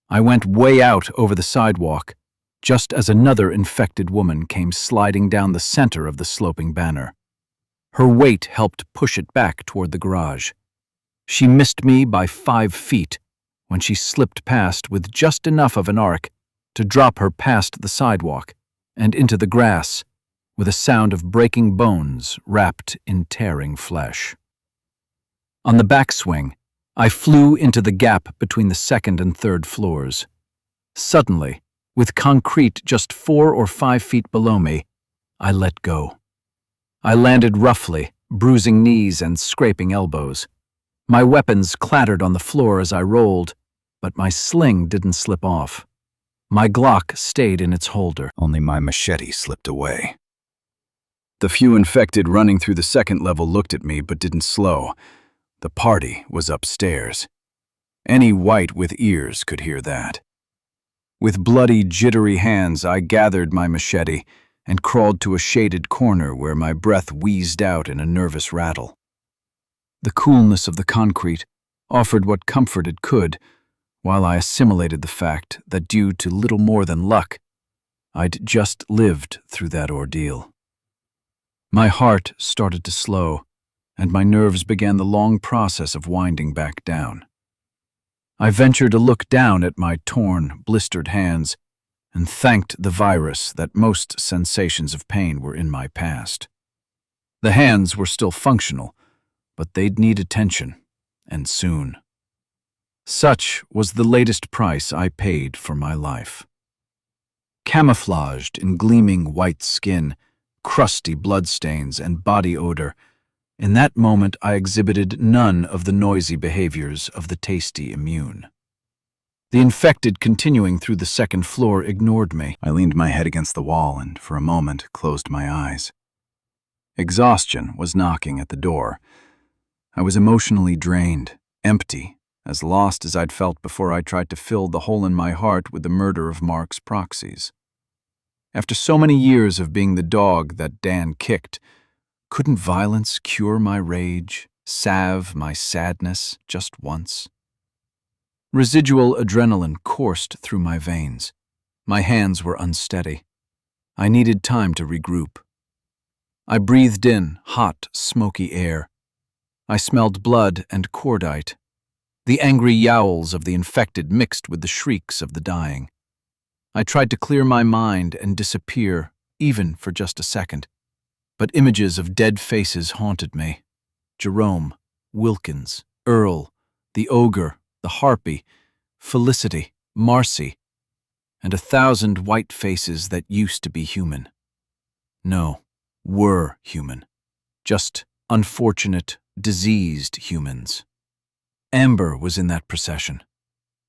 I went way out over the sidewalk, just as another infected woman came sliding down the center of the sloping banner. Her weight helped push it back toward the garage. She missed me by 5 feet when she slipped past with just enough of an arc to drop her past the sidewalk and into the grass, with a sound of breaking bones wrapped in tearing flesh. On the backswing, I flew into the gap between the 2nd and 3rd floors. Suddenly, with concrete just 4 or 5 feet below me, I let go. I landed roughly, bruising knees and scraping elbows. My weapons clattered on the floor as I rolled, but my sling didn't slip off. My Glock stayed in its holder. Only my machete slipped away. The few infected running through the second level looked at me but didn't slow. The party was upstairs. Any wight with ears could hear that. With bloody, jittery hands, I gathered my machete and crawled to a shaded corner where my breath wheezed out in a nervous rattle. The coolness of the concrete offered what comfort it could, while I assimilated the fact that due to little more than luck, I'd just lived through that ordeal. My heart started to slow, and my nerves began the long process of winding back down. I ventured to look down at my torn, blistered hands and thanked the virus that most sensations of pain were in my past. The hands were still functional, but they'd need attention, and soon. Such was the latest price I paid for my life. Camouflaged in gleaming white skin, crusty bloodstains, and body odor, in that moment I exhibited none of the noisy behaviors of the tasty immune. The infected continuing through the second floor ignored me. I leaned my head against the wall and, for a moment, closed my eyes. Exhaustion was knocking at the door. I was emotionally drained, empty, as lost as I'd felt before I tried to fill the hole in my heart with the murder of Mark's proxies. After so many years of being the dog that Dan kicked, couldn't violence cure my rage, salve my sadness just once? Residual adrenaline coursed through my veins. My hands were unsteady. I needed time to regroup. I breathed in hot, smoky air. I smelled blood and cordite. The angry yowls of the infected mixed with the shrieks of the dying. I tried to clear my mind and disappear, even for just a second. But images of dead faces haunted me. Jerome, Wilkins, Earl, the ogre, the harpy, Felicity, Marcy, and 1,000 white faces that used to be human. No, were human. Just unfortunate, diseased humans. Amber was in that procession.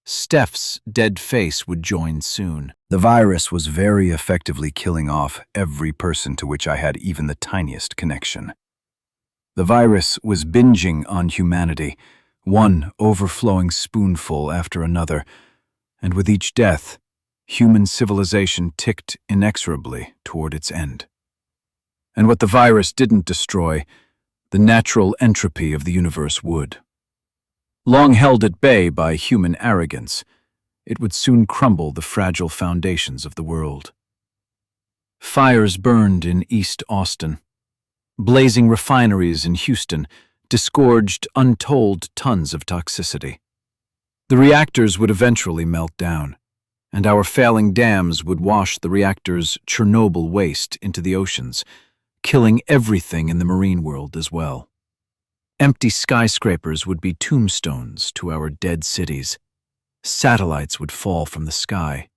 Steph's dead face would join soon. The virus was very effectively killing off every person to which I had even the tiniest connection. The virus was binging on humanity, one overflowing spoonful after another, and with each death, human civilization ticked inexorably toward its end. And what the virus didn't destroy, the natural entropy of the universe would. Long held at bay by human arrogance, it would soon crumble the fragile foundations of the world. Fires burned in East Austin. Blazing refineries in Houston disgorged untold tons of toxicity. The reactors would eventually melt down, and our failing dams would wash the reactors' Chernobyl waste into the oceans, killing everything in the marine world as well. Empty skyscrapers would be tombstones to our dead cities. Satellites would fall from the sky.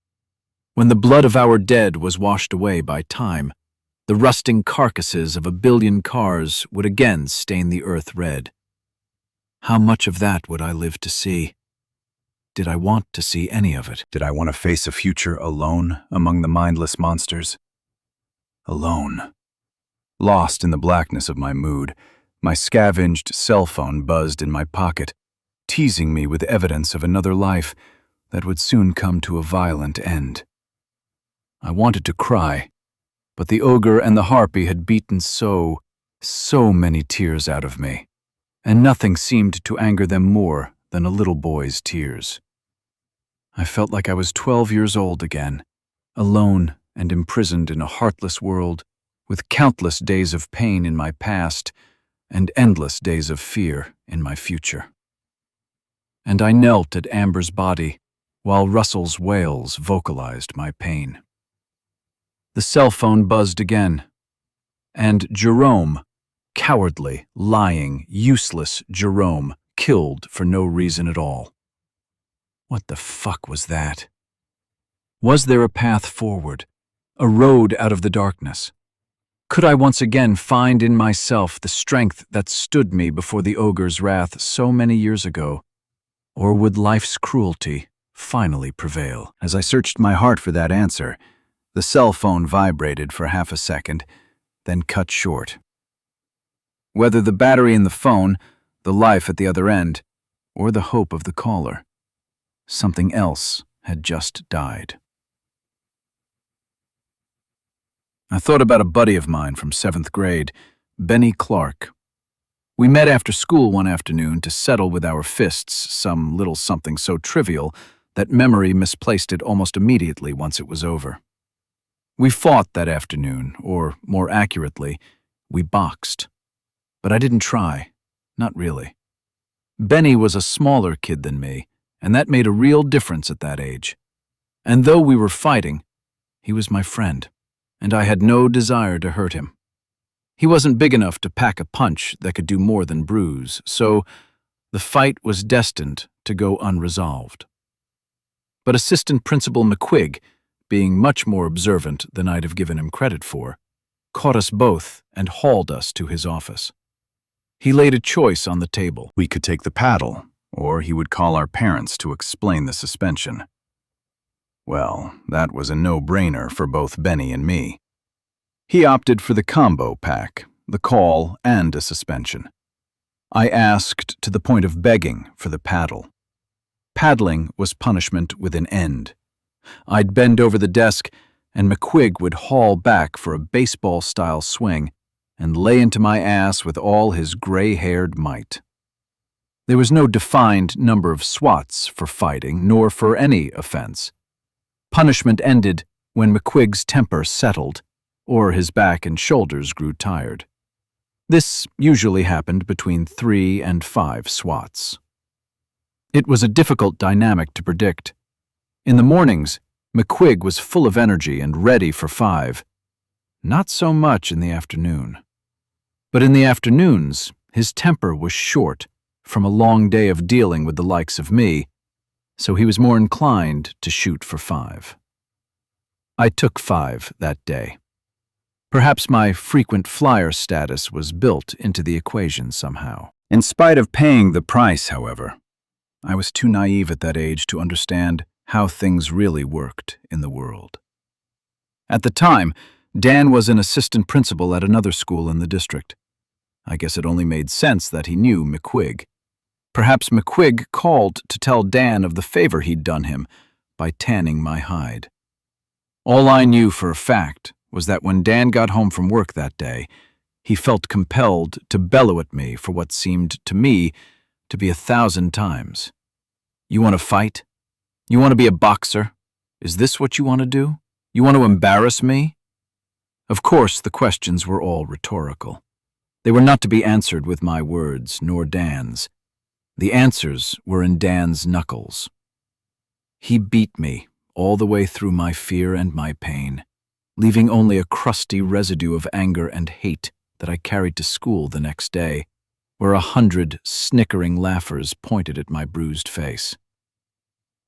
When the blood of our dead was washed away by time, the rusting carcasses of 1 billion cars would again stain the earth red. How much of that would I live to see? Did I want to see any of it? Did I want to face a future alone among the mindless monsters? Alone. Lost in the blackness of my mood, my scavenged cell phone buzzed in my pocket, teasing me with evidence of another life that would soon come to a violent end. I wanted to cry, but the ogre and the harpy had beaten so many tears out of me, and nothing seemed to anger them more than a little boy's tears. I felt like I was 12 years old again, alone and imprisoned in a heartless world, with countless days of pain in my past and endless days of fear in my future. And I knelt at Amber's body while Russell's wails vocalized my pain. The cell phone buzzed again, and Jerome, cowardly, lying, useless Jerome, killed for no reason at all. What the fuck was that? Was there a path forward, a road out of the darkness? Could I once again find in myself the strength that stood me before the ogre's wrath so many years ago? Or would life's cruelty finally prevail? As I searched my heart for that answer, the cell phone vibrated for half a second, then cut short. Whether the battery in the phone, the life at the other end, or the hope of the caller, something else had just died. I thought about a buddy of mine from 7th grade, Benny Clark. We met after school one afternoon to settle with our fists some little something so trivial that memory misplaced it almost immediately once it was over. We fought that afternoon, or more accurately, we boxed. But I didn't try, not really. Benny was a smaller kid than me, and that made a real difference at that age. And though we were fighting, he was my friend, and I had no desire to hurt him. He wasn't big enough to pack a punch that could do more than bruise, so the fight was destined to go unresolved. But Assistant Principal McQuigg, being much more observant than I'd have given him credit for, caught us both and hauled us to his office. He laid a choice on the table. We could take the paddle, or he would call our parents to explain the suspension. Well, that was a no-brainer for both Benny and me. He opted for the combo pack, the call and a suspension. I asked to the point of begging for the paddle. Paddling was punishment with an end. I'd bend over the desk, and McQuigg would haul back for a baseball-style swing and lay into my ass with all his gray-haired might. There was no defined number of swats for fighting, nor for any offense. Punishment ended when McQuigg's temper settled, or his back and shoulders grew tired. This usually happened between 3 and 5 swats. It was a difficult dynamic to predict. In the mornings, McQuigg was full of energy and ready for 5. Not so much in the afternoon. But in the afternoons, his temper was short from a long day of dealing with the likes of me, so he was more inclined to shoot for 5. I took 5 that day. Perhaps my frequent flyer status was built into the equation somehow. In spite of paying the price, however, I was too naive at that age to understand how things really worked in the world. At the time, Dan was an assistant principal at another school in the district. I guess it only made sense that he knew McQuigg. Perhaps McQuigg called to tell Dan of the favor he'd done him by tanning my hide. All I knew for a fact was that when Dan got home from work that day, he felt compelled to bellow at me for what seemed to me to be 1,000 times. "You want to fight? You want to be a boxer? Is this what you want to do? You want to embarrass me?" Of course, the questions were all rhetorical. They were not to be answered with my words, nor Dan's. The answers were in Dan's knuckles. He beat me all the way through my fear and my pain, leaving only a crusty residue of anger and hate that I carried to school the next day, where 100 snickering laughers pointed at my bruised face.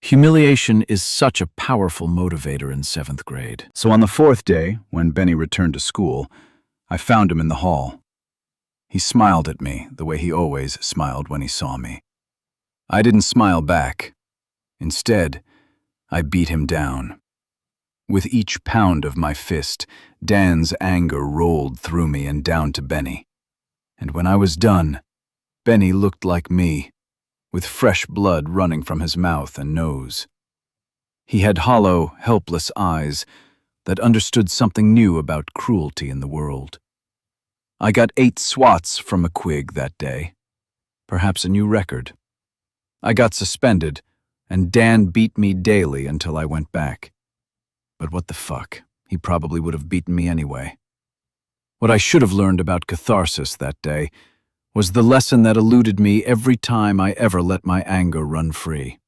Humiliation is such a powerful motivator in 7th grade. So on the 4th day, when Benny returned to school, I found him in the hall. He smiled at me the way he always smiled when he saw me. I didn't smile back. Instead, I beat him down. With each pound of my fist, Dan's anger rolled through me and down to Benny. And when I was done, Benny looked like me, with fresh blood running from his mouth and nose. He had hollow, helpless eyes that understood something new about cruelty in the world. I got 8 swats from McQuigg that day, perhaps a new record. I got suspended, and Dan beat me daily until I went back. But what the fuck, he probably would have beaten me anyway. What I should have learned about catharsis that day was the lesson that eluded me every time I ever let my anger run free.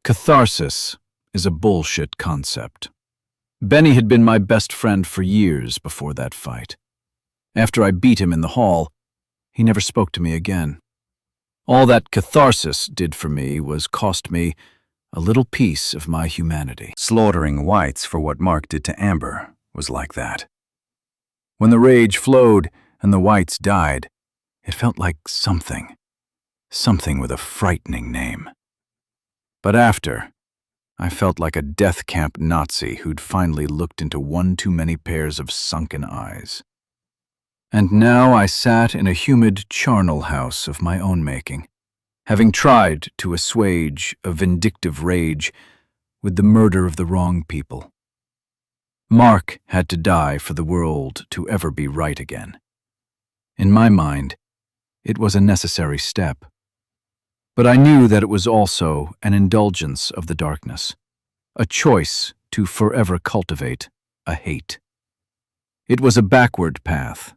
Catharsis is a bullshit concept. Benny had been my best friend for years before that fight. After I beat him in the hall, he never spoke to me again. All that catharsis did for me was cost me a little piece of my humanity. Slaughtering whites for what Mark did to Amber was like that. When the rage flowed and the whites died, it felt like something with a frightening name. But after, I felt like a death camp Nazi who'd finally looked into one too many pairs of sunken eyes. And now I sat in a humid charnel house of my own making, having tried to assuage a vindictive rage with the murder of the wrong people. Mark had to die for the world to ever be right again. In my mind, it was a necessary step. But I knew that it was also an indulgence of the darkness, a choice to forever cultivate a hate. It was a backward path,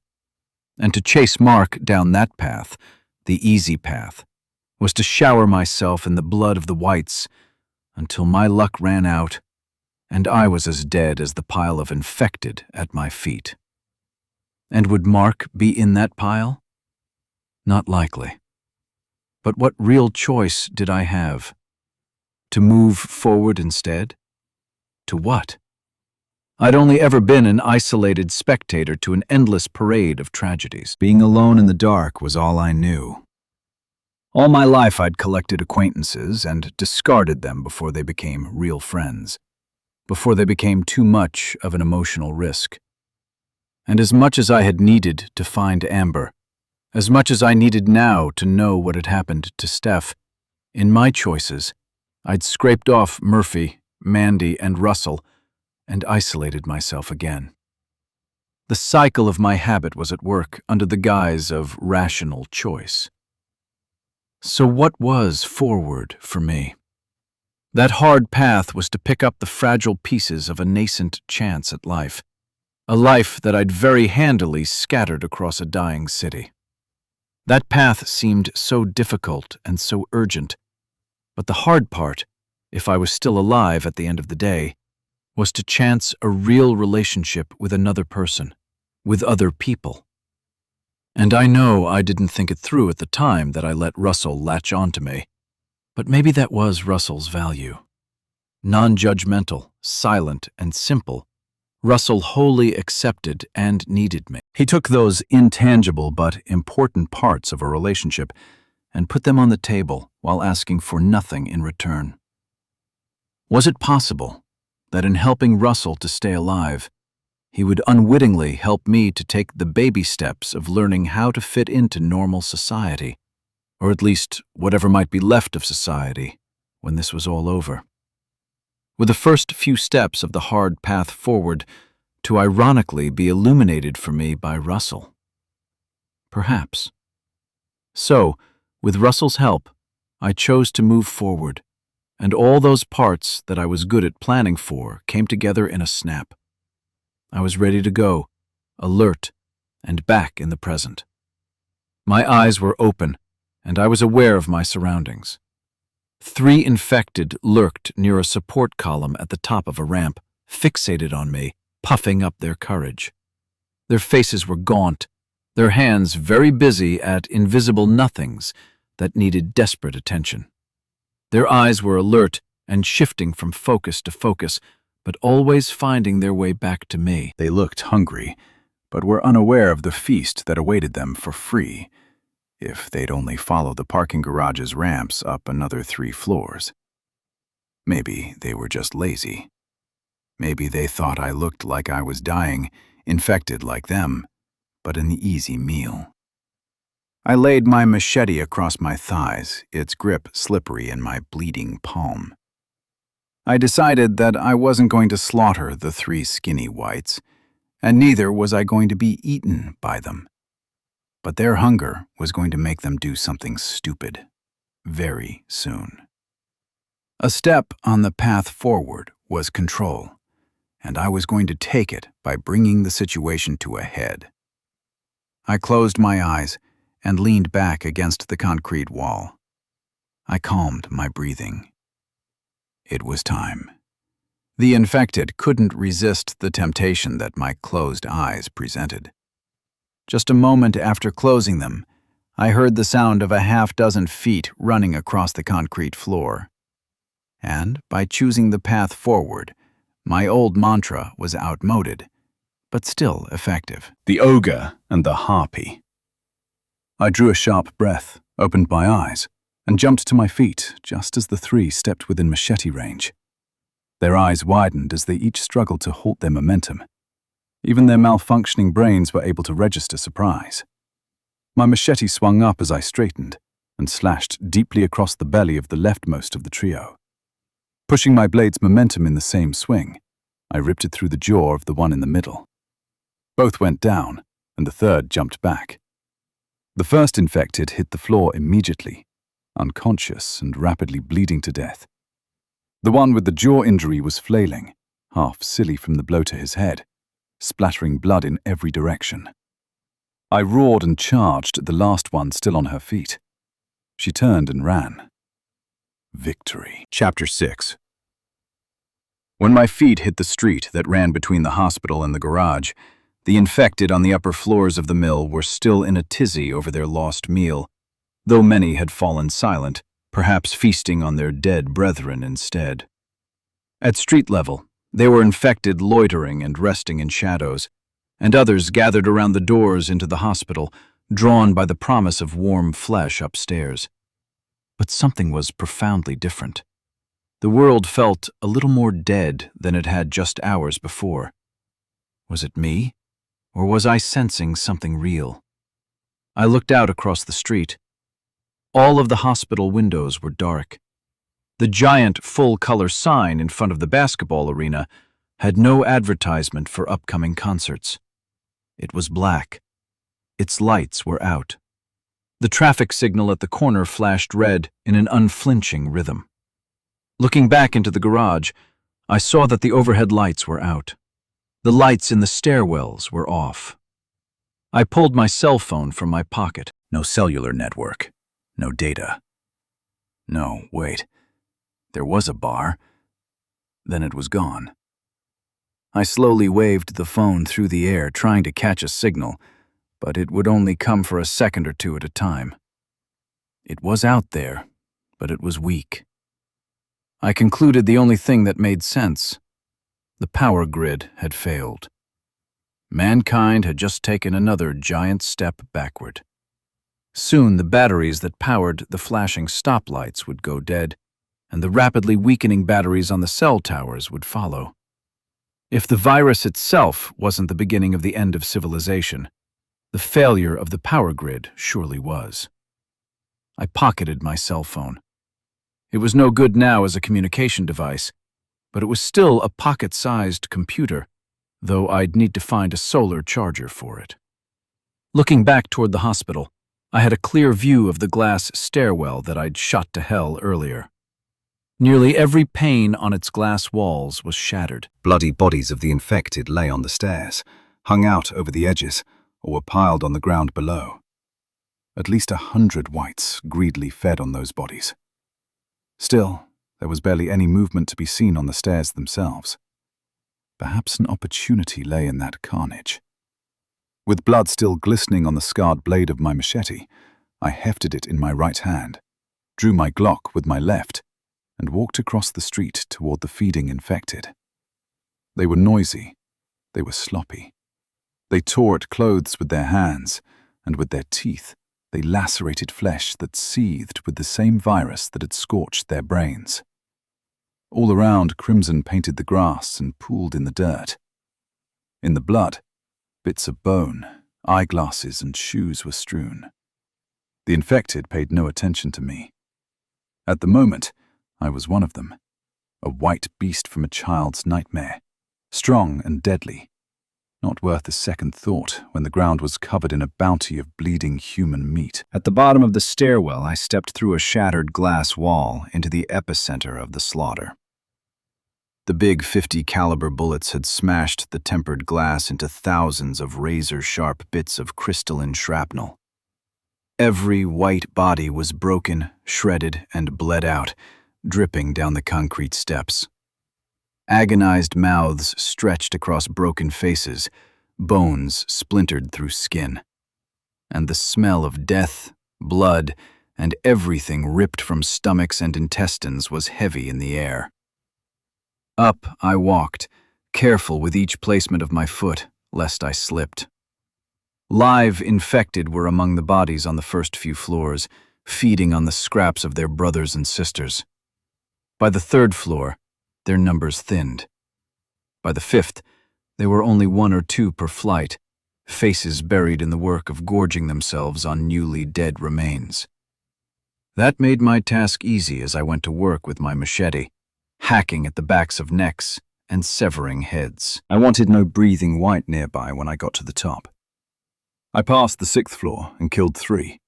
and to chase Mark down that path, the easy path, was to shower myself in the blood of the whites until my luck ran out and I was as dead as the pile of infected at my feet. And would Mark be in that pile? Not likely. But what real choice did I have? To move forward instead? To what? I'd only ever been an isolated spectator to an endless parade of tragedies. Being alone in the dark was all I knew. All my life I'd collected acquaintances and discarded them before they became real friends, before they became too much of an emotional risk. And as much as I had needed to find Amber, as much as I needed now to know what had happened to Steph, in my choices, I'd scraped off Murphy, Mandy, and Russell, and isolated myself again. The cycle of my habit was at work under the guise of rational choice. So what was forward for me? That hard path was to pick up the fragile pieces of a nascent chance at life, a life that I'd very handily scattered across a dying city. That path seemed so difficult and so urgent, but the hard part, if I was still alive at the end of the day, was to chance a real relationship with another person, with other people. And I know I didn't think it through at the time that I let Russell latch onto me, but maybe that was Russell's value. Non-judgmental, silent, and simple, Russell wholly accepted and needed me. He took those intangible but important parts of a relationship and put them on the table while asking for nothing in return. Was it possible that in helping Russell to stay alive, he would unwittingly help me to take the baby steps of learning how to fit into normal society, or at least whatever might be left of society when this was all over? With the first few steps of the hard path forward to ironically be illuminated for me by Russell? Perhaps. So, with Russell's help, I chose to move forward, and all those parts that I was good at planning for came together in a snap. I was ready to go, alert, and back in the present. My eyes were open, and I was aware of my surroundings. 3 infected lurked near a support column at the top of a ramp, fixated on me, puffing up their courage. Their faces were gaunt, their hands very busy at invisible nothings that needed desperate attention. Their eyes were alert and shifting from focus to focus, but always finding their way back to me. They looked hungry, but were unaware of the feast that awaited them for free, if they'd only follow the parking garage's ramps up another 3 floors. Maybe they were just lazy. Maybe they thought I looked like I was dying, infected like them, but an easy meal. I laid my machete across my thighs, its grip slippery in my bleeding palm. I decided that I wasn't going to slaughter the 3 skinny whites, and neither was I going to be eaten by them. But their hunger was going to make them do something stupid, very soon. A step on the path forward was control, and I was going to take it by bringing the situation to a head. I closed my eyes and leaned back against the concrete wall. I calmed my breathing. It was time. The infected couldn't resist the temptation that my closed eyes presented. Just a moment after closing them, I heard the sound of a 6 feet running across the concrete floor. And by choosing the path forward, my old mantra was outmoded, but still effective. The ogre and the harpy. I drew a sharp breath, opened my eyes, and jumped to my feet just as the 3 stepped within machete range. Their eyes widened as they each struggled to halt their momentum. Even their malfunctioning brains were able to register surprise. My machete swung up as I straightened and slashed deeply across the belly of the leftmost of the trio. Pushing my blade's momentum in the same swing, I ripped it through the jaw of the one in the middle. Both went down, and the third jumped back. The first infected hit the floor immediately, unconscious and rapidly bleeding to death. The one with the jaw injury was flailing, half silly from the blow to his head, splattering blood in every direction. I roared and charged at the last one still on her feet. She turned and ran. Victory. Chapter 6. When my feet hit the street that ran between the hospital and the garage, the infected on the upper floors of the mill were still in a tizzy over their lost meal, though many had fallen silent, perhaps feasting on their dead brethren instead. At street level, they were infected loitering and resting in shadows, and others gathered around the doors into the hospital, drawn by the promise of warm flesh upstairs. But something was profoundly different. The world felt a little more dead than it had just hours before. Was it me, or was I sensing something real? I looked out across the street. All of the hospital windows were dark. The giant full-color sign in front of the basketball arena had no advertisement for upcoming concerts. It was black. Its lights were out. The traffic signal at the corner flashed red in an unflinching rhythm. Looking back into the garage, I saw that the overhead lights were out. The lights in the stairwells were off. I pulled my cell phone from my pocket. No cellular network. No data. No, wait. There was a bar. Then it was gone. I slowly waved the phone through the air, trying to catch a signal, but it would only come for a second or two at a time. It was out there, but it was weak. I concluded the only thing that made sense. The power grid had failed. Mankind had just taken another giant step backward. Soon the batteries that powered the flashing stoplights would go dead, and the rapidly weakening batteries on the cell towers would follow. If the virus itself wasn't the beginning of the end of civilization, the failure of the power grid surely was. I pocketed my cell phone. It was no good now as a communication device, but it was still a pocket-sized computer, though I'd need to find a solar charger for it. Looking back toward the hospital, I had a clear view of the glass stairwell that I'd shot to hell earlier. Nearly every pane on its glass walls was shattered. Bloody bodies of the infected lay on the stairs, hung out over the edges, or were piled on the ground below. At least 100 whites greedily fed on those bodies. Still, there was barely any movement to be seen on the stairs themselves. Perhaps an opportunity lay in that carnage. With blood still glistening on the scarred blade of my machete, I hefted it in my right hand, drew my Glock with my left, and walked across the street toward the feeding infected. They were noisy. They were sloppy. They tore at clothes with their hands, and with their teeth, they lacerated flesh that seethed with the same virus that had scorched their brains. All around, crimson painted the grass and pooled in the dirt. In the blood, bits of bone, eyeglasses, and shoes were strewn. The infected paid no attention to me. At the moment, I was one of them, a white beast from a child's nightmare, strong and deadly, not worth a second thought when the ground was covered in a bounty of bleeding human meat. At the bottom of the stairwell, I stepped through a shattered glass wall into the epicenter of the slaughter. The big .50 caliber bullets had smashed the tempered glass into thousands of razor-sharp bits of crystalline shrapnel. Every white body was broken, shredded, and bled out, dripping down the concrete steps. Agonized mouths stretched across broken faces, bones splintered through skin. And the smell of death, blood, and everything ripped from stomachs and intestines was heavy in the air. Up I walked, careful with each placement of my foot, lest I slipped. Live infected were among the bodies on the first few floors, feeding on the scraps of their brothers and sisters. By the third floor, their numbers thinned. By the 5th, there were only 1 or 2 per flight, faces buried in the work of gorging themselves on newly dead remains. That made my task easy as I went to work with my machete, hacking at the backs of necks and severing heads. I wanted no breathing white nearby when I got to the top. I passed the 6th floor and killed 3.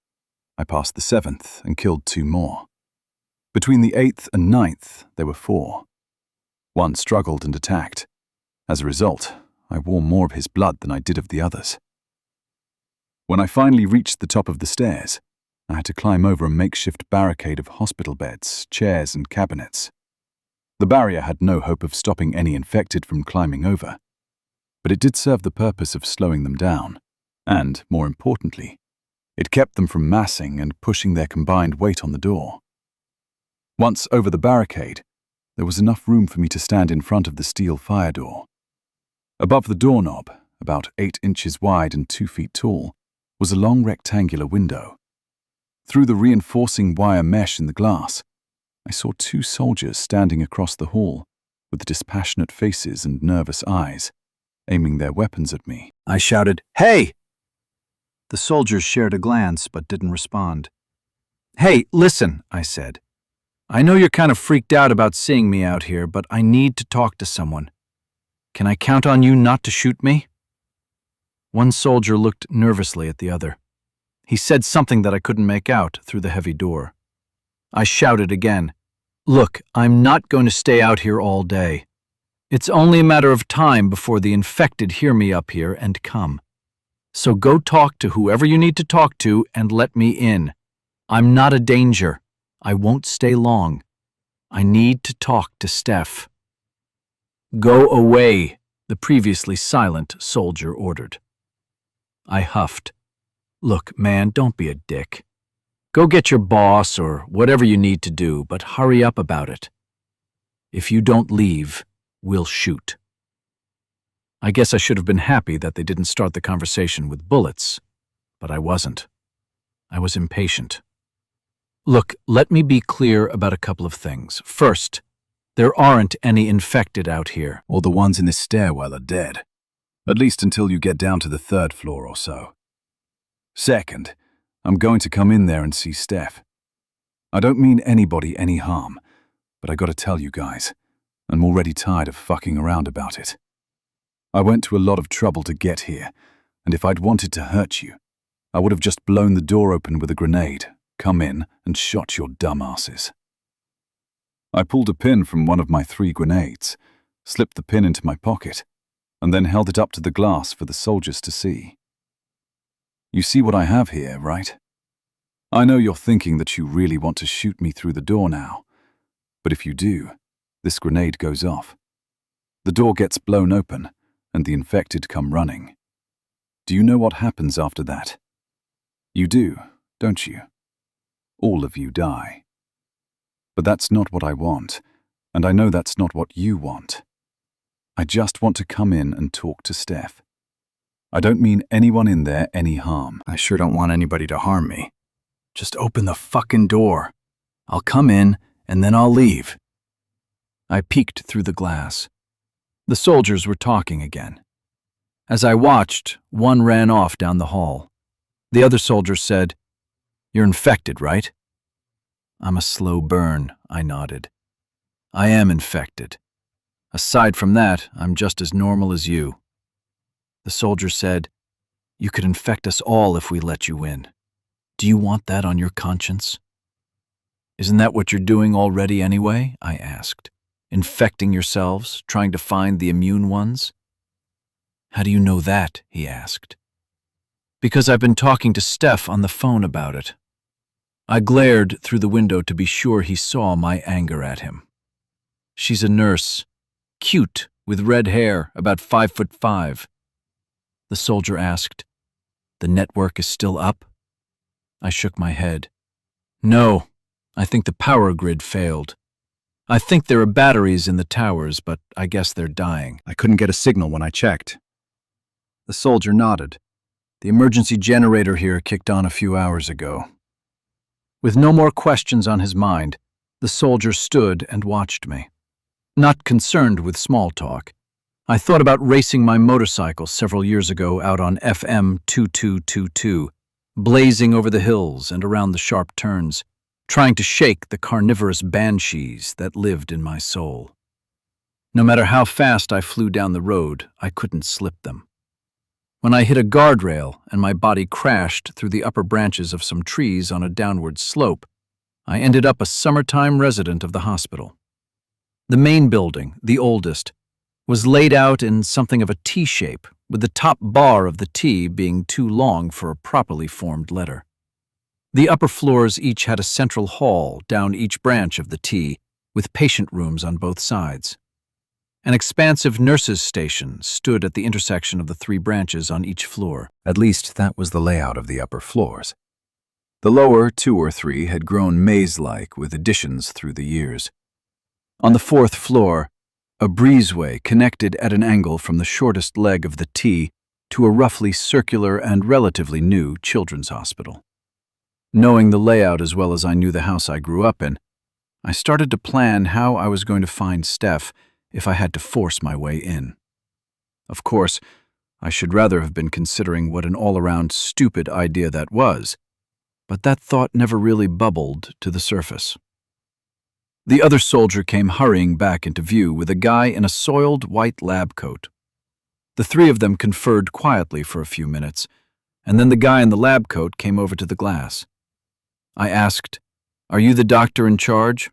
I passed the 7th and killed 2 more. Between the 8th and 9th, there were 4. One struggled and attacked. As a result, I wore more of his blood than I did of the others. When I finally reached the top of the stairs, I had to climb over a makeshift barricade of hospital beds, chairs, and cabinets. The barrier had no hope of stopping any infected from climbing over, but it did serve the purpose of slowing them down, and, more importantly, it kept them from massing and pushing their combined weight on the door. Once over the barricade, there was enough room for me to stand in front of the steel fire door. Above the doorknob, about 8 inches wide and 2 feet tall, was a long rectangular window. Through the reinforcing wire mesh in the glass, I saw 2 soldiers standing across the hall with dispassionate faces and nervous eyes, aiming their weapons at me. I shouted, "Hey!" The soldiers shared a glance but didn't respond. "Hey, listen," I said. "I know you're kind of freaked out about seeing me out here, but I need to talk to someone. Can I count on you not to shoot me?" One soldier looked nervously at the other. He said something that I couldn't make out through the heavy door. I shouted again, "Look, I'm not going to stay out here all day. It's only a matter of time before the infected hear me up here and come. So go talk to whoever you need to talk to and let me in. I'm not a danger. I won't stay long. I need to talk to Steph." "Go away," the previously silent soldier ordered. I huffed. "Look, man, don't be a dick. Go get your boss or whatever you need to do, but hurry up about it. If you don't leave, we'll shoot." I guess I should have been happy that they didn't start the conversation with bullets, but I wasn't. I was impatient. "Look, let me be clear about a couple of things. First, there aren't any infected out here." All the ones in this stairwell are dead, at least until you get down to the 3rd floor or so. Second, I'm going to come in there and see Steph. I don't mean anybody any harm, but I gotta tell you guys, I'm already tired of fucking around about it. I went to a lot of trouble to get here, and if I'd wanted to hurt you, I would have just blown the door open with a grenade, come in, and shot your dumb asses. I pulled a pin from one of my 3 grenades, slipped the pin into my pocket, and then held it up to the glass for the soldiers to see. You see what I have here, right? I know you're thinking that you really want to shoot me through the door now, but if you do, this grenade goes off. The door gets blown open, and the infected come running. Do you know what happens after that? You do, don't you? All of you die. But that's not what I want, and I know that's not what you want. I just want to come in and talk to Steph. I don't mean anyone in there any harm. I sure don't want anybody to harm me. Just open the fucking door. I'll come in, and then I'll leave. I peeked through the glass. The soldiers were talking again. As I watched, one ran off down the hall. The other soldier said, "You're infected, right?" "I'm a slow burn," I nodded. "I am infected. Aside from that, I'm just as normal as you." The soldier said, "You could infect us all if we let you in. Do you want that on your conscience?" "Isn't that what you're doing already anyway?" I asked. "Infecting yourselves, trying to find the immune ones?" "How do you know that?" he asked. "Because I've been talking to Steph on the phone about it." I glared through the window to be sure he saw my anger at him. "She's a nurse, cute, with red hair, about 5'5". The soldier asked, "The network is still up?" I shook my head. "No, I think the power grid failed. I think there are batteries in the towers, but I guess they're dying." I couldn't get a signal when I checked. The soldier nodded. "The emergency generator here kicked on a few hours ago." With no more questions on his mind, the soldier stood and watched me. not concerned with small talk. I thought about racing my motorcycle several years ago out on FM 2222, blazing over the hills and around the sharp turns, trying to shake the carnivorous banshees that lived in my soul. No matter how fast I flew down the road, I couldn't slip them. When I hit a guardrail and my body crashed through the upper branches of some trees on a downward slope, I ended up a summertime resident of the hospital. The main building, the oldest, was laid out in something of a T shape, with the top bar of the T being too long for a properly formed letter. The upper floors each had a central hall down each branch of the T, with patient rooms on both sides. An expansive nurses' station stood at the intersection of the three branches on each floor. At least that was the layout of the upper floors. The lower 2 or 3 had grown maze-like with additions through the years. On the 4th floor, a breezeway connected at an angle from the shortest leg of the T to a roughly circular and relatively new children's hospital. Knowing the layout as well as I knew the house I grew up in, I started to plan how I was going to find Steph if I had to force my way in. Of course, I should rather have been considering what an all-around stupid idea that was, but that thought never really bubbled to the surface. The other soldier came hurrying back into view with a guy in a soiled white lab coat. The three of them conferred quietly for a few minutes, and then the guy in the lab coat came over to the glass. I asked, "Are you the doctor in charge?"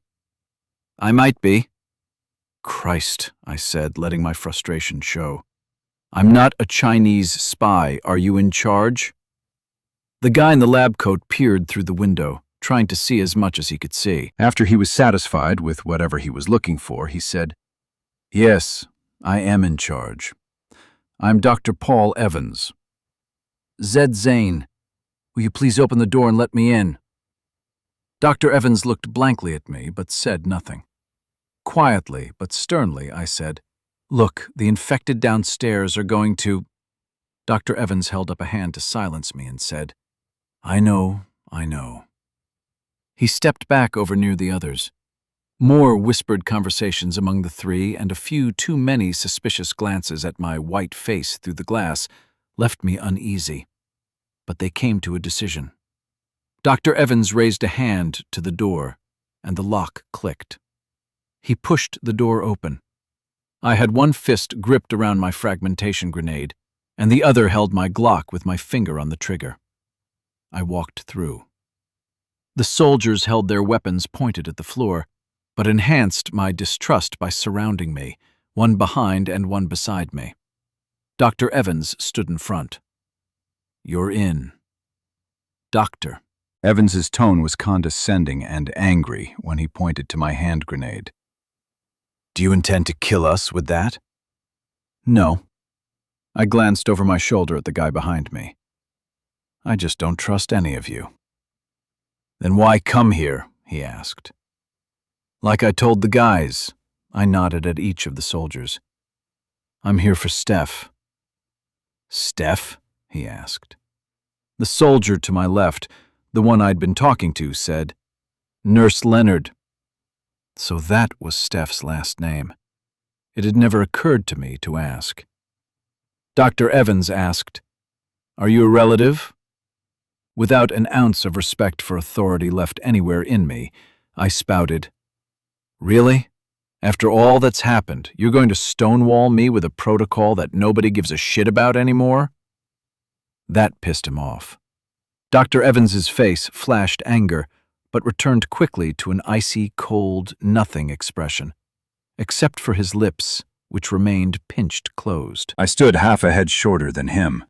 "I might be." "Christ," I said, letting my frustration show. "I'm not a Chinese spy. Are you in charge?" The guy in the lab coat peered through the window, trying to see as much as he could see. After he was satisfied with whatever he was looking for, he said, "Yes, I am in charge. I'm Dr. Paul Evans." "Zed Zane, will you please open the door and let me in?" Dr. Evans looked blankly at me, but said nothing. Quietly, but sternly, I said, "Look, the infected downstairs are going to—" Dr. Evans held up a hand to silence me and said, I know. He stepped back over near the others. More whispered conversations among the three and a few too many suspicious glances at my white face through the glass left me uneasy. But they came to a decision. Dr. Evans raised a hand to the door, and the lock clicked. He pushed the door open. I had one fist gripped around my fragmentation grenade, and the other held my Glock with my finger on the trigger. I walked through. The soldiers held their weapons pointed at the floor, but enhanced my distrust by surrounding me, one behind and one beside me. Dr. Evans stood in front. "You're in." "Doctor." Evans's tone was condescending and angry when he pointed to my hand grenade. "Do you intend to kill us with that?" "No." I glanced over my shoulder at the guy behind me. "I just don't trust any of you." "Then why come here?" he asked. "Like I told the guys," I nodded at each of the soldiers. "I'm here for Steph." "Steph?" he asked. The soldier to my left, the one I'd been talking to, said, "Nurse Leonard." So that was Steph's last name. It had never occurred to me to ask. Dr. Evans asked, "Are you a relative?" Without an ounce of respect for authority left anywhere in me, I spouted, "Really? After all that's happened, you're going to stonewall me with a protocol that nobody gives a shit about anymore?" That pissed him off. Dr. Evans's face flashed anger, but returned quickly to an icy, cold, nothing expression, except for his lips, which remained pinched closed. I stood half a head shorter than him,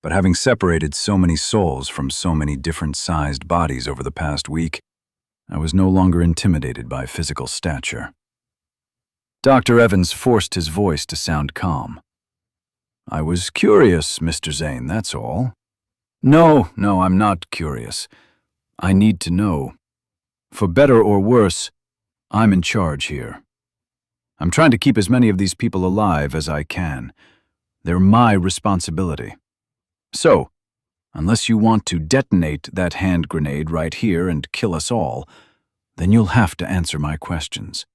but having separated so many souls from so many different-sized bodies over the past week, I was no longer intimidated by physical stature. Dr. Evans forced his voice to sound calm. "I was curious, Mr. Zane, that's all." No, I'm not curious. I need to know. For better or worse, I'm in charge here. I'm trying to keep as many of these people alive as I can. They're my responsibility. So, unless you want to detonate that hand grenade right here and kill us all, then you'll have to answer my questions.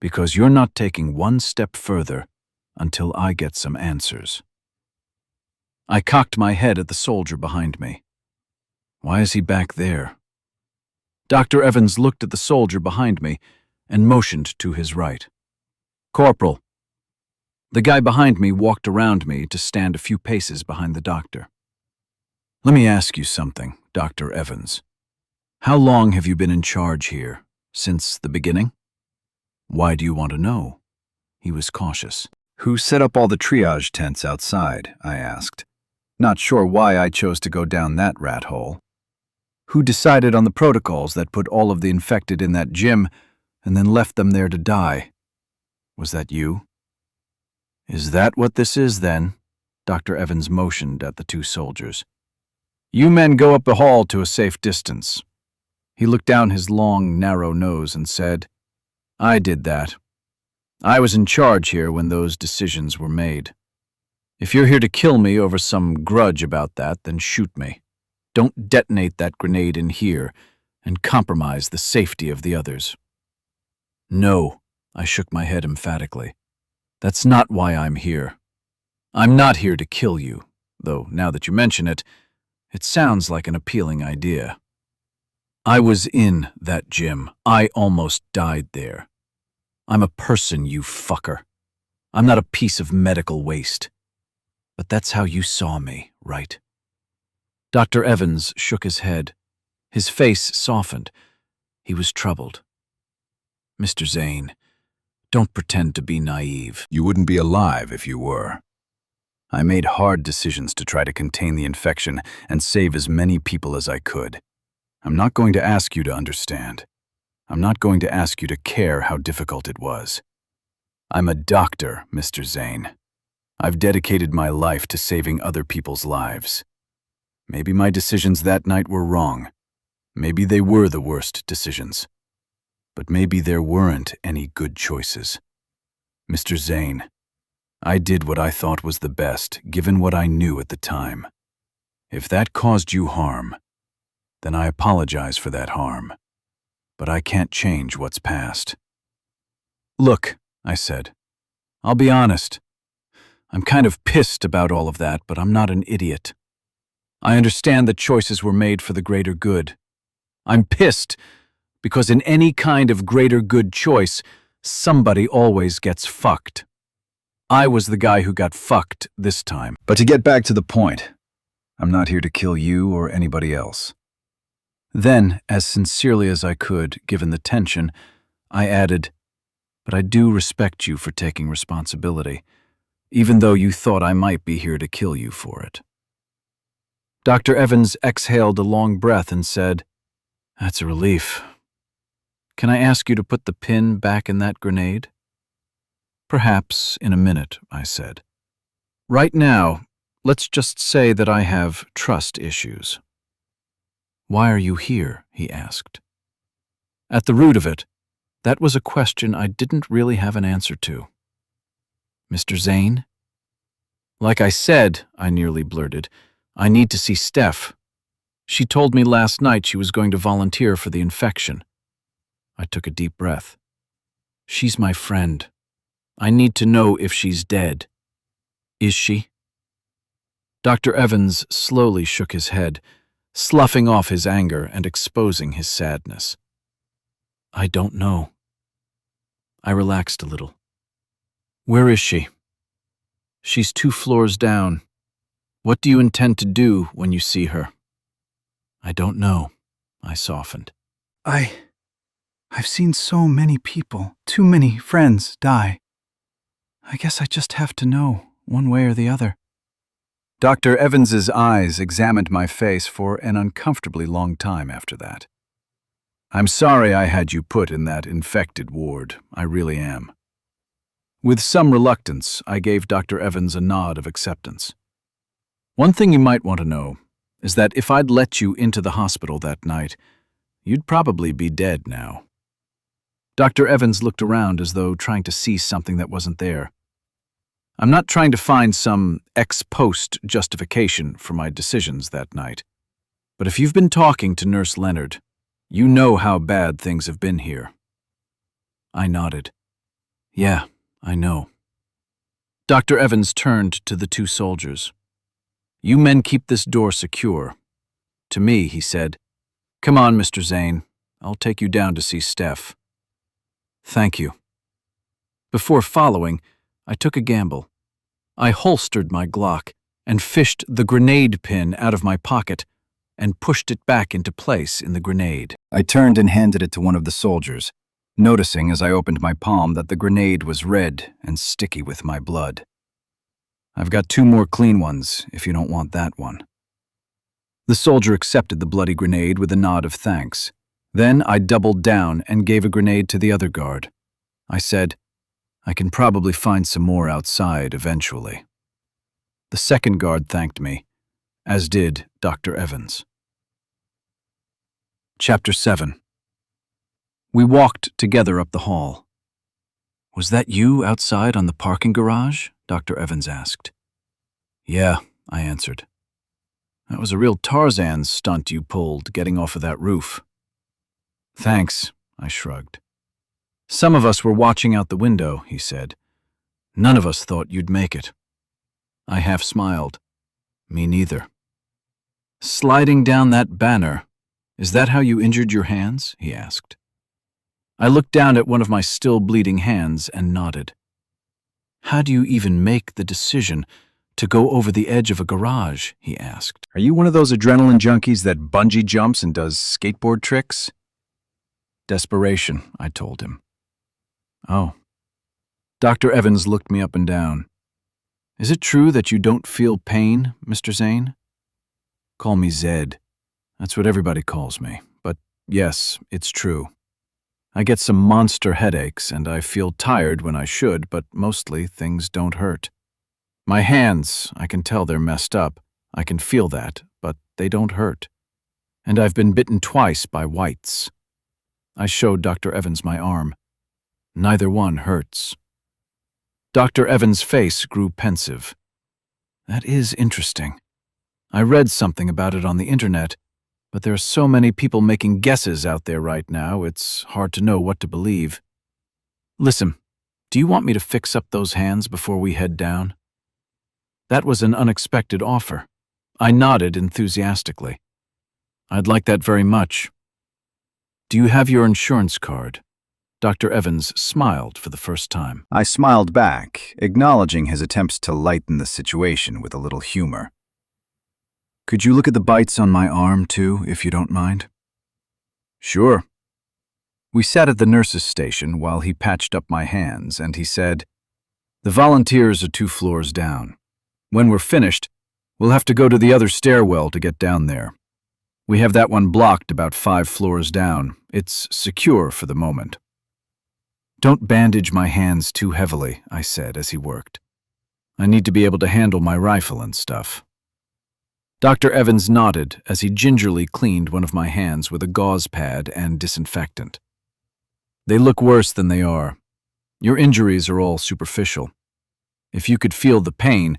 Because you're not taking one step further until I get some answers. I cocked my head at the soldier behind me. Why is he back there? Dr. Evans looked at the soldier behind me and motioned to his right. Corporal. The guy behind me walked around me to stand a few paces behind the doctor. Let me ask you something, Dr. Evans. How long have you been in charge here? Since the beginning? Why do you want to know? He was cautious. Who set up all the triage tents outside? I asked. Not sure why I chose to go down that rat hole. Who decided on the protocols that put all of the infected in that gym and then left them there to die? Was that you? Is that what this is, then? Dr. Evans motioned at the two soldiers. You men go up the hall to a safe distance. He looked down his long, narrow nose and said, I did that. I was in charge here when those decisions were made. If you're here to kill me over some grudge about that, then shoot me. Don't detonate that grenade in here and compromise the safety of the others. No, I shook my head emphatically. That's not why I'm here. I'm not here to kill you, though now that you mention it, it sounds like an appealing idea. I was in that gym. I almost died there. I'm a person, you fucker. I'm not a piece of medical waste. But that's how you saw me, right? Dr. Evans shook his head. His face softened. He was troubled. Mr. Zane, don't pretend to be naive. You wouldn't be alive if you were. I made hard decisions to try to contain the infection and save as many people as I could. I'm not going to ask you to understand. I'm not going to ask you to care how difficult it was. I'm a doctor, Mr. Zane. I've dedicated my life to saving other people's lives. Maybe my decisions that night were wrong. Maybe they were the worst decisions. But maybe there weren't any good choices. Mr. Zane, I did what I thought was the best, given what I knew at the time. If that caused you harm, then I apologize for that harm. But I can't change what's past. Look, I said, I'll be honest. I'm kind of pissed about all of that, but I'm not an idiot. I understand that choices were made for the greater good. I'm pissed because in any kind of greater good choice, somebody always gets fucked. I was the guy who got fucked this time. But to get back to the point, I'm not here to kill you or anybody else. Then, as sincerely as I could, given the tension, I added, but I do respect you for taking responsibility, even though you thought I might be here to kill you for it. Dr. Evans exhaled a long breath and said, That's a relief. Can I ask you to put the pin back in that grenade? Perhaps in a minute, I said. Right now, let's just say that I have trust issues. Why are you here? He asked. At the root of it, that was a question I didn't really have an answer to. Mr. Zane? Like I said, I nearly blurted, I need to see Steph. She told me last night she was going to volunteer for the infection. I took a deep breath. She's my friend. I need to know if she's dead. Is she? Dr. Evans slowly shook his head, sloughing off his anger and exposing his sadness. I don't know. I relaxed a little. Where is she? She's 2 floors down. What do you intend to do when you see her? I don't know. I softened. I've seen so many people, too many friends die. I guess I just have to know, one way or the other. Dr. Evans's eyes examined my face for an uncomfortably long time after that. I'm sorry I had you put in that infected ward. I really am. With some reluctance, I gave Dr. Evans a nod of acceptance. One thing you might want to know is that if I'd let you into the hospital that night, you'd probably be dead now. Dr. Evans looked around as though trying to see something that wasn't there. I'm not trying to find some ex post justification for my decisions that night. But if you've been talking to Nurse Leonard, you know how bad things have been here. I nodded. Yeah, I know. Dr. Evans turned to the two soldiers. You men keep this door secure. To me, he said, Come on, Mr. Zane. I'll take you down to see Steph. Thank you. Before following, I took a gamble. I holstered my Glock and fished the grenade pin out of my pocket and pushed it back into place in the grenade. I turned and handed it to one of the soldiers, noticing as I opened my palm that the grenade was red and sticky with my blood. I've got 2 more clean ones, if you don't want that one. The soldier accepted the bloody grenade with a nod of thanks. Then I doubled down and gave a grenade to the other guard. I said, I can probably find some more outside eventually. The second guard thanked me, as did Dr. Evans. Chapter 7. We walked together up the hall. Was that you outside on the parking garage? Dr. Evans asked. Yeah, I answered. That was a real Tarzan stunt you pulled getting off of that roof. Thanks, I shrugged. Some of us were watching out the window, he said. None of us thought you'd make it. I half smiled. Me neither. Sliding down that banner, is that how you injured your hands? He asked. I looked down at one of my still bleeding hands and nodded. How do you even make the decision to go over the edge of a garage? He asked. Are you one of those adrenaline junkies that bungee jumps and does skateboard tricks? Desperation, I told him. Oh. Dr. Evans looked me up and down. Is it true that you don't feel pain, Mr. Zane? Call me Zed. That's what everybody calls me. But yes, it's true. I get some monster headaches and I feel tired when I should, but mostly things don't hurt. My hands, I can tell they're messed up. I can feel that, but they don't hurt. And I've been bitten twice by whites. I showed Dr. Evans my arm. Neither one hurts. Dr. Evans' face grew pensive. That is interesting. I read something about it on the internet, but there are so many people making guesses out there right now, it's hard to know what to believe. Listen, do you want me to fix up those hands before we head down? That was an unexpected offer. I nodded enthusiastically. I'd like that very much. Do you have your insurance card? Dr. Evans smiled for the first time. I smiled back, acknowledging his attempts to lighten the situation with a little humor. Could you look at the bites on my arm, too, if you don't mind? Sure. We sat at the nurse's station while he patched up my hands, and he said, The volunteers are 2 floors down. When we're finished, we'll have to go to the other stairwell to get down there. We have that one blocked about 5 floors down. It's secure for the moment. Don't bandage my hands too heavily, I said as he worked. I need to be able to handle my rifle and stuff. Dr. Evans nodded as he gingerly cleaned one of my hands with a gauze pad and disinfectant. They look worse than they are. Your injuries are all superficial. If you could feel the pain,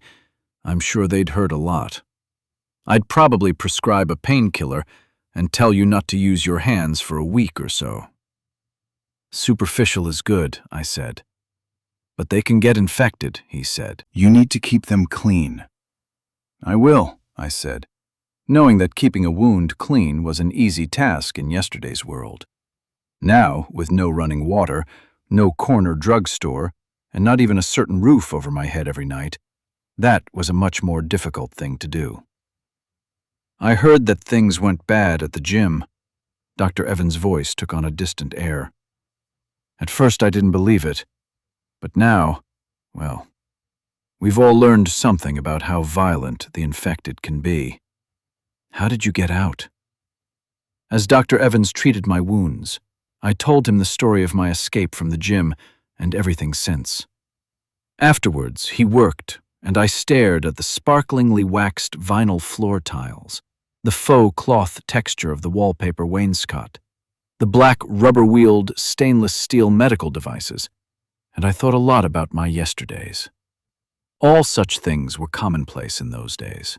I'm sure they'd hurt a lot. I'd probably prescribe a painkiller and tell you not to use your hands for a week or so. Superficial is good, I said. But they can get infected, he said. You need to keep them clean. I will, I said, knowing that keeping a wound clean was an easy task in yesterday's world. Now, with no running water, no corner drugstore, and not even a certain roof over my head every night, that was a much more difficult thing to do. I heard that things went bad at the gym. Dr. Evans' voice took on a distant air. At first I didn't believe it, but now, well, we've all learned something about how violent the infected can be. How did you get out? As Dr. Evans treated my wounds, I told him the story of my escape from the gym and everything since. Afterwards, he worked, and I stared at the sparklingly waxed vinyl floor tiles, the faux cloth texture of the wallpaper wainscot, the black rubber-wheeled stainless steel medical devices, and I thought a lot about my yesterdays. All such things were commonplace in those days.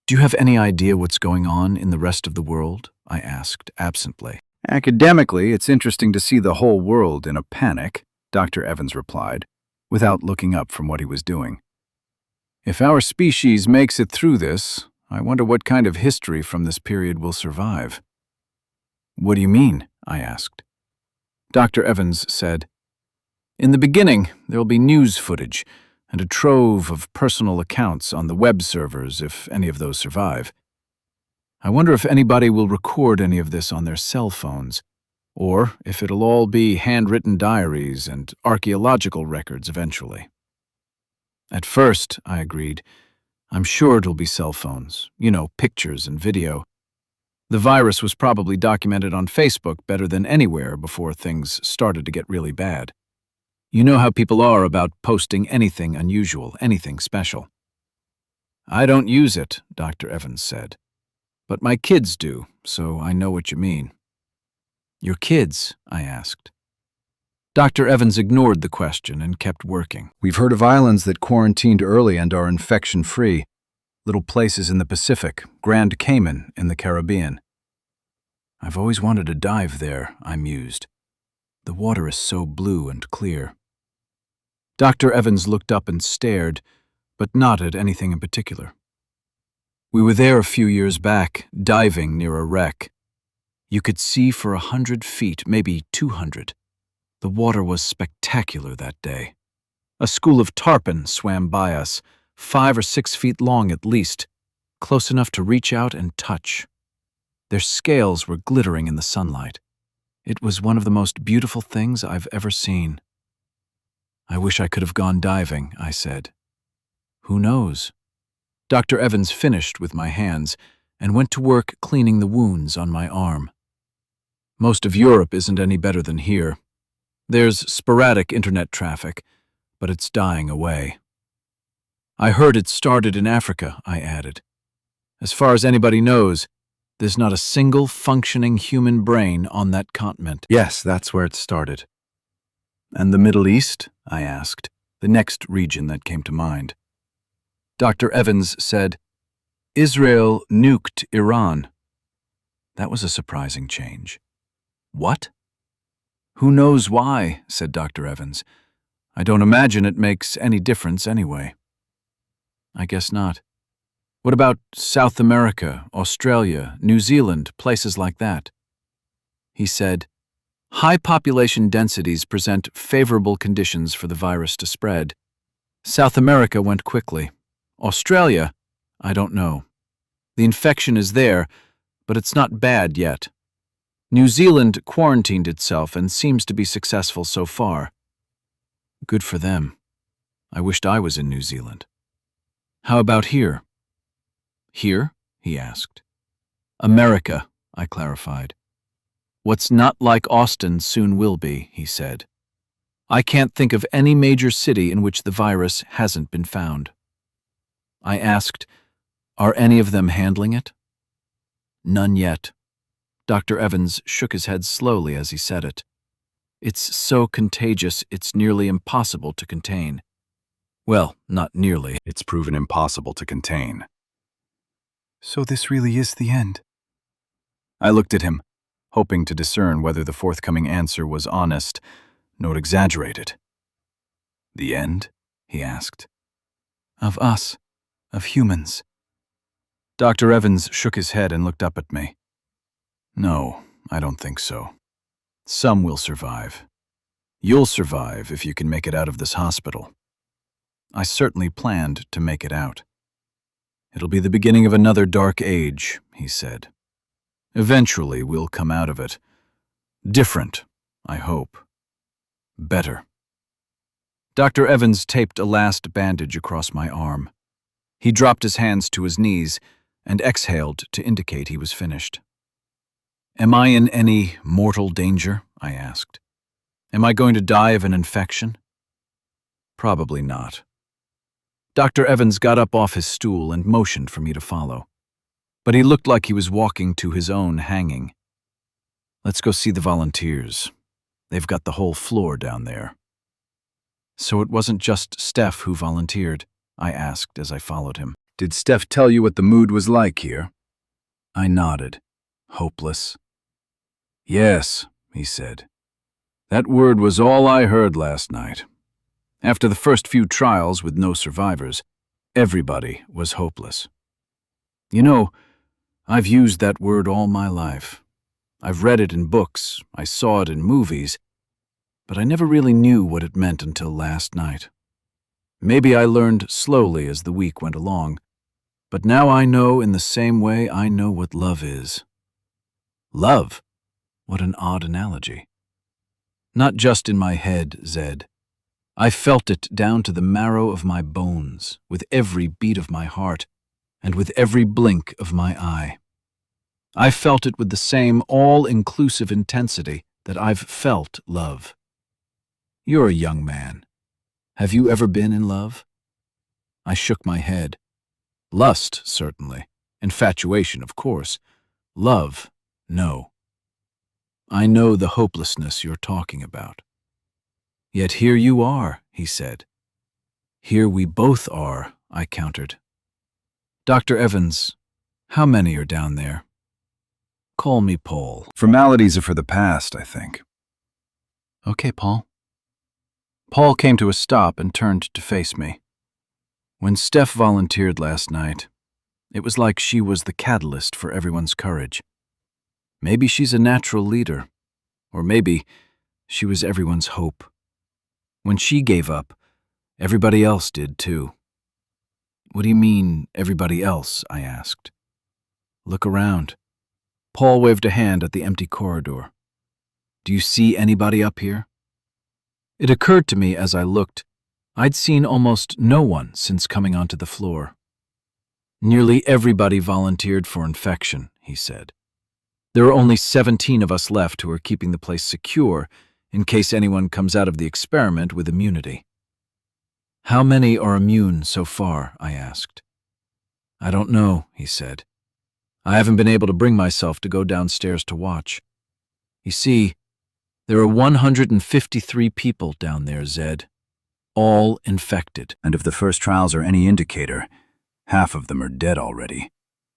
Do you have any idea what's going on in the rest of the world? I asked absently. Academically, it's interesting to see the whole world in a panic. Dr. Evans replied, without looking up from what he was doing. If our species makes it through this, I wonder what kind of history from this period will survive. What do you mean? I asked. Dr. Evans said, in the beginning, there will be news footage and a trove of personal accounts on the web servers if any of those survive. I wonder if anybody will record any of this on their cell phones, or if it'll all be handwritten diaries and archaeological records eventually. At first, I agreed, I'm sure it'll be cell phones, pictures and video. The virus was probably documented on Facebook better than anywhere before things started to get really bad. You know how people are about posting anything unusual, anything special. I don't use it, Dr. Evans said. But my kids do, so I know what you mean. Your kids? I asked. Dr. Evans ignored the question and kept working. We've heard of islands that quarantined early and are infection-free. Little places in the Pacific, Grand Cayman in the Caribbean. I've always wanted to dive there, I mused. The water is so blue and clear. Dr. Evans looked up and stared, but not at anything in particular. We were there a few years back, diving near a wreck. You could see for 100 feet, maybe 200. The water was spectacular that day. A school of tarpon swam by us, 5 or 6 feet long at least, close enough to reach out and touch. Their scales were glittering in the sunlight. It was one of the most beautiful things I've ever seen. I wish I could have gone diving, I said. Who knows? Dr. Evans finished with my hands and went to work cleaning the wounds on my arm. Most of Europe isn't any better than here. There's sporadic internet traffic, but it's dying away. I heard it started in Africa, I added. As far as anybody knows, there's not a single functioning human brain on that continent. Yes, that's where it started. And the Middle East? I asked, the next region that came to mind. Dr. Evans said, Israel nuked Iran. That was a surprising change. What? Who knows why, said Dr. Evans. I don't imagine it makes any difference anyway. I guess not. What about South America, Australia, New Zealand, places like that? He said, high population densities present favorable conditions for the virus to spread. South America went quickly. Australia, I don't know. The infection is there, but it's not bad yet. New Zealand quarantined itself and seems to be successful so far. Good for them. I wished I was in New Zealand. How about here? Here? He asked. America, I clarified. What's not like Austin soon will be, he said. I can't think of any major city in which the virus hasn't been found. I asked, are any of them handling it? None yet. Dr. Evans shook his head slowly as he said it. It's so contagious, it's nearly impossible to contain. Well, not nearly. It's proven impossible to contain. So this really is the end. I looked at him, hoping to discern whether the forthcoming answer was honest, nor exaggerated. The end? He asked. Of us. Of humans. Dr. Evans shook his head and looked up at me. No, I don't think so. Some will survive. You'll survive if you can make it out of this hospital. I certainly planned to make it out. It'll be the beginning of another dark age, he said. Eventually we'll come out of it. Different, I hope. Better. Dr. Evans taped a last bandage across my arm. He dropped his hands to his knees and exhaled to indicate he was finished. Am I in any mortal danger? I asked. Am I going to die of an infection? Probably not. Dr. Evans got up off his stool and motioned for me to follow. But he looked like he was walking to his own hanging. Let's go see the volunteers. They've got the whole floor down there. So it wasn't just Steph who volunteered? I asked as I followed him. Did Steph tell you what the mood was like here? I nodded, hopeless. Yes, he said. That word was all I heard last night. After the first few trials with no survivors, everybody was hopeless. You know, I've used that word all my life. I've read it in books, I saw it in movies, but I never really knew what it meant until last night. Maybe I learned slowly as the week went along, but now I know in the same way I know what love is. Love? What an odd analogy. Not just in my head, Zed. I felt it down to the marrow of my bones, with every beat of my heart, and with every blink of my eye. I felt it with the same all-inclusive intensity that I've felt love. You're a young man. Have you ever been in love? I shook my head. Lust, certainly. Infatuation, of course. Love, no. I know the hopelessness you're talking about. Yet here you are, he said. Here we both are, I countered. Dr. Evans, how many are down there? Call me Paul. Formalities are for the past, I think. Okay, Paul. Paul came to a stop and turned to face me. When Steph volunteered last night, it was like she was the catalyst for everyone's courage. Maybe she's a natural leader, or maybe she was everyone's hope. When she gave up, everybody else did too. What do you mean, everybody else? I asked. Look around. Paul waved a hand at the empty corridor. Do you see anybody up here? It occurred to me as I looked, I'd seen almost no one since coming onto the floor. Nearly everybody volunteered for infection, he said. There are only 17 of us left who are keeping the place secure in case anyone comes out of the experiment with immunity. How many are immune so far? I asked. I don't know, he said. I haven't been able to bring myself to go downstairs to watch. You see, there are 153 people down there, Zed. All infected. And if the first trials are any indicator, half of them are dead already,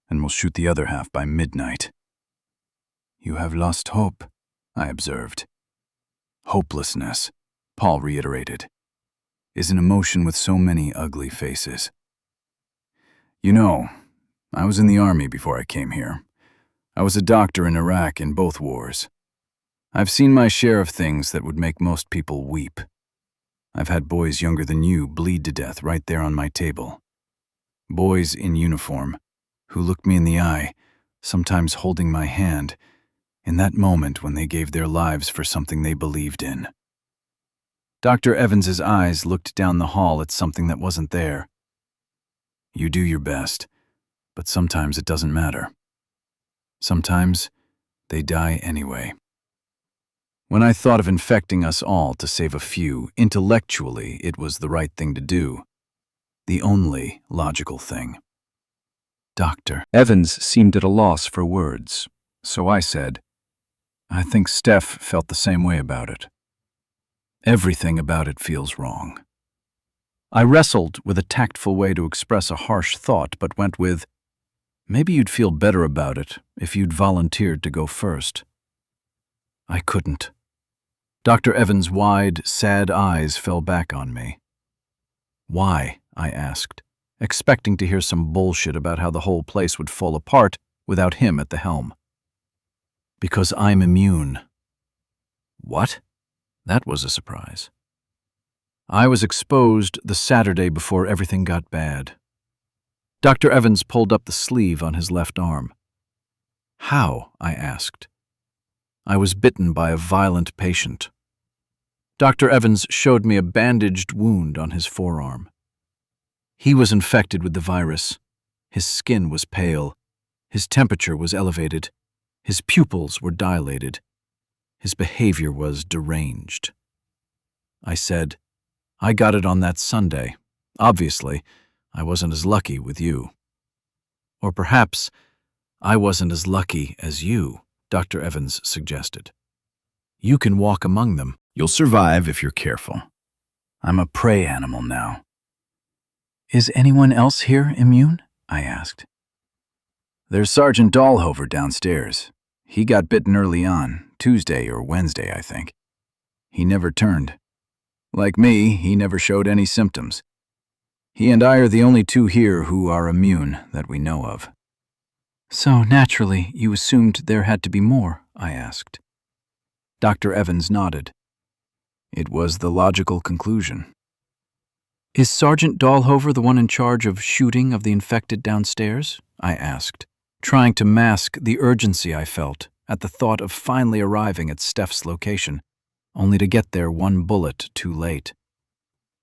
and we'll shoot the other half by midnight. You have lost hope, I observed. Hopelessness, Paul reiterated, is an emotion with so many ugly faces. You know, I was in the army before I came here. I was a doctor in Iraq in both wars. I've seen my share of things that would make most people weep. I've had boys younger than you bleed to death right there on my table. Boys in uniform, who looked me in the eye, sometimes holding my hand, in that moment when they gave their lives for something they believed in. Dr. Evans's eyes looked down the hall at something that wasn't there. You do your best, but sometimes it doesn't matter. Sometimes they die anyway. When I thought of infecting us all to save a few, intellectually it was the right thing to do. The only logical thing. Dr. Evans seemed at a loss for words, so I said, I think Steph felt the same way about it. Everything about it feels wrong. I wrestled with a tactful way to express a harsh thought, but went with, maybe you'd feel better about it if you'd volunteered to go first. I couldn't. Dr. Evans' wide, sad eyes fell back on me. Why? I asked, expecting to hear some bullshit about how the whole place would fall apart without him at the helm. Because I'm immune. What? That was a surprise. I was exposed the Saturday before everything got bad. Dr. Evans pulled up the sleeve on his left arm. How? I asked. I was bitten by a violent patient. Dr. Evans showed me a bandaged wound on his forearm. He was infected with the virus. His skin was pale. His temperature was elevated. His pupils were dilated. His behavior was deranged. I said, I got it on that Sunday. Obviously, I wasn't as lucky with you. Or perhaps I wasn't as lucky as you, Dr. Evans suggested. You can walk among them. You'll survive if you're careful. I'm a prey animal now. Is anyone else here immune? I asked. There's Sergeant Dahlhover downstairs. He got bitten early on, Tuesday or Wednesday, I think. He never turned. Like me, he never showed any symptoms. He and I are the only two here who are immune that we know of. So, naturally, you assumed there had to be more, I asked. Dr. Evans nodded. It was the logical conclusion. Is Sergeant Dahlhover the one in charge of shooting of the infected downstairs? I asked, trying to mask the urgency I felt at the thought of finally arriving at Steph's location, only to get there one bullet too late.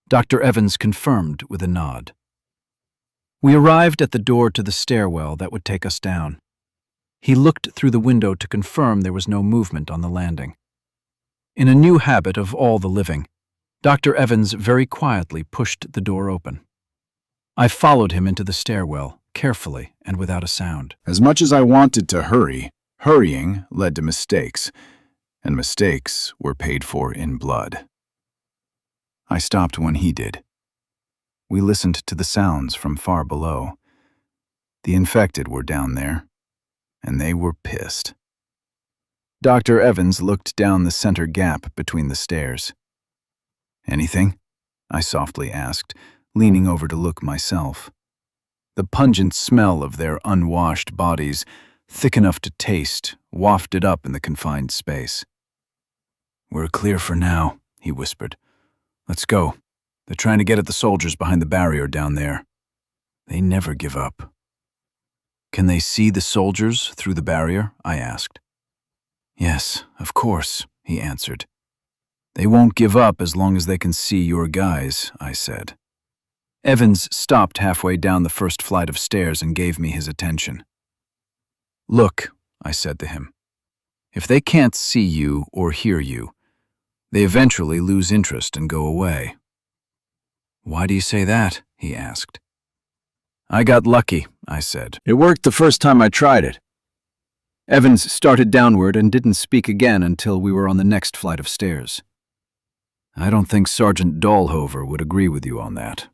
Dr. Evans confirmed with a nod. We arrived at the door to the stairwell that would take us down. He looked through the window to confirm there was no movement on the landing. In a new habit of all the living, Dr. Evans very quietly pushed the door open. I followed him into the stairwell, carefully and without a sound. As much as I wanted to hurry, hurrying led to mistakes, and mistakes were paid for in blood. I stopped when he did. We listened to the sounds from far below. The infected were down there, and they were pissed. Dr. Evans looked down the center gap between the stairs. "Anything?" I softly asked, leaning over to look myself. The pungent smell of their unwashed bodies, thick enough to taste, wafted up in the confined space. "We're clear for now," he whispered. "Let's go. They're trying to get at the soldiers behind the barrier down there. They never give up." "Can they see the soldiers through the barrier?" I asked. "Yes, of course," he answered. "They won't give up as long as they can see your guys," I said. Evans stopped halfway down the first flight of stairs and gave me his attention. "Look," I said to him. "If they can't see you or hear you, they eventually lose interest and go away." "Why do you say that?" he asked. "I got lucky," I said. "It worked the first time I tried it." Evans started downward and didn't speak again until we were on the next flight of stairs. "I don't think Sergeant Dahlhover would agree with you on that."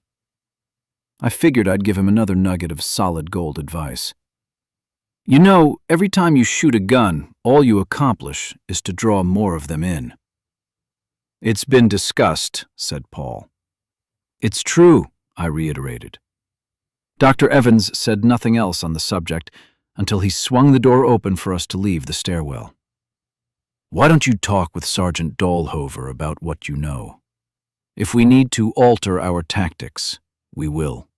I figured I'd give him another nugget of solid gold advice. "You know, every time you shoot a gun, all you accomplish is to draw more of them in." "It's been discussed," said Paul. "It's true," I reiterated. Dr. Evans said nothing else on the subject until he swung the door open for us to leave the stairwell. "Why don't you talk with Sergeant Dahlhover about what you know? If we need to alter our tactics, we will."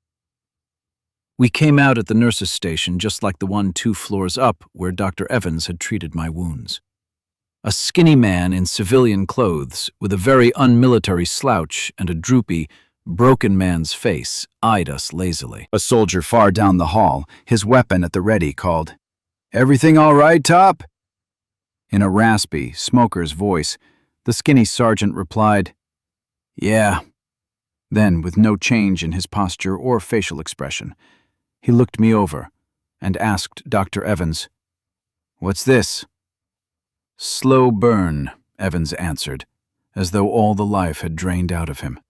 We came out at the nurse's station just like the one 2 floors up where Dr. Evans had treated my wounds. A skinny man in civilian clothes with a very unmilitary slouch and a droopy, broken man's face eyed us lazily. A soldier far down the hall, his weapon at the ready, called, "Everything all right, Top?" In a raspy, smoker's voice, the skinny sergeant replied, "Yeah." Then, with no change in his posture or facial expression, he looked me over and asked Dr. Evans, "What's this?" "Slow burn," Evans answered, as though all the life had drained out of him.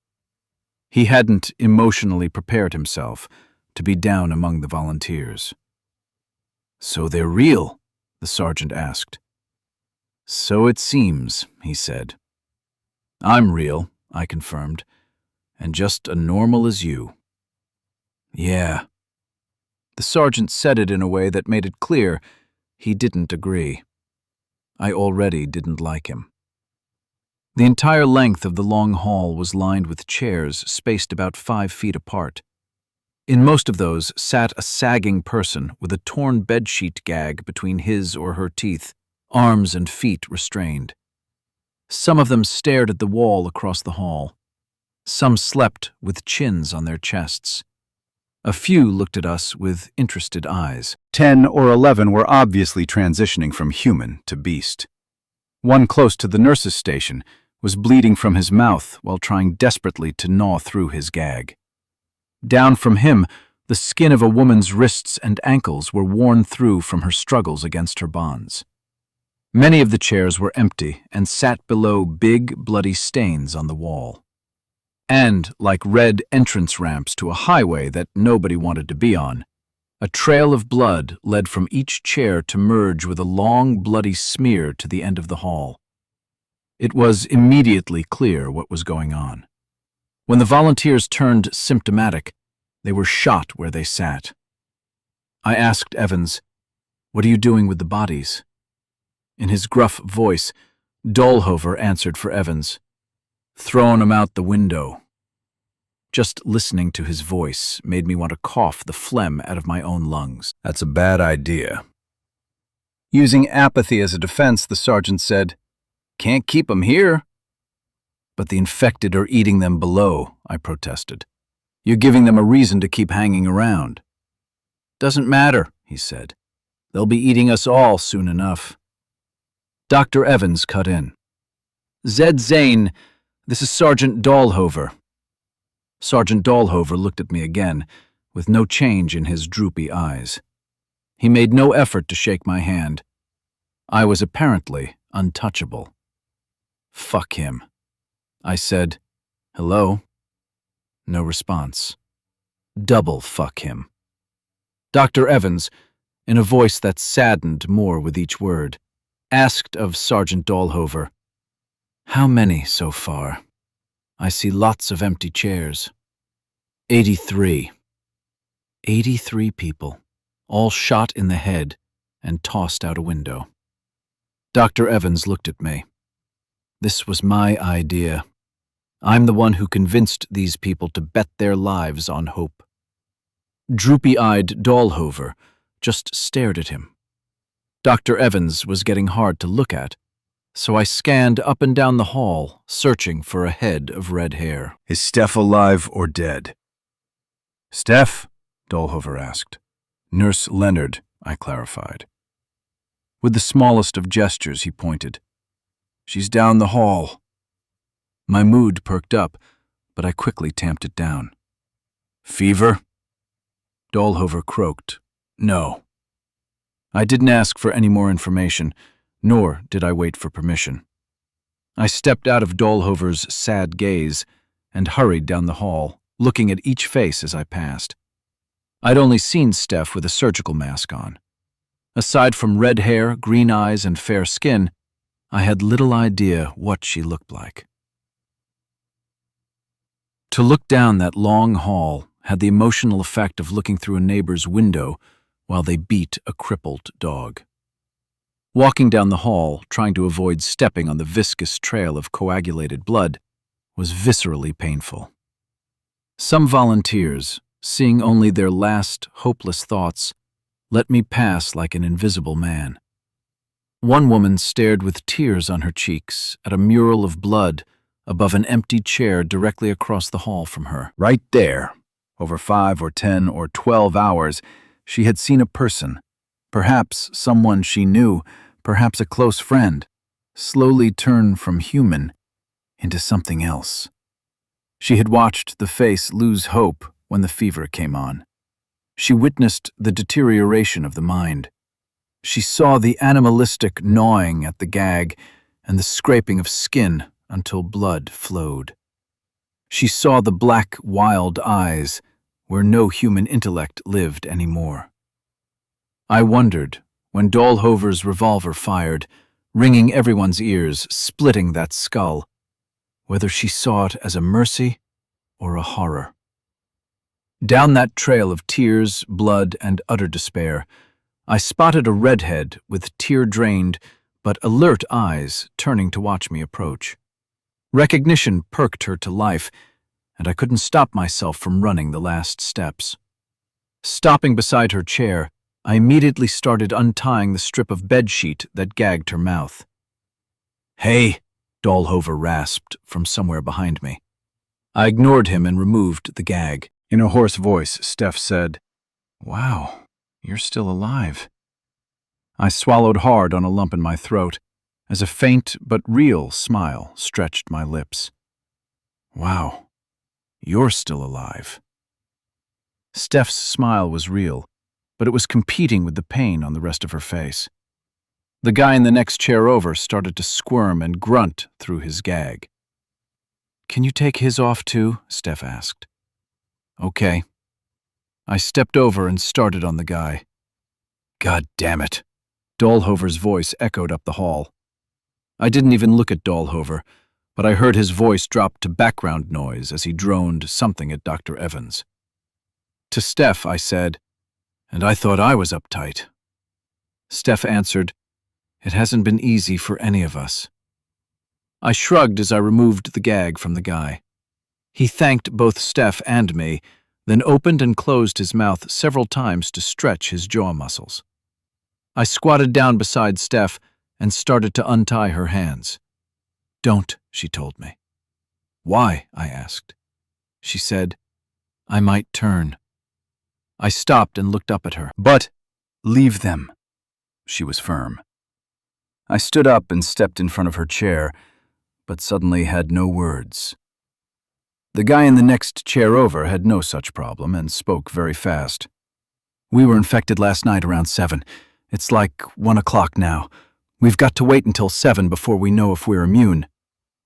He hadn't emotionally prepared himself to be down among the volunteers. "So they're real?" the sergeant asked. "So it seems," he said. "I'm real," I confirmed, "and just as normal as you." "Yeah." The sergeant said it in a way that made it clear he didn't agree. I already didn't like him. The entire length of the long hall was lined with chairs spaced about 5 feet apart. In most of those sat a sagging person with a torn bedsheet gag between his or her teeth, arms and feet restrained. Some of them stared at the wall across the hall. Some slept with chins on their chests. A few looked at us with interested eyes. 10 or 11 were obviously transitioning from human to beast. One close to the nurse's station was bleeding from his mouth while trying desperately to gnaw through his gag. Down from him, the skin of a woman's wrists and ankles were worn through from her struggles against her bonds. Many of the chairs were empty and sat below big, bloody stains on the wall. And, like red entrance ramps to a highway that nobody wanted to be on, a trail of blood led from each chair to merge with a long, bloody smear to the end of the hall. It was immediately clear what was going on. When the volunteers turned symptomatic, they were shot where they sat. I asked Evans, "What are you doing with the bodies?" In his gruff voice, Dahlhover answered for Evans, "Throwing 'em out the window." Just listening to his voice made me want to cough the phlegm out of my own lungs. That's a bad idea. Using apathy as a defense, the sergeant said, "Can't keep 'em here." "But the infected are eating them below," I protested. "You're giving them a reason to keep hanging around." "Doesn't matter," he said. "They'll be eating us all soon enough." Dr. Evans cut in. "Zed Zane, this is Sergeant Dahlhover." Sergeant Dahlhover looked at me again, with no change in his droopy eyes. He made no effort to shake my hand. I was apparently untouchable. "Fuck him." I said, "Hello?" No response. Double fuck him. Dr. Evans, in a voice that saddened more with each word, asked of Sergeant Dahlhover, "How many so far? I see lots of empty chairs." 83. 83 people, all shot in the head and tossed out a window. Dr. Evans looked at me. This was my idea. I'm the one who convinced these people to bet their lives on hope. Droopy-eyed Dahlhover just stared at him. Dr. Evans was getting hard to look at, so I scanned up and down the hall, searching for a head of red hair. Is Steph alive or dead? Steph? Dahlhover asked. Nurse Leonard, I clarified. With the smallest of gestures, he pointed. She's down the hall. My mood perked up, but I quickly tamped it down. Fever? Dahlhover croaked. No. I didn't ask for any more information, nor did I wait for permission. I stepped out of Dahlhover's sad gaze and hurried down the hall, looking at each face as I passed. I'd only seen Steph with a surgical mask on. Aside from red hair, green eyes, and fair skin, I had little idea what she looked like. To look down that long hall had the emotional effect of looking through a neighbor's window while they beat a crippled dog. Walking down the hall, trying to avoid stepping on the viscous trail of coagulated blood, was viscerally painful. Some volunteers, seeing only their last hopeless thoughts, let me pass like an invisible man. One woman stared with tears on her cheeks at a mural of blood above an empty chair directly across the hall from her. Right there, over 5 or 10 or 12 hours, she had seen a person, perhaps someone she knew, perhaps a close friend, slowly turn from human into something else. She had watched the face lose hope when the fever came on. She witnessed the deterioration of the mind. She saw the animalistic gnawing at the gag and the scraping of skin until blood flowed. She saw the black, wild eyes where no human intellect lived anymore. I wondered, when Dahlhover's revolver fired, ringing everyone's ears, splitting that skull, whether she saw it as a mercy or a horror. Down that trail of tears, blood, and utter despair, I spotted a redhead with tear-drained but alert eyes turning to watch me approach. Recognition perked her to life, and I couldn't stop myself from running the last steps. Stopping beside her chair, I immediately started untying the strip of bedsheet that gagged her mouth. "Hey," Dahlhover rasped from somewhere behind me. I ignored him and removed the gag. In a hoarse voice, Steph said, "Wow, you're still alive." I swallowed hard on a lump in my throat, as a faint but real smile stretched my lips. "Wow, you're still alive." Steph's smile was real, but it was competing with the pain on the rest of her face. The guy in the next chair over started to squirm and grunt through his gag. "Can you take his off too?" Steph asked. "Okay." I stepped over and started on the guy. "God damn it." Dahlhover's voice echoed up the hall. I didn't even look at Dahlhover, but I heard his voice drop to background noise as he droned something at Dr. Evans. To Steph, I said, "And I thought I was uptight." Steph answered, "It hasn't been easy for any of us." I shrugged as I removed the gag from the guy. He thanked both Steph and me, then opened and closed his mouth several times to stretch his jaw muscles. I squatted down beside Steph and started to untie her hands. "Don't," she told me. "Why?" I asked. She said, "I might turn." I stopped and looked up at her. "But leave them." She was firm. I stood up and stepped in front of her chair, but suddenly had no words. The guy in the next chair over had no such problem and spoke very fast. "We were infected last night around 7. It's like 1 o'clock now. We've got to wait until 7 before we know if we're immune.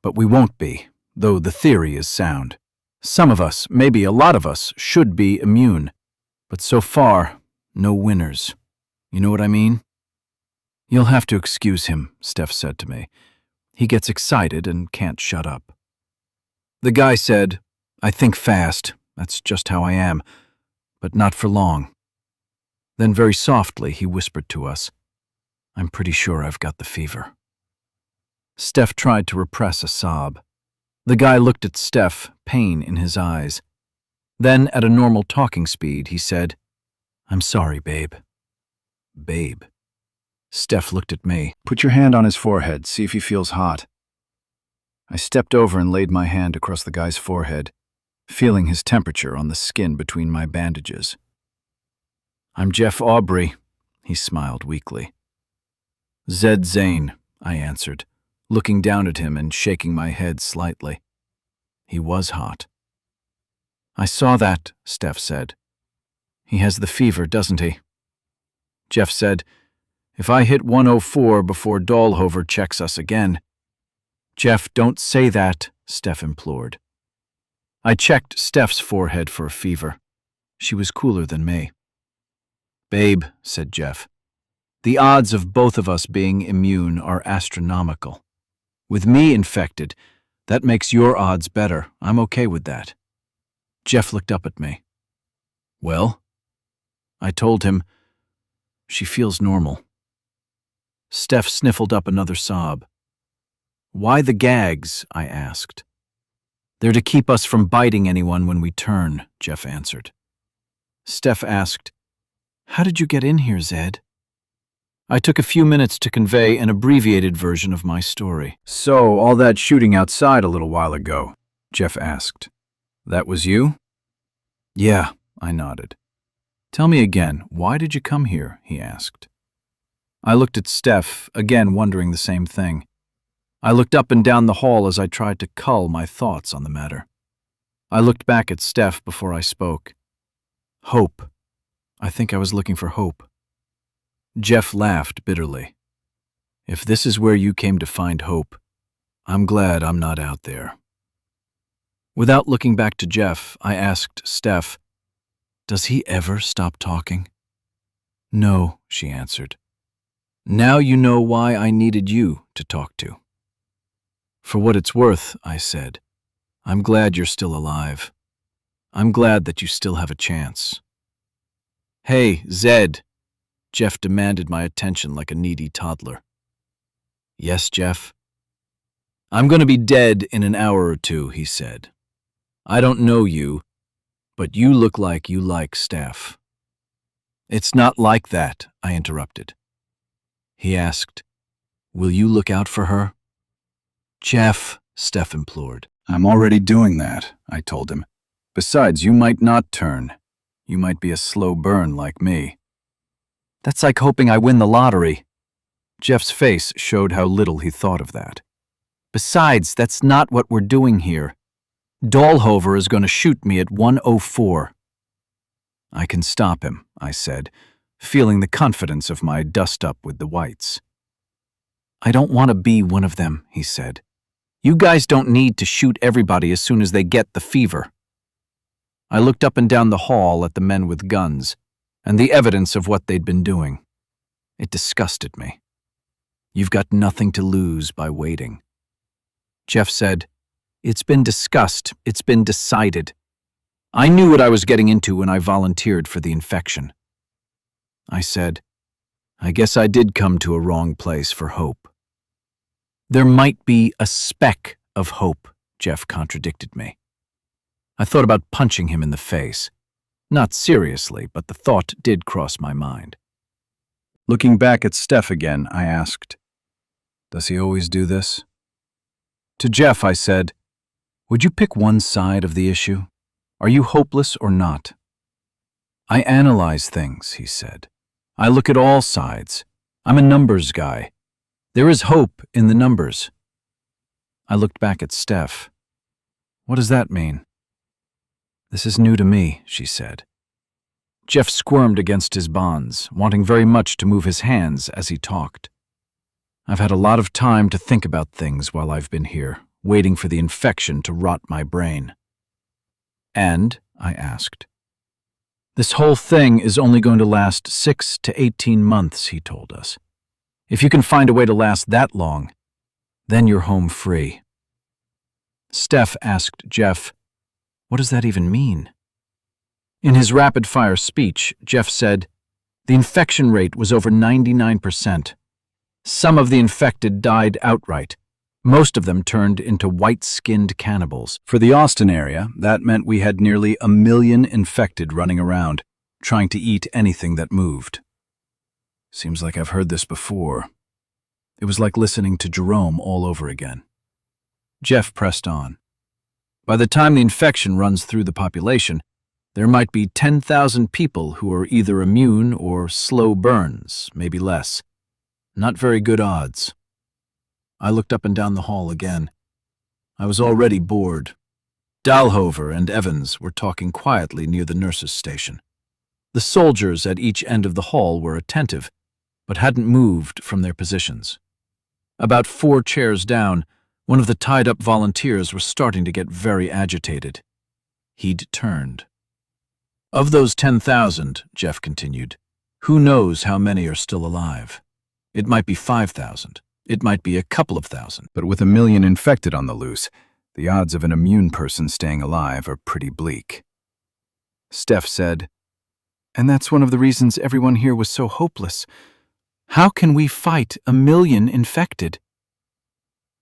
But we won't be, though the theory is sound. Some of us, maybe a lot of us, should be immune. But so far, no winners. You know what I mean?" "You'll have to excuse him," Steph said to me. "He gets excited and can't shut up." The guy said, "I think fast. That's just how I am. But not for long." Then very softly he whispered to us, "I'm pretty sure I've got the fever." Steph tried to repress a sob. The guy looked at Steph, pain in his eyes. Then, at a normal talking speed, he said, "I'm sorry, babe." Babe. Steph looked at me. "Put your hand on his forehead, see if he feels hot." I stepped over and laid my hand across the guy's forehead, feeling his temperature on the skin between my bandages. "I'm Jeff Aubrey," he smiled weakly. "Zed Zane," I answered, looking down at him and shaking my head slightly. He was hot. "I saw that," Steph said. "He has the fever, doesn't he?" Jeff said, "If I hit 104 before Dahlhover checks us again." "Jeff, don't say that," Steph implored. I checked Steph's forehead for a fever. She was cooler than me. "Babe," said Jeff, "the odds of both of us being immune are astronomical. With me infected, that makes your odds better. I'm okay with that." Jeff looked up at me. "Well?" I told him, "She feels normal." Steph sniffled up another sob. "Why the gags?" I asked. "They're to keep us from biting anyone when we turn," Jeff answered. Steph asked, "How did you get in here, Zed?" I took a few minutes to convey an abbreviated version of my story. "So, all that shooting outside a little while ago," Jeff asked. "That was you?" "Yeah," I nodded. "Tell me again, why did you come here?" he asked. I looked at Steph, again wondering the same thing. I looked up and down the hall as I tried to cull my thoughts on the matter. I looked back at Steph before I spoke. "Hope. I think I was looking for hope." Jeff laughed bitterly. "If this is where you came to find hope, I'm glad I'm not out there." Without looking back to Jeff, I asked Steph, "Does he ever stop talking?" "No," she answered. "Now you know why I needed you to talk to." "For what it's worth," I said, "I'm glad you're still alive. I'm glad that you still have a chance." "Hey, Zed," Jeff demanded my attention like a needy toddler. "Yes, Jeff?" "I'm going to be dead in an hour or two," he said. "I don't know you, but you look like you like Steph." "It's not like that," I interrupted. He asked, "Will you look out for her?" "Jeff," Steph implored. "I'm already doing that," I told him. "Besides, you might not turn. You might be a slow burn like me." "That's like hoping I win the lottery." Jeff's face showed how little he thought of that. "Besides, that's not what we're doing here. Dahlhover is going to shoot me at 104. "I can stop him," I said, feeling the confidence of my dust up with the whites. "I don't want to be one of them," he said. "You guys don't need to shoot everybody as soon as they get the fever." I looked up and down the hall at the men with guns and the evidence of what they'd been doing. It disgusted me. You've got nothing to lose by waiting. Jeff said, "It's been discussed. It's been decided. I knew what I was getting into when I volunteered for the infection." I said, "I guess I did come to a wrong place for hope." "There might be a speck of hope," Jeff contradicted me. I thought about punching him in the face. Not seriously, but the thought did cross my mind. Looking back at Steph again, I asked, "Does he always do this?" To Jeff, I said, "Would you pick one side of the issue? Are you hopeless or not?" "I analyze things," he said. "I look at all sides. I'm a numbers guy. There is hope in the numbers." I looked back at Steph. "What does that mean?" "This is new to me," she said. Jeff squirmed against his bonds, wanting very much to move his hands as he talked. "I've had a lot of time to think about things while I've been here, waiting for the infection to rot my brain." "And?" I asked. "This whole thing is only going to last 6 to 18 months, he told us. If you can find a way to last that long, then you're home free." Steph asked Jeff, "What does that even mean?" In his rapid-fire speech, Jeff said, "The infection rate was over 99%. Some of the infected died outright. Most of them turned into white-skinned cannibals. For the Austin area, that meant we had nearly 1 million infected running around, trying to eat anything that moved." Seems like I've heard this before. It was like listening to Jerome all over again. Jeff pressed on. "By the time the infection runs through the population, there might be 10,000 people who are either immune or slow burns, maybe less. Not very good odds." I looked up and down the hall again. I was already bored. Dalhover and Evans were talking quietly near the nurses' station. The soldiers at each end of the hall were attentive, but hadn't moved from their positions. About 4 chairs down, one of the tied-up volunteers was starting to get very agitated. He'd turned. "Of those 10,000, Jeff continued, who knows how many are still alive? It might be 5,000. It might be a couple of thousand. But with 1 million infected on the loose, the odds of an immune person staying alive are pretty bleak." Steph said, "And that's one of the reasons everyone here was so hopeless. How can we fight 1 million infected?"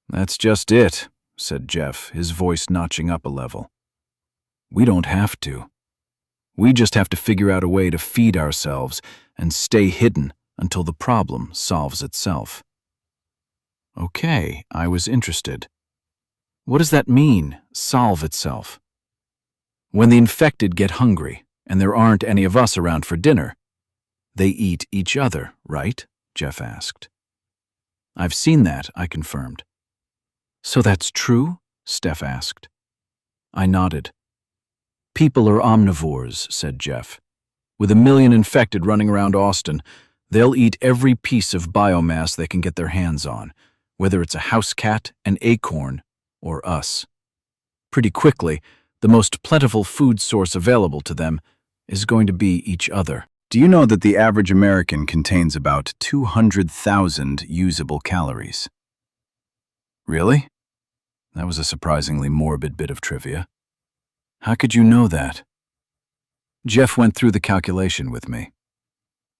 "That's just it," said Jeff, his voice notching up a level. "We don't have to. We just have to figure out a way to feed ourselves and stay hidden until the problem solves itself." Okay, I was interested. What does that mean, solve itself? When the infected get hungry, and there aren't any of us around for dinner, they eat each other, right? Jeff asked. "I've seen that," I confirmed. "So that's true?" Steph asked. I nodded. "People are omnivores," said Jeff. "With 1 million infected running around Austin, they'll eat every piece of biomass they can get their hands on, whether it's a house cat, an acorn, or us. Pretty quickly, the most plentiful food source available to them is going to be each other." Do you know that the average American contains about 200,000 usable calories? Really? That was a surprisingly morbid bit of trivia. How could you know that? Jeff went through the calculation with me.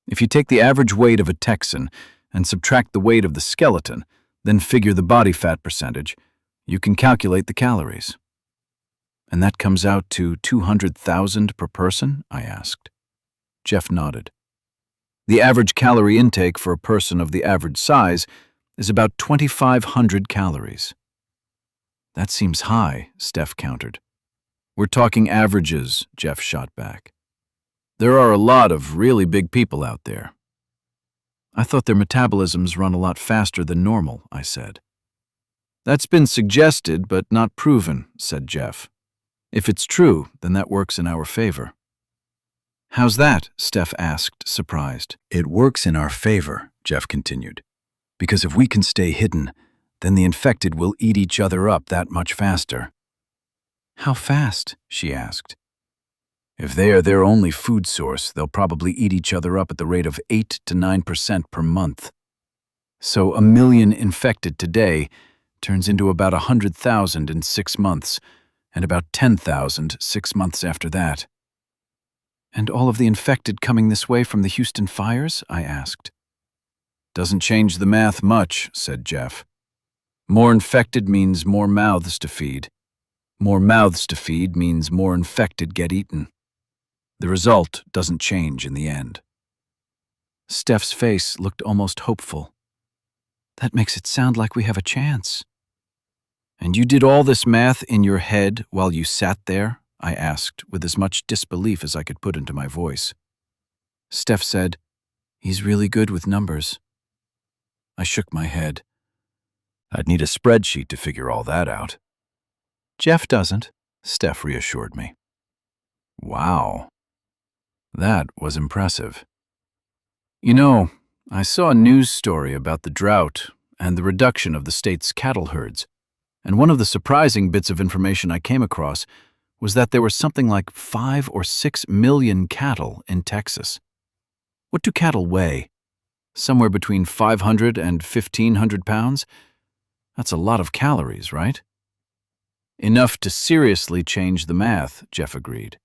If you take the average weight of a Texan and subtract the weight of the skeleton, then figure the body fat percentage, you can calculate the calories. "And that comes out to 200,000 per person?" I asked. Jeff nodded. "The average calorie intake for a person of the average size is about 2,500 calories. "That seems high," Steph countered. "We're talking averages," Jeff shot back. "There are a lot of really big people out there." "I thought their metabolisms run a lot faster than normal," I said. "That's been suggested but not proven," said Jeff. "If it's true, then that works in our favor." "How's that?" Steph asked, surprised. "It works in our favor," Jeff continued, "because if we can stay hidden, then the infected will eat each other up that much faster." "How fast?" she asked. "If they are their only food source, they'll probably eat each other up at the rate of 8 to 9% per month." So 1,000,000 infected today turns into about 100,000 in 6 months, and about 10,000 6 months after that. And all of the infected coming this way from the Houston fires? I asked. Doesn't change the math much, said Jeff. More infected means more mouths to feed. More mouths to feed means more infected get eaten. The result doesn't change in the end. Steph's face looked almost hopeful. That makes it sound like we have a chance. And you did all this math in your head while you sat there? I asked, with as much disbelief as I could put into my voice. Steph said, "He's really good with numbers." I shook my head. I'd need a spreadsheet to figure all that out. Jeff doesn't, Steph reassured me. Wow. That was impressive. You know, I saw a news story about the drought and the reduction of the state's cattle herds, and one of the surprising bits of information I came across was that there were something like 5 or 6 million cattle in Texas. What do cattle weigh? Somewhere between 500 and 1,500 pounds? That's a lot of calories, right? Enough to seriously change the math, Jeff agreed.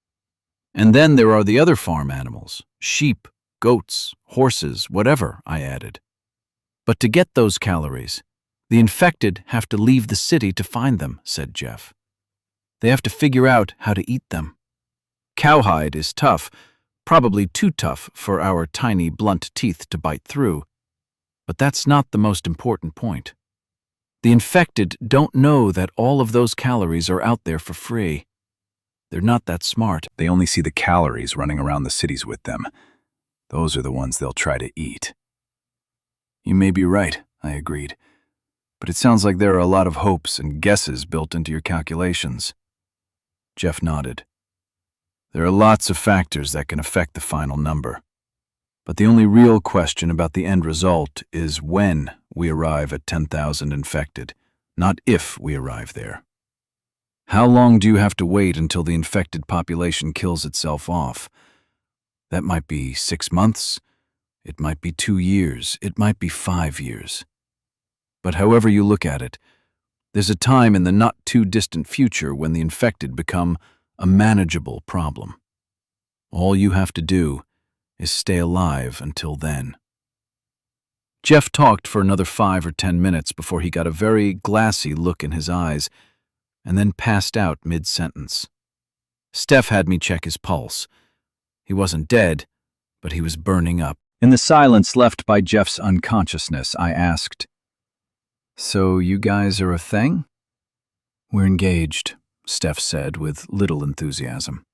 And then there are the other farm animals, sheep, goats, horses, whatever, I added. But to get those calories, the infected have to leave the city to find them, said Jeff. They have to figure out how to eat them. Cowhide is tough, probably too tough for our tiny, blunt teeth to bite through. But that's not the most important point. The infected don't know that all of those calories are out there for free. They're not that smart. They only see the calories running around the cities with them. Those are the ones they'll try to eat. You may be right, I agreed. But it sounds like there are a lot of hopes and guesses built into your calculations. Jeff nodded. There are lots of factors that can affect the final number. But the only real question about the end result is when we arrive at 10,000 infected, not if we arrive there. How long do you have to wait until the infected population kills itself off? That might be 6 months, it might be 2 years, it might be 5 years. But however you look at it, there's a time in the not-too-distant future when the infected become a manageable problem. All you have to do is stay alive until then. Jeff talked for another 5 or 10 minutes before he got a very glassy look in his eyes and then passed out mid-sentence. Steph had me check his pulse. He wasn't dead, but he was burning up. In the silence left by Jeff's unconsciousness, I asked, "So you guys are a thing?" "We're engaged," Steph said with little enthusiasm.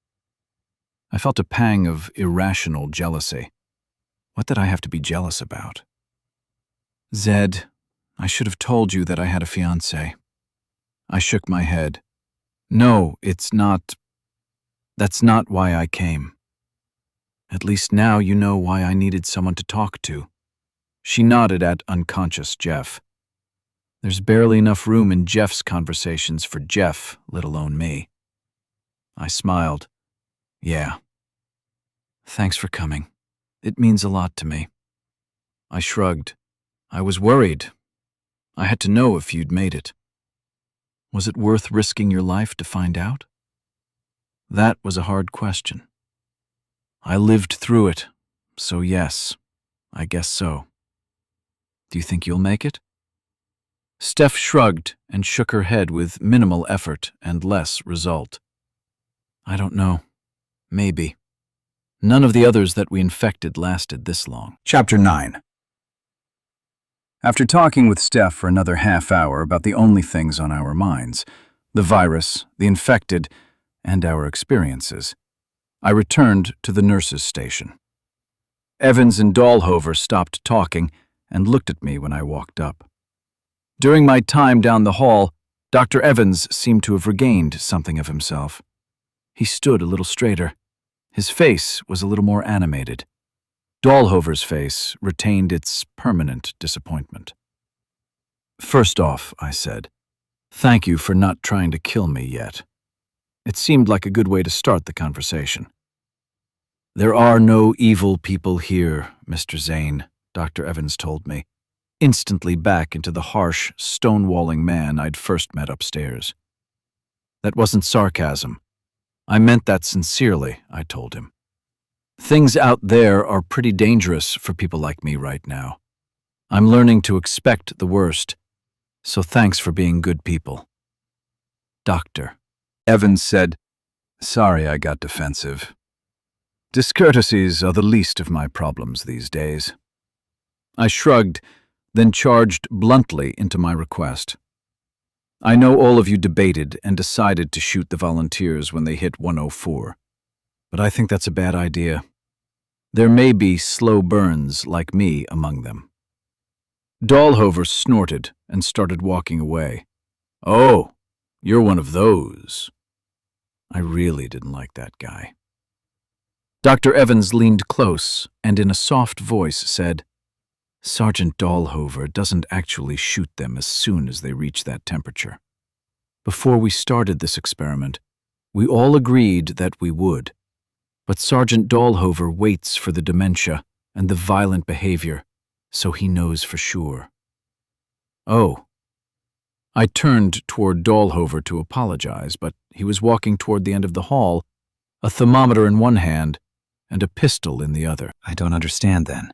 I felt a pang of irrational jealousy. What did I have to be jealous about? "Zed, I should have told you that I had a fiancé." I shook my head. "No, it's not. That's not why I came. At least now you know why I needed someone to talk to." She nodded at unconscious Jeff. There's barely enough room in Jeff's conversations for Jeff, let alone me. I smiled. "Yeah. Thanks for coming. It means a lot to me." I shrugged. "I was worried. I had to know if you'd made it." "Was it worth risking your life to find out?" That was a hard question. I lived through it, so yes, I guess so. "Do you think you'll make it?" Steph shrugged and shook her head with minimal effort and less result. "I don't know. Maybe. None of the others that we infected lasted this long." Chapter 9. After talking with Steph for another half hour about the only things on our minds, the virus, the infected, and our experiences, I returned to the nurse's station. Evans and Dahlhover stopped talking and looked at me when I walked up. During my time down the hall, Dr. Evans seemed to have regained something of himself. He stood a little straighter. His face was a little more animated. Dahlhover's face retained its permanent disappointment. "First off," I said, "thank you for not trying to kill me yet." It seemed like a good way to start the conversation. "There are no evil people here, Mr. Zane," Dr. Evans told me. instantly back into the harsh, stonewalling man I'd first met upstairs. That wasn't sarcasm. I meant that sincerely, I told him. Things out there are pretty dangerous for people like me right now. I'm learning to expect the worst, so thanks for being good people. Doctor. Evans said, "Sorry I got defensive. Discourtesies are the least of my problems these days." I shrugged, then charged bluntly into my request. "I know all of you debated and decided to shoot the volunteers when they hit 104, but I think that's a bad idea. There may be slow burns like me among them." Dahlhover snorted and started walking away. "Oh, you're one of those." I really didn't like that guy. Dr. Evans leaned close and in a soft voice said, "Sergeant Dahlhover doesn't actually shoot them as soon as they reach that temperature. Before we started this experiment, we all agreed that we would, but Sergeant Dahlhover waits for the dementia and the violent behavior, so he knows for sure." "Oh." I turned toward Dahlhover to apologize, but he was walking toward the end of the hall, a thermometer in one hand and a pistol in the other. I don't understand then.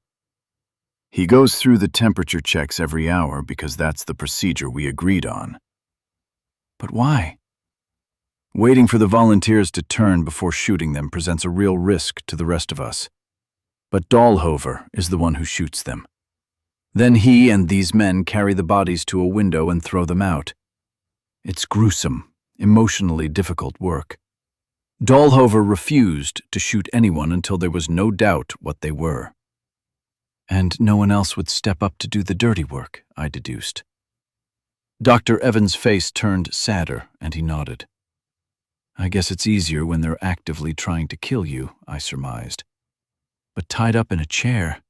He goes through the temperature checks every hour because that's the procedure we agreed on. But why? Waiting for the volunteers to turn before shooting them presents a real risk to the rest of us. But Dahlhover is the one who shoots them. Then he and these men carry the bodies to a window and throw them out. It's gruesome, emotionally difficult work. Dahlhover refused to shoot anyone until there was no doubt what they were. And no one else would step up to do the dirty work, I deduced. Dr. Evans' face turned sadder, and he nodded. "I guess it's easier when they're actively trying to kill you," I surmised. "But tied up in a chair?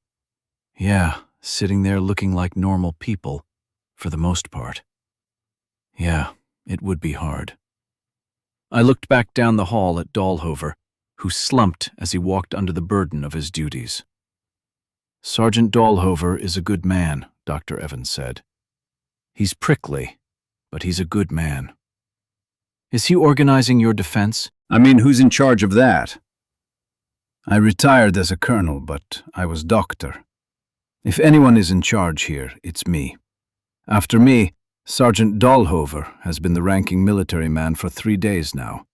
Yeah, sitting there looking like normal people, for the most part. Yeah, it would be hard." I looked back down the hall at Dahlhover, who slumped as he walked under the burden of his duties. "Sergeant Dahlhover is a good man," Dr. Evans said. "He's prickly, but he's a good man." "Is he organizing your defense?" I mean, who's in charge of that? I retired as a colonel, but I was doctor. If anyone is in charge here, it's me. After me, Sergeant Dahlhover has been the ranking military man for 3 days now.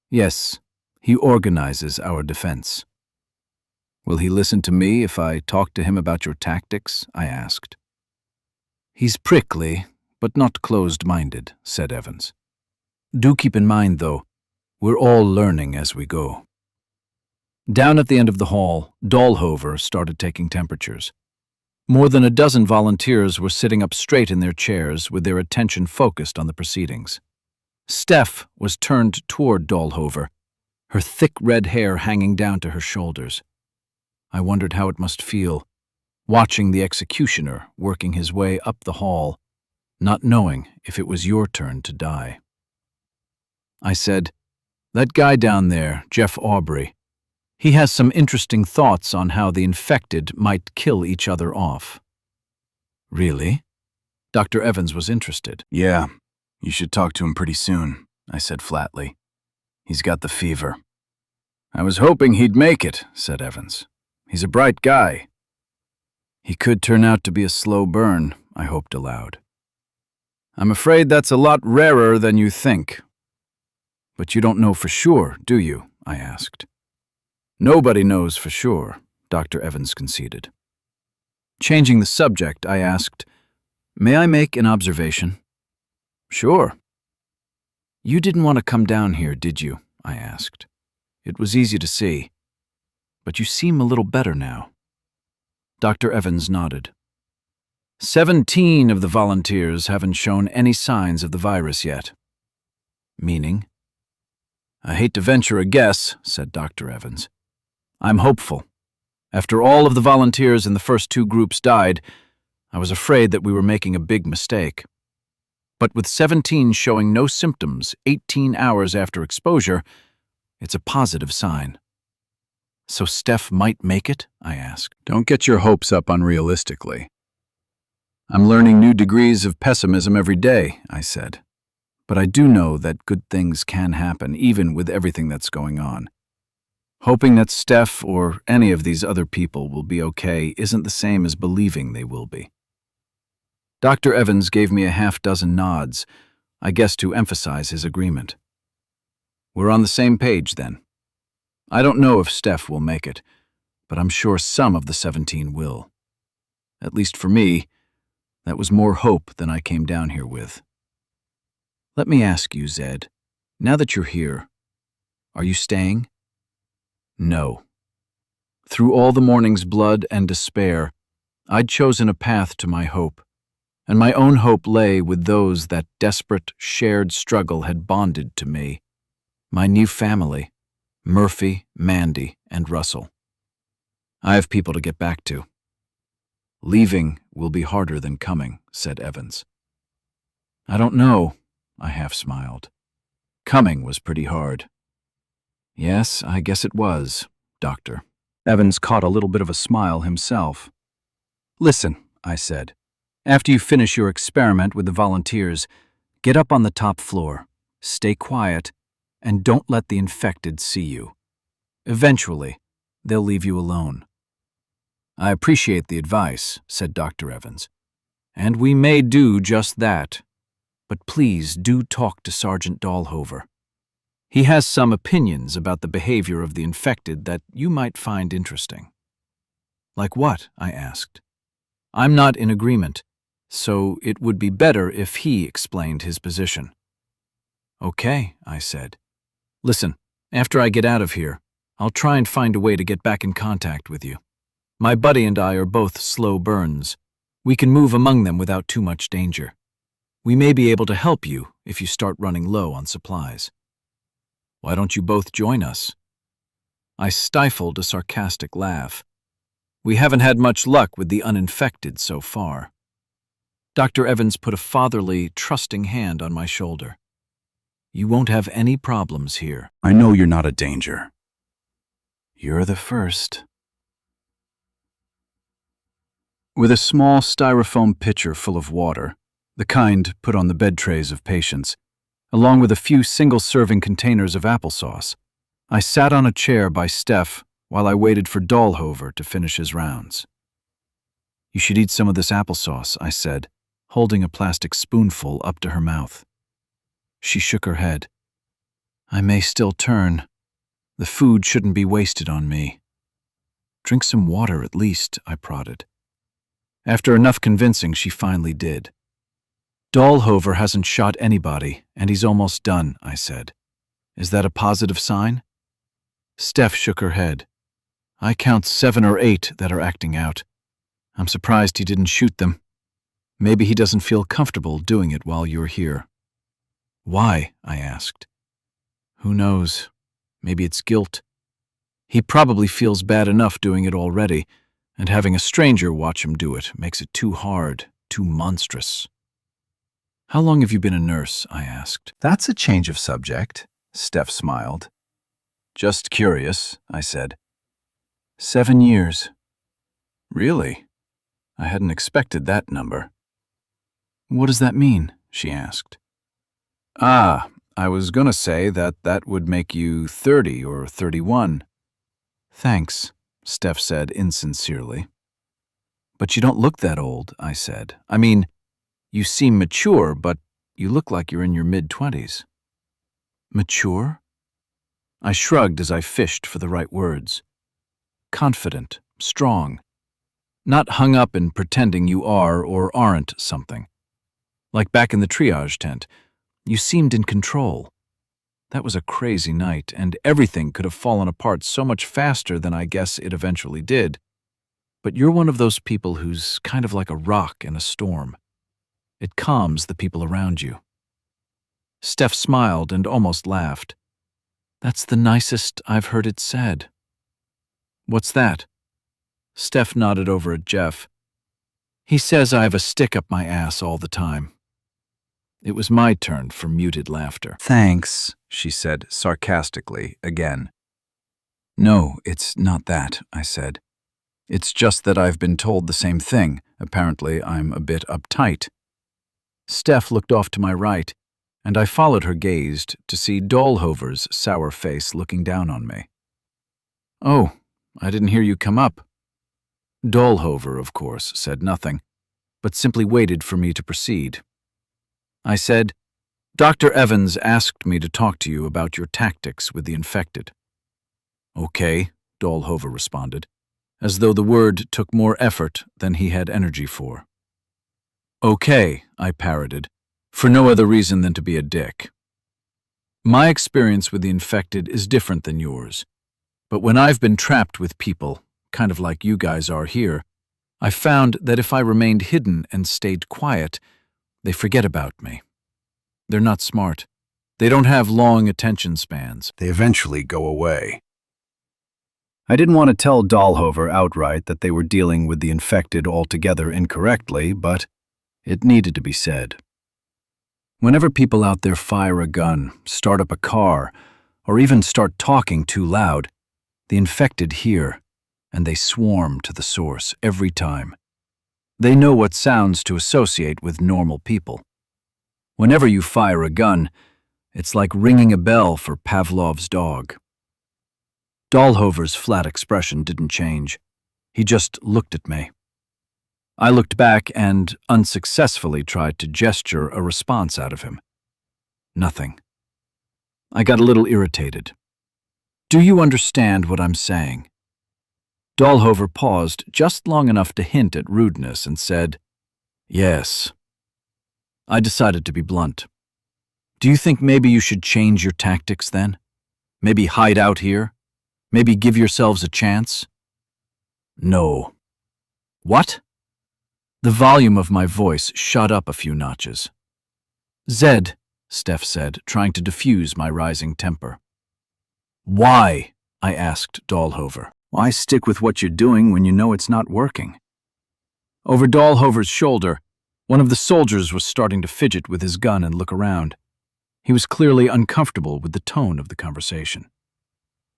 Yes, he organizes our defense. "Will he listen to me if I talk to him about your tactics?" I asked. "He's prickly, but not closed-minded," said Evans. "Do keep in mind, though, we're all learning as we go." Down at the end of the hall, Dahlhover started taking temperatures. More than a dozen volunteers were sitting up straight in their chairs with their attention focused on the proceedings. Steph was turned toward Dahlhover, her thick red hair hanging down to her shoulders. I wondered how it must feel, watching the executioner working his way up the hall, not knowing if it was your turn to die. I said, "That guy down there, Jeff Aubrey, he has some interesting thoughts on how the infected might kill each other off." "Really?" Dr. Evans was interested. "Yeah, you should talk to him pretty soon," I said flatly. "He's got the fever." "I was hoping he'd make it," said Evans. "He's a bright guy." "He could turn out to be a slow burn," I hoped aloud. "I'm afraid that's a lot rarer than you think." "But you don't know for sure, do you?" I asked. "Nobody knows for sure," Dr. Evans conceded. Changing the subject, I asked, "May I make an observation?" "Sure." "You didn't want to come down here, did you?" I asked. "It was easy to see. But you seem a little better now." Dr. Evans nodded. 17 of the volunteers haven't shown any signs of the virus yet." "Meaning?" "I hate to venture a guess," said Dr. Evans. "I'm hopeful. After all of the volunteers in the first 2 groups died, I was afraid that we were making a big mistake. But with 17 showing no symptoms 18 hours after exposure, it's a positive sign." "So Steph might make it?" I asked. Don't get your hopes up unrealistically. I'm learning new degrees of pessimism every day, I said. But I do know that good things can happen, even with everything that's going on. Hoping that Steph or any of these other people will be okay isn't the same as believing they will be. Dr. Evans gave me a half-dozen nods, I guess to emphasize his agreement. We're on the same page, then. I don't know if Steph will make it, but I'm sure some of the 17 will. At least for me, that was more hope than I came down here with. Let me ask you, Zed, now that you're here, are you staying? No. Through all the morning's blood and despair, I'd chosen a path to my hope, and my own hope lay with those that desperate, shared struggle had bonded to me. My new family, Murphy, Mandy, and Russell. I have people to get back to. Leaving will be harder than coming, said Evans. I don't know, I half smiled. Coming was pretty hard. Yes, I guess it was, Doctor. Evans caught a little bit of a smile himself. Listen, I said. After you finish your experiment with the volunteers, get up on the top floor, stay quiet, and don't let the infected see you. Eventually, they'll leave you alone. I appreciate the advice, said Dr. Evans, and we may do just that. But please do talk to Sergeant Dahlhover. He has some opinions about the behavior of the infected that you might find interesting. Like what? I asked. I'm not in agreement, so it would be better if he explained his position. Okay, I said. Listen, after I get out of here, I'll try and find a way to get back in contact with you. My buddy and I are both slow burns. We can move among them without too much danger. We may be able to help you if you start running low on supplies. Why don't you both join us? I stifled a sarcastic laugh. We haven't had much luck with the uninfected so far. Dr. Evans put a fatherly, trusting hand on my shoulder. You won't have any problems here. I know you're not a danger. You're the first. With a small styrofoam pitcher full of water, the kind put on the bed trays of patients, along with a few single-serving containers of applesauce, I sat on a chair by Steph while I waited for Dahlhover to finish his rounds. You should eat some of this applesauce, I said, holding a plastic spoonful up to her mouth. She shook her head. I may still turn. The food shouldn't be wasted on me. Drink some water at least, I prodded. After enough convincing, she finally did. Dahlhover hasn't shot anybody, and he's almost done, I said. Is that a positive sign? Steph shook her head. I count 7 or 8 that are acting out. I'm surprised he didn't shoot them. Maybe he doesn't feel comfortable doing it while you're here. Why? I asked. Who knows? Maybe it's guilt. He probably feels bad enough doing it already, and having a stranger watch him do it makes it too hard, too monstrous. How long have you been a nurse? I asked. That's a change of subject, Steph smiled. Just curious, I said. 7 years. Really? I hadn't expected that number. What does that mean? She asked. I was gonna say that would make you 30 or 31. Thanks, Steph said insincerely. But you don't look that old, I said. I mean, you seem mature, but you look like you're in your mid-20s. Mature? I shrugged as I fished for the right words. Confident, strong. Not hung up in pretending you are or aren't something. Like back in the triage tent, you seemed in control. That was a crazy night, and everything could have fallen apart so much faster than I guess it eventually did. But you're one of those people who's kind of like a rock in a storm. It calms the people around you. Steph smiled and almost laughed. That's the nicest I've heard it said. What's that? Steph nodded over at Jeff. He says I have a stick up my ass all the time. It was my turn for muted laughter. Thanks, she said sarcastically again. No, it's not that, I said. It's just that I've been told the same thing. Apparently, I'm a bit uptight. Steph looked off to my right, and I followed her gaze to see Dahlhover's sour face looking down on me. "Oh, I didn't hear you come up." Dahlhover, of course, said nothing, but simply waited for me to proceed. I said, "Dr. Evans asked me to talk to you about your tactics with the infected." "Okay," Dahlhover responded, as though the word took more effort than he had energy for. "Okay," I parroted, for no other reason than to be a dick. My experience with the infected is different than yours, but when I've been trapped with people, kind of like you guys are here, I found that if I remained hidden and stayed quiet, they forget about me. They're not smart. They don't have long attention spans. They eventually go away. I didn't want to tell Dahlhover outright that they were dealing with the infected altogether incorrectly, but it needed to be said. Whenever people out there fire a gun, start up a car, or even start talking too loud, the infected hear, and they swarm to the source every time. They know what sounds to associate with normal people. Whenever you fire a gun, it's like ringing a bell for Pavlov's dog. Dahlhover's flat expression didn't change. He just looked at me. I looked back and unsuccessfully tried to gesture a response out of him. Nothing. I got a little irritated. "Do you understand what I'm saying?" Dahlhover paused just long enough to hint at rudeness and said, "Yes." I decided to be blunt. "Do you think maybe you should change your tactics then? Maybe hide out here? Maybe give yourselves a chance?" "No." "What?" The volume of my voice shot up a few notches. "Zed," Steph said, trying to diffuse my rising temper. "Why?" I asked Dahlhover. "Why stick with what you're doing when you know it's not working?" Over Dahlhover's shoulder, one of the soldiers was starting to fidget with his gun and look around. He was clearly uncomfortable with the tone of the conversation.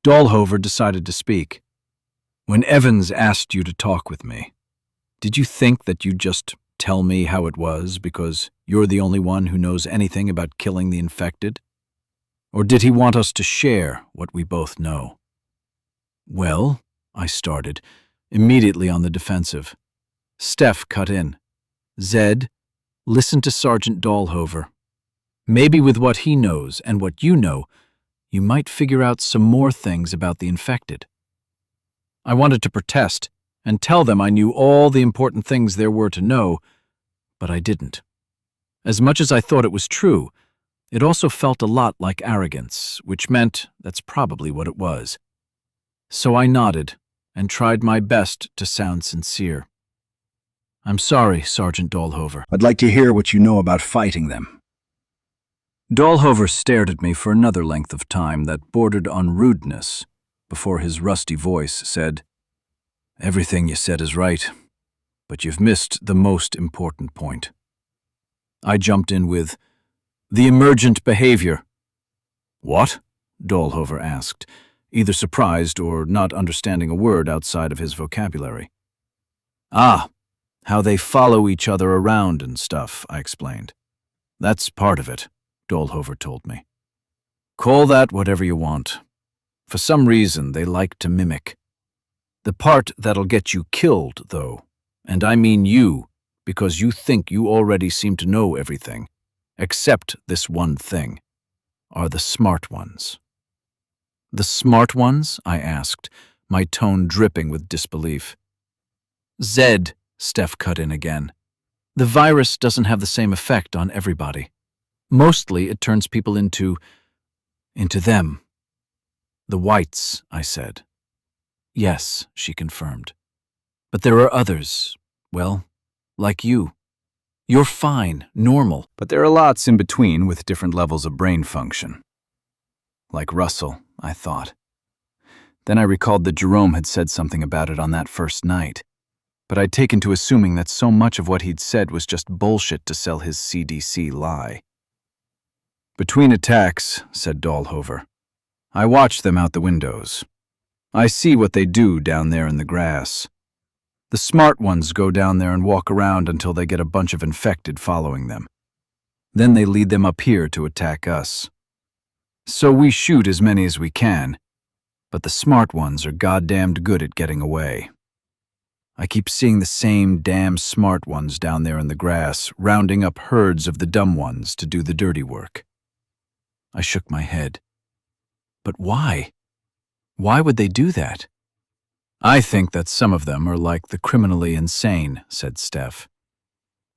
Dahlhover decided to speak. "When Evans asked you to talk with me, did you think that you'd just tell me how it was because you're the only one who knows anything about killing the infected? Or did he want us to share what we both know?" "Well," I started, immediately on the defensive. Steph cut in. "Zed, listen to Sergeant Dahlhover. Maybe with what he knows and what you know, you might figure out some more things about the infected." I wanted to protest and tell them I knew all the important things there were to know, but I didn't. As much as I thought it was true, it also felt a lot like arrogance, which meant that's probably what it was. So I nodded and tried my best to sound sincere. "I'm sorry, Sergeant Dahlhover." "I'd like to hear what you know about fighting them." Dahlhover stared at me for another length of time that bordered on rudeness before his rusty voice said, "Everything you said is right, but you've missed the most important point." I jumped in with, "The emergent behavior." "What?" Dahlhover asked, either surprised or not understanding a word outside of his vocabulary. "Ah, how they follow each other around and stuff," I explained. "That's part of it," Dahlhover told me. "Call that whatever you want. For some reason, they like to mimic. The part that'll get you killed, though, and I mean you, because you think you already seem to know everything, except this one thing, are the smart ones." "The smart ones?" I asked, my tone dripping with disbelief. "Zed," Steph cut in again. "The virus doesn't have the same effect on everybody. Mostly it turns people into them." "The whites," I said. "Yes," she confirmed. "But there are others, well, like you. You're fine, normal." But there are lots in between with different levels of brain function. Like Russell, I thought. Then I recalled that Jerome had said something about it on that first night, but I'd taken to assuming that so much of what he'd said was just bullshit to sell his CDC lie. "Between attacks," said Dahlhover, "I watch them out the windows. I see what they do down there in the grass. The smart ones go down there and walk around until they get a bunch of infected following them. Then they lead them up here to attack us. So we shoot as many as we can, but the smart ones are goddamned good at getting away. I keep seeing the same damn smart ones down there in the grass, rounding up herds of the dumb ones to do the dirty work. I shook my head. But why? Why would they do that? I think that some of them are like the criminally insane, said Steph.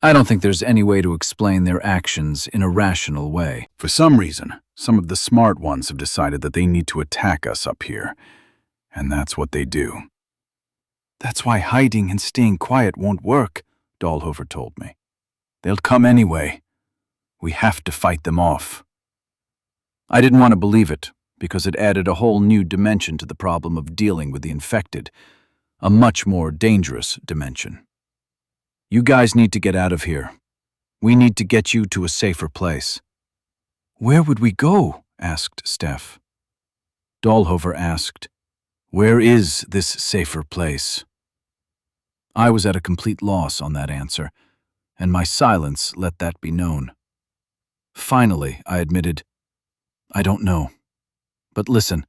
I don't think there's any way to explain their actions in a rational way. For some reason, some of the smart ones have decided that they need to attack us up here, and that's what they do. That's why hiding and staying quiet won't work, Dahlhofer told me. They'll come anyway. We have to fight them off. I didn't want to believe it, because it added a whole new dimension to the problem of dealing with the infected, a much more dangerous dimension. You guys need to get out of here. We need to get you to a safer place. Where would we go? Asked Steph. Dahlhofer asked, Where is this safer place? I was at a complete loss on that answer, and my silence let that be known. Finally, I admitted, I don't know. But listen,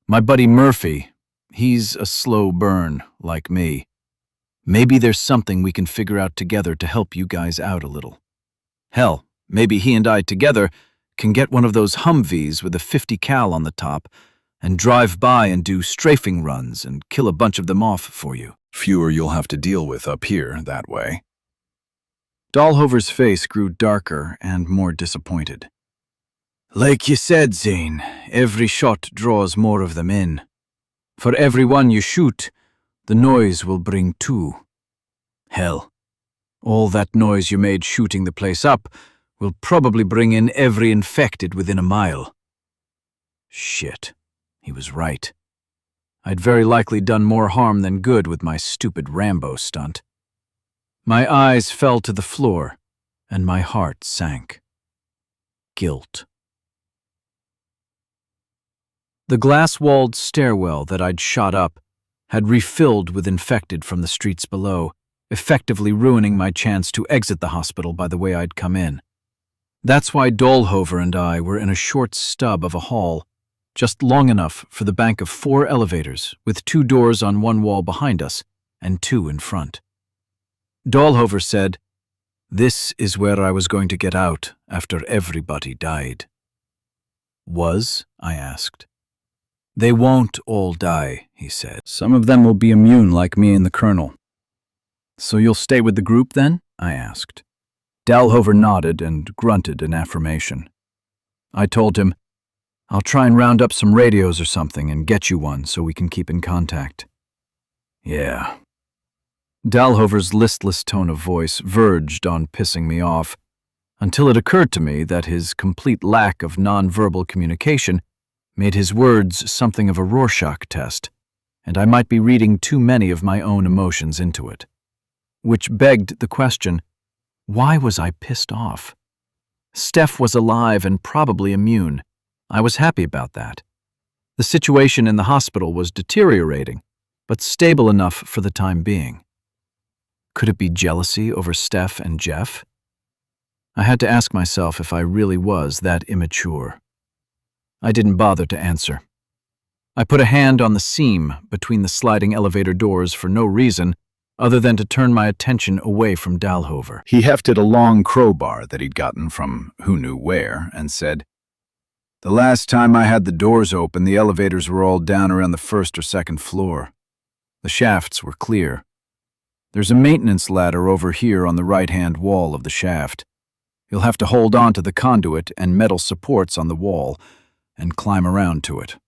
my buddy Murphy, he's a slow burn, like me. Maybe there's something we can figure out together to help you guys out a little. Hell, maybe he and I together can get one of those Humvees with a 50 cal on the top and drive by and do strafing runs and kill a bunch of them off for you. Fewer you'll have to deal with up here that way. Dahlhofer's face grew darker and more disappointed. Like you said, Zane, every shot draws more of them in. For every one you shoot, the noise will bring two. Hell, all that noise you made shooting the place up will probably bring in every infected within a mile. Shit, he was right. I'd very likely done more harm than good with my stupid Rambo stunt. My eyes fell to the floor, and my heart sank. Guilt. The glass-walled stairwell that I'd shot up had refilled with infected from the streets below, effectively ruining my chance to exit the hospital by the way I'd come in. That's why Dahlhofer and I were in a short stub of a hall, just long enough for the bank of 4 elevators, with 2 doors on one wall behind us and 2 in front. Dahlhofer said, "This is where I was going to get out after everybody died." Was? I asked. "They won't all die," he said. "Some of them will be immune like me and the Colonel." "So you'll stay with the group then?" I asked. Dahlhofer nodded and grunted in affirmation. I told him, "I'll try and round up some radios or something and get you one so we can keep in contact." "Yeah." Dahlhofer's listless tone of voice verged on pissing me off, until it occurred to me that his complete lack of nonverbal communication made his words something of a Rorschach test, and I might be reading too many of my own emotions into it. Which begged the question, why was I pissed off? Steph was alive and probably immune. I was happy about that. The situation in the hospital was deteriorating, but stable enough for the time being. Could it be jealousy over Steph and Jeff? I had to ask myself if I really was that immature. I didn't bother to answer. I put a hand on the seam between the sliding elevator doors for no reason other than to turn my attention away from Dahlhofer. He hefted a long crowbar that he'd gotten from who knew where and said, "The last time I had the doors open, the elevators were all down around the 1st or 2nd floor. The shafts were clear. There's a maintenance ladder over here on the right-hand wall of the shaft. You'll have to hold on to the conduit and metal supports on the wall and climb around to it."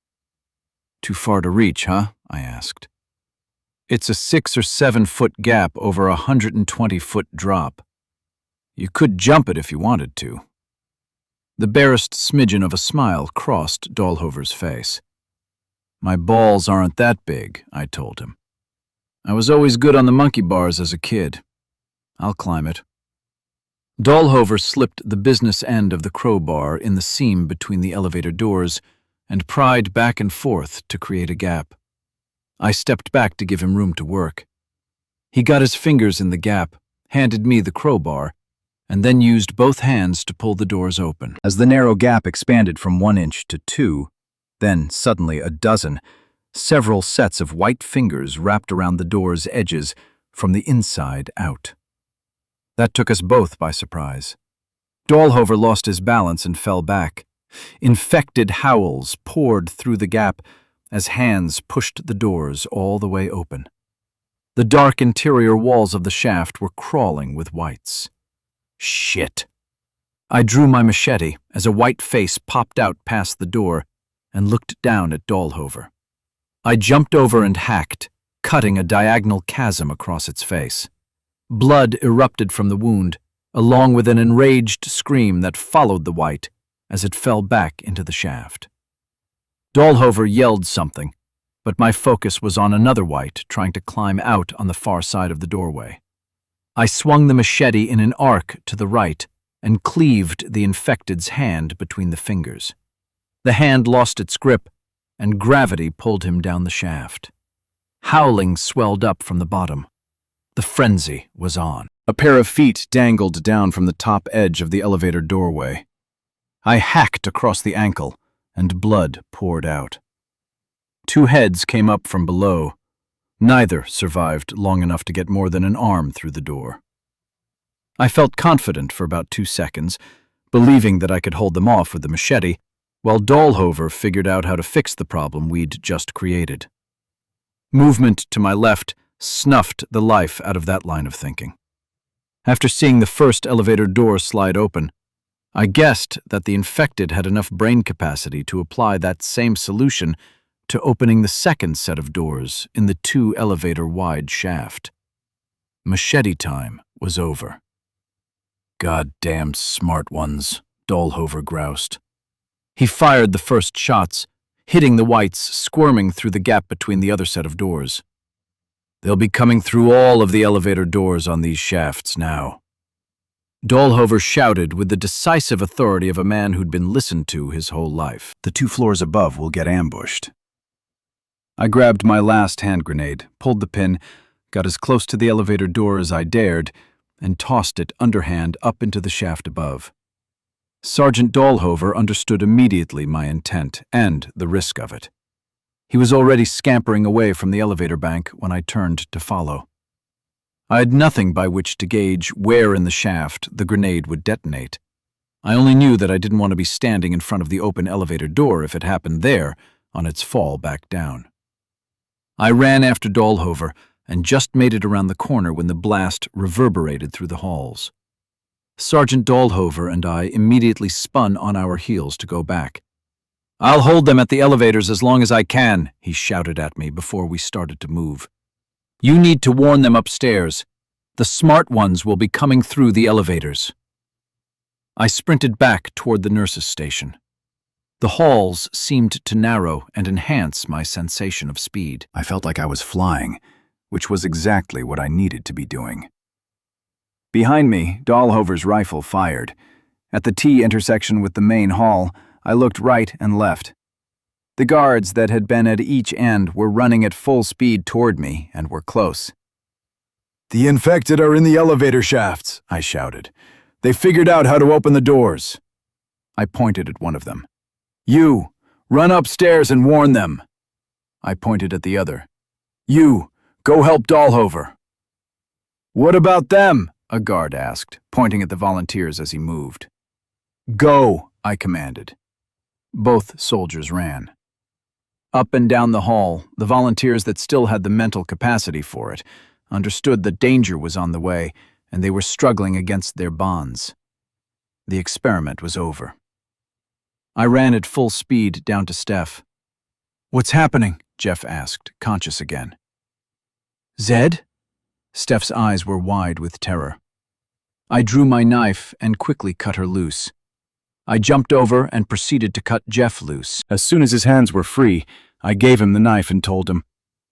"Too far to reach, huh?" I asked. "It's a 6 or 7 foot gap over a 120-foot drop. You could jump it if you wanted to." The barest smidgen of a smile crossed Dahlhofer's face. "My balls aren't that big," I told him. "I was always good on the monkey bars as a kid. I'll climb it." Dahlhofer slipped the business end of the crowbar in the seam between the elevator doors and pried back and forth to create a gap. I stepped back to give him room to work. He got his fingers in the gap, handed me the crowbar, and then used both hands to pull the doors open. As the narrow gap expanded from 1 inch to 2, then suddenly a dozen, several sets of white fingers wrapped around the door's edges from the inside out. That took us both by surprise. Dahlhover lost his balance and fell back. Infected howls poured through the gap as hands pushed the doors all the way open. The dark interior walls of the shaft were crawling with whites. Shit. I drew my machete as a white face popped out past the door and looked down at Dahlhover. I jumped over and hacked, cutting a diagonal chasm across its face. Blood erupted from the wound, along with an enraged scream that followed the white as it fell back into the shaft. Dahlhover yelled something, but my focus was on another white trying to climb out on the far side of the doorway. I swung the machete in an arc to the right and cleaved the infected's hand between the fingers. The hand lost its grip, and gravity pulled him down the shaft. Howling swelled up from the bottom. The frenzy was on. A pair of feet dangled down from the top edge of the elevator doorway. I hacked across the ankle, and blood poured out. 2 heads came up from below. Neither survived long enough to get more than an arm through the door. I felt confident for about 2 seconds, believing that I could hold them off with the machete, while Dahlhover figured out how to fix the problem we'd just created. Movement to my left snuffed the life out of that line of thinking. After seeing the first elevator door slide open, I guessed that the infected had enough brain capacity to apply that same solution to opening the second set of doors in the 2 elevator-wide shaft. Machete time was over. "Goddamn smart ones," Dahlhover groused. He fired the first shots, hitting the whites squirming through the gap between the other set of doors. "They'll be coming through all of the elevator doors on these shafts now." Dahlhover shouted with the decisive authority of a man who'd been listened to his whole life. The 2 floors above will get ambushed. I grabbed my last hand grenade, pulled the pin, got as close to the elevator door as I dared, and tossed it underhand up into the shaft above. Sergeant Dahlhover understood immediately my intent and the risk of it. He was already scampering away from the elevator bank when I turned to follow. I had nothing by which to gauge where in the shaft the grenade would detonate. I only knew that I didn't want to be standing in front of the open elevator door if it happened there on its fall back down. I ran after Dahlhover and just made it around the corner when the blast reverberated through the halls. Sergeant Dahlhover and I immediately spun on our heels to go back. "I'll hold them at the elevators as long as I can," he shouted at me before we started to move. "You need to warn them upstairs. The smart ones will be coming through the elevators." I sprinted back toward the nurse's station. The halls seemed to narrow and enhance my sensation of speed. I felt like I was flying, which was exactly what I needed to be doing. Behind me, Dahlhover's rifle fired. At the T intersection with the main hall, I looked right and left. The guards that had been at each end were running at full speed toward me and were close. "The infected are in the elevator shafts," I shouted. "They figured out how to open the doors." I pointed at one of them. "You, run upstairs and warn them." I pointed at the other. "You, go help Dahlhover." "What about them?" a guard asked, pointing at the volunteers as he moved. "Go," I commanded. Both soldiers ran. Up and down the hall, the volunteers that still had the mental capacity for it understood that danger was on the way, and they were struggling against their bonds. The experiment was over. I ran at full speed down to Steph. "What's happening?" Jeff asked, conscious again. "Zed?" Steph's eyes were wide with terror. I drew my knife and quickly cut her loose. I jumped over and proceeded to cut Jeff loose. As soon as his hands were free, I gave him the knife and told him,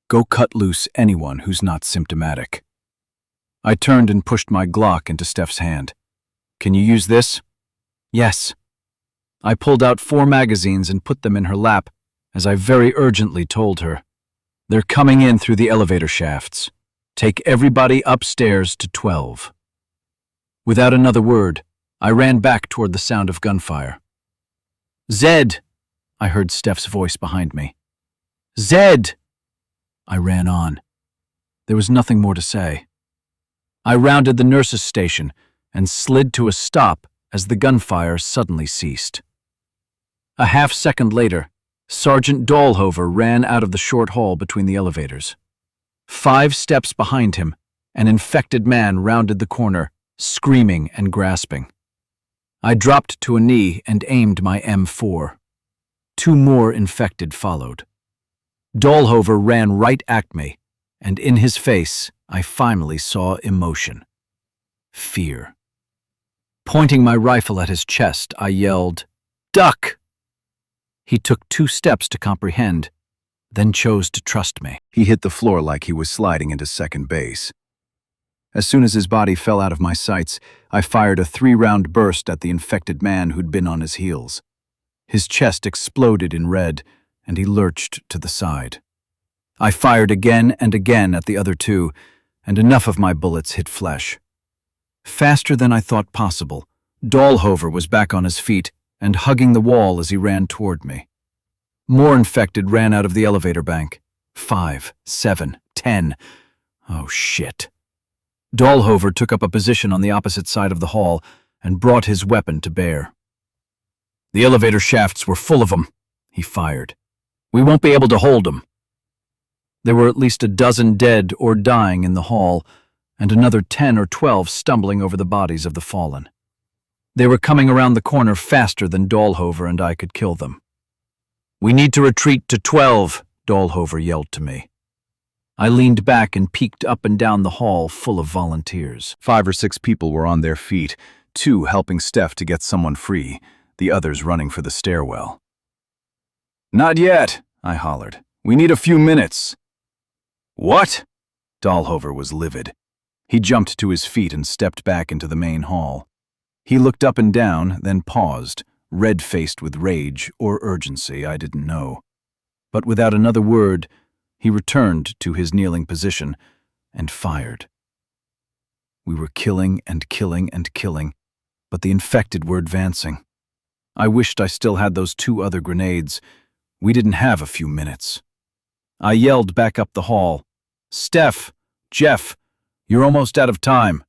"Go cut loose anyone who's not symptomatic." I turned and pushed my Glock into Steph's hand. "Can you use this?" "Yes." I pulled out 4 magazines and put them in her lap as I very urgently told her, "They're coming in through the elevator shafts. Take everybody upstairs to 12. Without another word, I ran back toward the sound of gunfire. Zed! I heard Steph's voice behind me. Zed! I ran on. There was nothing more to say. I rounded the nurse's station and slid to a stop as the gunfire suddenly ceased. A half-second later, Sergeant Dahlhover ran out of the short hall between the elevators. 5 steps behind him, an infected man rounded the corner, screaming and grasping. I dropped to a knee and aimed my M4. 2 more infected followed. Dahlhover ran right at me, and in his face I finally saw emotion. Fear. Pointing my rifle at his chest, I yelled, "Duck!" He took 2 steps to comprehend, then chose to trust me. He hit the floor like he was sliding into second base. As soon as his body fell out of my sights, I fired a 3-round burst at the infected man who'd been on his heels. His chest exploded in red, and he lurched to the side. I fired again and again at the other 2, and enough of my bullets hit flesh. Faster than I thought possible, Dahlhover was back on his feet and hugging the wall as he ran toward me. More infected ran out of the elevator bank. 5, 7, 10. Oh, shit. Dahlhover took up a position on the opposite side of the hall and brought his weapon to bear. The elevator shafts were full of them, he fired. We won't be able to hold them. There were at least a dozen dead or dying in the hall, and another 10 or 12 stumbling over the bodies of the fallen. They were coming around the corner faster than Dahlhover and I could kill them. We need to retreat to 12, Dahlhover yelled to me. I leaned back and peeked up and down the hall full of volunteers. 5 or 6 people were on their feet, 2 helping Steph to get someone free, the others running for the stairwell. Not yet, I hollered. We need a few minutes. What? Dahlhover was livid. He jumped to his feet and stepped back into the main hall. He looked up and down, then paused, red-faced with rage or urgency, I didn't know. But without another word, he returned to his kneeling position and fired. We were killing and killing and killing, but the infected were advancing. I wished I still had those 2 other grenades. We didn't have a few minutes. I yelled back up the hall, "Steph, Jeff, you're almost out of time."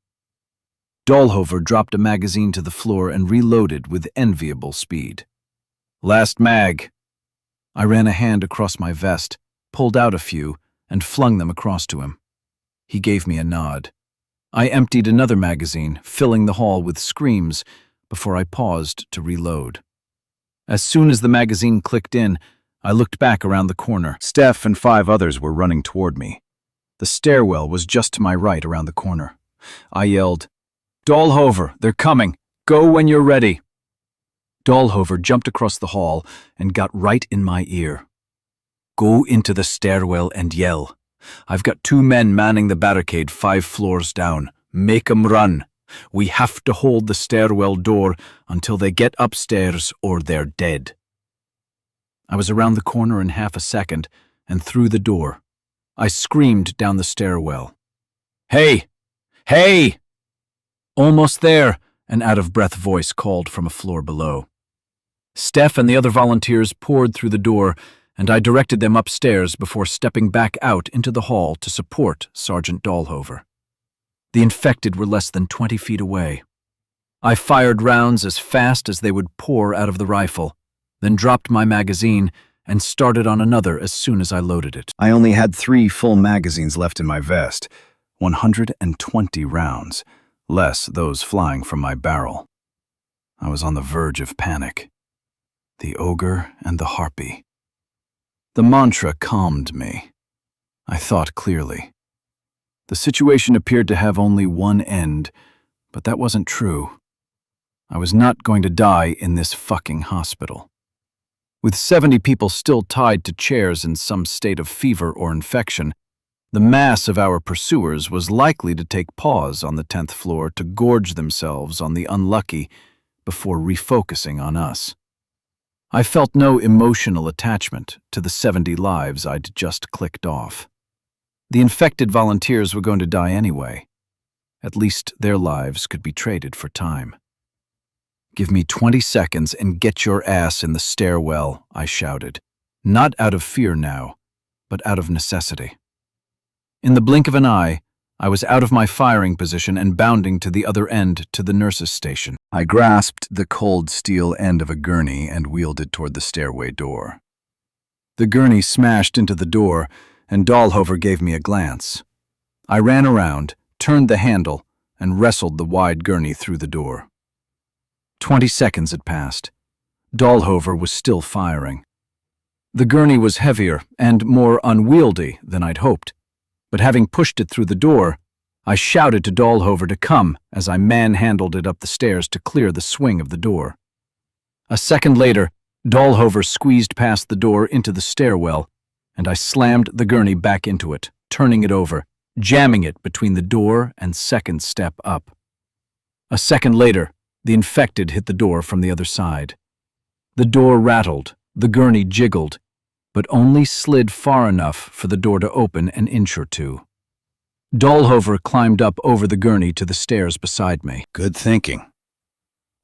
Dahlhover dropped a magazine to the floor and reloaded with enviable speed. "Last mag." I ran a hand across my vest, pulled out a few, and flung them across to him. He gave me a nod. I emptied another magazine, filling the hall with screams, before I paused to reload. As soon as the magazine clicked in, I looked back around the corner. Steph and 5 others were running toward me. The stairwell was just to my right around the corner. I yelled, "Dahlhover, they're coming. Go when you're ready." Dahlhover jumped across the hall and got right in my ear. "Go into the stairwell and yell. I've got 2 men manning the barricade 5 floors down. Make 'em run. We have to hold the stairwell door until they get upstairs or they're dead." I was around the corner in half a second and through the door. I screamed down the stairwell. "Hey! Hey!" "Almost there," an out-of-breath voice called from a floor below. Steph and the other volunteers poured through the door, and I directed them upstairs before stepping back out into the hall to support Sergeant Dahlhover. The infected were less than 20 feet away. I fired rounds as fast as they would pour out of the rifle, then dropped my magazine and started on another as soon as I loaded it. I only had 3 full magazines left in my vest, 120 rounds, less those flying from my barrel. I was on the verge of panic. The ogre and the harpy. The mantra calmed me. I thought clearly. The situation appeared to have only one end, but that wasn't true. I was not going to die in this fucking hospital. With 70 people still tied to chairs in some state of fever or infection, the mass of our pursuers was likely to take pause on the 10th floor to gorge themselves on the unlucky before refocusing on us. I felt no emotional attachment to the 70 lives I'd just clicked off. The infected volunteers were going to die anyway. At least their lives could be traded for time. "Give me 20 seconds and get your ass in the stairwell," I shouted. Not out of fear now, but out of necessity. In the blink of an eye, I was out of my firing position and bounding to the other end to the nurses' station. I grasped the cold steel end of a gurney and wheeled it toward the stairway door. The gurney smashed into the door, and Dahlhover gave me a glance. I ran around, turned the handle, and wrestled the wide gurney through the door. 20 seconds had passed. Dahlhover was still firing. The gurney was heavier and more unwieldy than I'd hoped, but having pushed it through the door, I shouted to Dahlhover to come as I manhandled it up the stairs to clear the swing of the door. A second later, Dahlhover squeezed past the door into the stairwell, and I slammed the gurney back into it, turning it over, jamming it between the door and second step up. A second later, the infected hit the door from the other side. The door rattled, the gurney jiggled, but only slid far enough for the door to open an inch or two. Dahlhover climbed up over the gurney to the stairs beside me. Good thinking.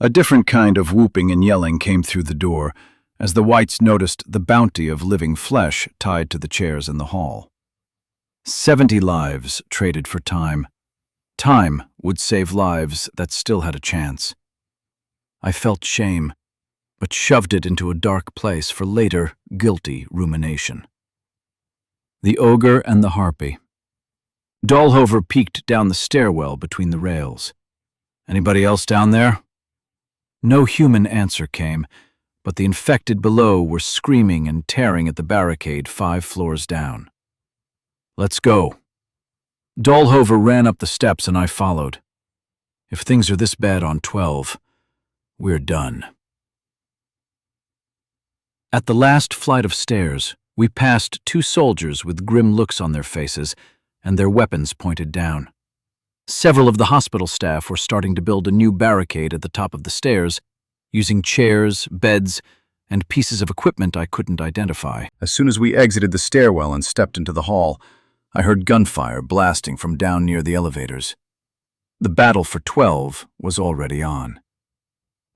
A different kind of whooping and yelling came through the door as the whites noticed the bounty of living flesh tied to the chairs in the hall. 70 lives traded for time. Time would save lives that still had a chance. I felt shame, but shoved it into a dark place for later, guilty rumination. The ogre and the harpy. Dahlhover peeked down the stairwell between the rails. "Anybody else down there?" No human answer came, but the infected below were screaming and tearing at the barricade 5 floors down. "Let's go." Dahlhover ran up the steps and I followed. If things are this bad on 12, we're done. At the last flight of stairs, we passed 2 soldiers with grim looks on their faces and their weapons pointed down. Several of the hospital staff were starting to build a new barricade at the top of the stairs, using chairs, beds, and pieces of equipment I couldn't identify. As soon as we exited the stairwell and stepped into the hall, I heard gunfire blasting from down near the elevators. The battle for 12 was already on.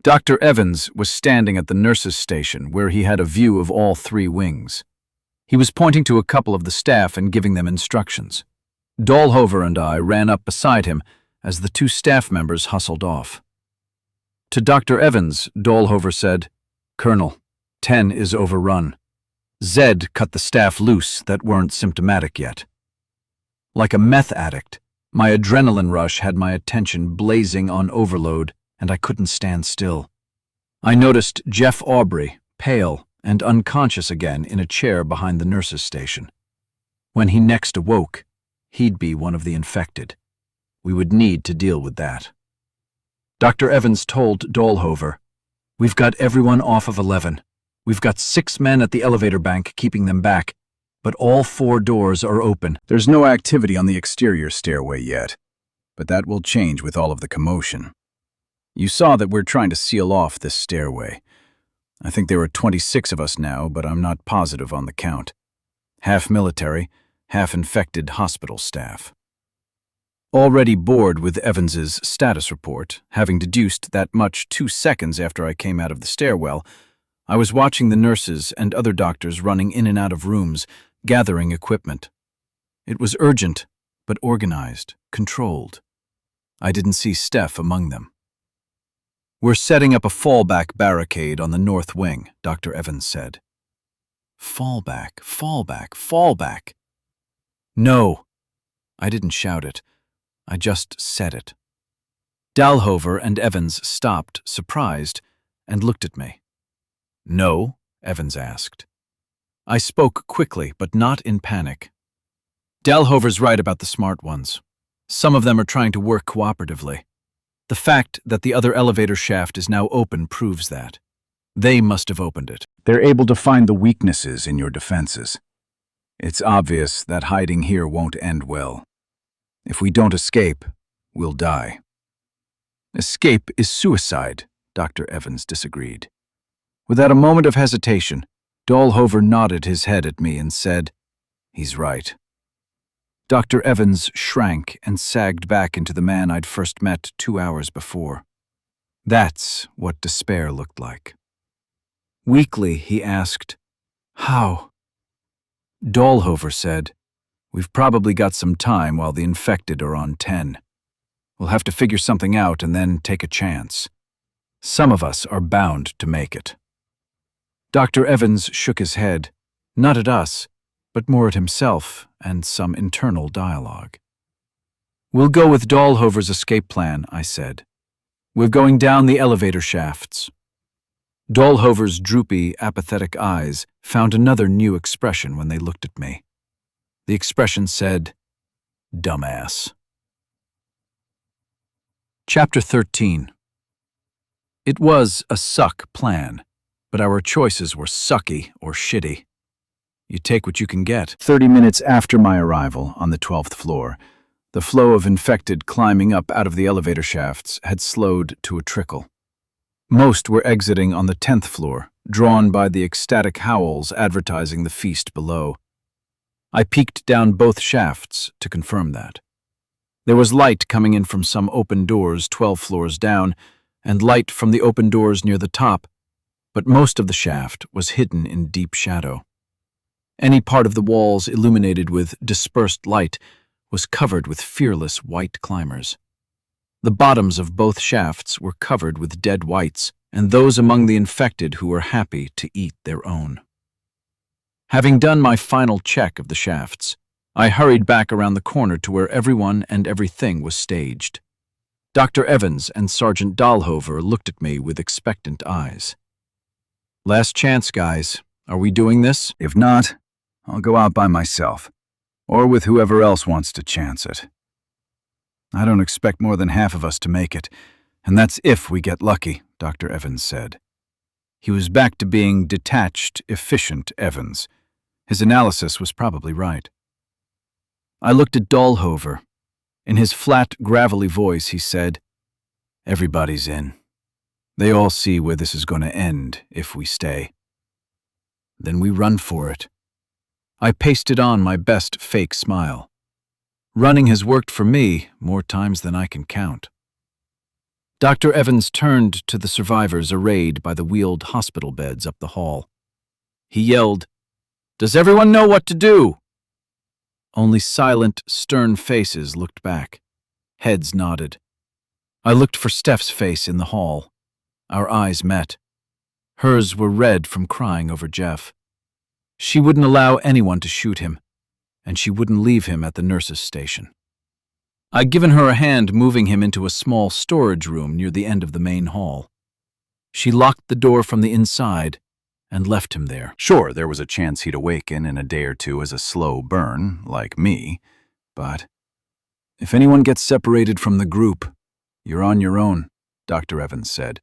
Dr. Evans was standing at the nurses' station where he had a view of all 3 wings. He was pointing to a couple of the staff and giving them instructions. Dahlhover and I ran up beside him as the 2 staff members hustled off. To Dr. Evans, Dahlhover said, "Colonel, 10 is overrun. Zed cut the staff loose that weren't symptomatic yet." Like a meth addict, my adrenaline rush had my attention blazing on overload, and I couldn't stand still. I noticed Jeff Aubrey, pale and unconscious again in a chair behind the nurses' station. When he next awoke, he'd be one of the infected. We would need to deal with that. Dr. Evans told Dahlhover, "We've got everyone off of 11. We've got 6 men at the elevator bank keeping them back, but all 4 doors are open." There's no activity on the exterior stairway yet, but that will change with all of the commotion. You saw that we're trying to seal off this stairway. I think there are 26 of us now, but I'm not positive on the count. Half military, half infected hospital staff. Already bored with Evans's status report, having deduced that much 2 seconds after I came out of the stairwell, I was watching the nurses and other doctors running in and out of rooms, gathering equipment. It was urgent, but organized, controlled. I didn't see Steph among them. "We're setting up a fallback barricade on the north wing," Dr. Evans said. Fallback, fallback, fallback. No, I didn't shout it. I just said it. Dahlhover and Evans stopped, surprised, and looked at me. "No?" Evans asked. I spoke quickly, but not in panic. "Dahlhover's right about the smart ones. Some of them are trying to work cooperatively. The fact that the other elevator shaft is now open proves that. They must have opened it. They're able to find the weaknesses in your defenses. It's obvious that hiding here won't end well. If we don't escape, we'll die." "Escape is suicide," Dr. Evans disagreed. Without a moment of hesitation, Dahlhover nodded his head at me and said, "He's right." Dr. Evans shrank and sagged back into the man I'd first met 2 hours before. That's what despair looked like. Weakly, he asked, "How?" Dahlhover said, "We've probably got some time while the infected are on 10. We'll have to figure something out and then take a chance. Some of us are bound to make it." Dr. Evans shook his head, not at us, but more at himself and some internal dialogue. "We'll go with Dahlhover's escape plan," I said. "We're going down the elevator shafts." Dahlhover's droopy, apathetic eyes found another new expression when they looked at me. The expression said, "Dumbass." Chapter 13. It was a suck plan, but our choices were sucky or shitty. You take what you can get. 30 minutes after my arrival on the 12th floor, the flow of infected climbing up out of the elevator shafts had slowed to a trickle. Most were exiting on the 10th floor, drawn by the ecstatic howls advertising the feast below. I peeked down both shafts to confirm that. There was light coming in from some open doors 12 floors down, and light from the open doors near the top, but most of the shaft was hidden in deep shadow. Any part of the walls illuminated with dispersed light was covered with fearless white climbers. The bottoms of both shafts were covered with dead whites, and those among the infected who were happy to eat their own. Having done my final check of the shafts, I hurried back around the corner to where everyone and everything was staged. Dr. Evans and Sergeant Dahlhover looked at me with expectant eyes. "Last chance, guys. Are we doing this?" If not, I'll go out by myself, or with whoever else wants to chance it. I don't expect more than half of us to make it, and that's if we get lucky, Dr. Evans said. He was back to being detached, efficient Evans. His analysis was probably right. I looked at Dahlhover. In his flat, gravelly voice, he said, "Everybody's in. They all see where this is going to end if we stay. Then we run for it." I pasted on my best fake smile. Running has worked for me more times than I can count. Dr. Evans turned to the survivors arrayed by the wheeled hospital beds up the hall. He yelled, "Does everyone know what to do?" Only silent, stern faces looked back. Heads nodded. I looked for Steph's face in the hall. Our eyes met. Hers were red from crying over Jeff. She wouldn't allow anyone to shoot him, and she wouldn't leave him at the nurse's station. I'd given her a hand moving him into a small storage room near the end of the main hall. She locked the door from the inside and left him there. Sure, there was a chance he'd awaken in a day or two as a slow burn, like me, but "If anyone gets separated from the group, you're on your own," Dr. Evans said.